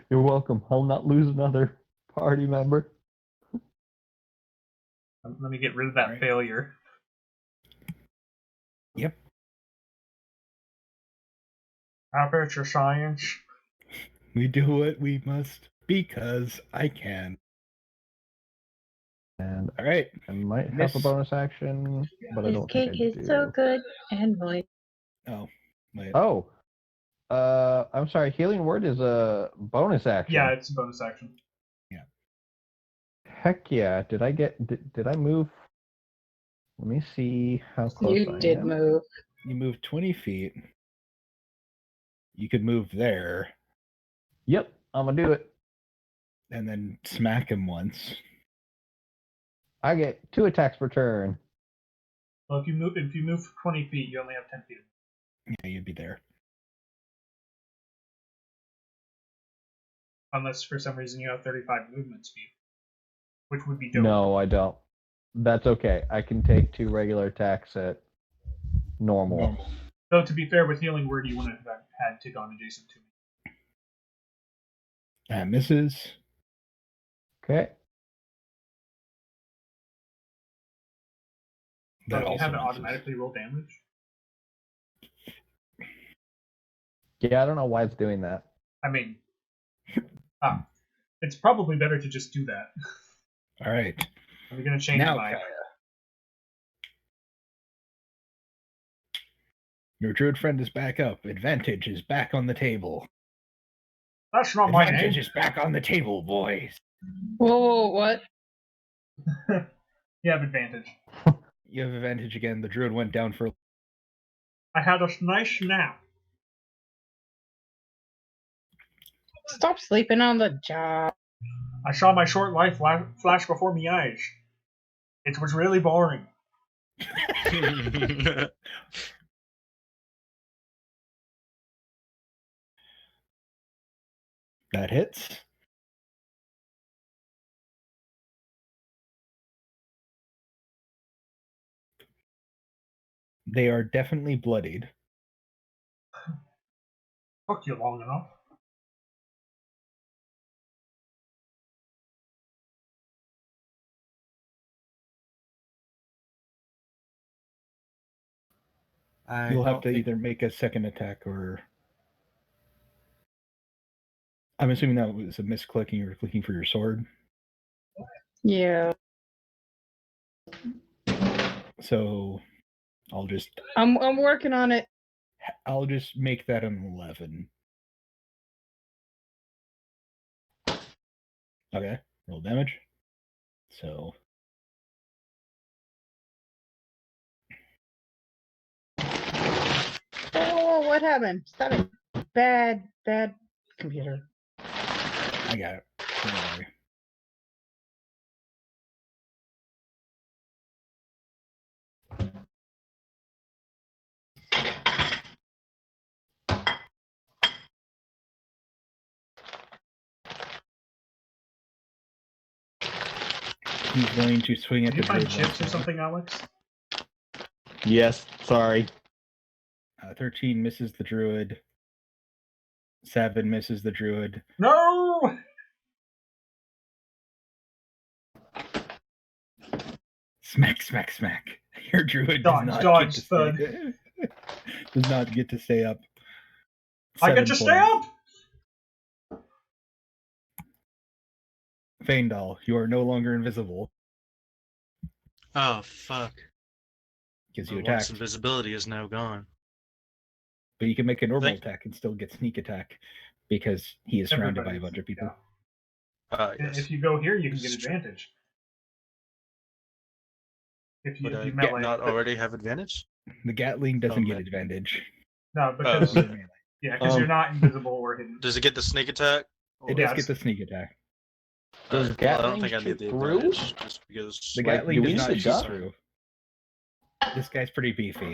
[SPEAKER 4] You're welcome. I'll not lose another party member.
[SPEAKER 1] Let me get rid of that failure.
[SPEAKER 2] Yep.
[SPEAKER 1] Aperture science.
[SPEAKER 2] We do what we must because I can.
[SPEAKER 4] And
[SPEAKER 2] all right,
[SPEAKER 4] I might have a bonus action, but I
[SPEAKER 6] This
[SPEAKER 4] don't think I
[SPEAKER 6] cake
[SPEAKER 4] do.
[SPEAKER 6] is so good and moist.
[SPEAKER 2] Oh, wait.
[SPEAKER 4] Oh, I'm sorry. Healing Word is a bonus action.
[SPEAKER 1] Yeah, it's a bonus action.
[SPEAKER 2] Yeah.
[SPEAKER 4] Heck yeah! Did I move? Let me see how close I am.
[SPEAKER 6] You did move.
[SPEAKER 2] You moved 20 feet. You could move there.
[SPEAKER 4] Yep, I'm gonna do it.
[SPEAKER 2] And then smack him once.
[SPEAKER 4] I get 2 attacks per turn.
[SPEAKER 1] Well, if you move 20 feet, you only have 10 feet.
[SPEAKER 2] Yeah, you'd be there.
[SPEAKER 1] Unless for some reason you have 35 movement speed, which would be dope.
[SPEAKER 4] No, I don't. That's okay. I can take 2 regular attacks at normal.
[SPEAKER 1] Though to be fair, with Healing Word, you wouldn't have had to gone adjacent to me.
[SPEAKER 2] That misses.
[SPEAKER 4] Okay.
[SPEAKER 1] So do you have it automatically roll damage?
[SPEAKER 4] Yeah, I don't know why it's doing that.
[SPEAKER 1] I mean, it's probably better to just do that.
[SPEAKER 2] All right.
[SPEAKER 1] I'm going to change
[SPEAKER 2] now,
[SPEAKER 1] my...
[SPEAKER 2] Kaya. Your druid friend is back up. Advantage is back on the table.
[SPEAKER 1] That's not my name.
[SPEAKER 2] Advantage is back on the table, boys.
[SPEAKER 6] Whoa, what?
[SPEAKER 1] You have advantage.
[SPEAKER 2] You have advantage again. The druid went down for...
[SPEAKER 1] I had a nice nap.
[SPEAKER 6] Stop sleeping on the job.
[SPEAKER 1] I saw my short life flash before my eyes. It was really boring.
[SPEAKER 2] That hits. They are definitely bloodied.
[SPEAKER 1] Took you long enough.
[SPEAKER 2] You'll have to either make a second attack or... I'm assuming that was a misclick and you were clicking for your sword.
[SPEAKER 6] Yeah.
[SPEAKER 2] So I'm
[SPEAKER 6] working on it.
[SPEAKER 2] I'll just make that an 11. Okay, roll damage. So
[SPEAKER 6] Oh, what happened? Stop it. Bad computer.
[SPEAKER 2] I got it. Don't worry. He's going to swing at
[SPEAKER 1] Did
[SPEAKER 2] the
[SPEAKER 1] you find
[SPEAKER 2] druid
[SPEAKER 1] chips or
[SPEAKER 2] once more.
[SPEAKER 1] something, Alex?
[SPEAKER 4] Yes, sorry.
[SPEAKER 2] 13 misses the druid. 7 misses the druid.
[SPEAKER 1] No!
[SPEAKER 2] Smack, smack, smack. Your druid
[SPEAKER 1] Dodge,
[SPEAKER 2] does not
[SPEAKER 1] dodge,
[SPEAKER 2] get to
[SPEAKER 1] thud.
[SPEAKER 2] stay, does not get to stay up.
[SPEAKER 1] I get
[SPEAKER 2] 7
[SPEAKER 1] to stay
[SPEAKER 2] points.
[SPEAKER 1] up!
[SPEAKER 2] Feindal, you are no longer invisible
[SPEAKER 5] Oh fuck!
[SPEAKER 2] because
[SPEAKER 5] My
[SPEAKER 2] you
[SPEAKER 5] once
[SPEAKER 2] attacked.
[SPEAKER 5] invisibility is now gone.
[SPEAKER 2] But you can make a normal
[SPEAKER 5] Thank-
[SPEAKER 2] attack and still get sneak attack because he is surrounded by a bunch of people.
[SPEAKER 5] Yes.
[SPEAKER 1] If you go here, you can
[SPEAKER 5] This
[SPEAKER 1] get
[SPEAKER 5] is true.
[SPEAKER 1] advantage. If you,
[SPEAKER 5] Would
[SPEAKER 1] if you
[SPEAKER 5] I
[SPEAKER 1] melee.
[SPEAKER 5] not already have advantage?
[SPEAKER 2] The Gatling doesn't get
[SPEAKER 5] man.
[SPEAKER 2] advantage.
[SPEAKER 1] No, because
[SPEAKER 5] Oh.
[SPEAKER 1] because you're not invisible or hidden.
[SPEAKER 5] Does it get the sneak attack?
[SPEAKER 2] It does get the sneak attack.
[SPEAKER 4] Does
[SPEAKER 5] Alright, well, I don't
[SPEAKER 4] Gatling
[SPEAKER 5] think I need
[SPEAKER 4] shoot
[SPEAKER 5] the
[SPEAKER 4] through?
[SPEAKER 5] advantage just because.
[SPEAKER 2] The
[SPEAKER 4] Like,
[SPEAKER 2] Gatling
[SPEAKER 4] do
[SPEAKER 2] does
[SPEAKER 4] we
[SPEAKER 2] not
[SPEAKER 4] need to
[SPEAKER 2] shoot
[SPEAKER 4] duck?
[SPEAKER 2] through. This guy's pretty beefy.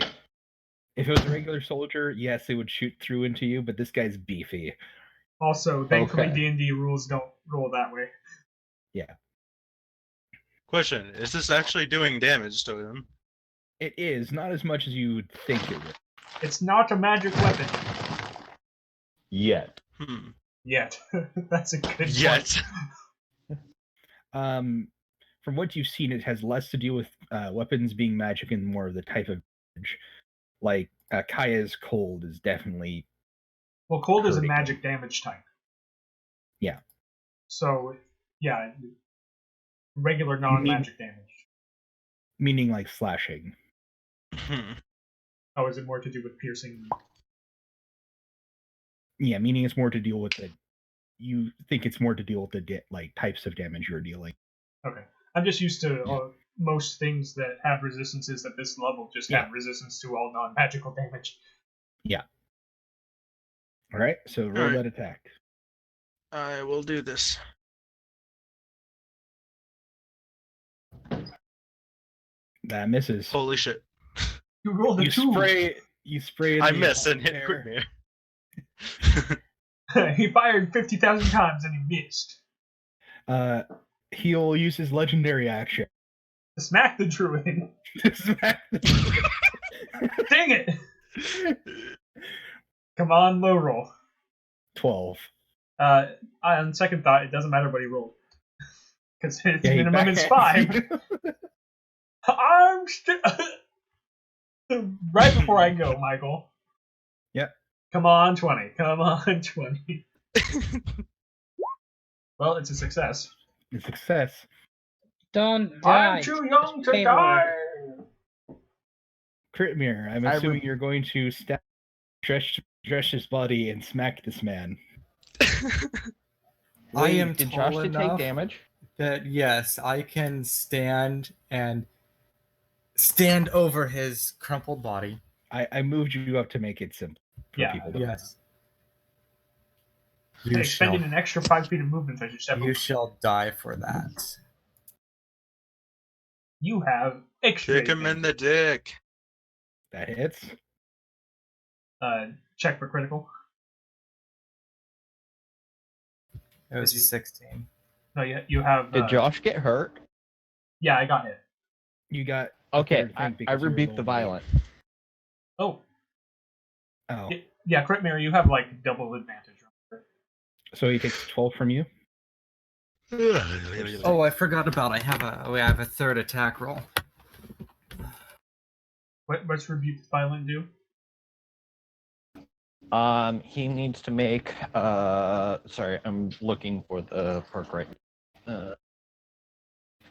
[SPEAKER 2] If it was a regular soldier, yes, it would shoot through into you, but this guy's beefy.
[SPEAKER 1] Also, thankfully,
[SPEAKER 4] Okay.
[SPEAKER 1] D&D rules don't roll that way.
[SPEAKER 2] Yeah.
[SPEAKER 5] Question: is this actually doing damage to him?
[SPEAKER 2] It is, not as much as you would think it would.
[SPEAKER 1] It's not a magic weapon.
[SPEAKER 4] Yet.
[SPEAKER 1] Yet. That's a good point.
[SPEAKER 5] Yet.
[SPEAKER 2] From what you've seen, it has less to do with weapons being magic and more of the type of damage. Like, Kaya's cold is definitely...
[SPEAKER 1] Well, cold is a
[SPEAKER 2] hurting.
[SPEAKER 1] magic damage type.
[SPEAKER 2] Yeah.
[SPEAKER 1] So, yeah, regular non-magic damage.
[SPEAKER 2] Meaning like slashing.
[SPEAKER 1] Oh, is it more to do with piercing?
[SPEAKER 2] Yeah, meaning it's more to deal with the... You think it's more to deal with the types of damage you're dealing.
[SPEAKER 1] Okay. I'm just used to most things that have resistances at this level just have resistance to all non-magical damage.
[SPEAKER 2] Yeah. Alright, so roll that attack.
[SPEAKER 5] I will do this.
[SPEAKER 2] That misses.
[SPEAKER 5] Holy shit.
[SPEAKER 1] You rolled a 2.
[SPEAKER 2] You spray
[SPEAKER 5] I miss and hit quick mirror.
[SPEAKER 1] He fired 50,000 times and he missed.
[SPEAKER 2] He'll use his legendary action.
[SPEAKER 1] To smack the druid.
[SPEAKER 2] Smack the
[SPEAKER 1] Dang it! Come on, low roll.
[SPEAKER 2] 12.
[SPEAKER 1] On second thought, it doesn't matter what he rolled. Because his
[SPEAKER 2] Yeah,
[SPEAKER 1] minimum is 5. I'm right before I go, Michael.
[SPEAKER 2] Yep.
[SPEAKER 1] Come on, 20. Come on, 20. Well, it's a success.
[SPEAKER 2] A success.
[SPEAKER 6] Don't die.
[SPEAKER 1] I'm too young to
[SPEAKER 6] Paperwork.
[SPEAKER 1] die.
[SPEAKER 2] Crit mirror. I'm assuming you're going to stab Dresh's body and smack this man.
[SPEAKER 3] I am
[SPEAKER 4] Did
[SPEAKER 3] tall
[SPEAKER 4] Josh take
[SPEAKER 3] enough
[SPEAKER 4] damage?
[SPEAKER 3] that yes, I can stand over his crumpled body.
[SPEAKER 2] I moved you up to make it simple for
[SPEAKER 1] Yeah,
[SPEAKER 2] people to
[SPEAKER 3] Yes.
[SPEAKER 1] Hey, spending an extra 5 feet of movement as you step
[SPEAKER 3] You
[SPEAKER 1] over.
[SPEAKER 3] shall die for that.
[SPEAKER 1] You have extra.
[SPEAKER 5] Kick him in the dick.
[SPEAKER 2] That hits.
[SPEAKER 1] Check for critical.
[SPEAKER 3] It was 16.
[SPEAKER 1] No, you have.
[SPEAKER 4] Did Josh get hurt?
[SPEAKER 1] Yeah, I got hit.
[SPEAKER 2] You got.
[SPEAKER 4] Okay,
[SPEAKER 2] third thing
[SPEAKER 4] I
[SPEAKER 2] because you were
[SPEAKER 4] rebuked the
[SPEAKER 2] low.
[SPEAKER 4] violent.
[SPEAKER 1] Oh,
[SPEAKER 2] Oh,
[SPEAKER 1] yeah, Crit Mirror, you have like double advantage. Remember?
[SPEAKER 2] so he takes 12 from you.
[SPEAKER 3] Oh, I forgot about. I have a third attack roll.
[SPEAKER 1] What's Rebuke Violent do?
[SPEAKER 4] He needs to make. Sorry, I'm looking for the perk right.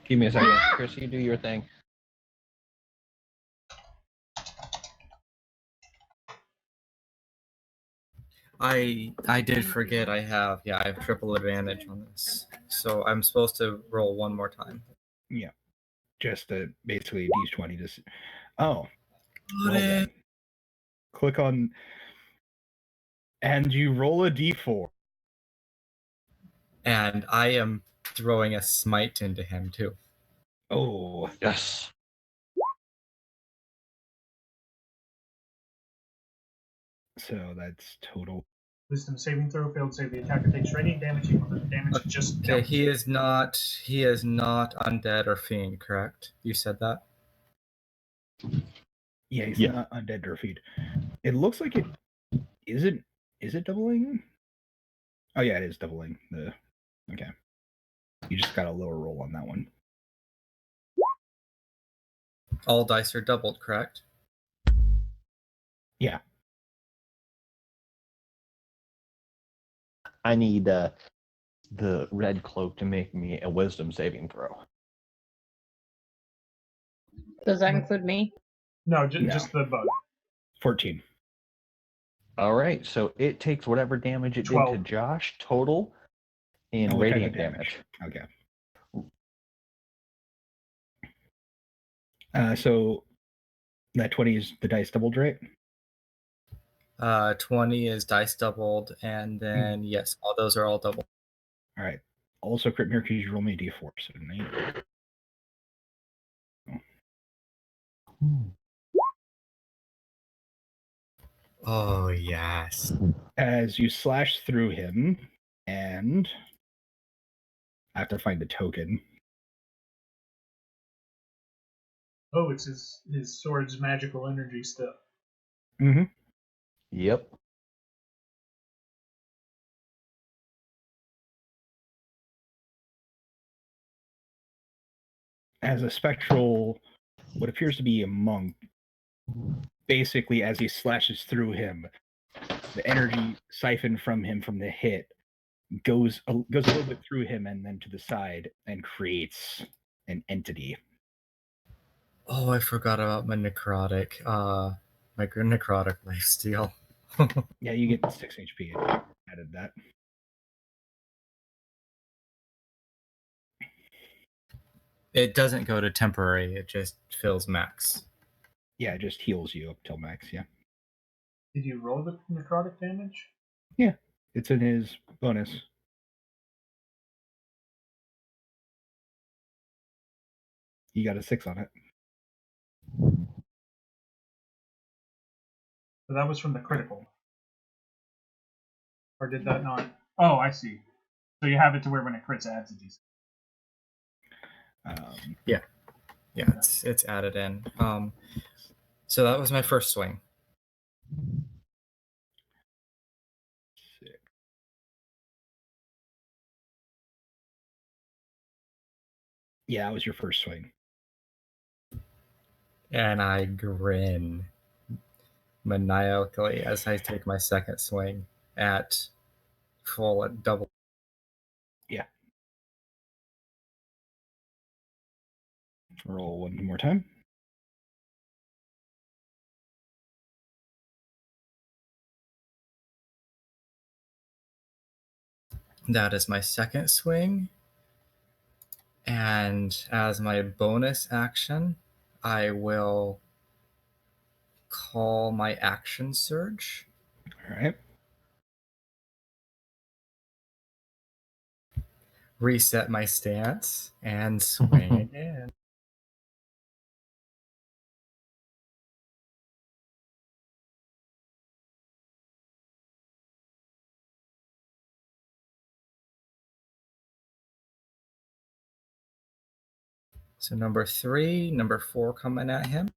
[SPEAKER 4] Give me a second, Chris. You do your thing.
[SPEAKER 3] I did forget. I have triple advantage on this, so I'm supposed to roll one more time.
[SPEAKER 2] Yeah, just basically d20. Just well
[SPEAKER 3] Got it.
[SPEAKER 2] then. Click on, and you roll a d4.
[SPEAKER 3] And I am throwing a smite into him too.
[SPEAKER 2] Oh,
[SPEAKER 4] Yes.
[SPEAKER 2] so that's total.
[SPEAKER 1] Wisdom saving throw failed. Save the attacker takes radiant damage equal to the damage just
[SPEAKER 3] Okay,
[SPEAKER 1] dealt.
[SPEAKER 3] he is not undead or fiend, correct? You said that?
[SPEAKER 2] Yeah, he's
[SPEAKER 4] Yeah.
[SPEAKER 2] not undead or feed. It looks like it isn't. Is it doubling? Oh yeah, it is doubling. Okay. You just got a lower roll on that one.
[SPEAKER 3] All dice are doubled, correct?
[SPEAKER 2] Yeah.
[SPEAKER 4] I need the red cloak to make me a wisdom saving throw.
[SPEAKER 6] Does that include me?
[SPEAKER 1] No,
[SPEAKER 2] No.
[SPEAKER 1] just the bug.
[SPEAKER 2] 14.
[SPEAKER 4] All right, so it takes whatever damage it did
[SPEAKER 1] 12.
[SPEAKER 4] to Josh total in
[SPEAKER 2] What type of
[SPEAKER 4] radiant damage.
[SPEAKER 2] Okay. So that 20 is the dice doubled, right?
[SPEAKER 3] 20 is dice doubled, and then yes, all those are all doubled.
[SPEAKER 2] All right. Also, crit mirror, you roll me a d4. So 9.
[SPEAKER 3] Oh yes.
[SPEAKER 2] As you slash through him, and I have to find the token.
[SPEAKER 1] Oh, it's his sword's magical energy stuff.
[SPEAKER 2] Mm-hmm.
[SPEAKER 4] Yep.
[SPEAKER 2] As a spectral, what appears to be a monk, basically, as he slashes through him, the energy siphoned from him from the hit goes a little bit through him and then to the side and creates an entity.
[SPEAKER 3] Oh, I forgot about my necrotic. My necrotic lifesteal.
[SPEAKER 2] Yeah, you get 6 HP. I added that.
[SPEAKER 3] It doesn't go to temporary. It just fills max.
[SPEAKER 2] Yeah, it just heals you up till max. Yeah.
[SPEAKER 1] Did you roll the necrotic damage?
[SPEAKER 2] Yeah, it's in his bonus. You got a 6 on it.
[SPEAKER 1] So that was from the critical. Or did that not? Oh, I see. So you have it to where when it crits, it adds a d6.
[SPEAKER 3] Yeah, it's added in. So that was my first swing.
[SPEAKER 2] 6. Yeah, that was your first swing.
[SPEAKER 3] And I grin maniacally as I take my second swing at double.
[SPEAKER 2] Yeah. Roll one more time.
[SPEAKER 3] That is my second swing. And as my bonus action, I will call my action surge.
[SPEAKER 2] All right.
[SPEAKER 3] Reset my stance and swing again. So number 3, number 4 coming at him.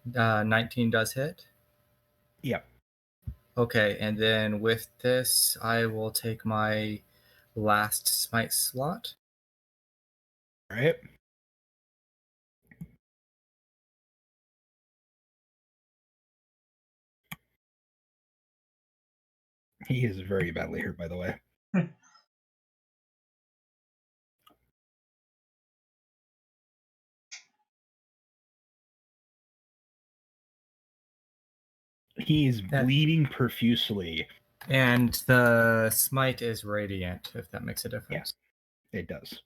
[SPEAKER 3] 19 does hit.
[SPEAKER 2] Yep.
[SPEAKER 3] Okay, and then with this, I will take my last smite slot.
[SPEAKER 2] All right. He is very badly hurt, by the way. He is bleeding profusely.
[SPEAKER 3] And the smite is radiant, if that makes a difference.
[SPEAKER 2] Yeah, it does.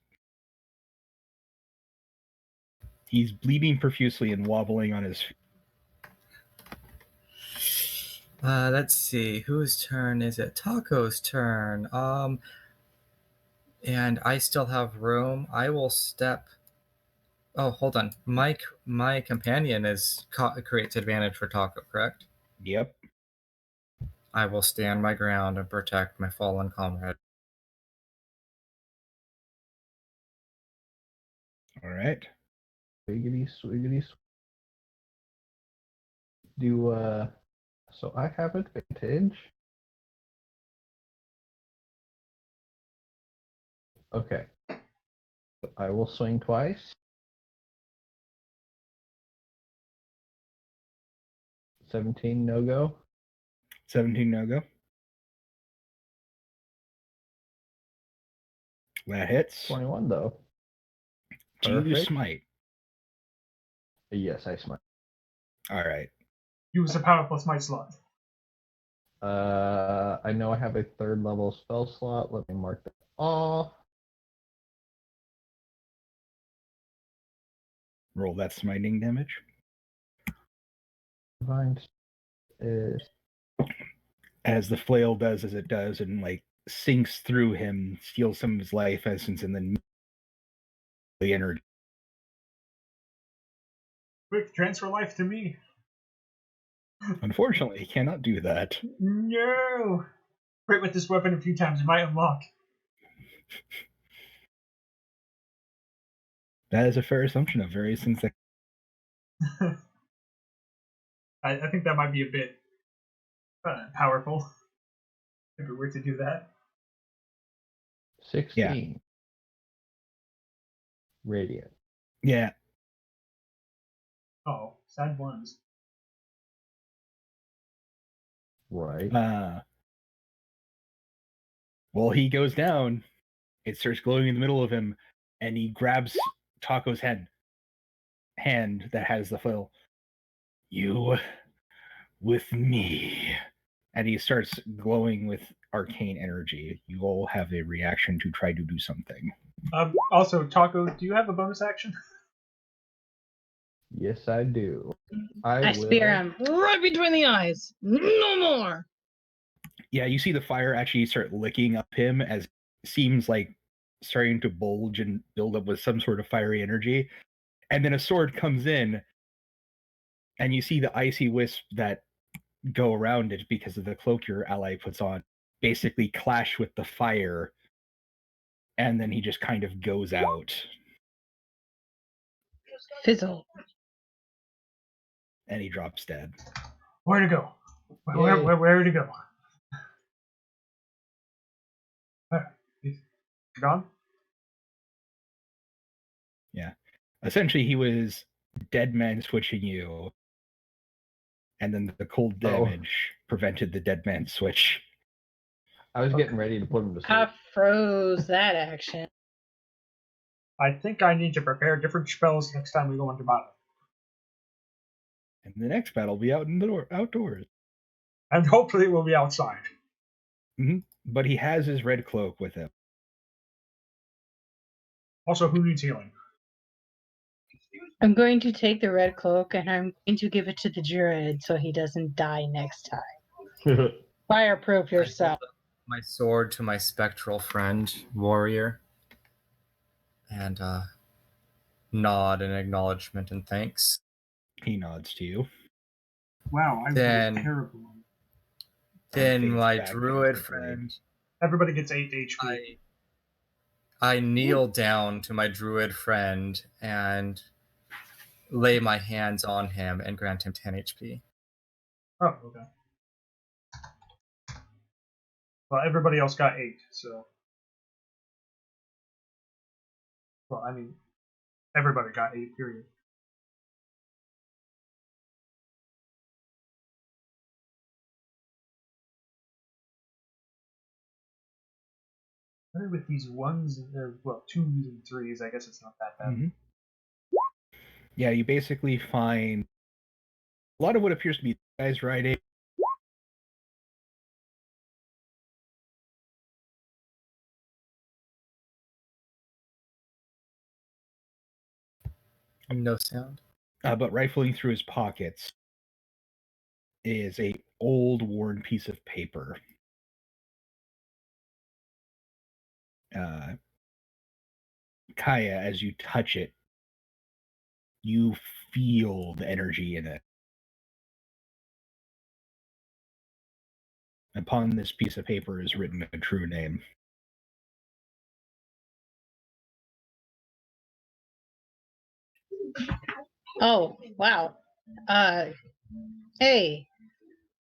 [SPEAKER 2] He's bleeding profusely and wobbling on his feet.
[SPEAKER 3] Let's see, whose turn is it? Taco's turn. And I still have room. I will step. Oh, hold on. My companion creates advantage for Taco, correct?
[SPEAKER 2] Yep.
[SPEAKER 3] I will stand my ground and protect my fallen comrade.
[SPEAKER 2] All right.
[SPEAKER 4] Swiggity, swiggity, so I have advantage. Okay. I will swing twice. 17 no go.
[SPEAKER 2] 17 no go. That hits.
[SPEAKER 4] 21 though.
[SPEAKER 2] Do you
[SPEAKER 4] Perfect.
[SPEAKER 2] smite?
[SPEAKER 4] Yes, I smite.
[SPEAKER 2] All right.
[SPEAKER 1] Use a powerful smite slot.
[SPEAKER 4] I know I have a 3rd level spell slot. Let me mark that off.
[SPEAKER 2] Roll that smiting damage.
[SPEAKER 4] Divine is
[SPEAKER 2] As the flail does as it does and like sinks through him, steals some of his life essence, and then the energy.
[SPEAKER 1] Quick, transfer life to me.
[SPEAKER 2] Unfortunately, he cannot do that.
[SPEAKER 1] No. Crit with this weapon a few times, you might unlock.
[SPEAKER 2] That is a fair assumption of various things that.
[SPEAKER 1] I think that might be a bit powerful if it were to do that.
[SPEAKER 4] 16.
[SPEAKER 2] Yeah.
[SPEAKER 4] Radiant.
[SPEAKER 2] Yeah.
[SPEAKER 1] Oh, sad ones.
[SPEAKER 4] Right.
[SPEAKER 2] Well, he goes down. It starts glowing in the middle of him, and he grabs Taco's hand that has the flail. You with me. And he starts glowing with arcane energy. You all have a reaction to try to do something.
[SPEAKER 1] Also, Taco, do you have a bonus action?
[SPEAKER 4] Yes, I do.
[SPEAKER 6] I spear him right between the eyes. No more.
[SPEAKER 2] Yeah, you see the fire actually start licking up him as it seems like starting to bulge and build up with some sort of fiery energy. And then a sword comes in, and you see the icy wisp that go around it because of the cloak your ally puts on basically clash with the fire, and then he just kind of goes out.
[SPEAKER 6] Fizzle.
[SPEAKER 2] And he drops dead.
[SPEAKER 1] Where to go? Where to go? Gone?
[SPEAKER 2] Yeah. Essentially, he was dead man switching you, and then the cold damage prevented the dead man switch.
[SPEAKER 4] I was getting ready to put him to sleep.
[SPEAKER 6] I froze that action.
[SPEAKER 1] I think I need to prepare different spells next time we go into battle.
[SPEAKER 2] And the next battle will be outdoors.
[SPEAKER 1] And hopefully we'll be outside.
[SPEAKER 2] Mm-hmm. But he has his red cloak with him.
[SPEAKER 1] Also, who needs healing?
[SPEAKER 6] I'm going to take the red cloak and I'm going to give it to the druid so he doesn't die next time. Fireproof yourself.
[SPEAKER 3] My sword to my spectral friend, warrior, and nod in acknowledgement and thanks.
[SPEAKER 2] He nods to you.
[SPEAKER 1] Wow, I
[SPEAKER 3] Then-
[SPEAKER 1] was terrible.
[SPEAKER 3] Then my
[SPEAKER 2] back
[SPEAKER 3] druid
[SPEAKER 2] instantly.
[SPEAKER 3] friend,
[SPEAKER 1] Everybody gets 8 HP.
[SPEAKER 3] I kneel down to my druid friend and lay my hands on him and grant him 10 HP.
[SPEAKER 1] Oh, okay. Well, everybody else got 8, so. Well, I mean, everybody got 8, period. With these ones, well, 2s and 3s, I guess it's not that bad.
[SPEAKER 2] Mm-hmm. Yeah, you basically find a lot of what appears to be guys riding.
[SPEAKER 3] No sound.
[SPEAKER 2] But rifling through his pockets is a old, worn piece of paper. Kaya, as you touch it, you feel the energy in it. Upon this piece of paper is written a true name.
[SPEAKER 6] Oh, wow. Hey,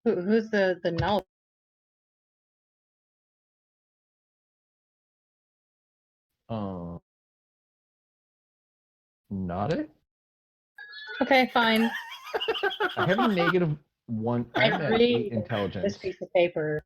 [SPEAKER 6] who's the null?
[SPEAKER 4] Not it.
[SPEAKER 6] Okay, fine.
[SPEAKER 4] I have a -1. I'm at 8
[SPEAKER 6] read
[SPEAKER 4] intelligence.
[SPEAKER 6] this piece of paper.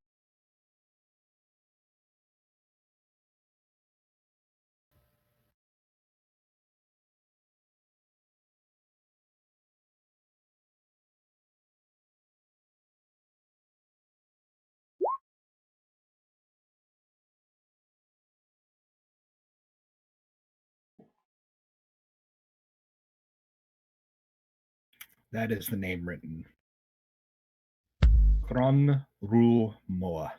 [SPEAKER 2] That is the name written. Kron Ru Moa.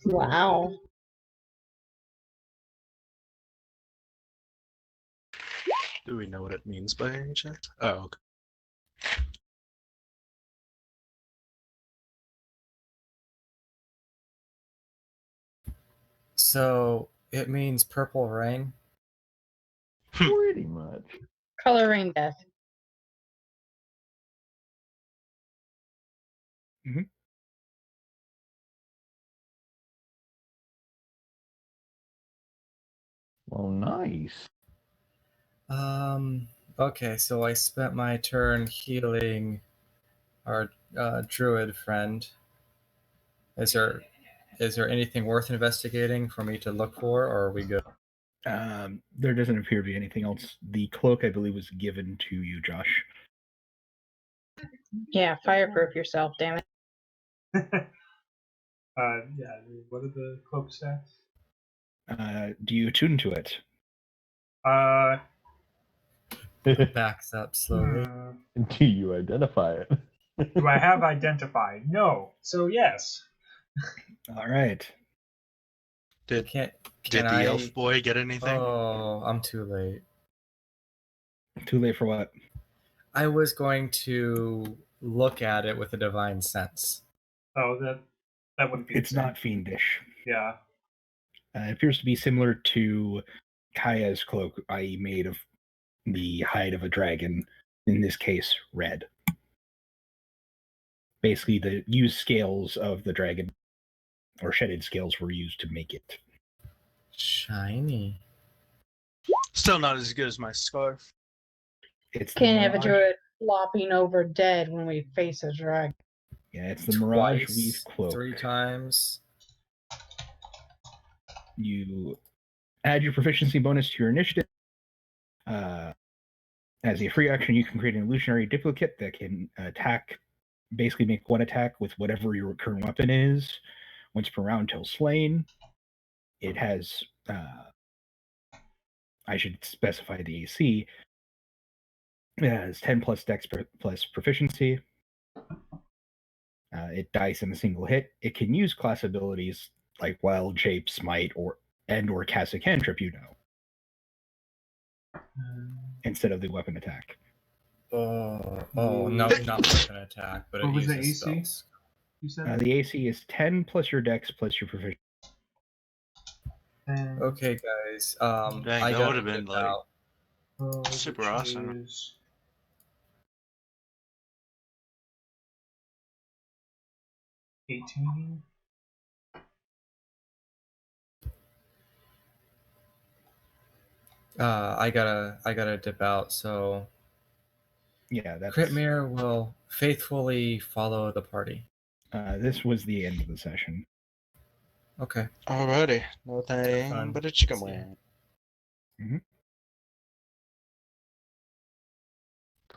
[SPEAKER 6] Wow.
[SPEAKER 5] Do we know what it means by any chance? Oh, okay.
[SPEAKER 3] So it means purple rain.
[SPEAKER 4] Pretty much.
[SPEAKER 6] Coloring death.
[SPEAKER 2] Mm-hmm.
[SPEAKER 4] Well, nice.
[SPEAKER 3] Okay, so I spent my turn healing our druid friend. Is there anything worth investigating for me to look for, or are we good?
[SPEAKER 2] There doesn't appear to be anything else. The cloak, I believe, was given to you, Josh.
[SPEAKER 6] Yeah, fireproof yourself, damn it.
[SPEAKER 1] Yeah, what are the cloak stats?
[SPEAKER 2] Do you attune to it?
[SPEAKER 3] Backs up slowly.
[SPEAKER 4] Do you identify it?
[SPEAKER 1] Do I have identified? No. So yes.
[SPEAKER 2] All right.
[SPEAKER 5] Did
[SPEAKER 3] Can
[SPEAKER 5] the
[SPEAKER 3] I...
[SPEAKER 5] elf boy get anything?
[SPEAKER 3] Oh, I'm too late.
[SPEAKER 2] Too late for what?
[SPEAKER 3] I was going to look at it with a divine sense.
[SPEAKER 1] Oh, that wouldn't be.
[SPEAKER 2] It's not fiendish.
[SPEAKER 1] Yeah.
[SPEAKER 2] It appears to be similar to Kaya's cloak, i.e., made of the hide of a dragon. In this case, red. Basically, the used scales of the dragon, or shedded scales, were used to make it.
[SPEAKER 3] Shiny.
[SPEAKER 5] Still not as good as my scarf.
[SPEAKER 2] It's
[SPEAKER 6] Can't have a
[SPEAKER 2] mirage.
[SPEAKER 6] druid flopping over dead when we face a dragon.
[SPEAKER 2] Yeah, it's the Mirage
[SPEAKER 3] Twice,
[SPEAKER 2] Weave cloak.
[SPEAKER 3] 3 times.
[SPEAKER 2] You add your proficiency bonus to your initiative. As a free action, you can create an illusionary duplicate that can attack, basically make one attack with whatever your current weapon is, once per round till slain. It has, I should specify the AC. It has 10 plus dex plus proficiency. It dies in a single hit. It can use class abilities like Wild Shape, Smite, or cast a cantrip, instead of the weapon attack.
[SPEAKER 3] Oh, no, not weapon attack, but
[SPEAKER 1] What
[SPEAKER 3] it
[SPEAKER 1] was the
[SPEAKER 3] uses
[SPEAKER 1] AC?
[SPEAKER 3] spells.
[SPEAKER 1] You said
[SPEAKER 2] The AC is 10 plus your dex plus your proficiency.
[SPEAKER 1] And,
[SPEAKER 3] Okay, guys.
[SPEAKER 5] Dang,
[SPEAKER 3] I
[SPEAKER 5] that
[SPEAKER 3] gotta
[SPEAKER 5] would've been,
[SPEAKER 3] dip
[SPEAKER 5] like,
[SPEAKER 3] out.
[SPEAKER 5] super
[SPEAKER 1] which
[SPEAKER 5] awesome.
[SPEAKER 1] is 18.
[SPEAKER 3] I gotta dip out. So
[SPEAKER 2] Yeah, that's
[SPEAKER 3] Critmere will faithfully follow the party.
[SPEAKER 2] this was the end of the session.
[SPEAKER 3] Okay.
[SPEAKER 5] Alrighty. No
[SPEAKER 3] fun.
[SPEAKER 5] thing but a chicken
[SPEAKER 3] See ya.
[SPEAKER 5] wing.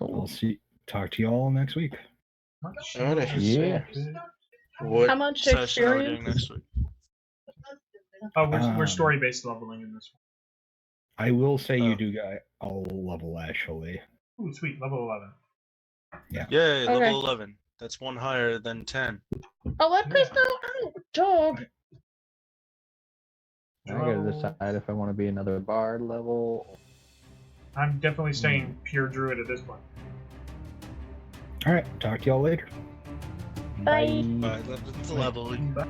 [SPEAKER 2] I'll talk to you all next week.
[SPEAKER 1] Much
[SPEAKER 5] Alrighty.
[SPEAKER 4] Yeah.
[SPEAKER 5] What
[SPEAKER 6] How much
[SPEAKER 5] session are we doing
[SPEAKER 6] experience?
[SPEAKER 5] next week?
[SPEAKER 1] Oh, we're
[SPEAKER 2] Um,
[SPEAKER 1] story based leveling in this
[SPEAKER 2] I will say you
[SPEAKER 5] Oh.
[SPEAKER 2] do get a level actually.
[SPEAKER 1] one. Ooh, sweet, level 11.
[SPEAKER 5] Yay,
[SPEAKER 6] Okay.
[SPEAKER 5] level 11. That's one higher than 10.
[SPEAKER 6] Oh, let Chris go out, dog.
[SPEAKER 4] I gotta decide if I want to be another bard level.
[SPEAKER 1] I'm definitely staying pure druid at this point.
[SPEAKER 2] All right, talk to y'all later.
[SPEAKER 6] Bye.
[SPEAKER 5] Alright, level.
[SPEAKER 1] Bye.